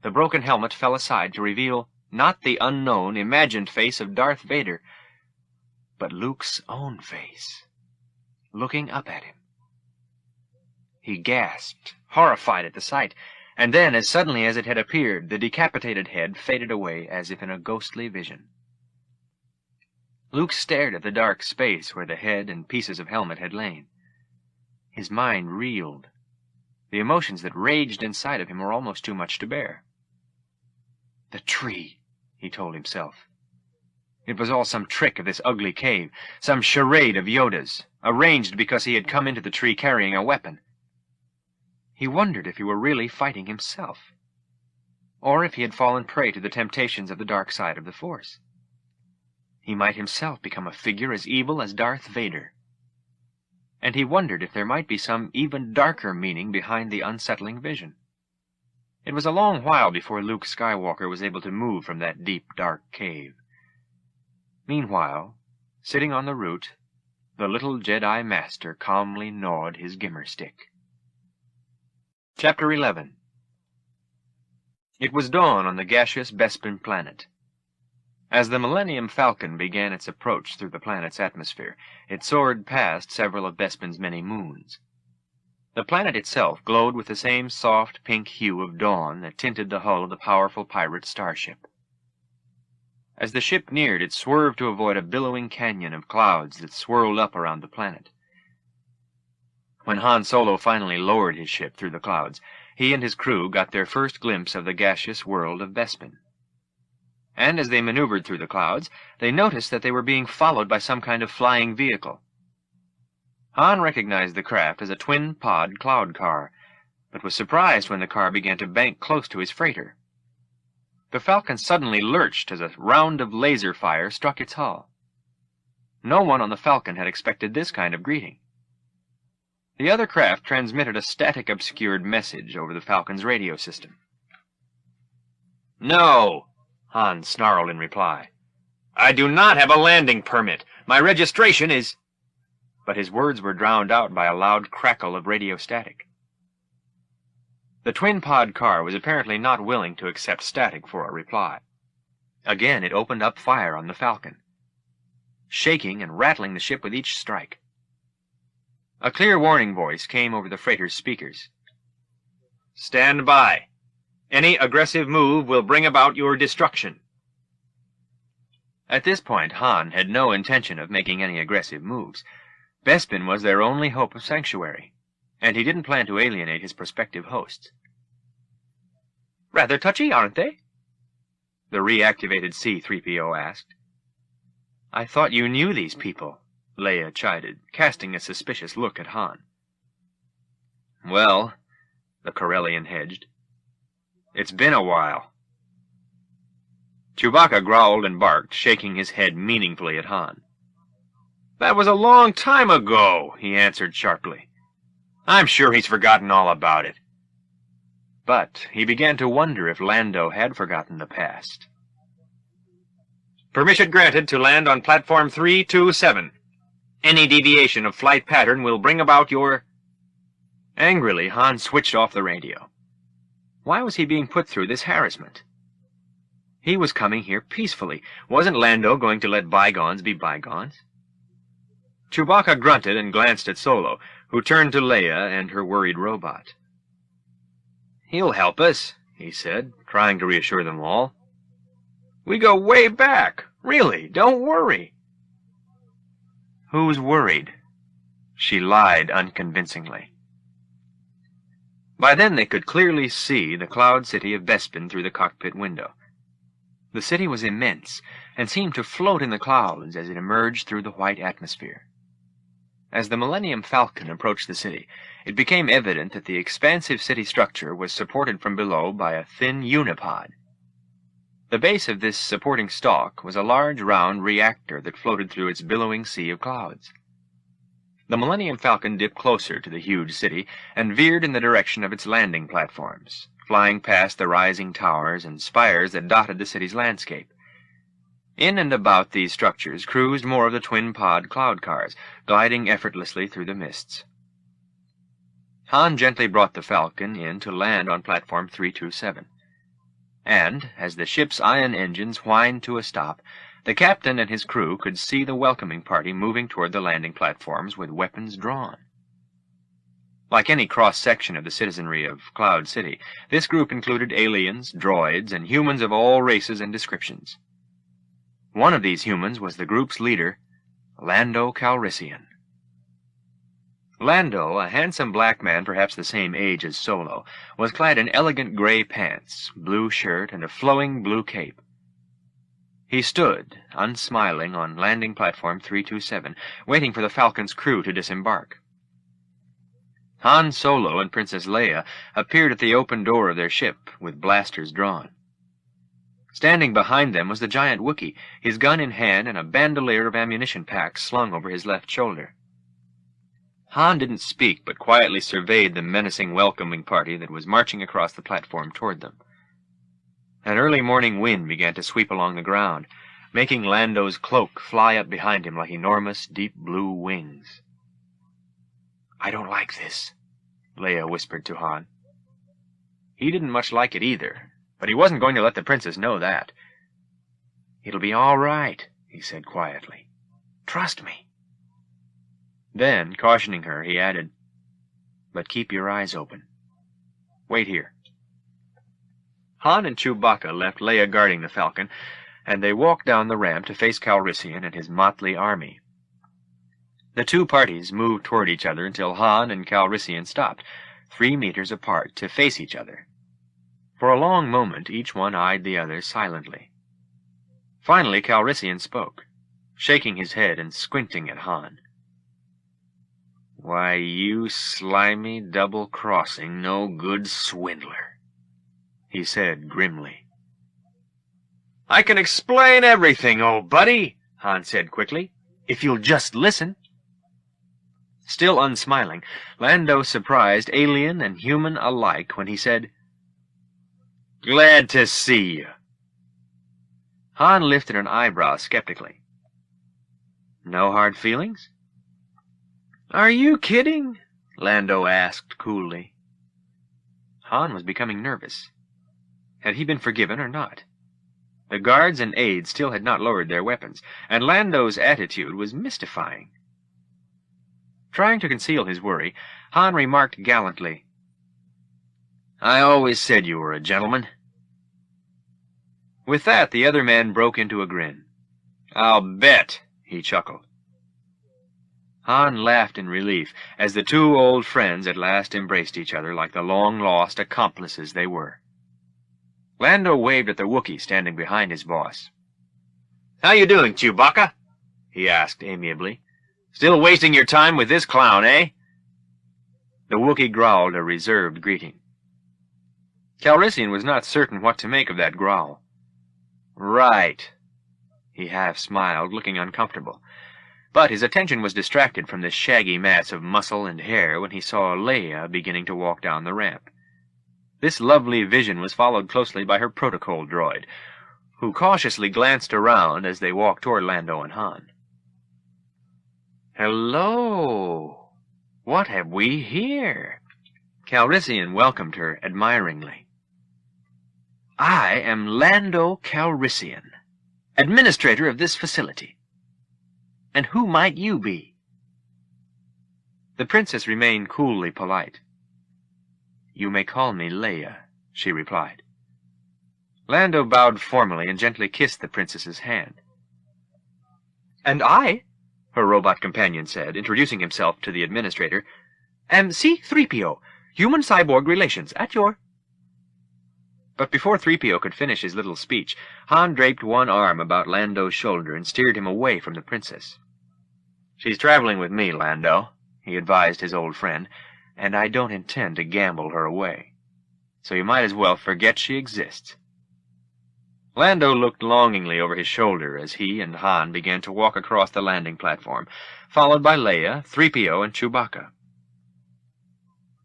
the broken helmet fell aside to reveal not the unknown, imagined face of Darth Vader, but Luke's own face, looking up at him. He gasped, horrified at the sight, and then, as suddenly as it had appeared, the decapitated head faded away as if in a ghostly vision. Luke stared at the dark space where the head and pieces of helmet had lain. His mind reeled. The emotions that raged inside of him were almost too much to bear. The tree, he told himself. It was all some trick of this ugly cave, some charade of Yoda's, arranged because he had come into the tree carrying a weapon. He wondered if he were really fighting himself, or if he had fallen prey to the temptations of the dark side of the Force. He might himself become a figure as evil as Darth Vader. And he wondered if there might be some even darker meaning behind the unsettling vision. It was a long while before Luke Skywalker was able to move from that deep, dark cave. Meanwhile, sitting on the root, the little Jedi Master calmly gnawed his gimmer stick. Chapter 11. It was dawn on the gaseous Bespin planet. As the Millennium Falcon began its approach through the planet's atmosphere, it soared past several of Bespin's many moons. The planet itself glowed with the same soft pink hue of dawn that tinted the hull of the powerful pirate starship. As the ship neared, it swerved to avoid a billowing canyon of clouds that swirled up around the planet. When Han Solo finally lowered his ship through the clouds, he and his crew got their first glimpse of the gaseous world of Bespin. And as they maneuvered through the clouds, they noticed that they were being followed by some kind of flying vehicle. Han recognized the craft as a twin-pod cloud car, but was surprised when the car began to bank close to his freighter. The Falcon suddenly lurched as a round of laser fire struck its hull. No one on the Falcon had expected this kind of greeting. The other craft transmitted a static-obscured message over the Falcon's radio system. "No!" Han snarled in reply. "I do not have a landing permit. My registration is—" But his words were drowned out by a loud crackle of radio static. The twin-pod car was apparently not willing to accept static for a reply. Again it opened up fire on the Falcon, shaking and rattling the ship with each strike. A clear warning voice came over the freighter's speakers. "Stand by. Any aggressive move will bring about your destruction." At this point, Han had no intention of making any aggressive moves. Bespin was their only hope of sanctuary, and he didn't plan to alienate his prospective hosts. "Rather touchy, aren't they?" the reactivated C-3PO asked. "I thought you knew these people," Leia chided, casting a suspicious look at Han. "Well," the Corellian hedged, "it's been a while." Chewbacca growled and barked, shaking his head meaningfully at Han. "That was a long time ago," he answered sharply. "I'm sure he's forgotten all about it." But he began to wonder if Lando had forgotten the past. "Permission granted to land on platform 327. Any deviation of flight pattern will bring about your—" Angrily, Han switched off the radio. Why was he being put through this harassment? He was coming here peacefully. Wasn't Lando going to let bygones be bygones? Chewbacca grunted and glanced at Solo, who turned to Leia and her worried robot. "He'll help us," he said, trying to reassure them all. "We go way back. Really, don't worry." Who's worried? She lied unconvincingly. By then they could clearly see the cloud city of Bespin through the cockpit window. The city was immense, and seemed to float in the clouds as it emerged through the white atmosphere. As the Millennium Falcon approached the city, it became evident that the expansive city structure was supported from below by a thin unipod. The base of this supporting stalk was a large round reactor that floated through its billowing sea of clouds. The Millennium Falcon dipped closer to the huge city and veered in the direction of its landing platforms, flying past the rising towers and spires that dotted the city's landscape. In and about these structures cruised more of the twin-pod cloud cars, gliding effortlessly through the mists. Han gently brought the Falcon in to land on platform 327. And, as the ship's ion engines whined to a stop, the captain and his crew could see the welcoming party moving toward the landing platforms with weapons drawn. Like any cross-section of the citizenry of Cloud City, this group included aliens, droids, and humans of all races and descriptions. One of these humans was the group's leader, Lando Calrissian. Lando, a handsome black man perhaps the same age as Solo, was clad in elegant gray pants, blue shirt, and a flowing blue cape. He stood, unsmiling, on landing platform 327, waiting for the Falcon's crew to disembark. Han Solo and Princess Leia appeared at the open door of their ship, with blasters drawn. Standing behind them was the giant Wookiee, his gun in hand and a bandolier of ammunition packs slung over his left shoulder. Han didn't speak, but quietly surveyed the menacing welcoming party that was marching across the platform toward them. An early morning wind began to sweep along the ground, making Lando's cloak fly up behind him like enormous, deep blue wings. "I don't like this," Leia whispered to Han. He didn't much like it either, but he wasn't going to let the princess know that. "It'll be all right," he said quietly. "Trust me." Then, cautioning her, he added, "But keep your eyes open. Wait here." Han and Chewbacca left Leia guarding the Falcon, and they walked down the ramp to face Calrissian and his motley army. The two parties moved toward each other until Han and Calrissian stopped, 3 meters apart, to face each other. For a long moment each one eyed the other silently. Finally Calrissian spoke, shaking his head and squinting at Han. "Why, you slimy, double-crossing, no-good swindler," he said grimly. "I can explain everything, old buddy," Han said quickly, "if you'll just listen." Still unsmiling, Lando surprised alien and human alike when he said, "Glad to see you." Han lifted an eyebrow skeptically. "No hard feelings?" "Are you kidding?" Lando asked coolly. Han was becoming nervous. Had he been forgiven or not? The guards and aides still had not lowered their weapons, and Lando's attitude was mystifying. Trying to conceal his worry, Han remarked gallantly, "I always said you were a gentleman." With that, the other man broke into a grin. "I'll bet," he chuckled. Han laughed in relief as the two old friends at last embraced each other like the long-lost accomplices they were. Lando waved at the Wookiee standing behind his boss. "How you doing, Chewbacca?" he asked amiably. "Still wasting your time with this clown, eh?" The Wookiee growled a reserved greeting. Calrissian was not certain what to make of that growl. Right. He half smiled, looking uncomfortable. But his attention was distracted from this shaggy mass of muscle and hair when he saw Leia beginning to walk down the ramp. This lovely vision was followed closely by her protocol droid, who cautiously glanced around as they walked toward Lando and Han. "Hello! What have we here?" Calrissian welcomed her admiringly. "I am Lando Calrissian, administrator of this facility. And who might you be?" The princess remained coolly polite. "You may call me Leia," she replied. Lando bowed formally and gently kissed the princess's hand. "And I," her robot companion said, introducing himself to the administrator, "am C-3PO, Human-Cyborg Relations, at your—" But before 3PO could finish his little speech, Han draped one arm about Lando's shoulder and steered him away from the princess. "She's traveling with me, Lando," he advised his old friend, "and I don't intend to gamble her away. So you might as well forget she exists." Lando looked longingly over his shoulder as he and Han began to walk across the landing platform, followed by Leia, 3PO, and Chewbacca.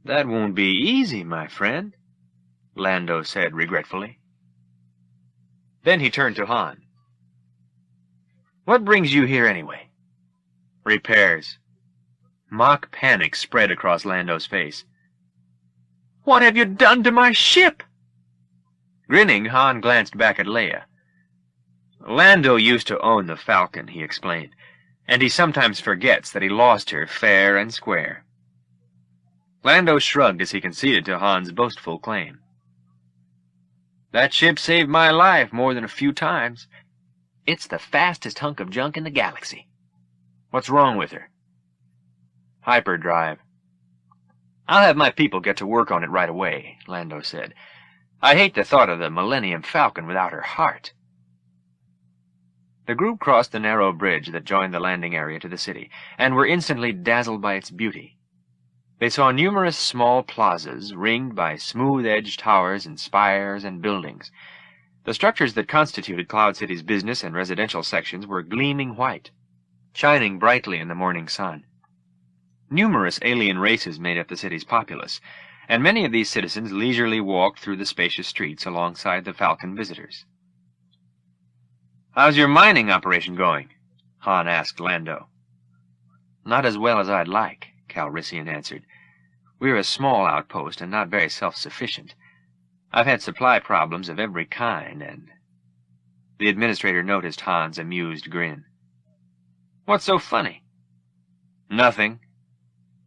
"That won't be easy, my friend," Lando said regretfully. Then he turned to Han. "What brings you here anyway?" "Repairs." Mock panic spread across Lando's face. "What have you done to my ship?" Grinning, Han glanced back at Leia. "Lando used to own the Falcon," he explained, "and he sometimes forgets that he lost her fair and square." Lando shrugged as he conceded to Han's boastful claim. "That ship saved my life more than a few times. It's the fastest hunk of junk in the galaxy. What's wrong with her?" "Hyperdrive." "I'll have my people get to work on it right away," Lando said. "I hate the thought of the Millennium Falcon without her heart." The group crossed the narrow bridge that joined the landing area to the city, and were instantly dazzled by its beauty. They saw numerous small plazas ringed by smooth-edged towers and spires and buildings. The structures that constituted Cloud City's business and residential sections were gleaming white, shining brightly in the morning sun. Numerous alien races made up the city's populace, and many of these citizens leisurely walked through the spacious streets alongside the Falcon visitors. "How's your mining operation going?" Han asked Lando. "Not as well as I'd like," Calrissian answered. "We're a small outpost and not very self-sufficient. I've had supply problems of every kind, and—" The administrator noticed Han's amused grin. "What's so funny?" "Nothing."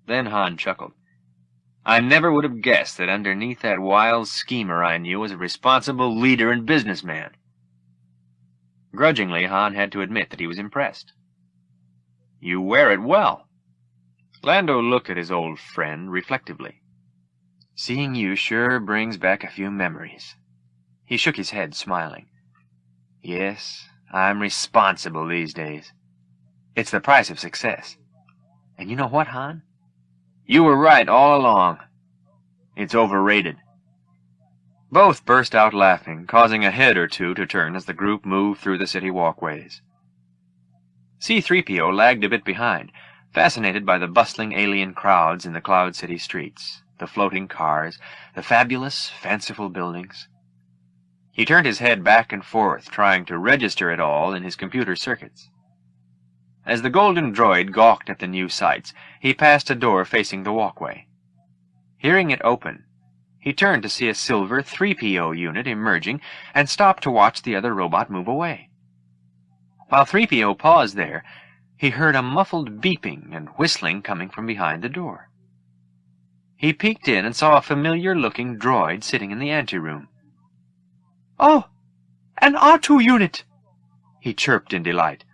Then Han chuckled. "I never would have guessed that underneath that wild schemer I knew was a responsible leader and businessman." Grudgingly, Han had to admit that he was impressed. "You wear it well." Lando looked at his old friend reflectively. "Seeing you sure brings back a few memories." He shook his head, smiling. "Yes, I'm responsible these days. It's the price of success. And you know what, Han? You were right all along. It's overrated." Both burst out laughing, causing a head or two to turn as the group moved through the city walkways. C-3PO lagged a bit behind, fascinated by the bustling alien crowds in the Cloud City streets, the floating cars, the fabulous, fanciful buildings. He turned his head back and forth, trying to register it all in his computer circuits. As the golden droid gawked at the new sights, he passed a door facing the walkway. Hearing it open, he turned to see a silver 3PO unit emerging and stopped to watch the other robot move away. While 3PO paused there, he heard a muffled beeping and whistling coming from behind the door. He peeked in and saw a familiar-looking droid sitting in the anteroom. "Oh, an R2 unit!" he chirped in delight.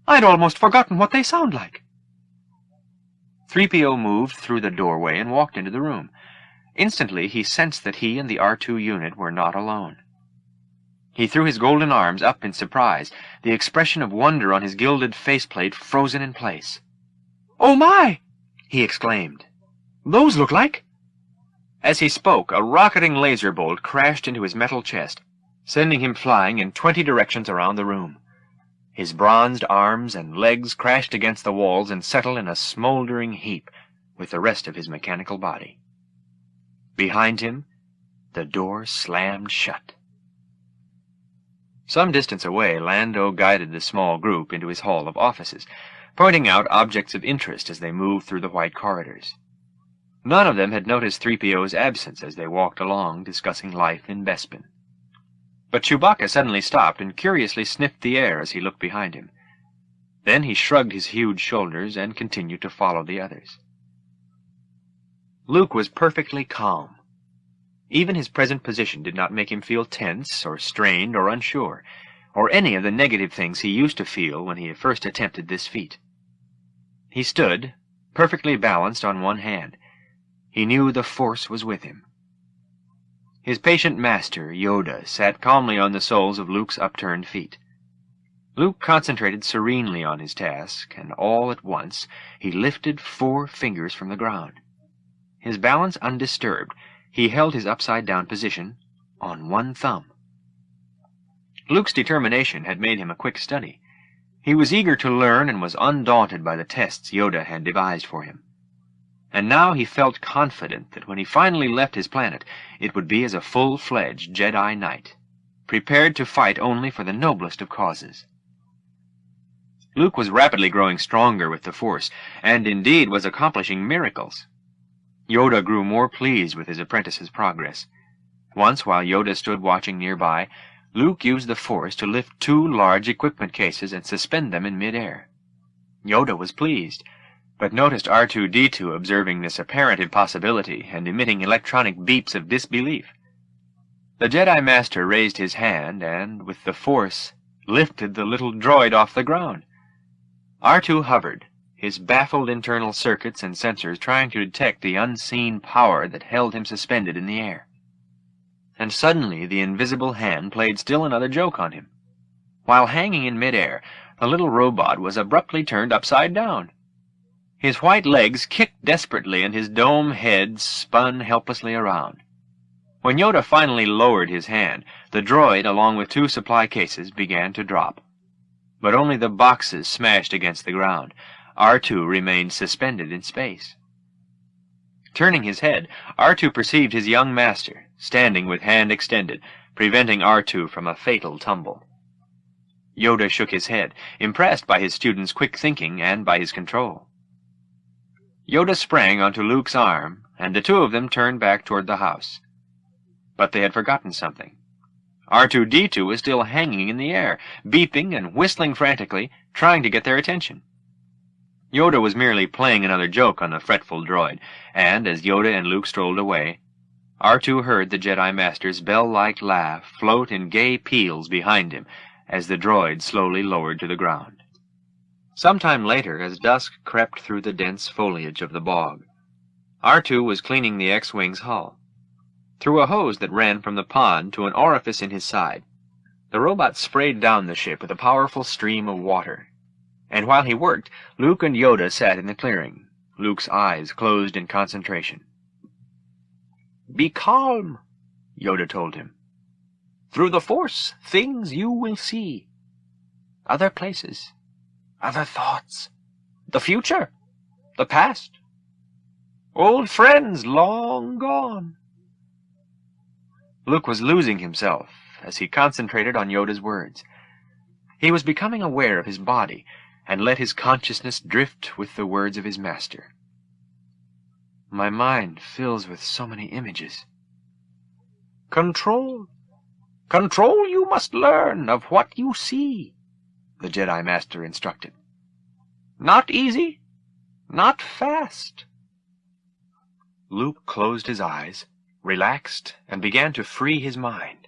"I'd almost forgotten what they sound like." 3PO moved through the doorway and walked into the room. Instantly, he sensed that he and the R2 unit were not alone. He threw his golden arms up in surprise, the expression of wonder on his gilded faceplate frozen in place. "Oh my!" he exclaimed. "Those look like—" As he spoke, a rocketing laser bolt crashed into his metal chest, sending him flying in 20 directions around the room. His bronzed arms and legs crashed against the walls and settled in a smoldering heap with the rest of his mechanical body. Behind him, the door slammed shut. Some distance away, Lando guided the small group into his hall of offices, pointing out objects of interest as they moved through the white corridors. None of them had noticed 3PO's absence as they walked along, discussing life in Bespin. But Chewbacca suddenly stopped and curiously sniffed the air as he looked behind him. Then he shrugged his huge shoulders and continued to follow the others. Luke was perfectly calm. Even his present position did not make him feel tense or strained or unsure, or any of the negative things he used to feel when he first attempted this feat. He stood, perfectly balanced on one hand. He knew the Force was with him. His patient master, Yoda, sat calmly on the soles of Luke's upturned feet. Luke concentrated serenely on his task, and all at once he lifted 4 fingers from the ground. His balance undisturbed, he held his upside-down position on one thumb. Luke's determination had made him a quick study. He was eager to learn and was undaunted by the tests Yoda had devised for him. And now he felt confident that when he finally left his planet, it would be as a full-fledged Jedi Knight, prepared to fight only for the noblest of causes. Luke was rapidly growing stronger with the Force, and indeed was accomplishing miracles. Yoda grew more pleased with his apprentice's progress. Once, while Yoda stood watching nearby, Luke used the Force to lift 2 large equipment cases and suspend them in mid-air. Yoda was pleased, but noticed R2-D2 observing this apparent impossibility and emitting electronic beeps of disbelief. The Jedi Master raised his hand and, with the Force, lifted the little droid off the ground. R2 hovered, his baffled internal circuits and sensors trying to detect the unseen power that held him suspended in the air. And suddenly the invisible hand played still another joke on him. While hanging in midair, the little robot was abruptly turned upside down. His white legs kicked desperately and his dome head spun helplessly around. When Yoda finally lowered his hand, the droid, along with 2 supply cases, began to drop. But only the boxes smashed against the ground. R2 remained suspended in space. Turning his head, R2 perceived his young master, standing with hand extended, preventing R2 from a fatal tumble. Yoda shook his head, impressed by his student's quick thinking and by his control. Yoda sprang onto Luke's arm, and the 2 of them turned back toward the house. But they had forgotten something. R2-D2 was still hanging in the air, beeping and whistling frantically, trying to get their attention. Yoda was merely playing another joke on the fretful droid, and as Yoda and Luke strolled away, R2 heard the Jedi Master's bell-like laugh float in gay peals behind him as the droid slowly lowered to the ground. Some time later, as dusk crept through the dense foliage of the bog, R2 was cleaning the X-Wing's hull. Through a hose that ran from the pond to an orifice in his side, the robot sprayed down the ship with a powerful stream of water. And while he worked, Luke and Yoda sat in the clearing, Luke's eyes closed in concentration. "Be calm," Yoda told him. "Through the Force, things you will see. Other places, other thoughts, the future, the past, old friends long gone." Luke was losing himself as he concentrated on Yoda's words. He was becoming aware of his body, and let his consciousness drift with the words of his master. "My mind fills with so many images." "Control. Control you must learn of what you see," the Jedi Master instructed. "Not easy, not fast." Luke closed his eyes, relaxed, and began to free his mind,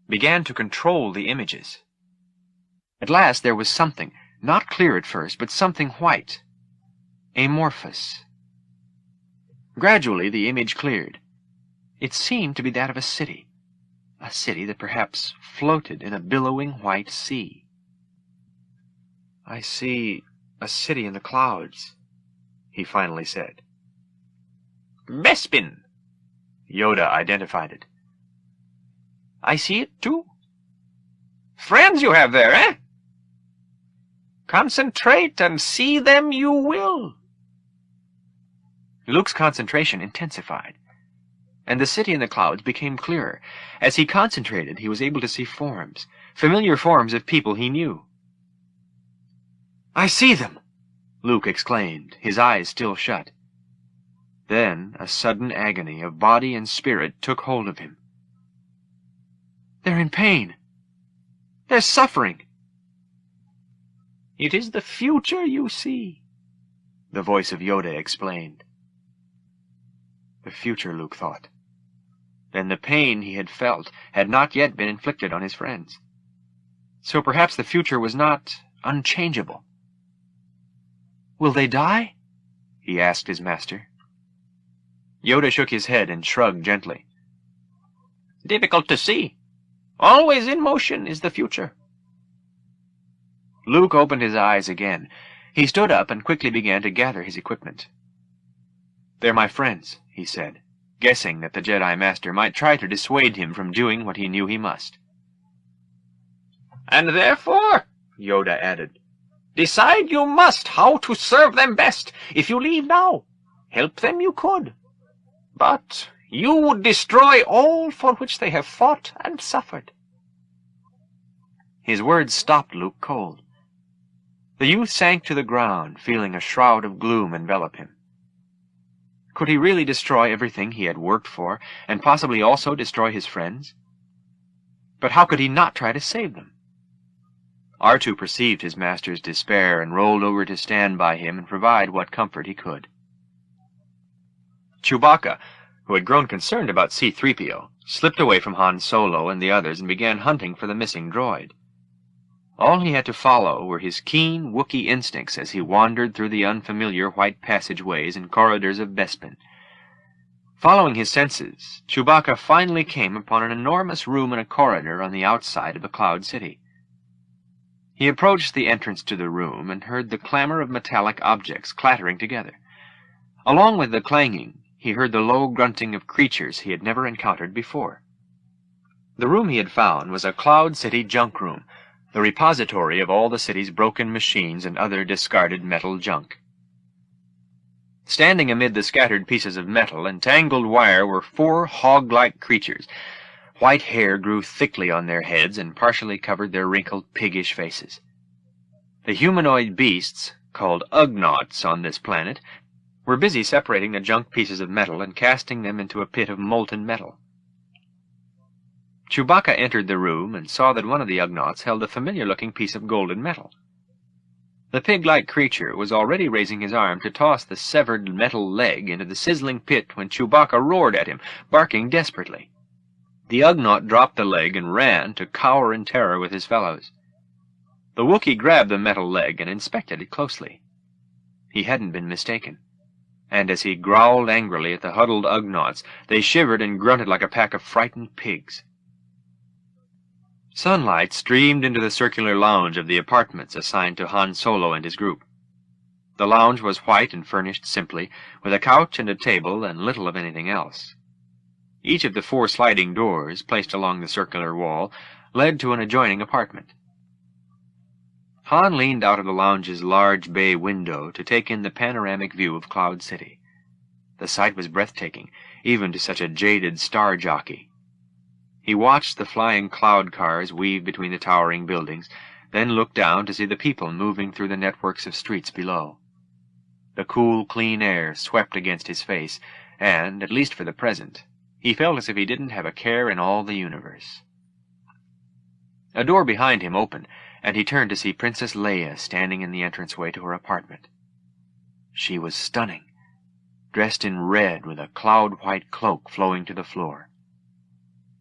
began to control the images. At last there was something, not clear at first, but something white, amorphous. Gradually the image cleared. It seemed to be that of a city that perhaps floated in a billowing white sea. "I see a city in the clouds," he finally said. "Bespin," Yoda identified it. "I see it too," Friends you have there, eh? Concentrate and see them you will. Luke's concentration intensified, and the city in the clouds became clearer. As he concentrated, he was able to see forms, familiar forms of people he knew. "I see them!" Luke exclaimed, his eyes still shut. Then a sudden agony of body and spirit took hold of him. "They're in pain. They're suffering." "It is the future you see," the voice of Yoda explained. The future, Luke thought. Then the pain he had felt had not yet been inflicted on his friends. So perhaps the future was not unchangeable. "Will they die?" he asked his master. Yoda shook his head and shrugged gently. "Difficult to see. Always in motion is the future." Luke opened his eyes again. He stood up and quickly began to gather his equipment. "They're my friends," he said, guessing that the Jedi Master might try to dissuade him from doing what he knew he must. "And therefore," Yoda added, "decide you must how to serve them best. If you leave now, help them you could. But you would destroy all for which they have fought and suffered." His words stopped Luke cold. The youth sank to the ground, feeling a shroud of gloom envelop him. Could he really destroy everything he had worked for, and possibly also destroy his friends? But how could he not try to save them? R2 perceived his master's despair and rolled over to stand by him and provide what comfort he could. Chewbacca, who had grown concerned about C-3PO, slipped away from Han Solo and the others and began hunting for the missing droid. All he had to follow were his keen Wookiee instincts as he wandered through the unfamiliar white passageways and corridors of Bespin. Following his senses, Chewbacca finally came upon an enormous room in a corridor on the outside of the Cloud City. He approached the entrance to the room and heard the clamor of metallic objects clattering together. Along with the clanging, he heard the low grunting of creatures he had never encountered before. The room he had found was a Cloud City junk room, the repository of all the city's broken machines and other discarded metal junk. Standing amid the scattered pieces of metal and tangled wire were 4 hog-like creatures. White hair grew thickly on their heads and partially covered their wrinkled, piggish faces. The humanoid beasts, called Ugnaughts on this planet, were busy separating the junk pieces of metal and casting them into a pit of molten metal. Chewbacca entered the room and saw that one of the Ugnaughts held a familiar-looking piece of golden metal. The pig-like creature was already raising his arm to toss the severed metal leg into the sizzling pit when Chewbacca roared at him, barking desperately. The Ugnaught dropped the leg and ran to cower in terror with his fellows. The Wookiee grabbed the metal leg and inspected it closely. He hadn't been mistaken, and as he growled angrily at the huddled Ugnaughts, they shivered and grunted like a pack of frightened pigs. Sunlight streamed into the circular lounge of the apartments assigned to Han Solo and his group. The lounge was white and furnished simply, with a couch and a table and little of anything else. Each of the 4 sliding doors, placed along the circular wall, led to an adjoining apartment. Han leaned out of the lounge's large bay window to take in the panoramic view of Cloud City. The sight was breathtaking, even to such a jaded star jockey. He watched the flying cloud cars weave between the towering buildings, then looked down to see the people moving through the networks of streets below. The cool, clean air swept against his face, and, at least for the present, he felt as if he didn't have a care in all the universe. A door behind him opened, and he turned to see Princess Leia standing in the entranceway to her apartment. She was stunning, dressed in red with a cloud-white cloak flowing to the floor.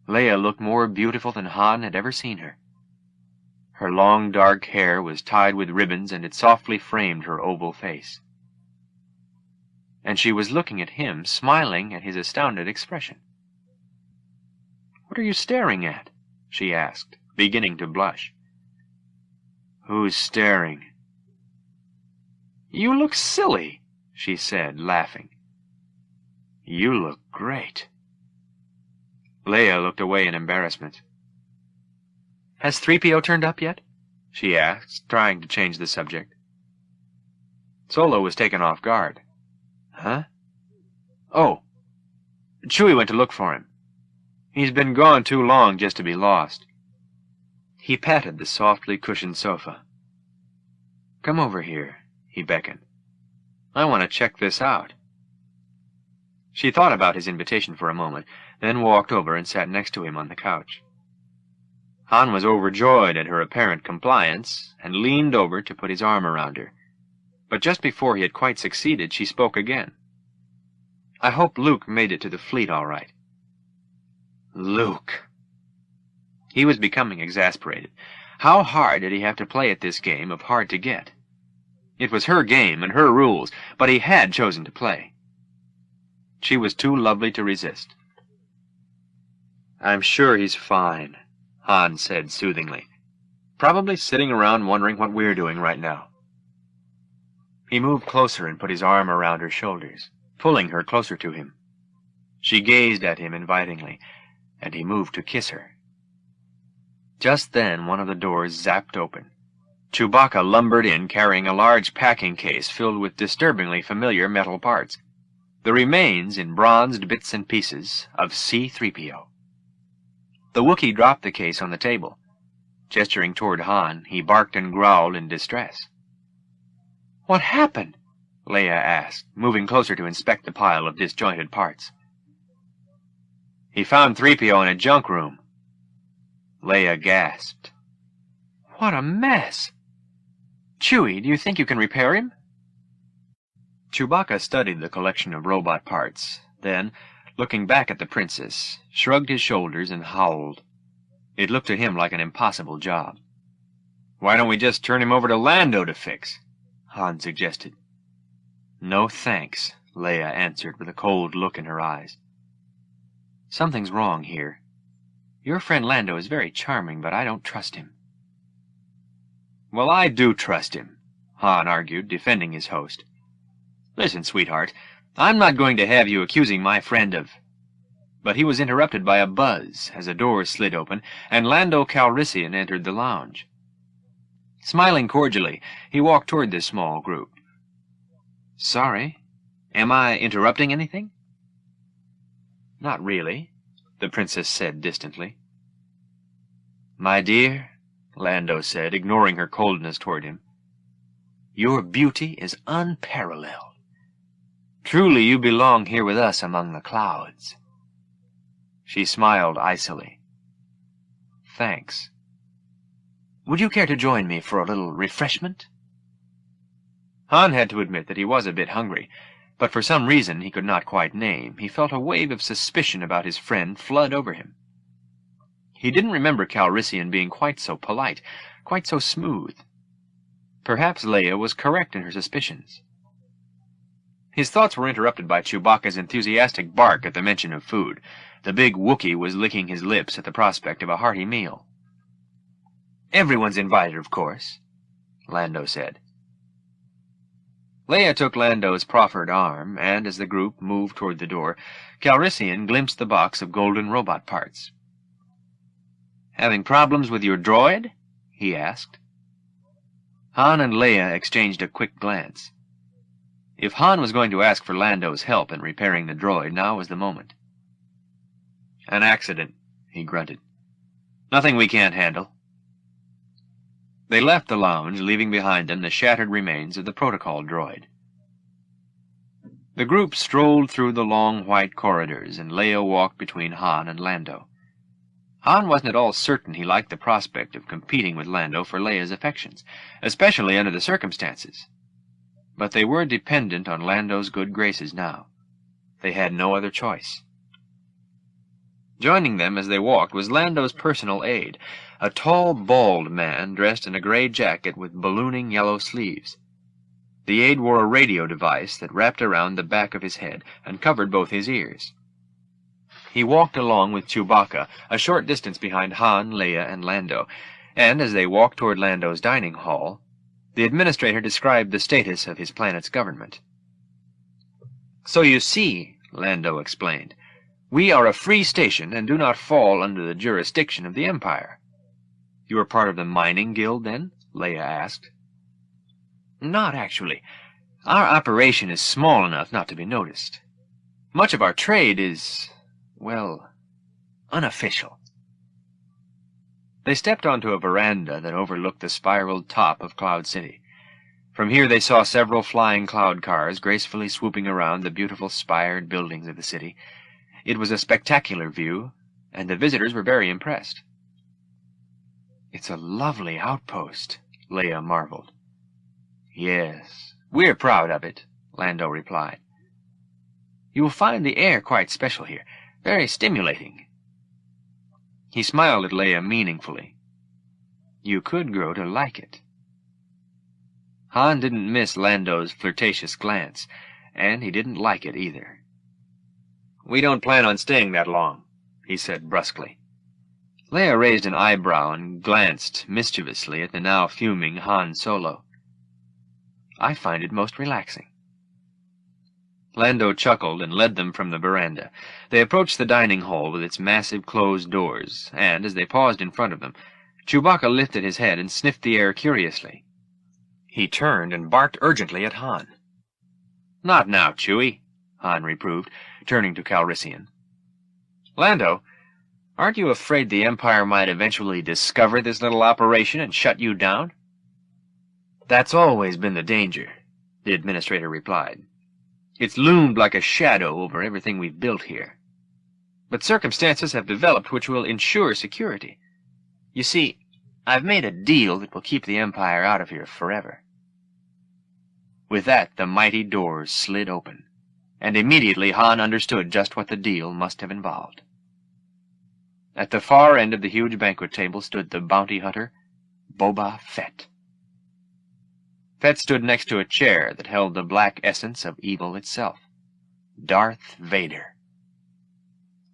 Leia looked more beautiful than Han had ever seen her. Her long, dark hair was tied with ribbons, and it softly framed her oval face. And she was looking at him, smiling at his astounded expression. "What are you staring at?" she asked, beginning to blush. "Who's staring?" "You look silly," she said, laughing. "You look great." Leia looked away in embarrassment. Has 3PO turned up yet? She asked, trying to change the subject. Solo was taken off guard. Huh? Oh. Chewie went to look for him. He's been gone too long just to be lost. He patted the softly cushioned sofa. Come over here, he beckoned. I want to check this out. She thought about his invitation for a moment, then walked over and sat next to him on the couch. Han was overjoyed at her apparent compliance and leaned over to put his arm around her. But just before he had quite succeeded, she spoke again. I hope Luke made it to the fleet all right. Luke. He was becoming exasperated. How hard did he have to play at this game of hard to get? It was her game and her rules, but he had chosen to play. She was too lovely to resist. I'm sure he's fine, Han said soothingly. Probably sitting around wondering what we're doing right now. He moved closer and put his arm around her shoulders, pulling her closer to him. She gazed at him invitingly, and he moved to kiss her. Just then one of the doors zapped open. Chewbacca lumbered in carrying a large packing case filled with disturbingly familiar metal parts, the remains in bronzed bits and pieces of C-3PO. The Wookiee dropped the case on the table. Gesturing toward Han, he barked and growled in distress. What happened? Leia asked, moving closer to inspect the pile of disjointed parts. He found 3PO in a junk room. Leia gasped. What a mess! Chewie, do you think you can repair him? Chewbacca studied the collection of robot parts, then, looking back at the princess, shrugged his shoulders and howled. It looked to him like an impossible job. Why don't we just turn him over to Lando to fix? Han suggested. No thanks, Leia answered with a cold look in her eyes. Something's wrong here. Your friend Lando is very charming, but I don't trust him. Well, I do trust him, Han argued, defending his host. Listen, sweetheart, I'm not going to have you accusing my friend of... But he was interrupted by a buzz as a door slid open, and Lando Calrissian entered the lounge. Smiling cordially, he walked toward this small group. Sorry, am I interrupting anything? Not really, the princess said distantly. My dear, Lando said, ignoring her coldness toward him, your beauty is unparalleled. Truly you belong here with us among the clouds. She smiled icily. Thanks. Would you care to join me for a little refreshment? Han had to admit that he was a bit hungry, but for some reason he could not quite name, he felt a wave of suspicion about his friend flood over him. He didn't remember Calrissian being quite so polite, quite so smooth. Perhaps Leia was correct in her suspicions. His thoughts were interrupted by Chewbacca's enthusiastic bark at the mention of food. The big Wookiee was licking his lips at the prospect of a hearty meal. Everyone's invited, of course, Lando said. Leia took Lando's proffered arm, and as the group moved toward the door, Calrissian glimpsed the box of golden robot parts. Having problems with your droid? He asked. Han and Leia exchanged a quick glance. If Han was going to ask for Lando's help in repairing the droid, now was the moment. An accident, he grunted. Nothing we can't handle. They left the lounge, leaving behind them the shattered remains of the protocol droid. The group strolled through the long white corridors, and Leia walked between Han and Lando. Han wasn't at all certain he liked the prospect of competing with Lando for Leia's affections, especially under the circumstances. But they were dependent on Lando's good graces now. They had no other choice. Joining them as they walked was Lando's personal aide, a tall, bald man dressed in a gray jacket with ballooning yellow sleeves. The aide wore a radio device that wrapped around the back of his head and covered both his ears. He walked along with Chewbacca, a short distance behind Han, Leia, and Lando, and as they walked toward Lando's dining hall, the administrator described the status of his planet's government. So you see, Lando explained, we are a free station and do not fall under the jurisdiction of the Empire. You were part of the mining guild, then? Leia asked. Not actually. Our operation is small enough not to be noticed. Much of our trade is, well, unofficial. They stepped onto a veranda that overlooked the spiraled top of Cloud City. From here they saw several flying cloud cars gracefully swooping around the beautiful spired buildings of the city. It was a spectacular view, and the visitors were very impressed. It's a lovely outpost, Leia marveled. Yes, we're proud of it, Lando replied. You will find the air quite special here, very stimulating. He smiled at Leia meaningfully. You could grow to like it. Han didn't miss Lando's flirtatious glance, and he didn't like it either. We don't plan on staying that long, he said brusquely. Leia raised an eyebrow and glanced mischievously at the now fuming Han Solo. I find it most relaxing. Lando chuckled and led them from the veranda. They approached the dining hall with its massive closed doors, and as they paused in front of them, Chewbacca lifted his head and sniffed the air curiously. He turned and barked urgently at Han. Not now, Chewie, Han reproved, turning to Calrissian. Lando, aren't you afraid the Empire might eventually discover this little operation and shut you down? That's always been the danger, the administrator replied. It's loomed like a shadow over everything we've built here. But circumstances have developed which will ensure security. You see, I've made a deal that will keep the Empire out of here forever. With that, the mighty doors slid open, and immediately Han understood just what the deal must have involved. At the far end of the huge banquet table stood the bounty hunter, Boba Fett. Fett stood next to a chair that held the black essence of evil itself, Darth Vader.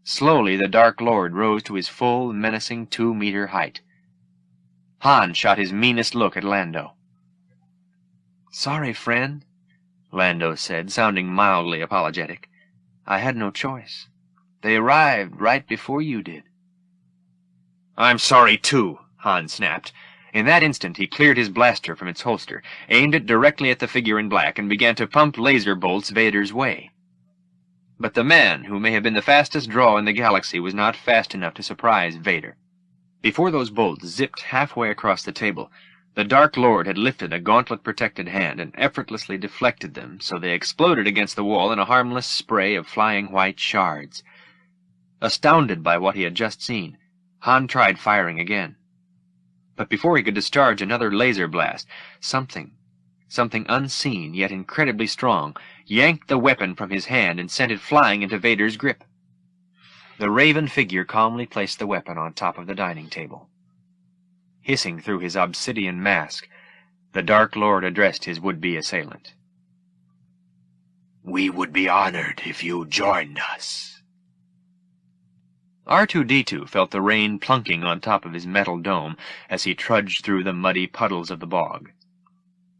Slowly the Dark Lord rose to his full, menacing 2-meter height. Han shot his meanest look at Lando. Sorry, friend, Lando said, sounding mildly apologetic. I had no choice. They arrived right before you did. I'm sorry, too, Han snapped. In that instant he cleared his blaster from its holster, aimed it directly at the figure in black, and began to pump laser bolts Vader's way. But the man, who may have been the fastest draw in the galaxy, was not fast enough to surprise Vader. Before those bolts zipped halfway across the table, the Dark Lord had lifted a gauntlet-protected hand and effortlessly deflected them so they exploded against the wall in a harmless spray of flying white shards. Astounded by what he had just seen, Han tried firing again. But before he could discharge another laser blast, something unseen yet incredibly strong, yanked the weapon from his hand and sent it flying into Vader's grip. The raven figure calmly placed the weapon on top of the dining table. Hissing through his obsidian mask, the Dark Lord addressed his would-be assailant. We would be honored if you joined us. R2-D2 felt the rain plunking on top of his metal dome as he trudged through the muddy puddles of the bog.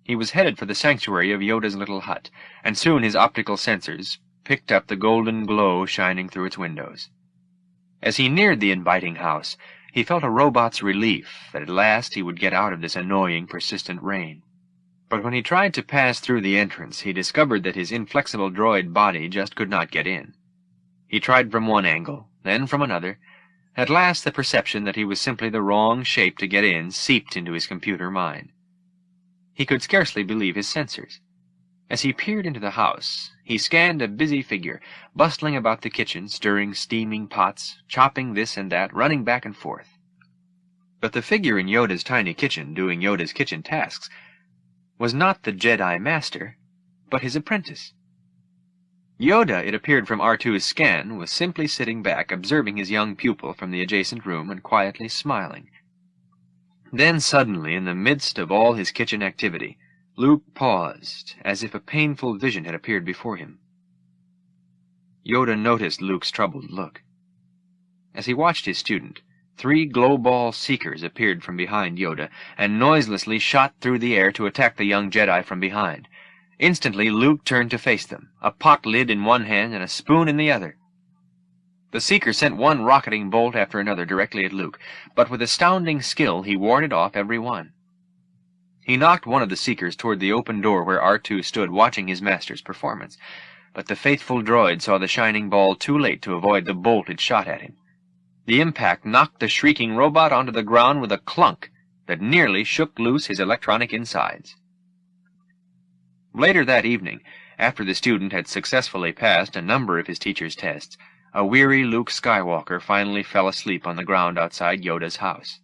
He was headed for the sanctuary of Yoda's little hut, and soon his optical sensors picked up the golden glow shining through its windows. As he neared the inviting house, he felt a robot's relief that at last he would get out of this annoying, persistent rain. But when he tried to pass through the entrance, he discovered that his inflexible droid body just could not get in. He tried from one angle, then from another. At last the perception that he was simply the wrong shape to get in seeped into his computer mind. He could scarcely believe his sensors. As he peered into the house, he scanned a busy figure, bustling about the kitchen, stirring steaming pots, chopping this and that, running back and forth. But the figure in Yoda's tiny kitchen, doing Yoda's kitchen tasks, was not the Jedi Master, but his apprentice. Yoda, it appeared from R2's scan, was simply sitting back, observing his young pupil from the adjacent room and quietly smiling. Then suddenly, in the midst of all his kitchen activity, Luke paused, as if a painful vision had appeared before him. Yoda noticed Luke's troubled look. As he watched his student, 3 glow-ball seekers appeared from behind Yoda and noiselessly shot through the air to attack the young Jedi from behind. Instantly, Luke turned to face them, a pot lid in one hand and a spoon in the other. The Seeker sent one rocketing bolt after another directly at Luke, but with astounding skill he warded off every one. He knocked one of the Seekers toward the open door where R2 stood watching his master's performance, but the faithful droid saw the shining ball too late to avoid the bolt it shot at him. The impact knocked the shrieking robot onto the ground with a clunk that nearly shook loose his electronic insides. Later that evening, after the student had successfully passed a number of his teacher's tests, a weary Luke Skywalker finally fell asleep on the ground outside Yoda's house.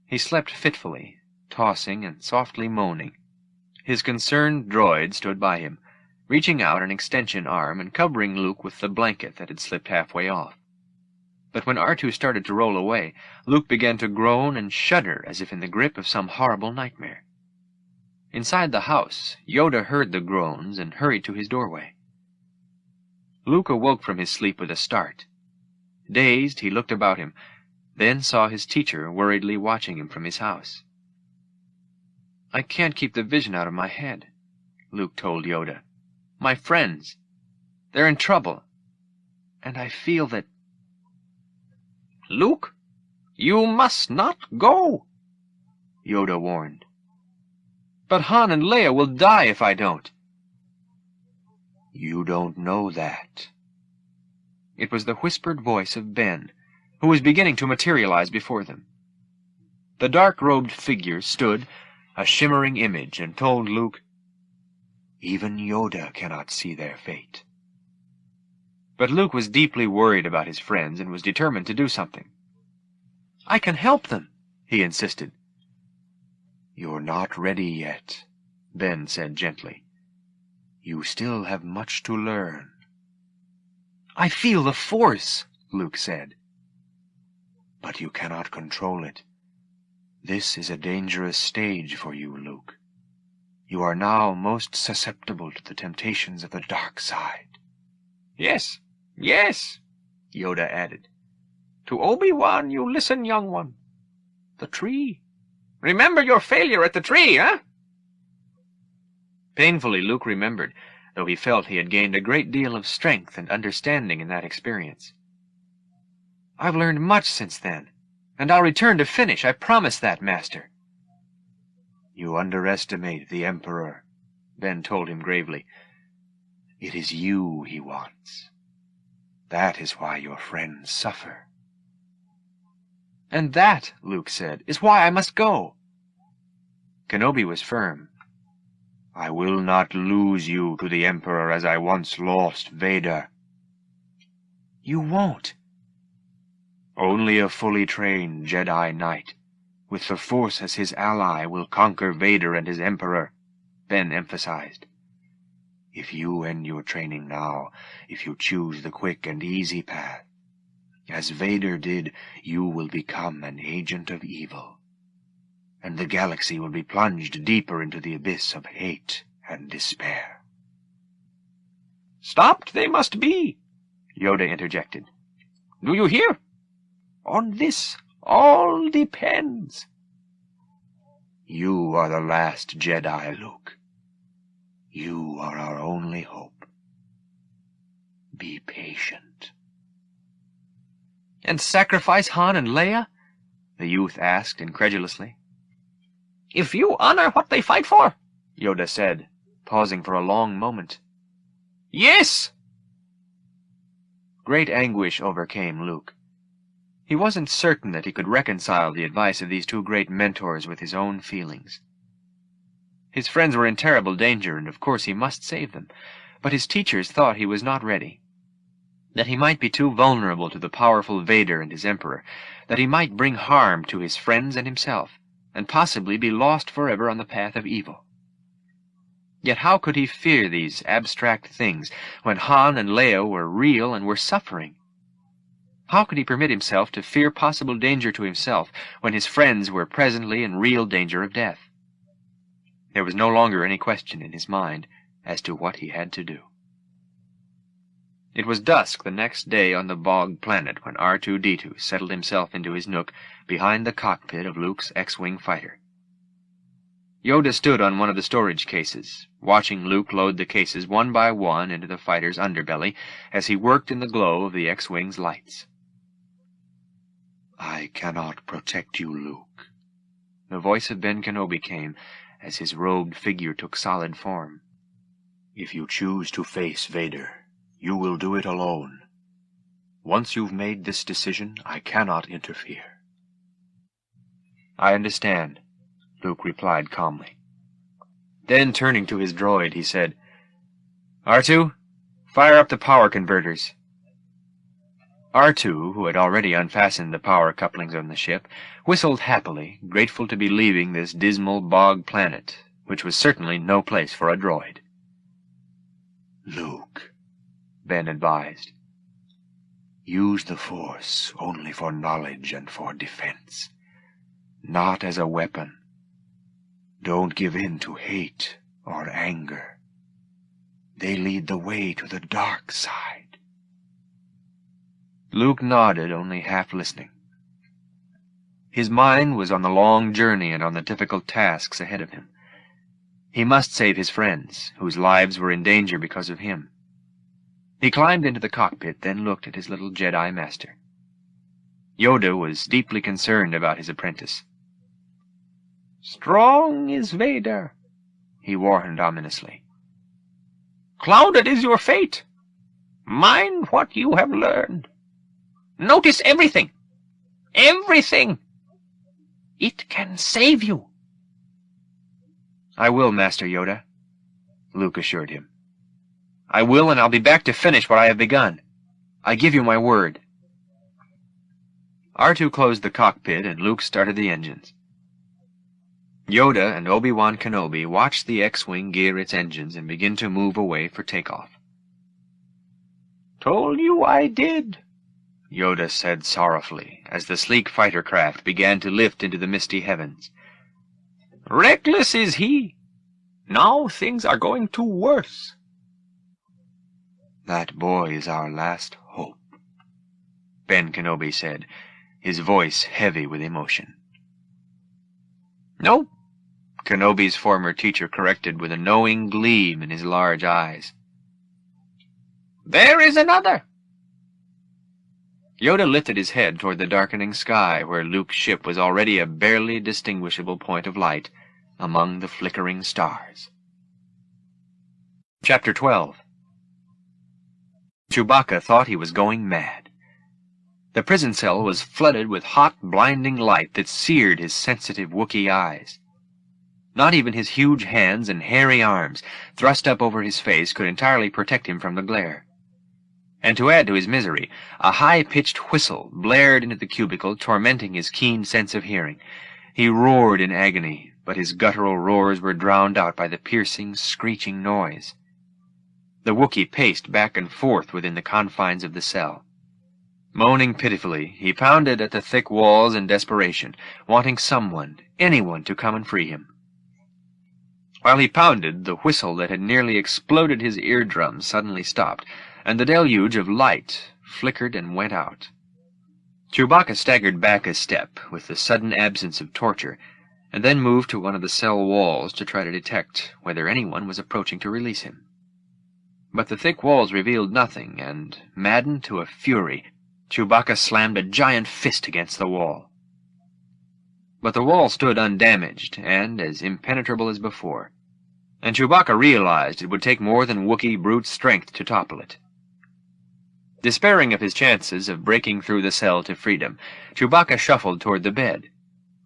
He slept fitfully, tossing and softly moaning. His concerned droid stood by him, reaching out an extension arm and covering Luke with the blanket that had slipped halfway off. But when R2 started to roll away, Luke began to groan and shudder as if in the grip of some horrible nightmare. Inside the house, Yoda heard the groans and hurried to his doorway. Luke awoke from his sleep with a start. Dazed, he looked about him, then saw his teacher worriedly watching him from his house. "I can't keep the vision out of my head," Luke told Yoda. "My friends, they're in trouble, and I feel that—" "Luke, you must not go," Yoda warned. "But Han and Leia will die if I don't." "You don't know that." It was the whispered voice of Ben, who was beginning to materialize before them. The dark-robed figure stood, a shimmering image, and told Luke, "Even Yoda cannot see their fate." But Luke was deeply worried about his friends and was determined to do something. "I can help them," he insisted. "You're not ready yet," Ben said gently. "You still have much to learn." "I feel the Force," Luke said. "But you cannot control it. This is a dangerous stage for you, Luke. You are now most susceptible to the temptations of the dark side." "Yes, yes," Yoda added. "To Obi-Wan you listen, young one. The tree. Remember your failure at the tree, eh?" Painfully Luke remembered, though he felt he had gained a great deal of strength and understanding in that experience. "I've learned much since then, and I'll return to finish, I promise that, Master." "You underestimate the Emperor," Ben told him gravely. "It is you he wants. That is why your friends suffer." "And that," Luke said, "is why I must go." Kenobi was firm. "I will not lose you to the Emperor as I once lost Vader." "You won't." "Only a fully trained Jedi Knight, with the Force as his ally, will conquer Vader and his Emperor," Ben emphasized. "If you end your training now, if you choose the quick and easy path, as Vader did, you will become an agent of evil, and the galaxy will be plunged deeper into the abyss of hate and despair." "Stopped they must be," Yoda interjected. "Do you hear? On this all depends." "You are the last Jedi, Luke. You are our only hope. Be patient." "And sacrifice Han and Leia?" the youth asked incredulously. "If you honor what they fight for," Yoda said, pausing for a long moment. "Yes." Great anguish overcame Luke. He wasn't certain that he could reconcile the advice of these two great mentors with his own feelings. His friends were in terrible danger, and of course he must save them, but his teachers thought he was not ready. That he might be too vulnerable to the powerful Vader and his Emperor, that he might bring harm to his friends and himself, and possibly be lost forever on the path of evil. Yet how could he fear these abstract things when Han and Leia were real and were suffering? How could he permit himself to fear possible danger to himself when his friends were presently in real danger of death? There was no longer any question in his mind as to what he had to do. It was dusk the next day on the bog planet when R2-D2 settled himself into his nook behind the cockpit of Luke's X-Wing fighter. Yoda stood on one of the storage cases, watching Luke load the cases one by one into the fighter's underbelly as he worked in the glow of the X-Wing's lights. "I cannot protect you, Luke." The voice of Ben Kenobi came as his robed figure took solid form. "If you choose to face Vader, you will do it alone. Once you've made this decision, I cannot interfere." "I understand," Luke replied calmly. Then, turning to his droid, he said, "R2, fire up the power converters." R2, who had already unfastened the power couplings on the ship, whistled happily, grateful to be leaving this dismal bog planet, which was certainly no place for a droid. "Luke," Ben advised, "use the Force only for knowledge and for defense, not as a weapon. Don't give in to hate or anger. They lead the way to the dark side." Luke nodded, only half listening. His mind was on the long journey and on the difficult tasks ahead of him. He must save his friends, whose lives were in danger because of him. He climbed into the cockpit, then looked at his little Jedi master. Yoda was deeply concerned about his apprentice. "Strong is Vader," he warned ominously. "Clouded is your fate. Mind what you have learned. Notice everything. Everything. It can save you." "I will, Master Yoda," Luke assured him. "I will, and I'll be back to finish what I have begun. I give you my word." R2 closed the cockpit, and Luke started the engines. Yoda and Obi-Wan Kenobi watched the X-Wing gear its engines and begin to move away for takeoff. "Told you I did," Yoda said sorrowfully, as the sleek fighter craft began to lift into the misty heavens. "Reckless is he. Now things are going to worse." "That boy is our last hope," Ben Kenobi said, his voice heavy with emotion. "No," Kenobi's former teacher corrected with a knowing gleam in his large eyes. "There is another." Yoda lifted his head toward the darkening sky, where Luke's ship was already a barely distinguishable point of light among the flickering stars. Chapter 12. Chewbacca thought he was going mad. The prison cell was flooded with hot, blinding light that seared his sensitive Wookiee eyes. Not even his huge hands and hairy arms, thrust up over his face, could entirely protect him from the glare. And to add to his misery, a high-pitched whistle blared into the cubicle, tormenting his keen sense of hearing. He roared in agony, but his guttural roars were drowned out by the piercing, screeching noise. The Wookiee paced back and forth within the confines of the cell. Moaning pitifully, he pounded at the thick walls in desperation, wanting someone, anyone, to come and free him. While he pounded, the whistle that had nearly exploded his eardrums suddenly stopped, and the deluge of light flickered and went out. Chewbacca staggered back a step with the sudden absence of torture, and then moved to one of the cell walls to try to detect whether anyone was approaching to release him. But the thick walls revealed nothing, and, maddened to a fury, Chewbacca slammed a giant fist against the wall. But the wall stood undamaged and as impenetrable as before, and Chewbacca realized it would take more than Wookiee brute strength to topple it. Despairing of his chances of breaking through the cell to freedom, Chewbacca shuffled toward the bed,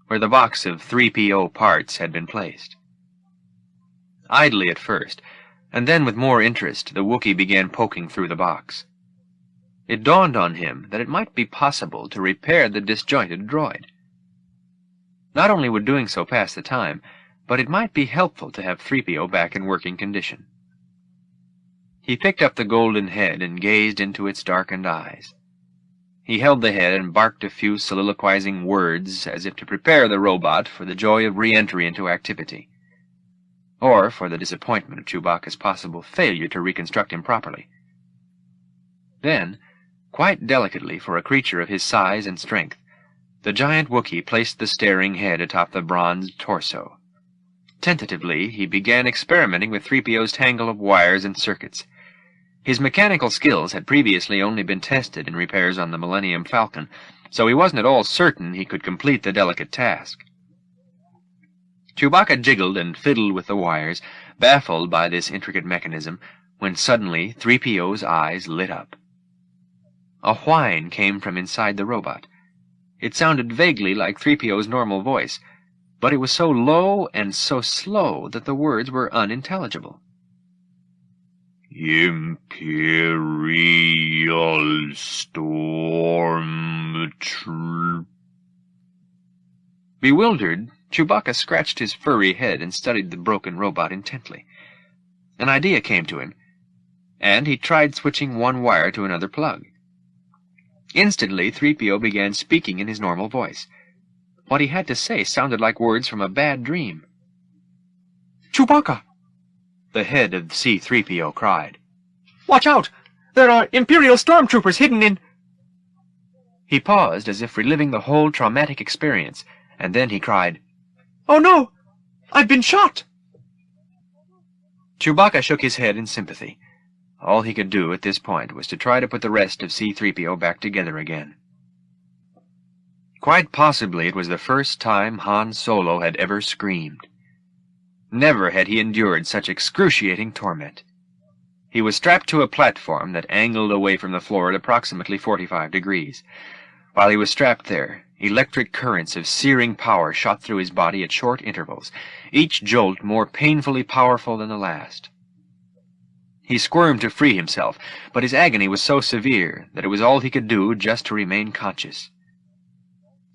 where the box of 3PO parts had been placed. Idly at first, and then with more interest, the Wookiee began poking through the box. It dawned on him that it might be possible to repair the disjointed droid. Not only would doing so pass the time, but it might be helpful to have 3PO back in working condition. He picked up the golden head and gazed into its darkened eyes. He held the head and barked a few soliloquizing words as if to prepare the robot for the joy of re-entry into activity, or for the disappointment of Chewbacca's possible failure to reconstruct him properly. Then, quite delicately for a creature of his size and strength, the giant Wookiee placed the staring head atop the bronzed torso. Tentatively, he began experimenting with 3PO's tangle of wires and circuits. His mechanical skills had previously only been tested in repairs on the Millennium Falcon, so he wasn't at all certain he could complete the delicate task. Chewbacca jiggled and fiddled with the wires, baffled by this intricate mechanism, when suddenly 3PO's eyes lit up. A whine came from inside the robot. It sounded vaguely like 3PO's normal voice, but it was so low and so slow that the words were unintelligible. Imperial Stormtroop. Bewildered, Chewbacca scratched his furry head and studied the broken robot intently. An idea came to him, and he tried switching one wire to another plug. Instantly, 3PO began speaking in his normal voice. What he had to say sounded like words from a bad dream. "Chewbacca!" the head of C-3PO cried. "Watch out! There are Imperial stormtroopers hidden in—" He paused as if reliving the whole traumatic experience, and then he cried, "Oh no! I've been shot!" Chewbacca shook his head in sympathy. All he could do at this point was to try to put the rest of C-3PO back together again. Quite possibly it was the first time Han Solo had ever screamed. Never had he endured such excruciating torment. He was strapped to a platform that angled away from the floor at approximately 45 degrees. While he was strapped there, electric currents of searing power shot through his body at short intervals, each jolt more painfully powerful than the last. He squirmed to free himself, but his agony was so severe that it was all he could do just to remain conscious.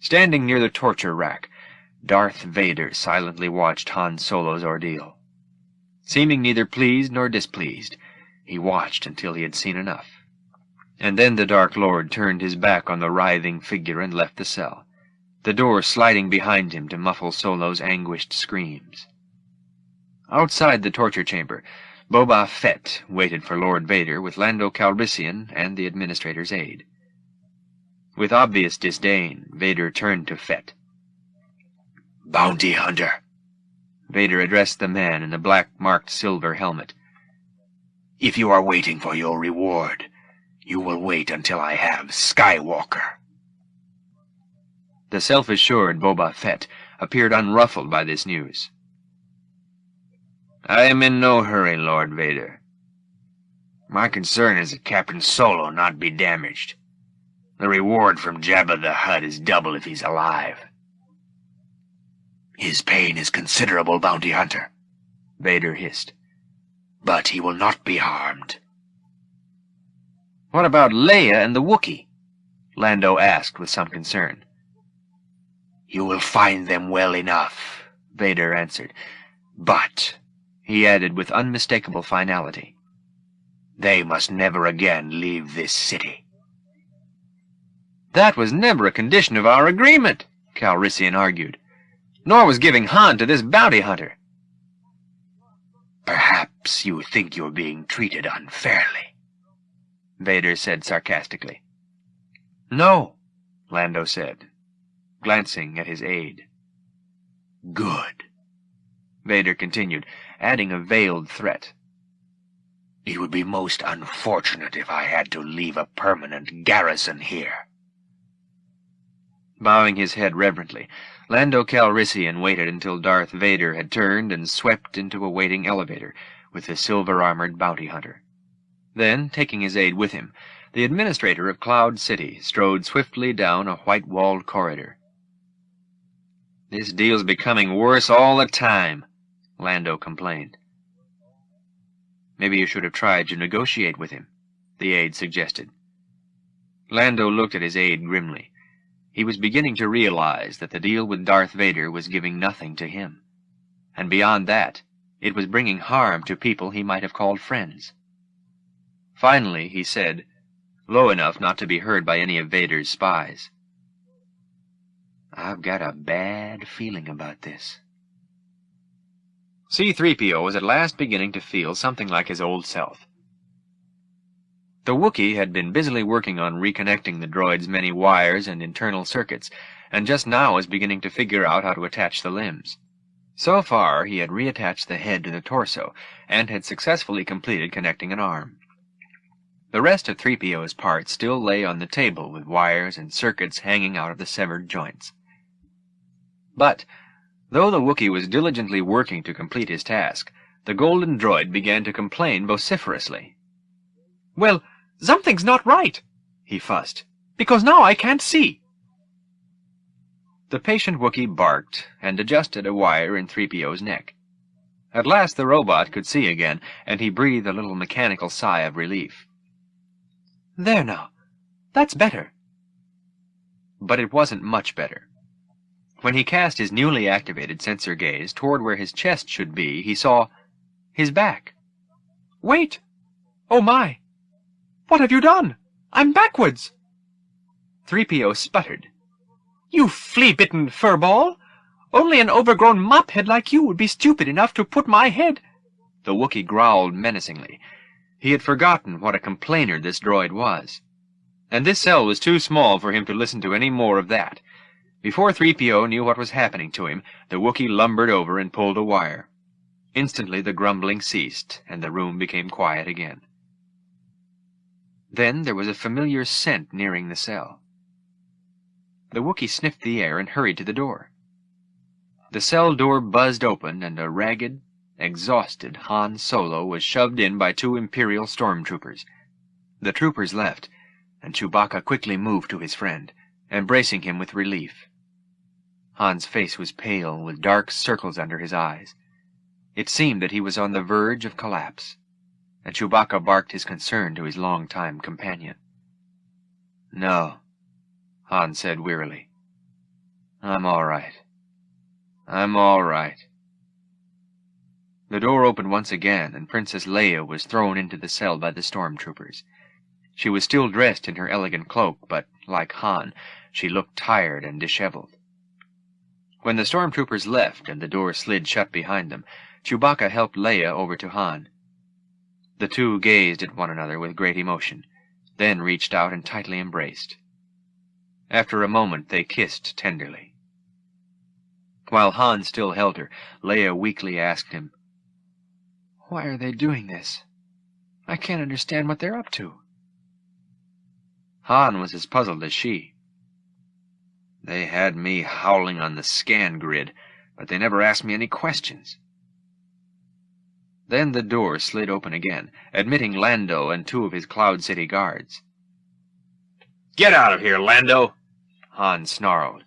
Standing near the torture rack, Darth Vader silently watched Han Solo's ordeal. Seeming neither pleased nor displeased, he watched until he had seen enough. And then the Dark Lord turned his back on the writhing figure and left the cell, the door sliding behind him to muffle Solo's anguished screams. Outside the torture chamber, Boba Fett waited for Lord Vader with Lando Calrissian and the Administrator's aide. With obvious disdain, Vader turned to Fett. "Bounty Hunter," Vader addressed the man in the black-marked silver helmet. "If you are waiting for your reward, you will wait until I have Skywalker." The self-assured Boba Fett appeared unruffled by this news. "I am in no hurry, Lord Vader. My concern is that Captain Solo not be damaged. The reward from Jabba the Hutt is double if he's alive." "His pain is considerable, Bounty Hunter," Vader hissed. "But he will not be harmed." "What about Leia and the Wookiee?" Lando asked with some concern. "You will find them well enough," Vader answered. "But," he added with unmistakable finality, "they must never again leave this city." "That was never a condition of our agreement," Calrissian argued. "Nor was giving Han to this bounty hunter." "Perhaps you think you're being treated unfairly," Vader said sarcastically. "No," Lando said, glancing at his aide. "Good," Vader continued, adding a veiled threat. "It would be most unfortunate if I had to leave a permanent garrison here." Bowing his head reverently, Lando Calrissian waited until Darth Vader had turned and swept into a waiting elevator with the silver-armored bounty hunter. Then, taking his aide with him, the administrator of Cloud City strode swiftly down a white-walled corridor. "This deal's becoming worse all the time," Lando complained. "Maybe you should have tried to negotiate with him," the aide suggested. Lando looked at his aide grimly. He was beginning to realize that the deal with Darth Vader was giving nothing to him. And beyond that, it was bringing harm to people he might have called friends. Finally, he said, low enough not to be heard by any of Vader's spies, "I've got a bad feeling about this." C-3PO was at last beginning to feel something like his old self. The Wookiee had been busily working on reconnecting the droid's many wires and internal circuits, and just now was beginning to figure out how to attach the limbs. So far, he had reattached the head to the torso, and had successfully completed connecting an arm. The rest of 3PO's parts still lay on the table with wires and circuits hanging out of the severed joints. But, though the Wookiee was diligently working to complete his task, the golden droid began to complain vociferously. "Well, something's not right," he fussed, "because now I can't see." The patient Wookiee barked and adjusted a wire in 3PO's neck. At last the robot could see again, and he breathed a little mechanical sigh of relief. "There now. That's better." But it wasn't much better. When he cast his newly activated sensor gaze toward where his chest should be, he saw his back. "Wait! Oh my! What have you done? I'm backwards!" 3PO sputtered. "You flea-bitten furball! Only an overgrown mophead like you would be stupid enough to put my head—" The Wookiee growled menacingly. He had forgotten what a complainer this droid was. And this cell was too small for him to listen to any more of that. Before 3PO knew what was happening to him, the Wookiee lumbered over and pulled a wire. Instantly the grumbling ceased, and the room became quiet again. Then there was a familiar scent nearing the cell. The Wookiee sniffed the air and hurried to the door. The cell door buzzed open, and a ragged, exhausted Han Solo was shoved in by 2 Imperial stormtroopers. The troopers left, and Chewbacca quickly moved to his friend, embracing him with relief. Han's face was pale, with dark circles under his eyes. It seemed that he was on the verge of collapse, and Chewbacca barked his concern to his long-time companion. "No," Han said wearily. "I'm all right. I'm all right." The door opened once again, and Princess Leia was thrown into the cell by the stormtroopers. She was still dressed in her elegant cloak, but, like Han, she looked tired and disheveled. When the stormtroopers left and the door slid shut behind them, Chewbacca helped Leia over to Han. The two gazed at one another with great emotion, then reached out and tightly embraced. After a moment they kissed tenderly. While Han still held her, Leia weakly asked him, "Why are they doing this? I can't understand what they're up to." Han was as puzzled as she. "They had me howling on the scan grid, but they never asked me any questions." Then the door slid open again, admitting Lando and 2 of his Cloud City guards. "Get out of here, Lando!" Han snarled.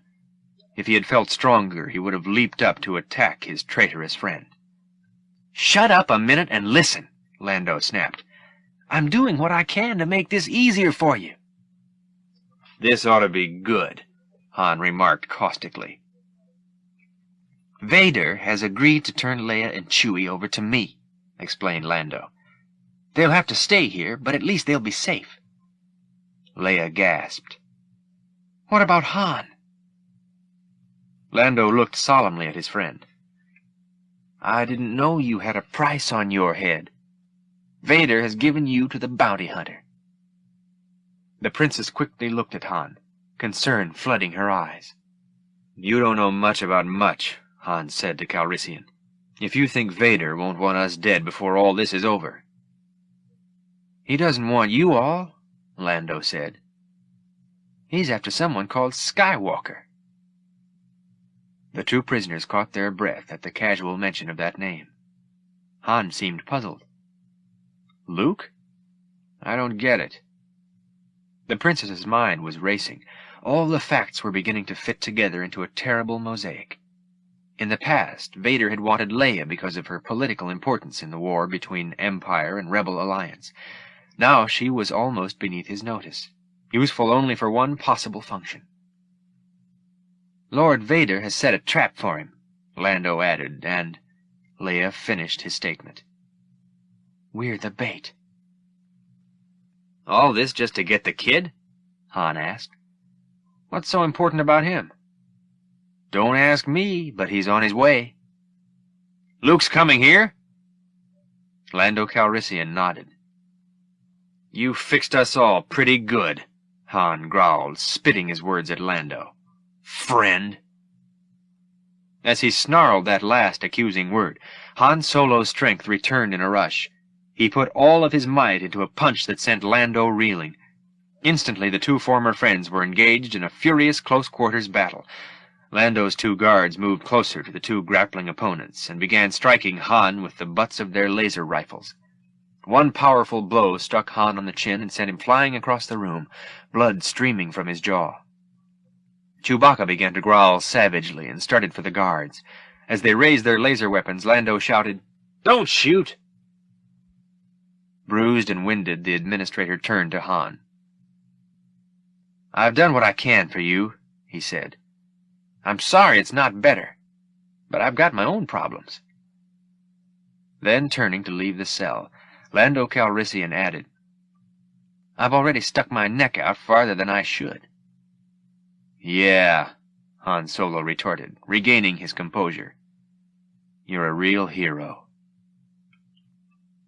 If he had felt stronger, he would have leaped up to attack his traitorous friend. "Shut up a minute and listen," Lando snapped. "I'm doing what I can to make this easier for you." "This ought to be good," Han remarked caustically. "Vader has agreed to turn Leia and Chewie over to me," explained Lando. "They'll have to stay here, but at least they'll be safe." Leia gasped. "What about Han?" Lando looked solemnly at his friend. "I didn't know you had a price on your head. Vader has given you to the bounty hunter." The princess quickly looked at Han, concern flooding her eyes. "You don't know much about much," Han said to Calrissian, "if you think Vader won't want us dead before all this is over." "He doesn't want you all," Lando said. "He's after someone called Skywalker." The 2 prisoners caught their breath at the casual mention of that name. Han seemed puzzled. "Luke? I don't get it." The princess's mind was racing. All the facts were beginning to fit together into a terrible mosaic. In the past, Vader had wanted Leia because of her political importance in the war between Empire and Rebel Alliance. Now she was almost beneath his notice, useful only for one possible function. "Lord Vader has set a trap for him," Lando added, and Leia finished his statement. "We're the bait." "All this just to get the kid?" Han asked. "What's so important about him?" "Don't ask me, but he's on his way." "Luke's coming here?" Lando Calrissian nodded. "You fixed us all pretty good," Han growled, spitting his words at Lando. "Friend." As he snarled that last accusing word, Han Solo's strength returned in a rush. He put all of his might into a punch that sent Lando reeling. Instantly, the two former friends were engaged in a furious close-quarters battle. Lando's two guards moved closer to the two grappling opponents and began striking Han with the butts of their laser rifles. One powerful blow struck Han on the chin and sent him flying across the room, blood streaming from his jaw. Chewbacca began to growl savagely and started for the guards. As they raised their laser weapons, Lando shouted, "Don't shoot!" Bruised and winded, the administrator turned to Han. "I've done what I can for you," he said. "I'm sorry it's not better, but I've got my own problems." Then, turning to leave the cell, Lando Calrissian added, "I've already stuck my neck out farther than I should." "Yeah," Han Solo retorted, regaining his composure. "You're a real hero."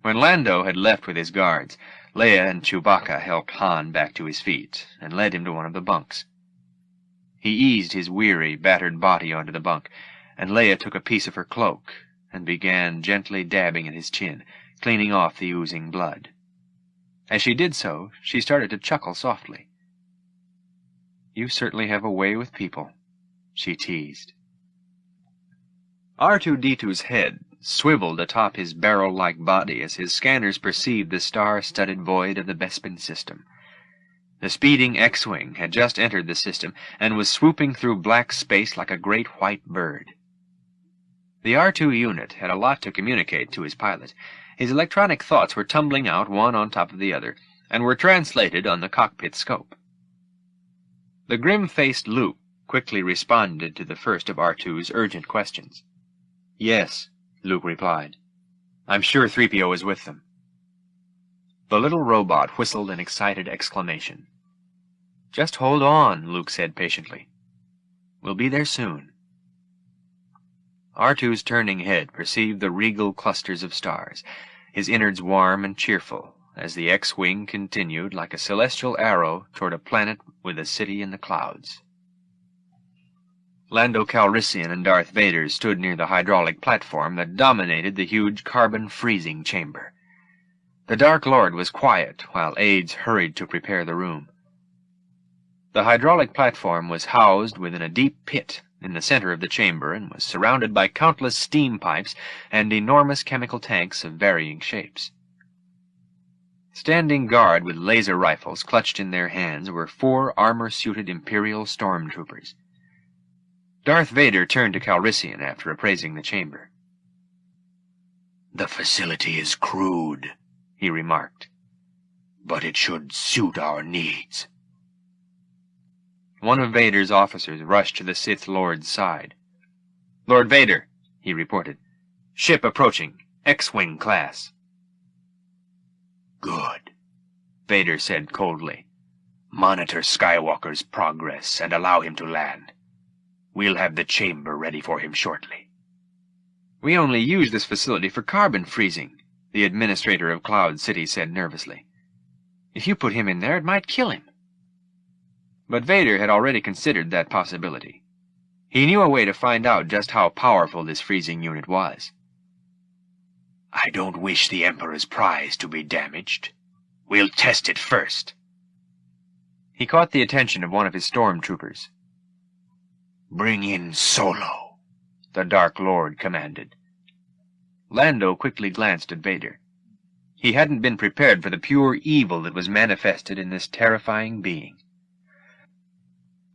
When Lando had left with his guards, Leia and Chewbacca helped Han back to his feet and led him to one of the bunks. He eased his weary, battered body onto the bunk, and Leia took a piece of her cloak and began gently dabbing at his chin, cleaning off the oozing blood. As she did so, she started to chuckle softly. "You certainly have a way with people," she teased. R2-D2's head swiveled atop his barrel-like body as his scanners perceived the star-studded void of the Bespin system. The speeding X-Wing had just entered the system and was swooping through black space like a great white bird. The R2 unit had a lot to communicate to his pilot. His electronic thoughts were tumbling out one on top of the other, and were translated on the cockpit scope. The grim-faced Luke quickly responded to the first of R2's urgent questions. "Yes," Luke replied. "I'm sure 3PO is with them." The little robot whistled an excited exclamation. "Just hold on," Luke said patiently. "We'll be there soon." R2's turning head perceived the regal clusters of stars, his innards warm and cheerful, as the X-Wing continued like a celestial arrow toward a planet with a city in the clouds. Lando Calrissian and Darth Vader stood near the hydraulic platform that dominated the huge carbon freezing chamber. The Dark Lord was quiet while aides hurried to prepare the room. The hydraulic platform was housed within a deep pit in the center of the chamber and was surrounded by countless steam pipes and enormous chemical tanks of varying shapes. Standing guard with laser rifles clutched in their hands were 4 armor-suited Imperial stormtroopers. Darth Vader turned to Calrissian after appraising the chamber. "The facility is crude," he remarked, "but it should suit our needs." One of Vader's officers rushed to the Sith Lord's side. "Lord Vader," he reported. "Ship approaching. X-Wing class." "Good," Vader said coldly. "Monitor Skywalker's progress and allow him to land. We'll have the chamber ready for him shortly." "We only use this facility for carbon freezing," the administrator of Cloud City said nervously. "If you put him in there, it might kill him." But Vader had already considered that possibility. He knew a way to find out just how powerful this freezing unit was. "I don't wish the Emperor's prize to be damaged. We'll test it first." He caught the attention of one of his stormtroopers. "Bring in Solo," the Dark Lord commanded. Lando quickly glanced at Vader. He hadn't been prepared for the pure evil that was manifested in this terrifying being.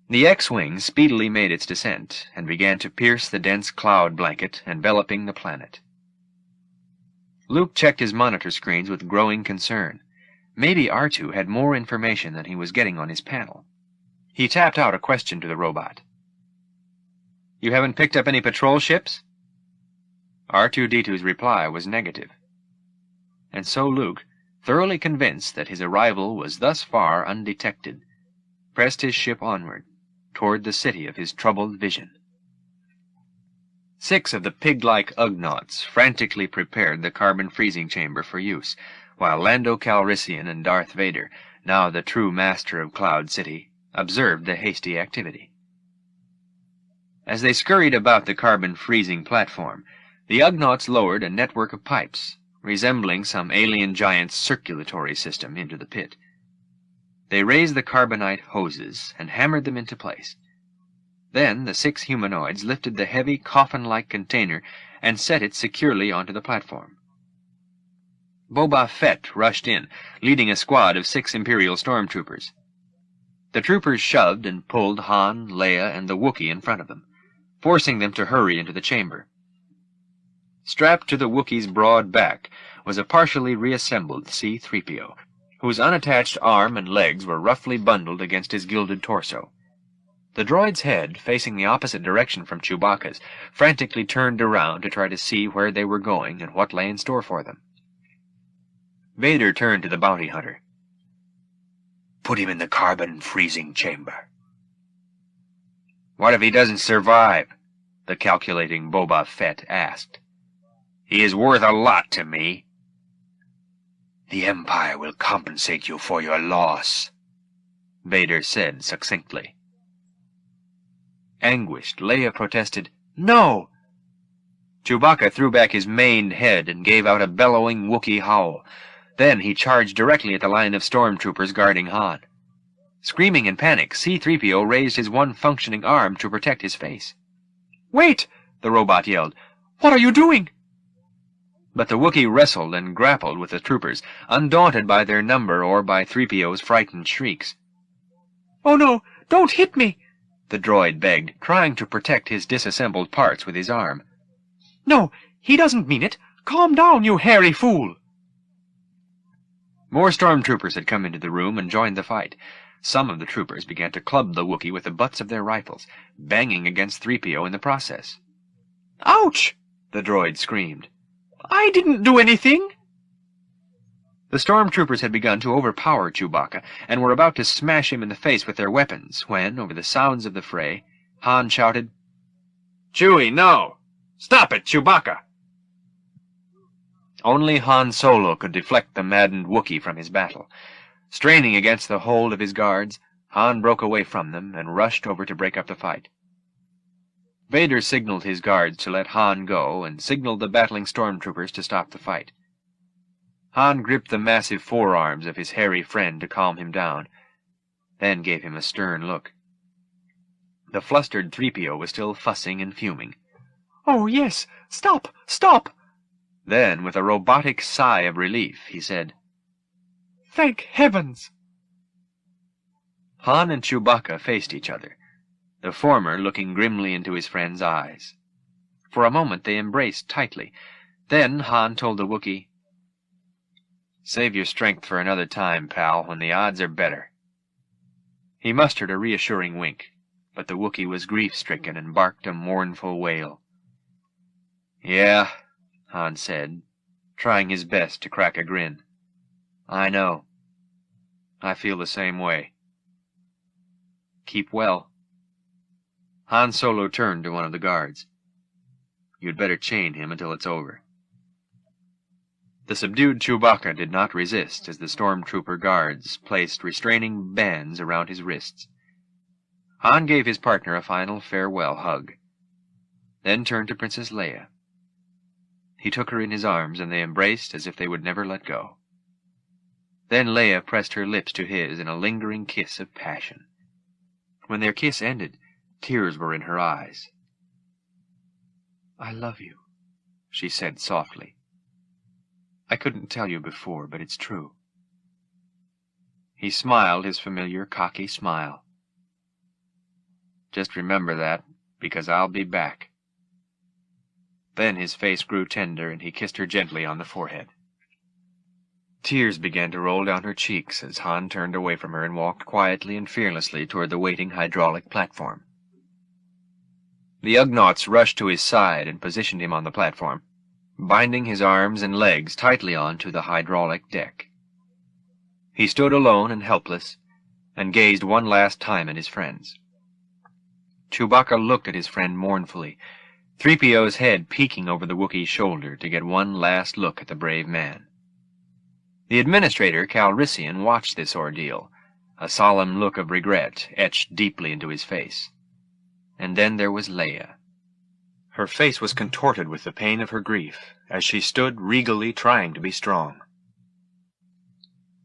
The X-Wing speedily made its descent and began to pierce the dense cloud blanket enveloping the planet. Luke checked his monitor screens with growing concern. Maybe R2 had more information than he was getting on his panel. He tapped out a question to the robot. "You haven't picked up any patrol ships?" R2-D2's reply was negative. And so Luke, thoroughly convinced that his arrival was thus far undetected, pressed his ship onward, toward the city of his troubled vision. 6 of the pig-like Ugnaughts frantically prepared the carbon freezing chamber for use, while Lando Calrissian and Darth Vader, now the true master of Cloud City, observed the hasty activity. As they scurried about the carbon-freezing platform, the Ugnaughts lowered a network of pipes, resembling some alien giant's circulatory system, into the pit. They raised the carbonite hoses and hammered them into place. Then the 6 humanoids lifted the heavy, coffin-like container and set it securely onto the platform. Boba Fett rushed in, leading a squad of 6 Imperial stormtroopers. The troopers shoved and pulled Han, Leia, and the Wookiee in front of them, forcing them to hurry into the chamber. Strapped to the Wookiee's broad back was a partially reassembled C-3PO, whose unattached arm and legs were roughly bundled against his gilded torso. The droid's head, facing the opposite direction from Chewbacca's, frantically turned around to try to see where they were going and what lay in store for them. Vader turned to the bounty hunter. Put him in the carbon-freezing chamber. What if he doesn't survive? The calculating Boba Fett asked. He is worth a lot to me. The Empire will compensate you for your loss, Vader said succinctly. Anguished, Leia protested, "No!" Chewbacca threw back his maned head and gave out a bellowing Wookiee howl. Then he charged directly at the line of stormtroopers guarding Han. Screaming in panic, C-3PO raised his one functioning arm to protect his face. "Wait!" the robot yelled. "What are you doing?" But the Wookiee wrestled and grappled with the troopers, undaunted by their number or by 3PO's frightened shrieks. "Oh no, don't hit me!" the droid begged, trying to protect his disassembled parts with his arm. "No, he doesn't mean it. Calm down, you hairy fool!" More stormtroopers had come into the room and joined the fight. Some of the troopers began to club the Wookiee with the butts of their rifles, banging against 3PO in the process. "Ouch!" the droid screamed. "I didn't do anything!" The stormtroopers had begun to overpower Chewbacca, and were about to smash him in the face with their weapons, when, over the sounds of the fray, Han shouted, "Chewie, no! Stop it, Chewbacca!" Only Han Solo could deflect the maddened Wookiee from his battle. Straining against the hold of his guards, Han broke away from them and rushed over to break up the fight. Vader signaled his guards to let Han go and signaled the battling stormtroopers to stop the fight. Han gripped the massive forearms of his hairy friend to calm him down, then gave him a stern look. The flustered 3PO was still fussing and fuming. "Oh, yes! Stop! Stop!" Then, with a robotic sigh of relief, he said, "Thank heavens!" Han and Chewbacca faced each other, the former looking grimly into his friend's eyes. For a moment they embraced tightly. Then Han told the Wookiee, "Save your strength for another time, pal, when the odds are better." He mustered a reassuring wink, but the Wookiee was grief-stricken and barked a mournful wail. "Yeah," Han said, trying his best to crack a grin. "I know. I feel the same way. Keep well." Han Solo turned to one of the guards. "You'd better chain him until it's over." The subdued Chewbacca did not resist as the stormtrooper guards placed restraining bands around his wrists. Han gave his partner a final farewell hug, then turned to Princess Leia. He took her in his arms, and they embraced as if they would never let go. Then Leia pressed her lips to his in a lingering kiss of passion. When their kiss ended, tears were in her eyes. "I love you," she said softly. "I couldn't tell you before, but it's true." He smiled his familiar cocky smile. "Just remember that, because I'll be back." Then his face grew tender, and he kissed her gently on the forehead. Tears began to roll down her cheeks as Han turned away from her and walked quietly and fearlessly toward the waiting hydraulic platform. The Ugnaughts rushed to his side and positioned him on the platform, binding his arms and legs tightly onto the hydraulic deck. He stood alone and helpless, and gazed one last time at his friends. Chewbacca looked at his friend mournfully, 3PO's head peeking over the Wookiee's shoulder to get one last look at the brave man. The administrator, Calrissian, watched this ordeal, a solemn look of regret etched deeply into his face. And then there was Leia. Her face was contorted with the pain of her grief, as she stood regally trying to be strong.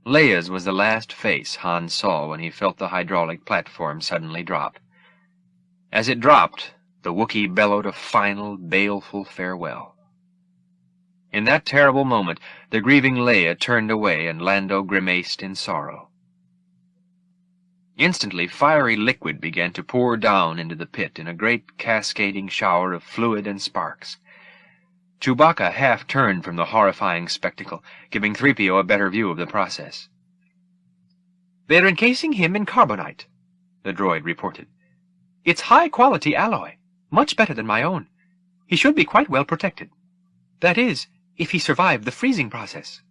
Leia's was the last face Han saw when he felt the hydraulic platform suddenly drop. As it dropped, the Wookiee bellowed a final, baleful farewell. In that terrible moment, the grieving Leia turned away and Lando grimaced in sorrow. Instantly, fiery liquid began to pour down into the pit in a great cascading shower of fluid and sparks. Chewbacca half turned from the horrifying spectacle, giving 3PO a better view of the process. "They're encasing him in carbonite," the droid reported. "It's high-quality alloy, much better than my own. He should be quite well protected. That is, if he survived the freezing process."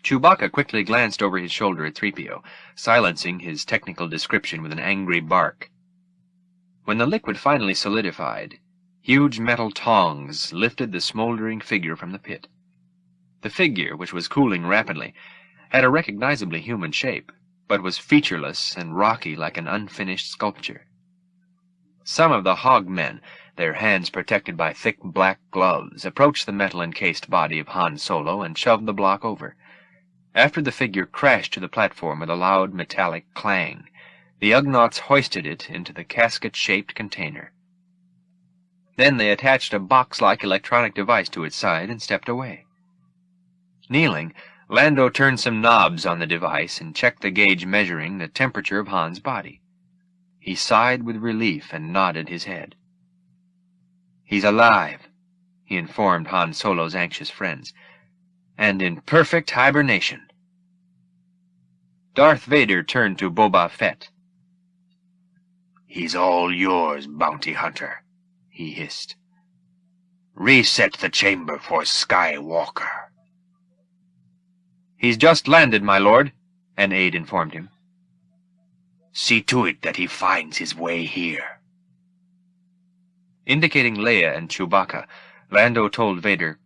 Chewbacca quickly glanced over his shoulder at 3PO, silencing his technical description with an angry bark. When the liquid finally solidified, huge metal tongs lifted the smoldering figure from the pit. The figure, which was cooling rapidly, had a recognizably human shape, but was featureless and rocky like an unfinished sculpture. Some of the hogmen, their hands protected by thick black gloves, approached the metal-encased body of Han Solo and shoved the block over. After the figure crashed to the platform with a loud metallic clang, the Ugnaughts hoisted it into the casket-shaped container. Then they attached a box-like electronic device to its side and stepped away. Kneeling, Lando turned some knobs on the device and checked the gauge measuring the temperature of Han's body. He sighed with relief and nodded his head. "He's alive," he informed Han Solo's anxious friends, "and in perfect hibernation." Darth Vader turned to Boba Fett. "He's all yours, bounty hunter," he hissed. "Reset the chamber for Skywalker." "He's just landed, my lord," an aide informed him. "See to it that he finds his way here." Indicating Leia and Chewbacca, Lando told Vader,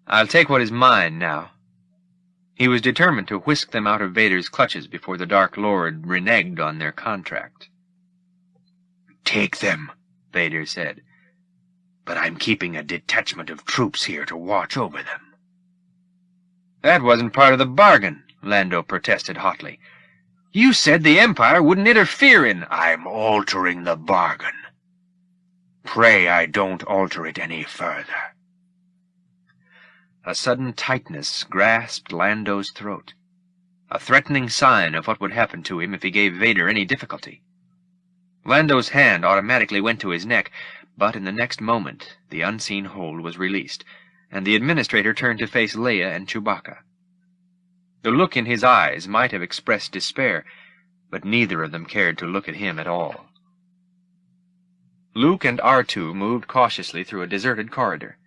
"I'll take what is mine now." He was determined to whisk them out of Vader's clutches before the Dark Lord reneged on their contract. "Take them," Vader said, "but I'm keeping a detachment of troops here to watch over them." "That wasn't part of the bargain," Lando protested hotly. "You said the Empire wouldn't interfere in—" "I'm altering the bargain. Pray I don't alter it any further." A sudden tightness grasped Lando's throat, a threatening sign of what would happen to him if he gave Vader any difficulty. Lando's hand automatically went to his neck, but in the next moment the unseen hold was released, and the administrator turned to face Leia and Chewbacca. The look in his eyes might have expressed despair, but neither of them cared to look at him at all. Luke and R2 moved cautiously through a deserted corridor.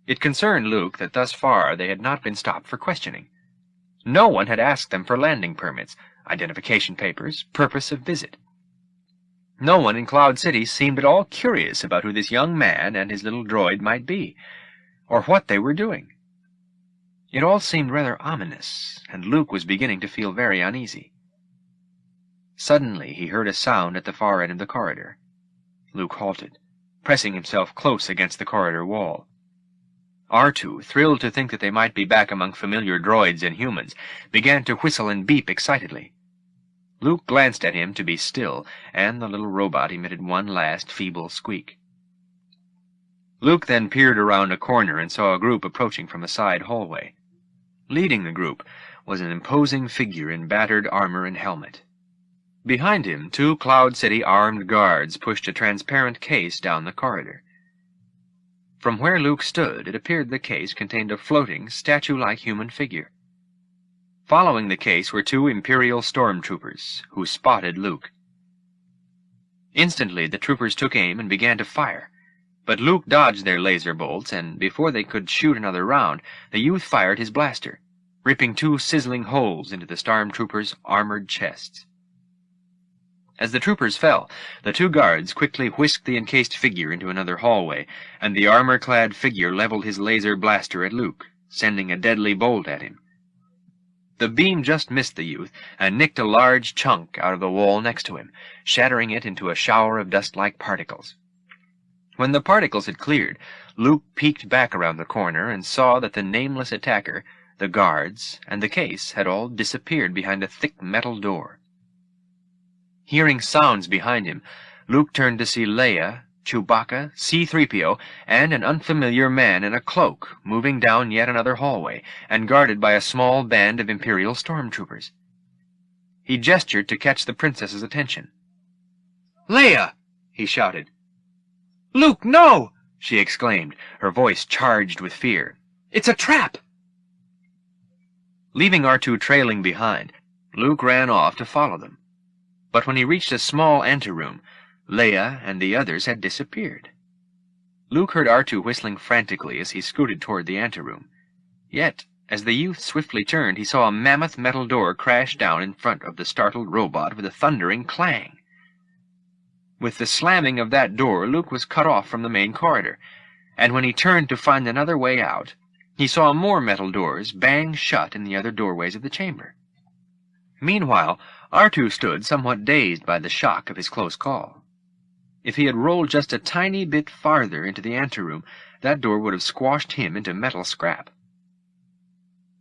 It concerned Luke that thus far they had not been stopped for questioning. No one had asked them for landing permits, identification papers, purpose of visit. No one in Cloud City seemed at all curious about who this young man and his little droid might be, or what they were doing. It all seemed rather ominous, and Luke was beginning to feel very uneasy. Suddenly he heard a sound at the far end of the corridor. Luke halted, pressing himself close against the corridor wall. R2, thrilled to think that they might be back among familiar droids and humans, began to whistle and beep excitedly. Luke glanced at him to be still, and the little robot emitted one last feeble squeak. Luke then peered around a corner and saw a group approaching from a side hallway. Leading the group was an imposing figure in battered armor and helmet. Behind him, 2 Cloud City armed guards pushed a transparent case down the corridor. From where Luke stood, it appeared the case contained a floating, statue-like human figure. Following the case were 2 Imperial stormtroopers, who spotted Luke. Instantly the troopers took aim and began to fire, but Luke dodged their laser bolts, and before they could shoot another round, the youth fired his blaster, ripping 2 sizzling holes into the stormtroopers' armored chests. As the troopers fell, the 2 guards quickly whisked the encased figure into another hallway, and the armor-clad figure leveled his laser blaster at Luke, sending a deadly bolt at him. The beam just missed the youth and nicked a large chunk out of the wall next to him, shattering it into a shower of dust-like particles. When the particles had cleared, Luke peeked back around the corner and saw that the nameless attacker, the guards, and the case had all disappeared behind a thick metal door. Hearing sounds behind him, Luke turned to see Leia, Chewbacca, C-3PO, and an unfamiliar man in a cloak moving down yet another hallway and guarded by a small band of Imperial stormtroopers. He gestured to catch the princess's attention. "Leia!" he shouted. "Luke, no!" she exclaimed, her voice charged with fear. "It's a trap!" Leaving R2 trailing behind, Luke ran off to follow them. But when he reached a small anteroom, Leia and the others had disappeared. Luke heard R2 whistling frantically as he scooted toward the anteroom. Yet, as the youth swiftly turned, he saw a mammoth metal door crash down in front of the startled robot with a thundering clang. With the slamming of that door, Luke was cut off from the main corridor, and when he turned to find another way out, he saw more metal doors bang shut in the other doorways of the chamber. Meanwhile, R2 stood somewhat dazed by the shock of his close call. If he had rolled just a tiny bit farther into the anteroom, that door would have squashed him into metal scrap.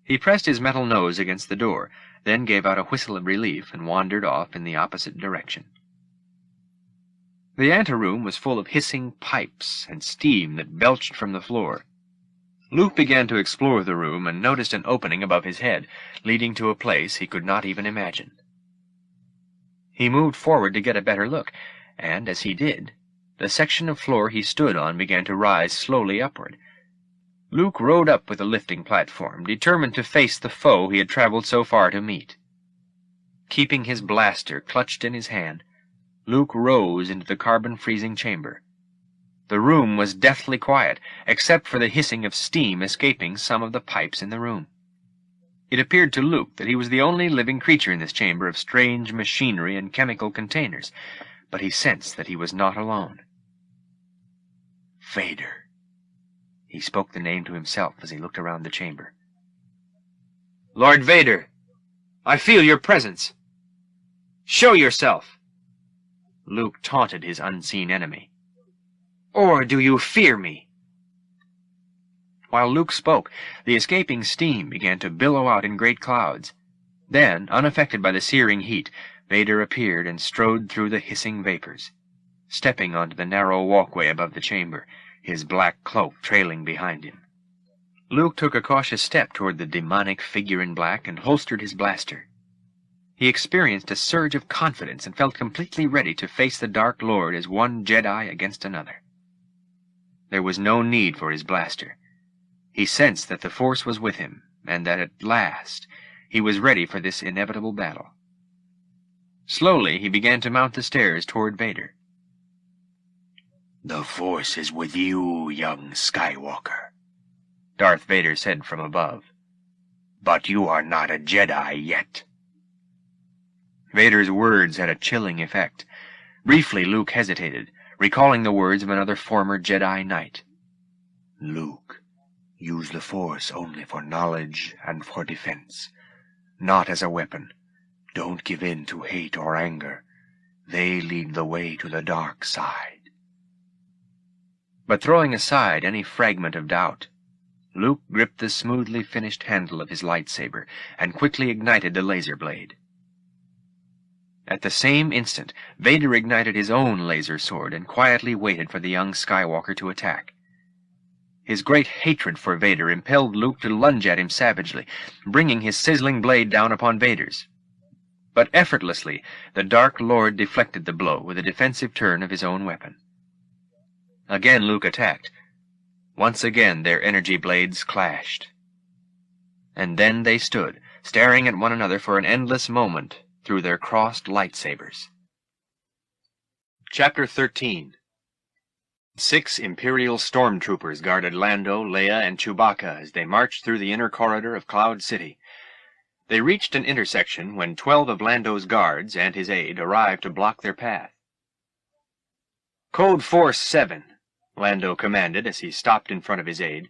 He pressed his metal nose against the door, then gave out a whistle of relief and wandered off in the opposite direction. The anteroom was full of hissing pipes and steam that belched from the floor. Luke began to explore the room and noticed an opening above his head, leading to a place he could not even imagine. He moved forward to get a better look, and as he did, the section of floor he stood on began to rise slowly upward. Luke rode up with the lifting platform, determined to face the foe he had traveled so far to meet. Keeping his blaster clutched in his hand, Luke rose into the carbon-freezing chamber. The room was deathly quiet, except for the hissing of steam escaping some of the pipes in the room. It appeared to Luke that he was the only living creature in this chamber of strange machinery and chemical containers, but he sensed that he was not alone. Vader. He spoke the name to himself as he looked around the chamber. "Lord Vader, I feel your presence. Show yourself." Luke taunted his unseen enemy. "Or do you fear me?" While Luke spoke, the escaping steam began to billow out in great clouds. Then, unaffected by the searing heat, Vader appeared and strode through the hissing vapors, stepping onto the narrow walkway above the chamber, his black cloak trailing behind him. Luke took a cautious step toward the demonic figure in black and holstered his blaster. He experienced a surge of confidence and felt completely ready to face the Dark Lord as one Jedi against another. There was no need for his blaster. He sensed that the Force was with him, and that at last he was ready for this inevitable battle. Slowly he began to mount the stairs toward Vader. "The Force is with you, young Skywalker," Darth Vader said from above. "But you are not a Jedi yet." Vader's words had a chilling effect. Briefly Luke hesitated, recalling the words of another former Jedi Knight. "Luke, use the Force only for knowledge and for defense, not as a weapon. Don't give in to hate or anger. They lead the way to the dark side." But throwing aside any fragment of doubt, Luke gripped the smoothly finished handle of his lightsaber and quickly ignited the laser blade. At the same instant, Vader ignited his own laser sword and quietly waited for the young Skywalker to attack. His great hatred for Vader impelled Luke to lunge at him savagely, bringing his sizzling blade down upon Vader's. But effortlessly, the Dark Lord deflected the blow with a defensive turn of his own weapon. Again Luke attacked. Once again their energy blades clashed. And then they stood, staring at one another for an endless moment through their crossed lightsabers. Chapter 13. 6 Imperial stormtroopers guarded Lando, Leia, and Chewbacca as they marched through the inner corridor of Cloud City. They reached an intersection when 12 of Lando's guards and his aide arrived to block their path. "Code Force 7, Lando commanded as he stopped in front of his aide.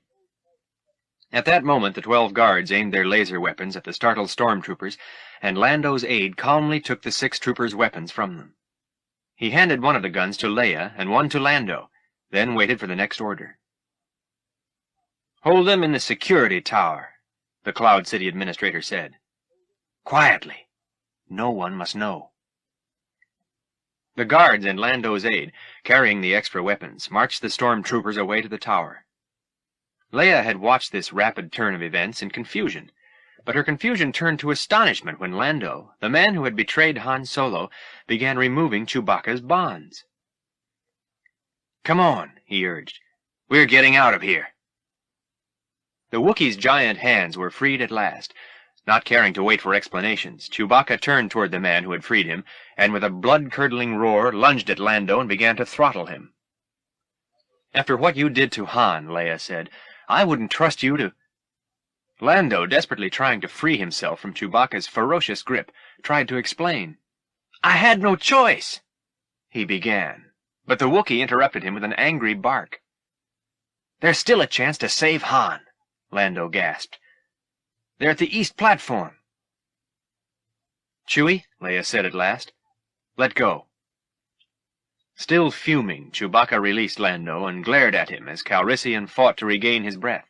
At that moment, the 12 guards aimed their laser weapons at the startled stormtroopers, and Lando's aide calmly took the 6 troopers' weapons from them. He handed one of the guns to Leia and one to Lando, then waited for the next order. "Hold them in the security tower," the Cloud City administrator said. "Quietly. No one must know." The guards and Lando's aide, carrying the extra weapons, marched the stormtroopers away to the tower. Leia had watched this rapid turn of events in confusion, but her confusion turned to astonishment when Lando, the man who had betrayed Han Solo, began removing Chewbacca's bonds. "Come on," he urged. "We're getting out of here." The Wookiee's giant hands were freed at last. Not caring to wait for explanations, Chewbacca turned toward the man who had freed him, and with a blood-curdling roar lunged at Lando and began to throttle him. "After what you did to Han," Leia said, "I wouldn't trust you to—" Lando, desperately trying to free himself from Chewbacca's ferocious grip, tried to explain. "I had no choice," he began, but the Wookiee interrupted him with an angry bark. "There's still a chance to save Han," Lando gasped. "They're at the east platform." "Chewie," Leia said at last, "let go." Still fuming, Chewbacca released Lando and glared at him as Calrissian fought to regain his breath.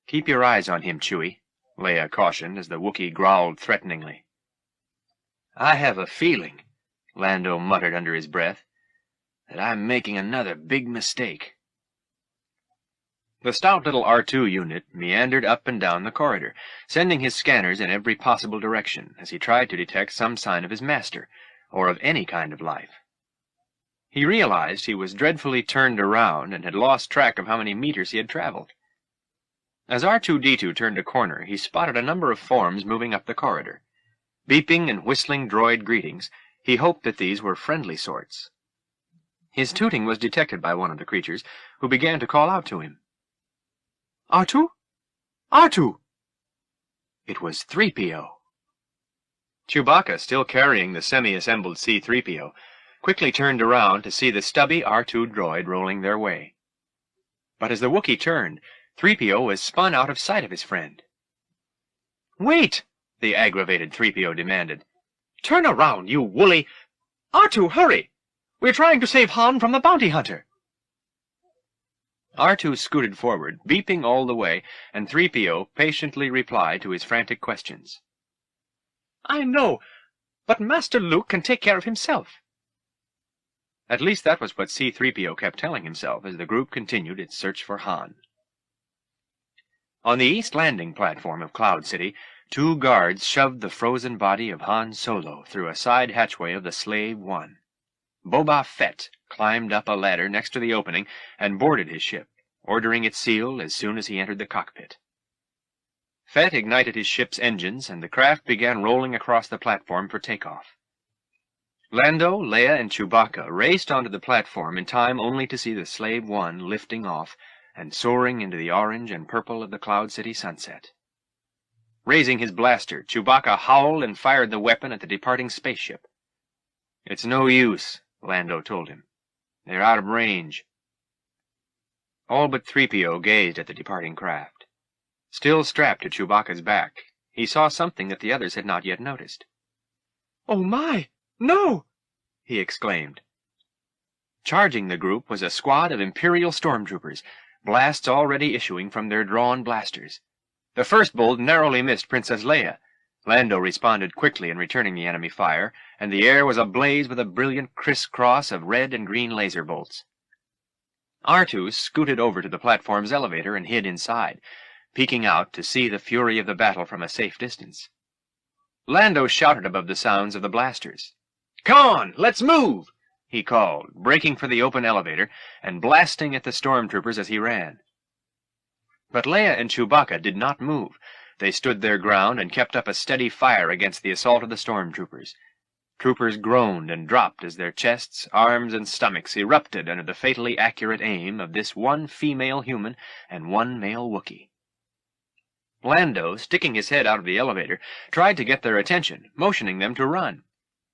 "Keep your eyes on him, Chewie," Leia cautioned as the Wookiee growled threateningly. "I have a feeling," Lando muttered under his breath, "that I'm making another big mistake." The stout little R2 unit meandered up and down the corridor, sending his scanners in every possible direction as he tried to detect some sign of his master, or of any kind of life. He realized he was dreadfully turned around and had lost track of how many meters he had traveled. As R2-D2 turned a corner, he spotted a number of forms moving up the corridor. Beeping and whistling droid greetings, he hoped that these were friendly sorts. His tooting was detected by one of the creatures, who began to call out to him. "R2? R2!" It was 3PO. Chewbacca, still carrying the semi-assembled C-3PO, quickly turned around to see the stubby R2 droid rolling their way. But as the Wookiee turned, 3PO was spun out of sight of his friend. "Wait!" the aggravated 3PO demanded. "Turn around, you woolly— R2, hurry! We're trying to save Han from the bounty hunter!" R2 scooted forward, beeping all the way, and 3PO patiently replied to his frantic questions. "I know, but Master Luke can take care of himself." At least that was what C-3PO kept telling himself as the group continued its search for Han. On the east landing platform of Cloud City, 2 guards shoved the frozen body of Han Solo through a side hatchway of the Slave One. Boba Fett climbed up a ladder next to the opening and boarded his ship, ordering it sealed as soon as he entered the cockpit. Fett ignited his ship's engines, and the craft began rolling across the platform for takeoff. Lando, Leia, and Chewbacca raced onto the platform in time only to see the Slave One lifting off and soaring into the orange and purple of the Cloud City sunset. Raising his blaster, Chewbacca howled and fired the weapon at the departing spaceship. "It's no use," Lando told him. "They're out of range." All but 3PO gazed at the departing craft. Still strapped to Chewbacca's back, he saw something that the others had not yet noticed. "Oh my! No!" he exclaimed. Charging the group was a squad of Imperial stormtroopers, blasts already issuing from their drawn blasters. The first bolt narrowly missed Princess Leia. Lando responded quickly in returning the enemy fire, and the air was ablaze with a brilliant crisscross of red and green laser bolts. R2 scooted over to the platform's elevator and hid inside, peeking out to see the fury of the battle from a safe distance. Lando shouted above the sounds of the blasters. "Come on, let's move!" he called, breaking for the open elevator and blasting at the stormtroopers as he ran. But Leia and Chewbacca did not move. They stood their ground and kept up a steady fire against the assault of the stormtroopers. Troopers groaned and dropped as their chests, arms, and stomachs erupted under the fatally accurate aim of this one female human and one male Wookiee. Lando, sticking his head out of the elevator, tried to get their attention, motioning them to run.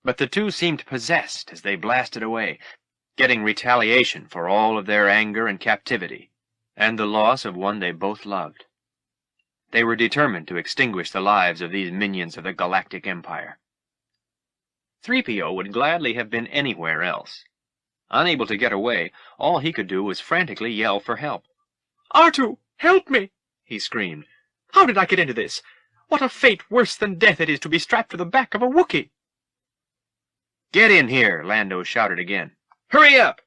But the two seemed possessed as they blasted away, getting retaliation for all of their anger and captivity. and the loss of one they both loved. They were determined to extinguish the lives of these minions of the Galactic Empire. 3PO would gladly have been anywhere else. Unable to get away, all he could do was frantically yell for help. "R2, help me!" he screamed. "How did I get into this? What a fate worse than death it is to be strapped to the back of a Wookiee!" "Get in here!" Lando shouted again. "Hurry up!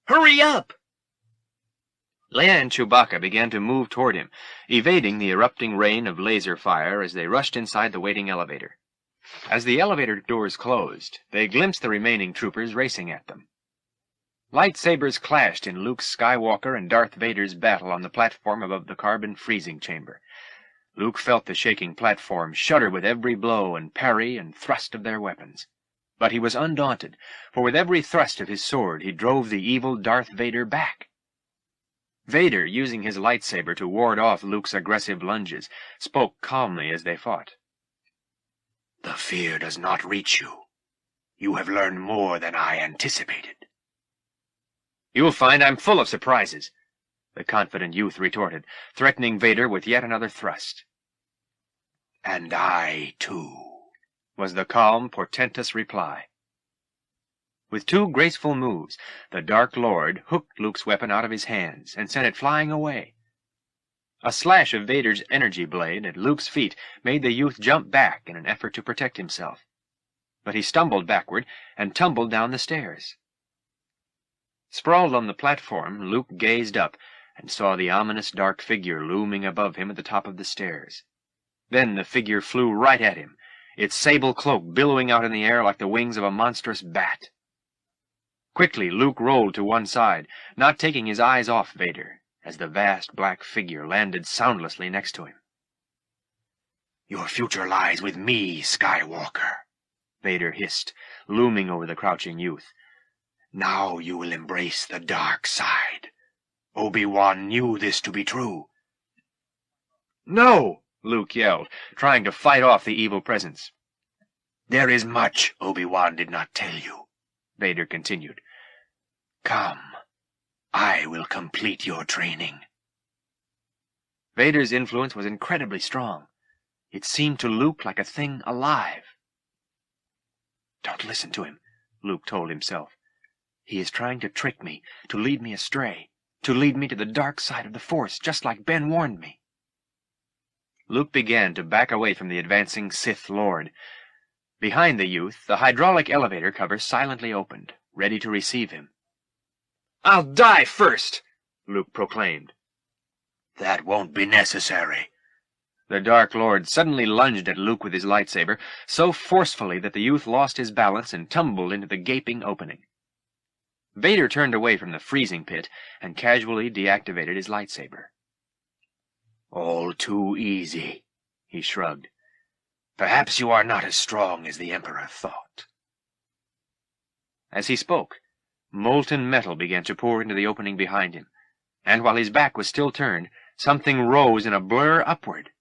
Hurry up!" Leia and Chewbacca began to move toward him, evading the erupting rain of laser fire as they rushed inside the waiting elevator. As the elevator doors closed, they glimpsed the remaining troopers racing at them. Lightsabers clashed in Luke Skywalker and Darth Vader's battle on the platform above the carbon freezing chamber. Luke felt the shaking platform shudder with every blow and parry and thrust of their weapons. But he was undaunted, for with every thrust of his sword he drove the evil Darth Vader back. Vader, using his lightsaber to ward off Luke's aggressive lunges, spoke calmly as they fought. "The fear does not reach you. You have learned more than I anticipated." "You'll find I'm full of surprises," the confident youth retorted, threatening Vader with yet another thrust. "And I, too," was the calm, portentous reply. With two graceful moves, the Dark Lord hooked Luke's weapon out of his hands and sent it flying away. A slash of Vader's energy blade at Luke's feet made the youth jump back in an effort to protect himself. But he stumbled backward and tumbled down the stairs. Sprawled on the platform, Luke gazed up and saw the ominous dark figure looming above him at the top of the stairs. Then the figure flew right at him, its sable cloak billowing out in the air like the wings of a monstrous bat. Quickly, Luke rolled to one side, not taking his eyes off Vader, as the vast black figure landed soundlessly next to him. "Your future lies with me, Skywalker," Vader hissed, looming over the crouching youth. "Now you will embrace the dark side. Obi-Wan knew this to be true." "No!" Luke yelled, trying to fight off the evil presence. "There is much Obi-Wan did not tell you," Vader continued. "Come, I will complete your training." Vader's influence was incredibly strong. It seemed to Luke like a thing alive. "Don't listen to him," Luke told himself. "He is trying to trick me, to lead me astray, to lead me to the dark side of the Force, just like Ben warned me." Luke began to back away from the advancing Sith Lord. Behind the youth, the hydraulic elevator cover silently opened, ready to receive him. "I'll die first!" Luke proclaimed. "That won't be necessary." The Dark Lord suddenly lunged at Luke with his lightsaber, so forcefully that the youth lost his balance and tumbled into the gaping opening. Vader turned away from the freezing pit and casually deactivated his lightsaber. "All too easy," he shrugged. "Perhaps you are not as strong as the Emperor thought." As he spoke, molten metal began to pour into the opening behind him, and while his back was still turned, something rose in a blur upward.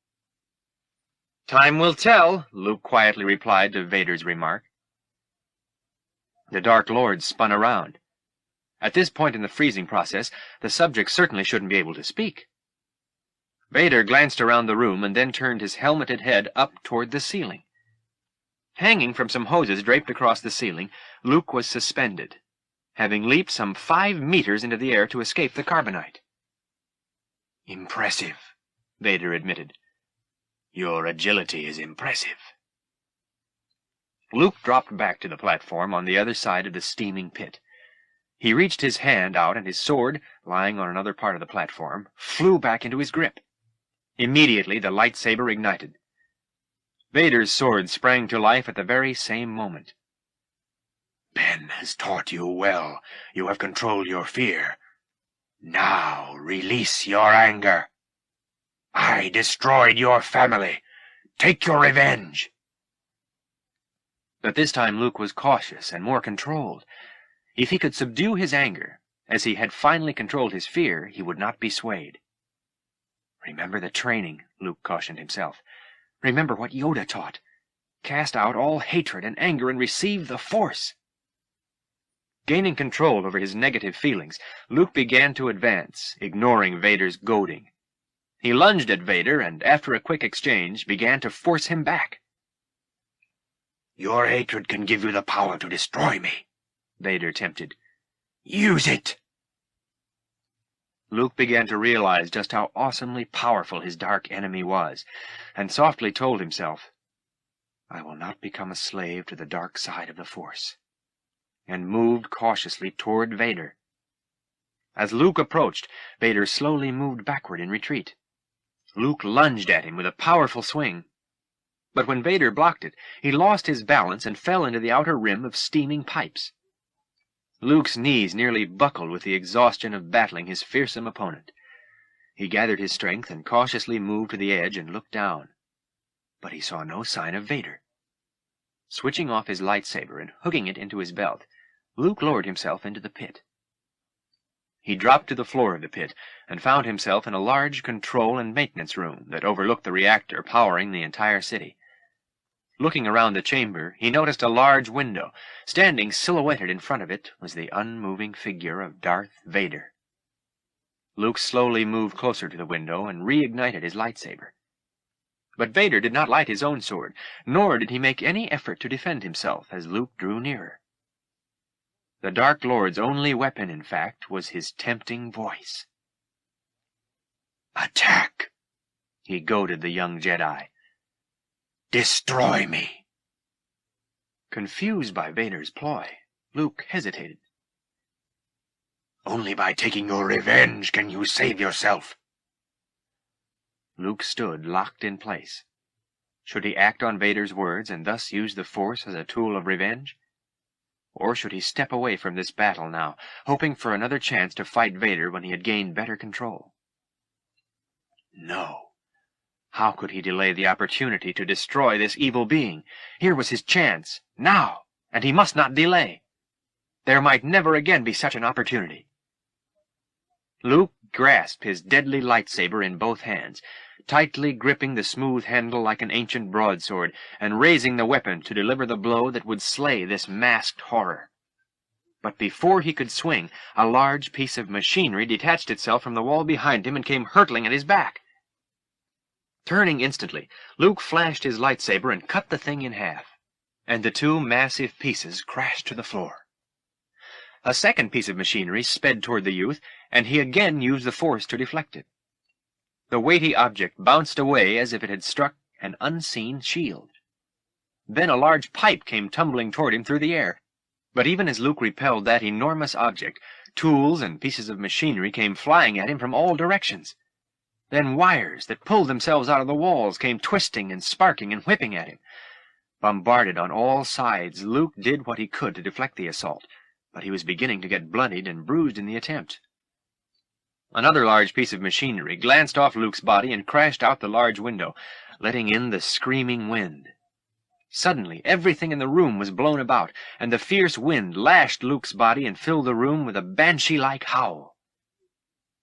"Time will tell," Luke quietly replied to Vader's remark. The Dark Lord spun around. At this point in the freezing process, the subject certainly shouldn't be able to speak. Vader glanced around the room and then turned his helmeted head up toward the ceiling. Hanging from some hoses draped across the ceiling, Luke was suspended, having leaped some 5 meters into the air to escape the carbonite. "Impressive," Vader admitted. "Your agility is impressive." Luke dropped back to the platform on the other side of the steaming pit. He reached his hand out, and his sword, lying on another part of the platform, flew back into his grip. Immediately the lightsaber ignited. Vader's sword sprang to life at the very same moment. "Ben has taught you well. You have controlled your fear. Now release your anger. I destroyed your family. Take your revenge." But this time Luke was cautious and more controlled. If he could subdue his anger, as he had finally controlled his fear, he would not be swayed. "Remember the training," Luke cautioned himself. "Remember what Yoda taught. Cast out all hatred and anger and receive the Force." Gaining control over his negative feelings, Luke began to advance, ignoring Vader's goading. He lunged at Vader, and after a quick exchange, began to force him back. "Your hatred can give you the power to destroy me," Vader tempted. "Use it!" Luke began to realize just how awesomely powerful his dark enemy was, and softly told himself, "I will not become a slave to the dark side of the Force," and moved cautiously toward Vader. As Luke approached, Vader slowly moved backward in retreat. Luke lunged at him with a powerful swing. But when Vader blocked it, he lost his balance and fell into the outer rim of steaming pipes. Luke's knees nearly buckled with the exhaustion of battling his fearsome opponent. He gathered his strength and cautiously moved to the edge and looked down. But he saw no sign of Vader. Switching off his lightsaber and hooking it into his belt, Luke lowered himself into the pit. He dropped to the floor of the pit and found himself in a large control and maintenance room that overlooked the reactor powering the entire city. Looking around the chamber, he noticed a large window. Standing silhouetted in front of it was the unmoving figure of Darth Vader. Luke slowly moved closer to the window and reignited his lightsaber. But Vader did not light his own sword, nor did he make any effort to defend himself as Luke drew nearer. The Dark Lord's only weapon, in fact, was his tempting voice. "Attack!" he goaded the young Jedi. "Destroy me!" Confused by Vader's ploy, Luke hesitated. "Only by taking your revenge can you save yourself." Luke stood locked in place. Should he act on Vader's words and thus use the Force as a tool of revenge? Or should he step away from this battle now, hoping for another chance to fight Vader when he had gained better control? No. How could he delay the opportunity to destroy this evil being? Here was his chance, now, and he must not delay. There might never again be such an opportunity. Luke grasped his deadly lightsaber in both hands, tightly gripping the smooth handle like an ancient broadsword, and raising the weapon to deliver the blow that would slay this masked horror. But before he could swing, a large piece of machinery detached itself from the wall behind him and came hurtling at his back. Turning instantly, Luke flashed his lightsaber and cut the thing in half, and the two massive pieces crashed to the floor. A second piece of machinery sped toward the youth, and he again used the Force to deflect it. The weighty object bounced away as if it had struck an unseen shield. Then a large pipe came tumbling toward him through the air. But even as Luke repelled that enormous object, tools and pieces of machinery came flying at him from all directions. Then wires that pulled themselves out of the walls came twisting and sparking and whipping at him. Bombarded on all sides, Luke did what he could to deflect the assault, but he was beginning to get bloodied and bruised in the attempt. Another large piece of machinery glanced off Luke's body and crashed out the large window, letting in the screaming wind. Suddenly, everything in the room was blown about, and the fierce wind lashed Luke's body and filled the room with a banshee-like howl.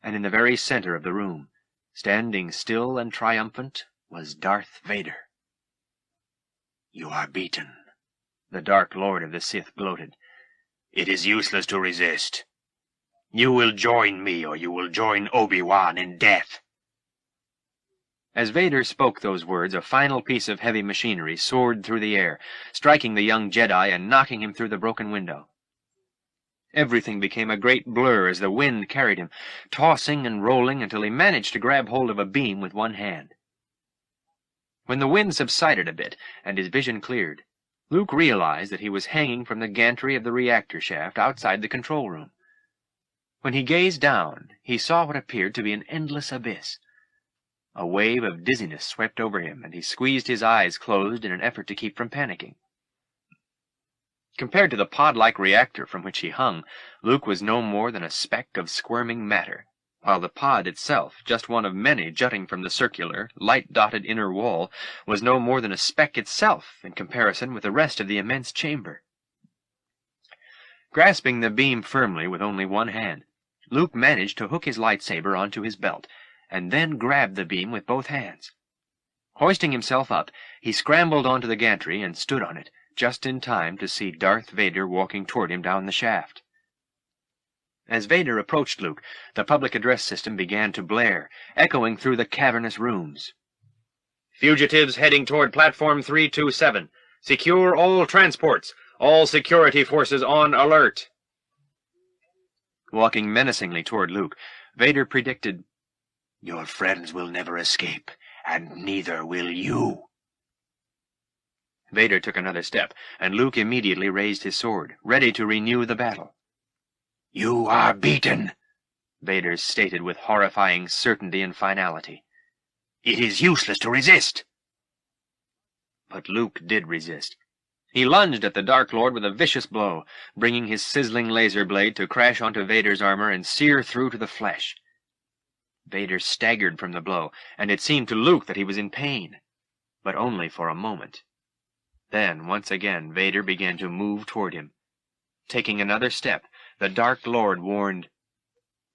And in the very center of the room, standing still and triumphant, was Darth Vader. "You are beaten," the Dark Lord of the Sith gloated. "It is useless to resist. You will join me, or you will join Obi-Wan in death." As Vader spoke those words, a final piece of heavy machinery soared through the air, striking the young Jedi and knocking him through the broken window. Everything became a great blur as the wind carried him, tossing and rolling until he managed to grab hold of a beam with one hand. When the wind subsided a bit and his vision cleared, Luke realized that he was hanging from the gantry of the reactor shaft outside the control room. When he gazed down, he saw what appeared to be an endless abyss. A wave of dizziness swept over him, and he squeezed his eyes closed in an effort to keep from panicking. Compared to the pod-like reactor from which he hung, Luke was no more than a speck of squirming matter, while the pod itself, just one of many jutting from the circular, light-dotted inner wall, was no more than a speck itself in comparison with the rest of the immense chamber. Grasping the beam firmly with only one hand, Luke managed to hook his lightsaber onto his belt, and then grabbed the beam with both hands. Hoisting himself up, he scrambled onto the gantry and stood on it, just in time to see Darth Vader walking toward him down the shaft. As Vader approached Luke, the public address system began to blare, echoing through the cavernous rooms. Fugitives heading toward Platform 327. Secure all transports. All security forces on alert. Walking menacingly toward Luke, Vader predicted, "Your friends will never escape, and neither will you." Vader took another step, and Luke immediately raised his sword, ready to renew the battle. "You are beaten," Vader stated with horrifying certainty and finality. "It is useless to resist." But Luke did resist. He lunged at the Dark Lord with a vicious blow, bringing his sizzling laser blade to crash onto Vader's armor and sear through to the flesh. Vader staggered from the blow, and it seemed to Luke that he was in pain, but only for a moment. Then, once again, Vader began to move toward him. Taking another step, the Dark Lord warned,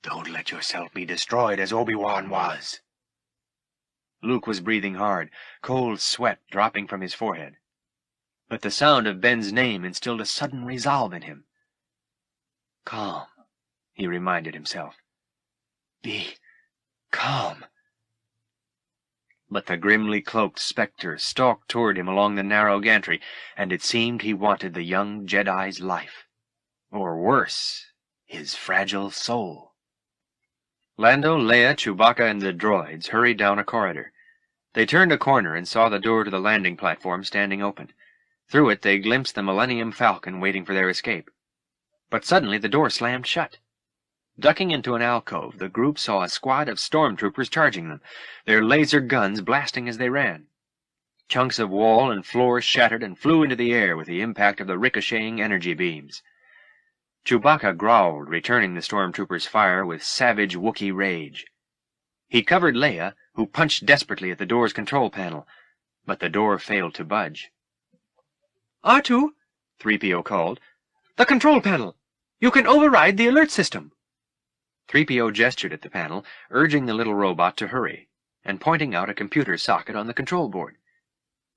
"Don't let yourself be destroyed as Obi-Wan was." Luke was breathing hard, cold sweat dropping from his forehead. But the sound of Ben's name instilled a sudden resolve in him. "Calm," he reminded himself. "Be calm." But the grimly cloaked specter stalked toward him along the narrow gantry, and it seemed he wanted the young Jedi's life. Or worse, his fragile soul. Lando, Leia, Chewbacca, and the droids hurried down a corridor. They turned a corner and saw the door to the landing platform standing open. Through it they glimpsed the Millennium Falcon waiting for their escape. But suddenly the door slammed shut. Ducking into an alcove, the group saw a squad of stormtroopers charging them, their laser guns blasting as they ran. Chunks of wall and floor shattered and flew into the air with the impact of the ricocheting energy beams. Chewbacca growled, returning the stormtroopers' fire with savage Wookiee rage. He covered Leia, who punched desperately at the door's control panel, but the door failed to budge. "R2," 3PO called. "The control panel! You can override the alert system!" 3PO gestured at the panel, urging the little robot to hurry, and pointing out a computer socket on the control board.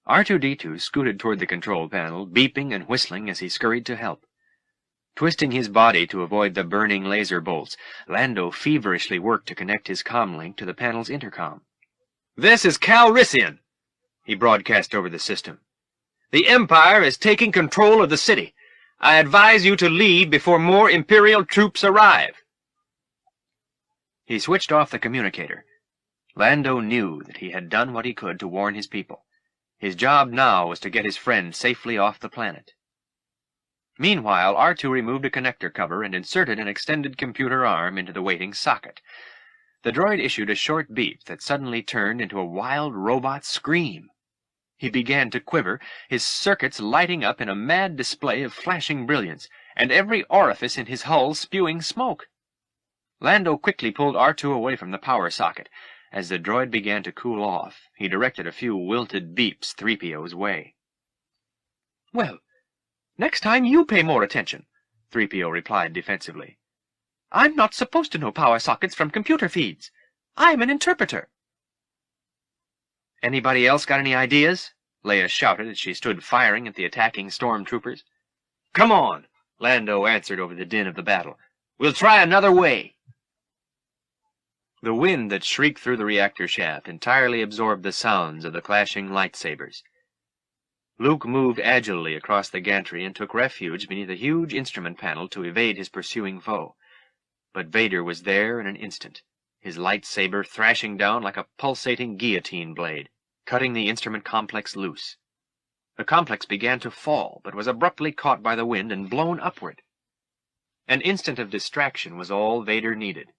R2-D2 scooted toward the control panel, beeping and whistling as he scurried to help. Twisting his body to avoid the burning laser bolts, Lando feverishly worked to connect his comlink to the panel's intercom. This is Calrissian, he broadcast over the system. The Empire is taking control of the city. I advise you to leave before more Imperial troops arrive. He switched off the communicator. Lando knew that he had done what he could to warn his people. His job now was to get his friend safely off the planet. Meanwhile, R2 removed a connector cover and inserted an extended computer arm into the waiting socket. The droid issued a short beep that suddenly turned into a wild robot scream. He began to quiver, his circuits lighting up in a mad display of flashing brilliance, and every orifice in his hull spewing smoke. Lando quickly pulled R2 away from the power socket. As the droid began to cool off, he directed a few wilted beeps 3PO's way. "Well, next time you pay more attention," 3PO replied defensively. "I'm not supposed to know power sockets from computer feeds. I'm an interpreter." "Anybody else got any ideas?" Leia shouted as she stood firing at the attacking stormtroopers. "Come on," Lando answered over the din of the battle. "We'll try another way." The wind that shrieked through the reactor shaft entirely absorbed the sounds of the clashing lightsabers. Luke moved agilely across the gantry and took refuge beneath a huge instrument panel to evade his pursuing foe. But Vader was there in an instant, his lightsaber thrashing down like a pulsating guillotine blade, cutting the instrument complex loose. The complex began to fall, but was abruptly caught by the wind and blown upward. An instant of distraction was all Vader needed.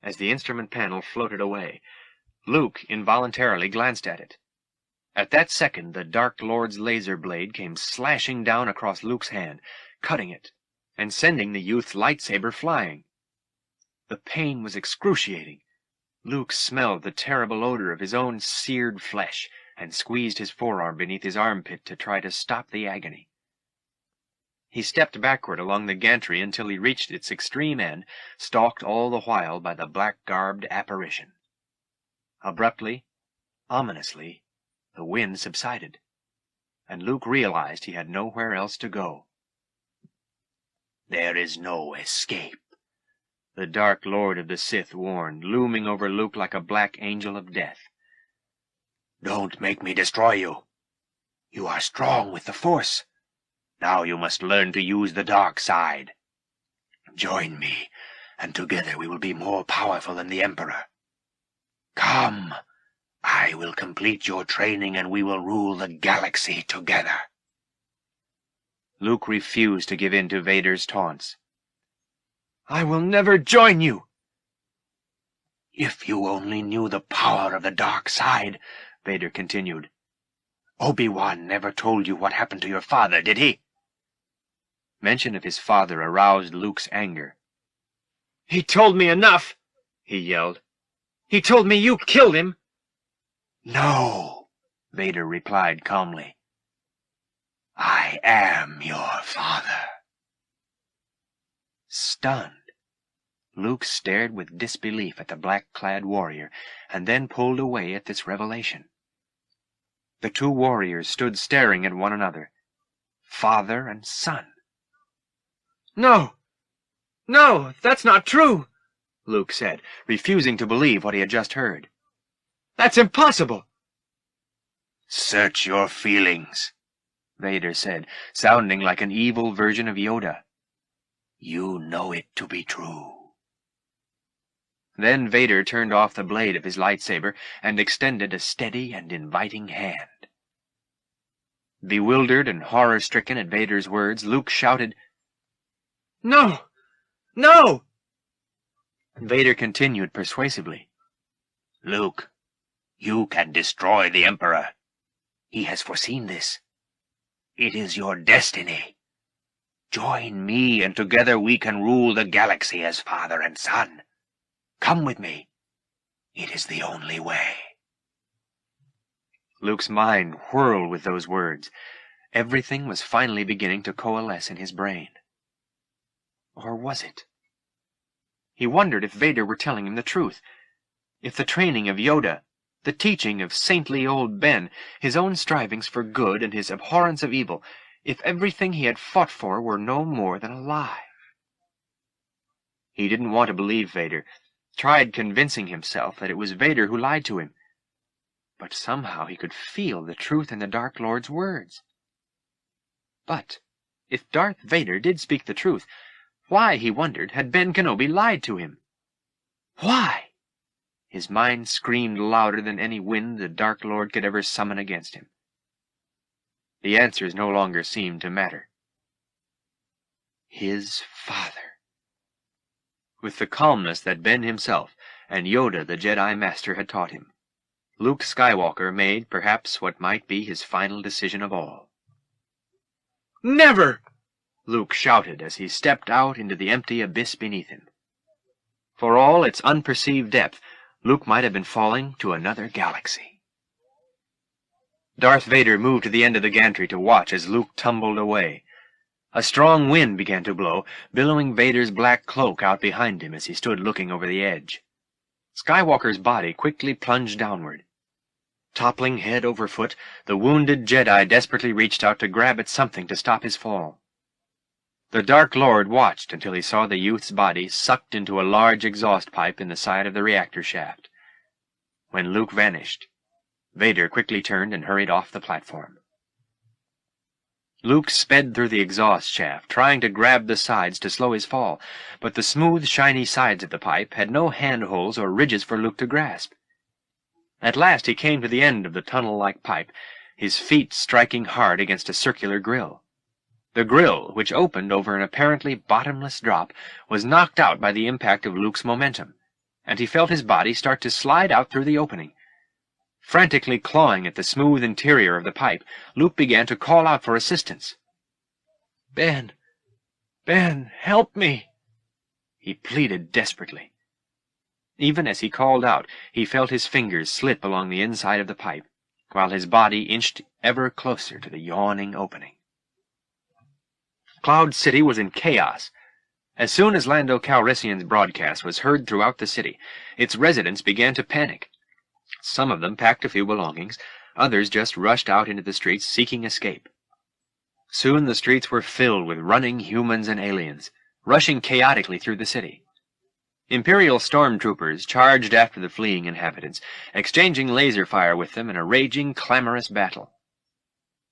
As the instrument panel floated away, Luke involuntarily glanced at it. At that second, the Dark Lord's laser blade came slashing down across Luke's hand, cutting it, and sending the youth's lightsaber flying. The pain was excruciating. Luke smelled the terrible odor of his own seared flesh, and squeezed his forearm beneath his armpit to try to stop the agony. He stepped backward along the gantry until he reached its extreme end, stalked all the while by the black-garbed apparition. Abruptly, ominously, the wind subsided, and Luke realized he had nowhere else to go. "There is no escape," the Dark Lord of the Sith warned, looming over Luke like a black angel of death. "Don't make me destroy you. You are strong with the Force. Now you must learn to use the dark side. Join me, and together we will be more powerful than the Emperor. Come, I will complete your training and we will rule the galaxy together." Luke refused to give in to Vader's taunts. "I will never join you!" "If you only knew the power of the dark side," Vader continued. "Obi-Wan never told you what happened to your father, did he?" Mention of his father aroused Luke's anger. "He told me enough!" he yelled. "He told me you killed him!" "No," Vader replied calmly. "I am your father." Stunned, Luke stared with disbelief at the black-clad warrior, and then pulled away at this revelation. The two warriors stood staring at one another, father and son. "No! No, that's not true!" Luke said, refusing to believe what he had just heard. "That's impossible!" "Search your feelings," Vader said, sounding like an evil version of Yoda. "You know it to be true." Then Vader turned off the blade of his lightsaber and extended a steady and inviting hand. Bewildered and horror-stricken at Vader's words, Luke shouted, "No! No!" Vader continued persuasively, "Luke, you can destroy the Emperor. He has foreseen this. It is your destiny. Join me, and together we can rule the galaxy as father and son. Come with me. It is the only way." Luke's mind whirled with those words. Everything was finally beginning to coalesce in his brain. Or was it? He wondered if Vader were telling him the truth, if the training of Yoda, the teaching of saintly old Ben, his own strivings for good and his abhorrence of evil, if everything he had fought for were no more than a lie. He didn't want to believe Vader, tried convincing himself that it was Vader who lied to him, but somehow he could feel the truth in the Dark Lord's words. But if Darth Vader did speak the truth, why, he wondered, had Ben Kenobi lied to him? Why? His mind screamed louder than any wind the Dark Lord could ever summon against him. The answers no longer seemed to matter. His father. With the calmness that Ben himself and Yoda the Jedi Master had taught him, Luke Skywalker made perhaps what might be his final decision of all. "Never!" Luke shouted as he stepped out into the empty abyss beneath him. For all its unperceived depth, Luke might have been falling to another galaxy. Darth Vader moved to the end of the gantry to watch as Luke tumbled away. A strong wind began to blow, billowing Vader's black cloak out behind him as he stood looking over the edge. Skywalker's body quickly plunged downward. Toppling head over foot, the wounded Jedi desperately reached out to grab at something to stop his fall. The Dark Lord watched until he saw the youth's body sucked into a large exhaust pipe in the side of the reactor shaft. When Luke vanished, Vader quickly turned and hurried off the platform. Luke sped through the exhaust shaft, trying to grab the sides to slow his fall, but the smooth, shiny sides of the pipe had no handholds or ridges for Luke to grasp. At last he came to the end of the tunnel-like pipe, his feet striking hard against a circular grill. The grill, which opened over an apparently bottomless drop, was knocked out by the impact of Luke's momentum, and he felt his body start to slide out through the opening. Frantically clawing at the smooth interior of the pipe, Luke began to call out for assistance. Ben, help me!" he pleaded desperately. Even as he called out, he felt his fingers slip along the inside of the pipe, while his body inched ever closer to the yawning opening. Cloud City was in chaos. As soon as Lando Calrissian's broadcast was heard throughout the city, its residents began to panic. Some of them packed a few belongings, others just rushed out into the streets seeking escape. Soon the streets were filled with running humans and aliens, rushing chaotically through the city. Imperial stormtroopers charged after the fleeing inhabitants, exchanging laser fire with them in a raging, clamorous battle.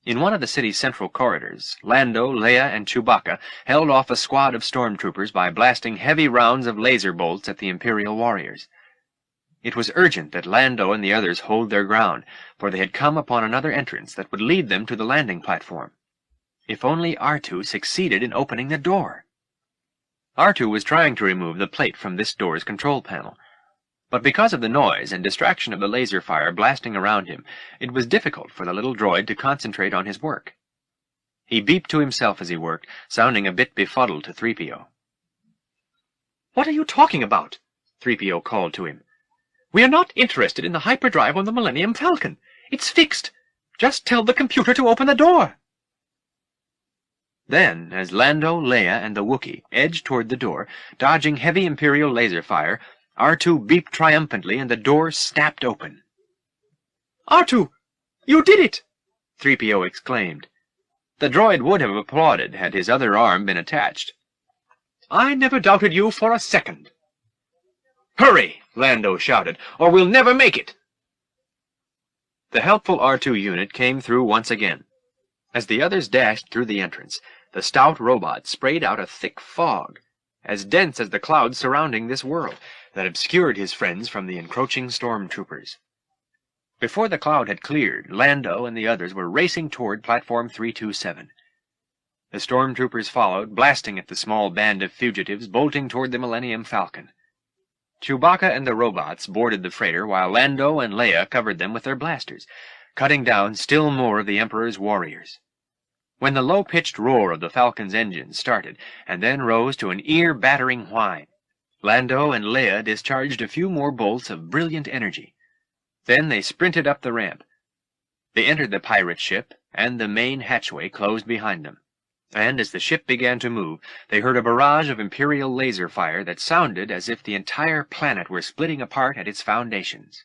In one of the city's central corridors, Lando, Leia, and Chewbacca held off a squad of stormtroopers by blasting heavy rounds of laser bolts at the Imperial warriors. It was urgent that Lando and the others hold their ground, for they had come upon another entrance that would lead them to the landing platform. If only R2 succeeded in opening the door! R2 was trying to remove the plate from this door's control panel, but because of the noise and distraction of the laser fire blasting around him, it was difficult for the little droid to concentrate on his work. He beeped to himself as he worked, sounding a bit befuddled to 3PO. "What are you talking about?" 3PO called to him. "We are not interested in the hyperdrive on the Millennium Falcon. It's fixed. Just tell the computer to open the door." Then, as Lando, Leia, and the Wookiee edged toward the door, dodging heavy Imperial laser fire, R2 beeped triumphantly and the door snapped open. "R2, you did it!" 3PO exclaimed. The droid would have applauded had his other arm been attached. "I never doubted you for a second." "Hurry!" Lando shouted, "or we'll never make it!" The helpful R2 unit came through once again. As the others dashed through the entrance, the stout robot sprayed out a thick fog, as dense as the clouds surrounding this world, that obscured his friends from the encroaching stormtroopers. Before the cloud had cleared, Lando and the others were racing toward Platform 327. The stormtroopers followed, blasting at the small band of fugitives bolting toward the Millennium Falcon. Chewbacca and the robots boarded the freighter while Lando and Leia covered them with their blasters, cutting down still more of the Emperor's warriors. When the low-pitched roar of the Falcon's engines started, and then rose to an ear-battering whine, Lando and Leia discharged a few more bolts of brilliant energy. Then they sprinted up the ramp. They entered the pirate ship, and the main hatchway closed behind them. And as the ship began to move, they heard a barrage of Imperial laser fire that sounded as if the entire planet were splitting apart at its foundations.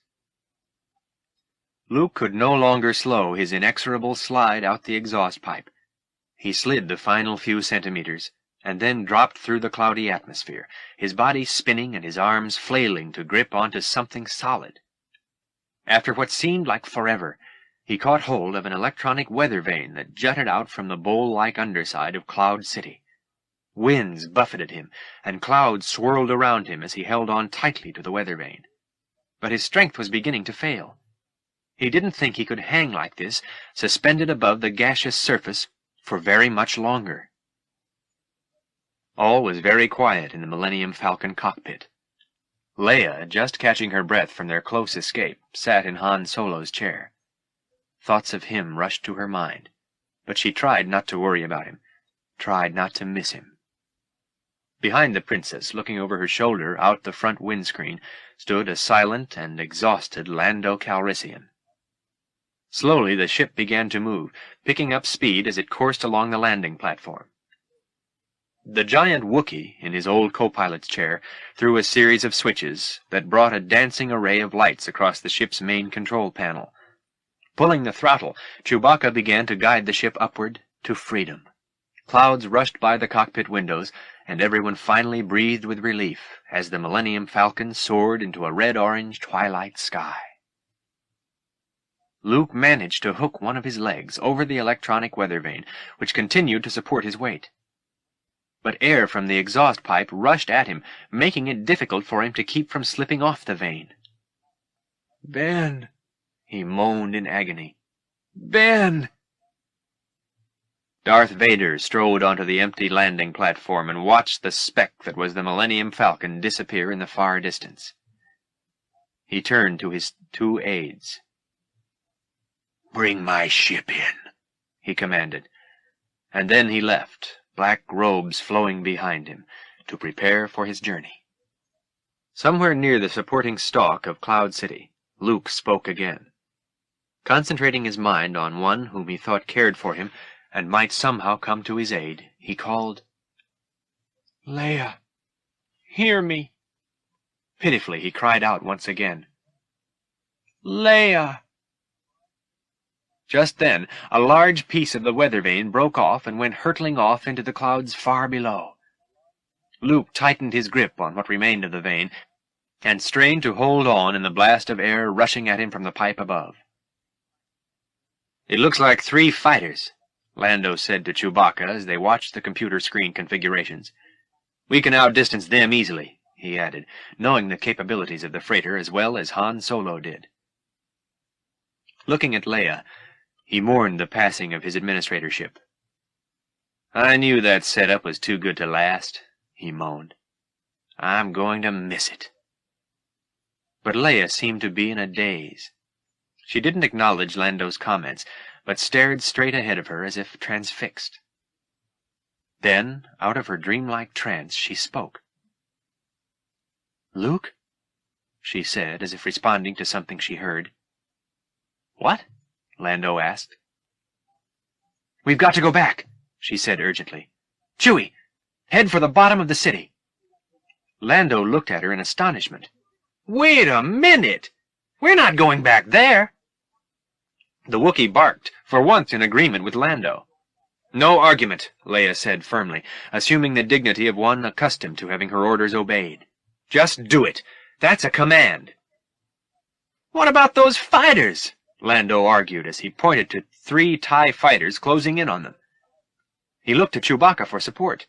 Luke could no longer slow his inexorable slide out the exhaust pipe. He slid the final few centimeters, and then dropped through the cloudy atmosphere, his body spinning and his arms flailing to grip onto something solid. After what seemed like forever, he caught hold of an electronic weather vane that jutted out from the bowl-like underside of Cloud City. Winds buffeted him, and clouds swirled around him as he held on tightly to the weather vane. But his strength was beginning to fail. He didn't think he could hang like this, suspended above the gaseous surface, for very much longer. All was very quiet in the Millennium Falcon cockpit. Leia, just catching her breath from their close escape, sat in Han Solo's chair. Thoughts of him rushed to her mind, but she tried not to worry about him, tried not to miss him. Behind the princess, looking over her shoulder out the front windscreen, stood a silent and exhausted Lando Calrissian. Slowly the ship began to move, picking up speed as it coursed along the landing platform. The giant Wookiee, in his old co-pilot's chair, threw a series of switches that brought a dancing array of lights across the ship's main control panel. Pulling the throttle, Chewbacca began to guide the ship upward to freedom. Clouds rushed by the cockpit windows, and everyone finally breathed with relief as the Millennium Falcon soared into a red-orange twilight sky. Luke managed to hook one of his legs over the electronic weather vane, which continued to support his weight. But air from the exhaust pipe rushed at him, making it difficult for him to keep from slipping off the vane. "Ben," he moaned in agony. "Ben!" Darth Vader strode onto the empty landing platform and watched the speck that was the Millennium Falcon disappear in the far distance. He turned to his two aides. "Bring my ship in," he commanded, and then he left, black robes flowing behind him, to prepare for his journey. Somewhere near the supporting stalk of Cloud City, Luke spoke again. Concentrating his mind on one whom he thought cared for him and might somehow come to his aid, he called, "Leia, hear me." Pitifully he cried out once again, "Leia!" Just then, a large piece of the weather vane broke off and went hurtling off into the clouds far below. Luke tightened his grip on what remained of the vein and strained to hold on in the blast of air rushing at him from the pipe above. "It looks like 3 fighters," Lando said to Chewbacca as they watched the computer screen configurations. "We can outdistance them easily," he added, knowing the capabilities of the freighter as well as Han Solo did. Looking at Leia, he mourned the passing of his administratorship. "I knew that setup was too good to last," he moaned. "I'm going to miss it." But Leia seemed to be in a daze. She didn't acknowledge Lando's comments, but stared straight ahead of her as if transfixed. Then, out of her dreamlike trance, she spoke. "Luke?" she said, as if responding to something she heard. "What?" Lando asked. "We've got to go back," she said urgently. "Chewie, head for the bottom of the city." Lando looked at her in astonishment. "Wait a minute! We're not going back there!" The Wookiee barked, for once in agreement with Lando. "No argument," Leia said firmly, assuming the dignity of one accustomed to having her orders obeyed. "Just do it. That's a command." "What about those fighters?" Lando argued as he pointed to 3 TIE fighters closing in on them. He looked to Chewbacca for support.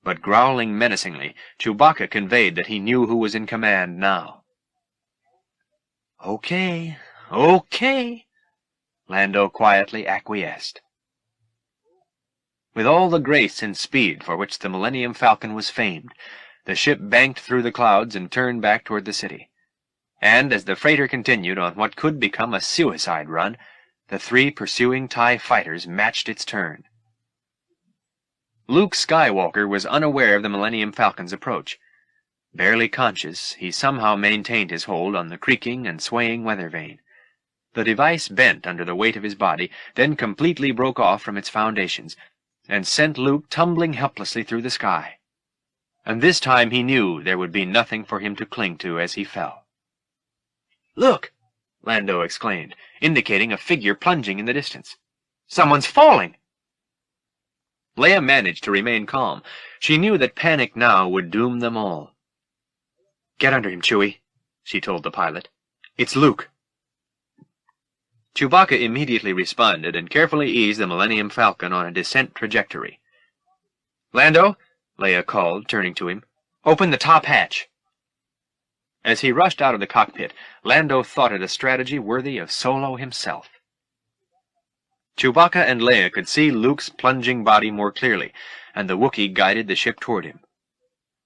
But growling menacingly, Chewbacca conveyed that he knew who was in command now. "Okay, okay," Lando quietly acquiesced. With all the grace and speed for which the Millennium Falcon was famed, the ship banked through the clouds and turned back toward the city. And as the freighter continued on what could become a suicide run, the 3 pursuing TIE fighters matched its turn. Luke Skywalker was unaware of the Millennium Falcon's approach. Barely conscious, he somehow maintained his hold on the creaking and swaying weather vane. The device bent under the weight of his body, then completely broke off from its foundations, and sent Luke tumbling helplessly through the sky. And this time he knew there would be nothing for him to cling to as he fell. "Look!" Lando exclaimed, indicating a figure plunging in the distance. "Someone's falling!" Leia managed to remain calm. She knew that panic now would doom them all. "Get under him, Chewie," she told the pilot. "It's Luke." Chewbacca immediately responded and carefully eased the Millennium Falcon on a descent trajectory. "Lando," Leia called, turning to him, "open the top hatch." As he rushed out of the cockpit, Lando thought it a strategy worthy of Solo himself. Chewbacca and Leia could see Luke's plunging body more clearly, and the Wookiee guided the ship toward him.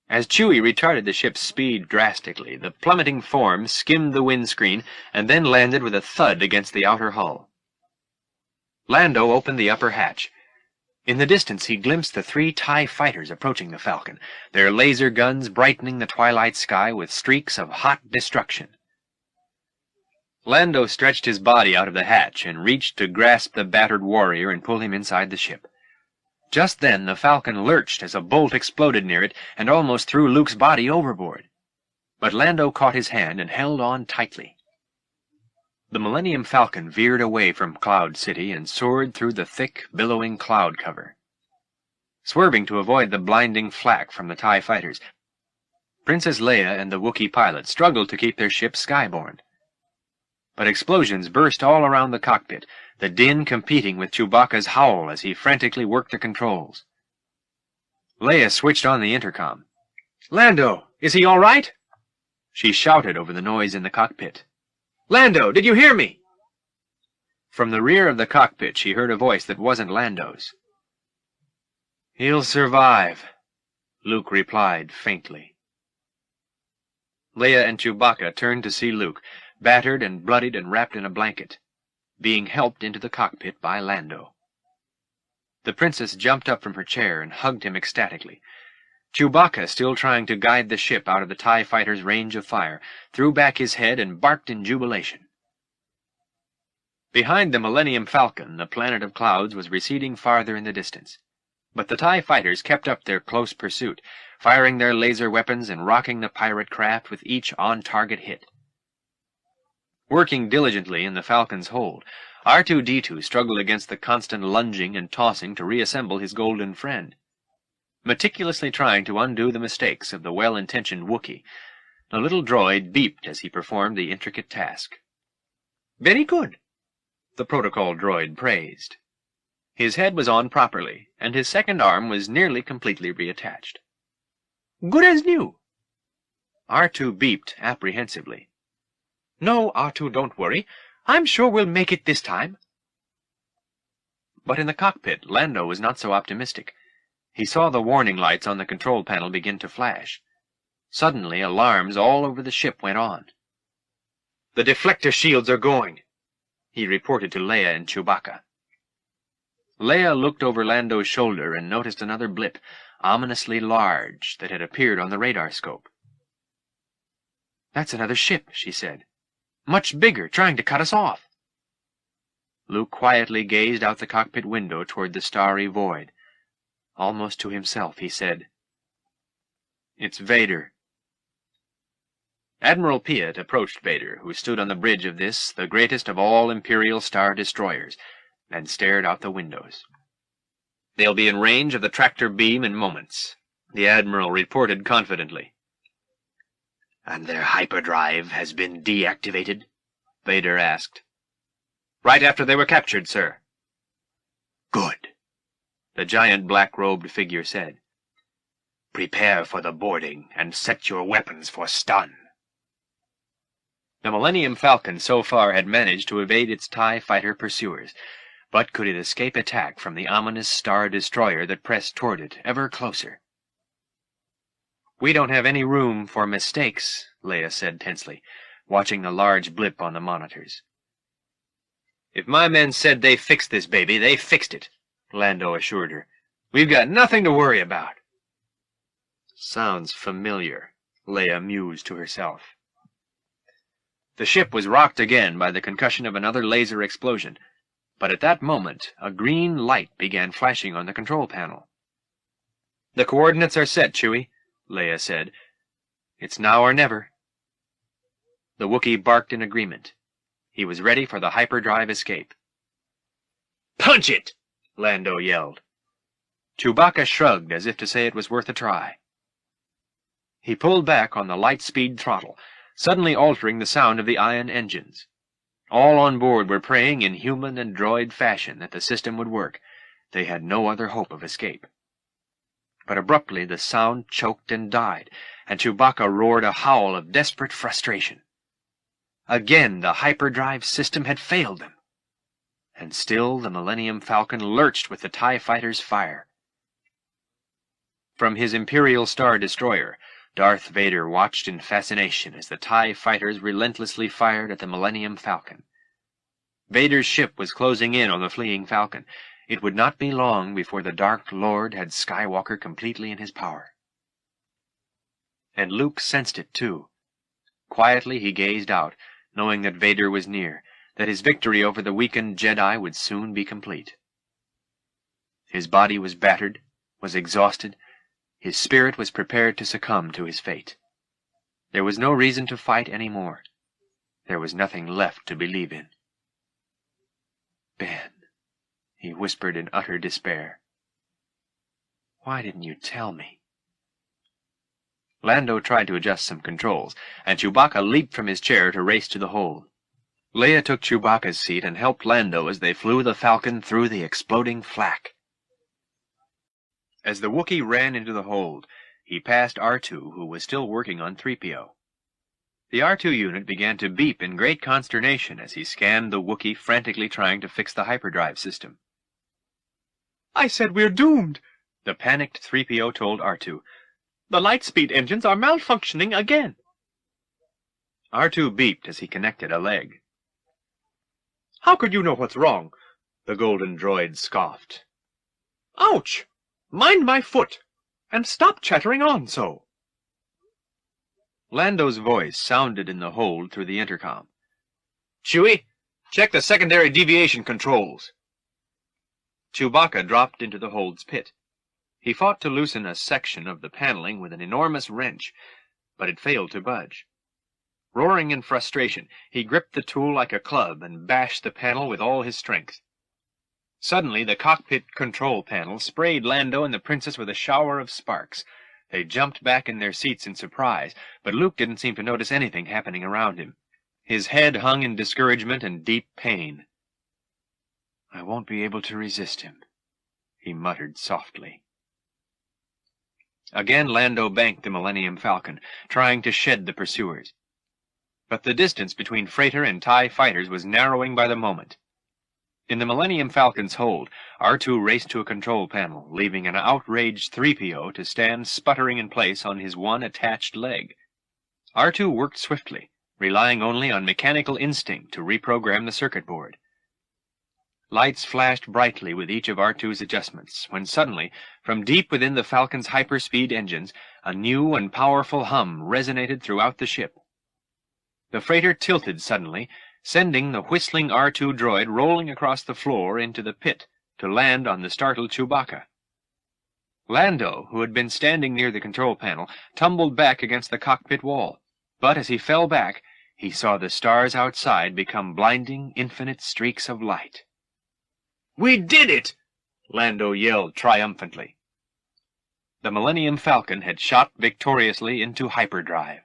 As Chewie retarded the ship's speed drastically, the plummeting form skimmed the windscreen and then landed with a thud against the outer hull. Lando opened the upper hatch. In the distance he glimpsed the 3 TIE fighters approaching the Falcon, their laser guns brightening the twilight sky with streaks of hot destruction. Lando stretched his body out of the hatch and reached to grasp the battered warrior and pull him inside the ship. Just then the Falcon lurched as a bolt exploded near it and almost threw Luke's body overboard. But Lando caught his hand and held on tightly. The Millennium Falcon veered away from Cloud City and soared through the thick, billowing cloud cover. Swerving to avoid the blinding flak from the TIE fighters, Princess Leia and the Wookiee pilot struggled to keep their ship skyborne. But explosions burst all around the cockpit, the din competing with Chewbacca's howl as he frantically worked the controls. Leia switched on the intercom. "Lando, is he all right?" She shouted over the noise in the cockpit. "Lando, did you hear me?" From the rear of the cockpit she heard a voice that wasn't Lando's. "He'll survive," Luke replied faintly. Leia and Chewbacca turned to see Luke, battered and bloodied and wrapped in a blanket, being helped into the cockpit by Lando. The princess jumped up from her chair and hugged him ecstatically. Chewbacca, still trying to guide the ship out of the TIE fighter's range of fire, threw back his head and barked in jubilation. Behind the Millennium Falcon, the planet of clouds was receding farther in the distance. But the TIE fighters kept up their close pursuit, firing their laser weapons and rocking the pirate craft with each on-target hit. Working diligently in the Falcon's hold, R2-D2 struggled against the constant lunging and tossing to reassemble his golden friend. Meticulously trying to undo the mistakes of the well-intentioned Wookiee, the little droid beeped as he performed the intricate task. "Very good," the protocol droid praised. His head was on properly, and his second arm was nearly completely reattached. "Good as new." R2 beeped apprehensively. "No, R2, don't worry. I'm sure we'll make it this time." But in the cockpit, Lando was not so optimistic. He saw the warning lights on the control panel begin to flash. Suddenly, alarms all over the ship went on. "The deflector shields are going," he reported to Leia and Chewbacca. Leia looked over Lando's shoulder and noticed another blip, ominously large, that had appeared on the radar scope. "That's another ship," she said. "Much bigger, trying to cut us off." Luke quietly gazed out the cockpit window toward the starry void. Almost to himself, he said, "It's Vader." Admiral Piet approached Vader, who stood on the bridge of this, the greatest of all Imperial Star Destroyers, and stared out the windows. "They'll be in range of the tractor beam in moments," the Admiral reported confidently. "And their hyperdrive has been deactivated?" Vader asked. "Right after they were captured, sir." "Good," the giant black-robed figure said. "Prepare for the boarding, and set your weapons for stun." The Millennium Falcon so far had managed to evade its TIE fighter pursuers, but could it escape attack from the ominous Star Destroyer that pressed toward it ever closer? "We don't have any room for mistakes," Leia said tensely, watching the large blip on the monitors. "If my men said they fixed this baby, they fixed it," Lando assured her. "We've got nothing to worry about." Sounds familiar, Leia mused to herself. The ship was rocked again by the concussion of another laser explosion, but at that moment a green light began flashing on the control panel. "The coordinates are set, Chewie," Leia said. "It's now or never." The Wookiee barked in agreement. He was ready for the hyperdrive escape. "Punch it!" Lando yelled. Chewbacca shrugged as if to say it was worth a try. He pulled back on the light-speed throttle, suddenly altering the sound of the ion engines. All on board were praying in human and droid fashion that the system would work. They had no other hope of escape. But abruptly the sound choked and died, and Chewbacca roared a howl of desperate frustration. Again the hyperdrive system had failed them. And still the Millennium Falcon lurched with the TIE fighter's fire. From his Imperial Star Destroyer, Darth Vader watched in fascination as the TIE fighters relentlessly fired at the Millennium Falcon. Vader's ship was closing in on the fleeing Falcon. It would not be long before the Dark Lord had Skywalker completely in his power. And Luke sensed it, too. Quietly he gazed out, knowing that Vader was near, that his victory over the weakened Jedi would soon be complete. His body was battered, was exhausted. His spirit was prepared to succumb to his fate. There was no reason to fight any more. There was nothing left to believe in. "Ben," he whispered in utter despair. "Why didn't you tell me?" Lando tried to adjust some controls, and Chewbacca leaped from his chair to race to the hold. Leia took Chewbacca's seat and helped Lando as they flew the Falcon through the exploding flak. As the Wookiee ran into the hold, he passed R2, who was still working on 3PO. The R2 unit began to beep in great consternation as he scanned the Wookiee frantically trying to fix the hyperdrive system. "I said we're doomed," the panicked 3PO told R2. "The lightspeed engines are malfunctioning again." R2 beeped as he connected a leg. "How could you know what's wrong?" the golden droid scoffed. "Ouch! Mind my foot, and stop chattering on so." Lando's voice sounded in the hold through the intercom. "Chewie, check the secondary deviation controls." Chewbacca dropped into the hold's pit. He fought to loosen a section of the paneling with an enormous wrench, but it failed to budge. Roaring in frustration, he gripped the tool like a club and bashed the panel with all his strength. Suddenly, the cockpit control panel sprayed Lando and the princess with a shower of sparks. They jumped back in their seats in surprise, but Luke didn't seem to notice anything happening around him. His head hung in discouragement and deep pain. "I won't be able to resist him," he muttered softly. Again Lando banked the Millennium Falcon, trying to shed the pursuers. But the distance between freighter and TIE fighters was narrowing by the moment. In the Millennium Falcon's hold, R2 raced to a control panel, leaving an outraged 3PO to stand sputtering in place on his one attached leg. R2 worked swiftly, relying only on mechanical instinct to reprogram the circuit board. Lights flashed brightly with each of R2's adjustments, when suddenly, from deep within the Falcon's hyperspeed engines, a new and powerful hum resonated throughout the ship. The freighter tilted suddenly, sending the whistling R2 droid rolling across the floor into the pit to land on the startled Chewbacca. Lando, who had been standing near the control panel, tumbled back against the cockpit wall, but as he fell back, he saw the stars outside become blinding, infinite streaks of light. "We did it!" Lando yelled triumphantly. The Millennium Falcon had shot victoriously into hyperdrive.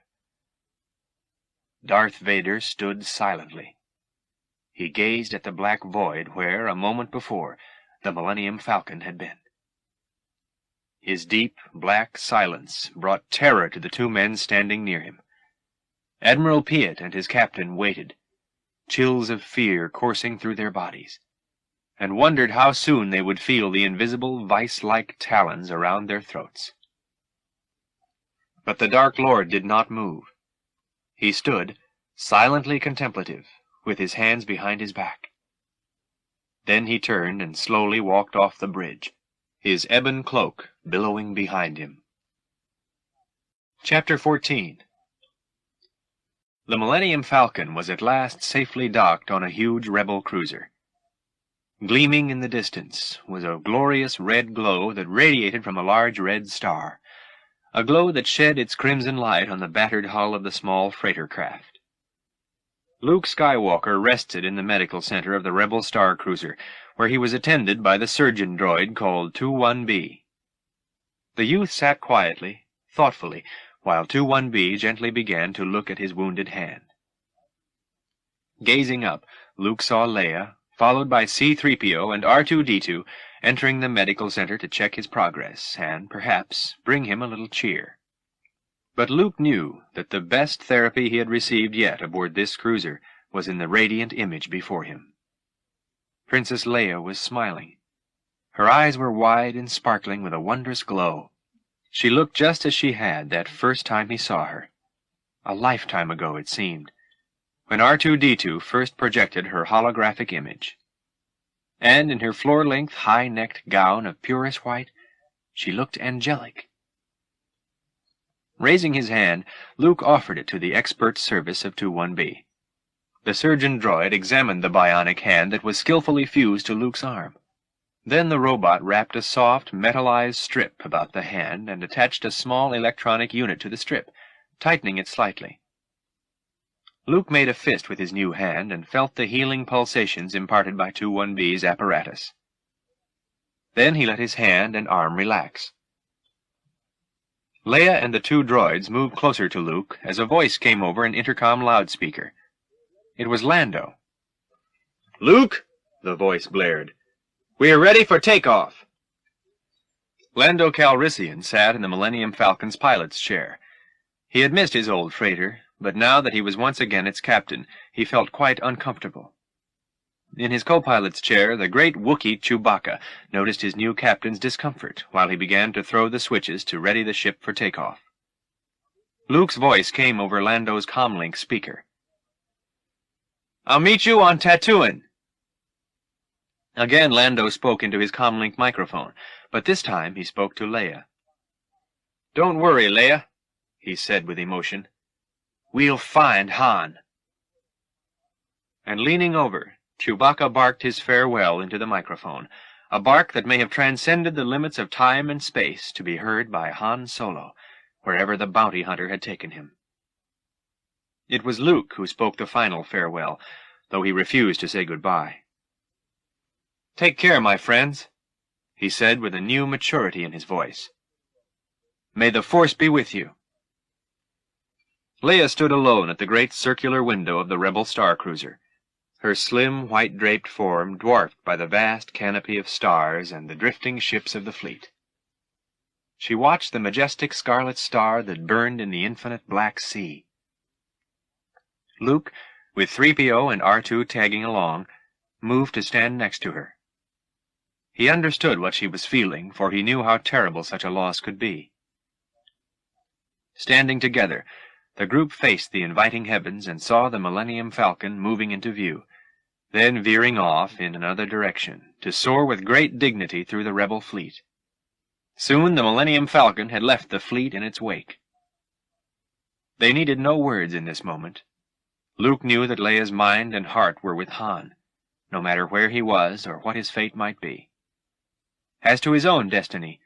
Darth Vader stood silently. He gazed at the black void where, a moment before, the Millennium Falcon had been. His deep, black silence brought terror to the two men standing near him. Admiral Piet and his captain waited, chills of fear coursing through their bodies, and wondered how soon they would feel the invisible, vice-like talons around their throats. But the Dark Lord did not move. He stood, silently contemplative, with his hands behind his back. Then he turned and slowly walked off the bridge, his ebon cloak billowing behind him. Chapter 14. The Millennium Falcon was at last safely docked on a huge rebel cruiser. Gleaming in the distance was a glorious red glow that radiated from a large red star, a glow that shed its crimson light on the battered hull of the small freighter craft. Luke Skywalker rested in the medical center of the rebel star cruiser, where he was attended by the surgeon droid called 21B. The youth sat quietly, thoughtfully, while 21B gently began to look at his wounded hand. Gazing up, Luke saw Leia, followed by C-3PO and R2-D2, entering the medical center to check his progress and, perhaps, bring him a little cheer. But Luke knew that the best therapy he had received yet aboard this cruiser was in the radiant image before him. Princess Leia was smiling. Her eyes were wide and sparkling with a wondrous glow. She looked just as she had that first time he saw her. A lifetime ago, it seemed, when R2-D2 first projected her holographic image. And in her floor-length, high-necked gown of purest white, she looked angelic. Raising his hand, Luke offered it to the expert service of 21B. The surgeon droid examined the bionic hand that was skillfully fused to Luke's arm. Then the robot wrapped a soft, metallized strip about the hand and attached a small electronic unit to the strip, tightening it slightly. Luke made a fist with his new hand and felt the healing pulsations imparted by 21B's apparatus. Then he let his hand and arm relax. Leia and the two droids moved closer to Luke as a voice came over an intercom loudspeaker. It was Lando. "Luke," the voice blared, "we are ready for takeoff." Lando Calrissian sat in the Millennium Falcon's pilot's chair. He had missed his old freighter, but now that he was once again its captain, he felt quite uncomfortable. In his co-pilot's chair, the great Wookiee Chewbacca noticed his new captain's discomfort while he began to throw the switches to ready the ship for takeoff. Luke's voice came over Lando's comlink speaker. "I'll meet you on Tatooine." Again Lando spoke into his comlink microphone, but this time he spoke to Leia. "Don't worry, Leia," he said with emotion. "We'll find Han." And leaning over, Chewbacca barked his farewell into the microphone, a bark that may have transcended the limits of time and space to be heard by Han Solo, wherever the bounty hunter had taken him. It was Luke who spoke the final farewell, though he refused to say goodbye. Take care, my friends, he said with a new maturity in his voice. May the Force be with you. Leia stood alone at the great circular window of the rebel star cruiser, her slim, white-draped form dwarfed by the vast canopy of stars and the drifting ships of the fleet. She watched the majestic scarlet star that burned in the infinite black sea. Luke, with 3PO and R2 tagging along, moved to stand next to her. He understood what she was feeling, for he knew how terrible such a loss could be. Standing together, the group faced the inviting heavens and saw the Millennium Falcon moving into view, then veering off in another direction, to soar with great dignity through the rebel fleet. Soon the Millennium Falcon had left the fleet in its wake. They needed no words in this moment. Luke knew that Leia's mind and heart were with Han, no matter where he was or what his fate might be. As to his own destiny,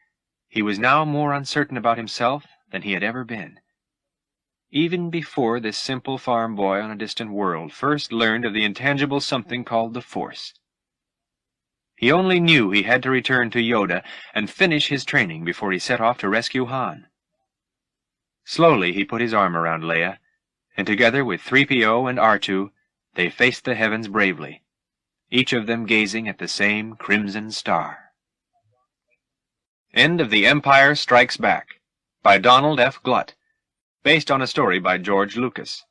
he was now more uncertain about himself than he had ever been. Even before this simple farm boy on a distant world first learned of the intangible something called the Force. He only knew he had to return to Yoda and finish his training before he set off to rescue Han. Slowly he put his arm around Leia, and together with 3PO and R2, they faced the heavens bravely, each of them gazing at the same crimson star. End of The Empire Strikes Back by Donald F. Glut, based on a story by George Lucas.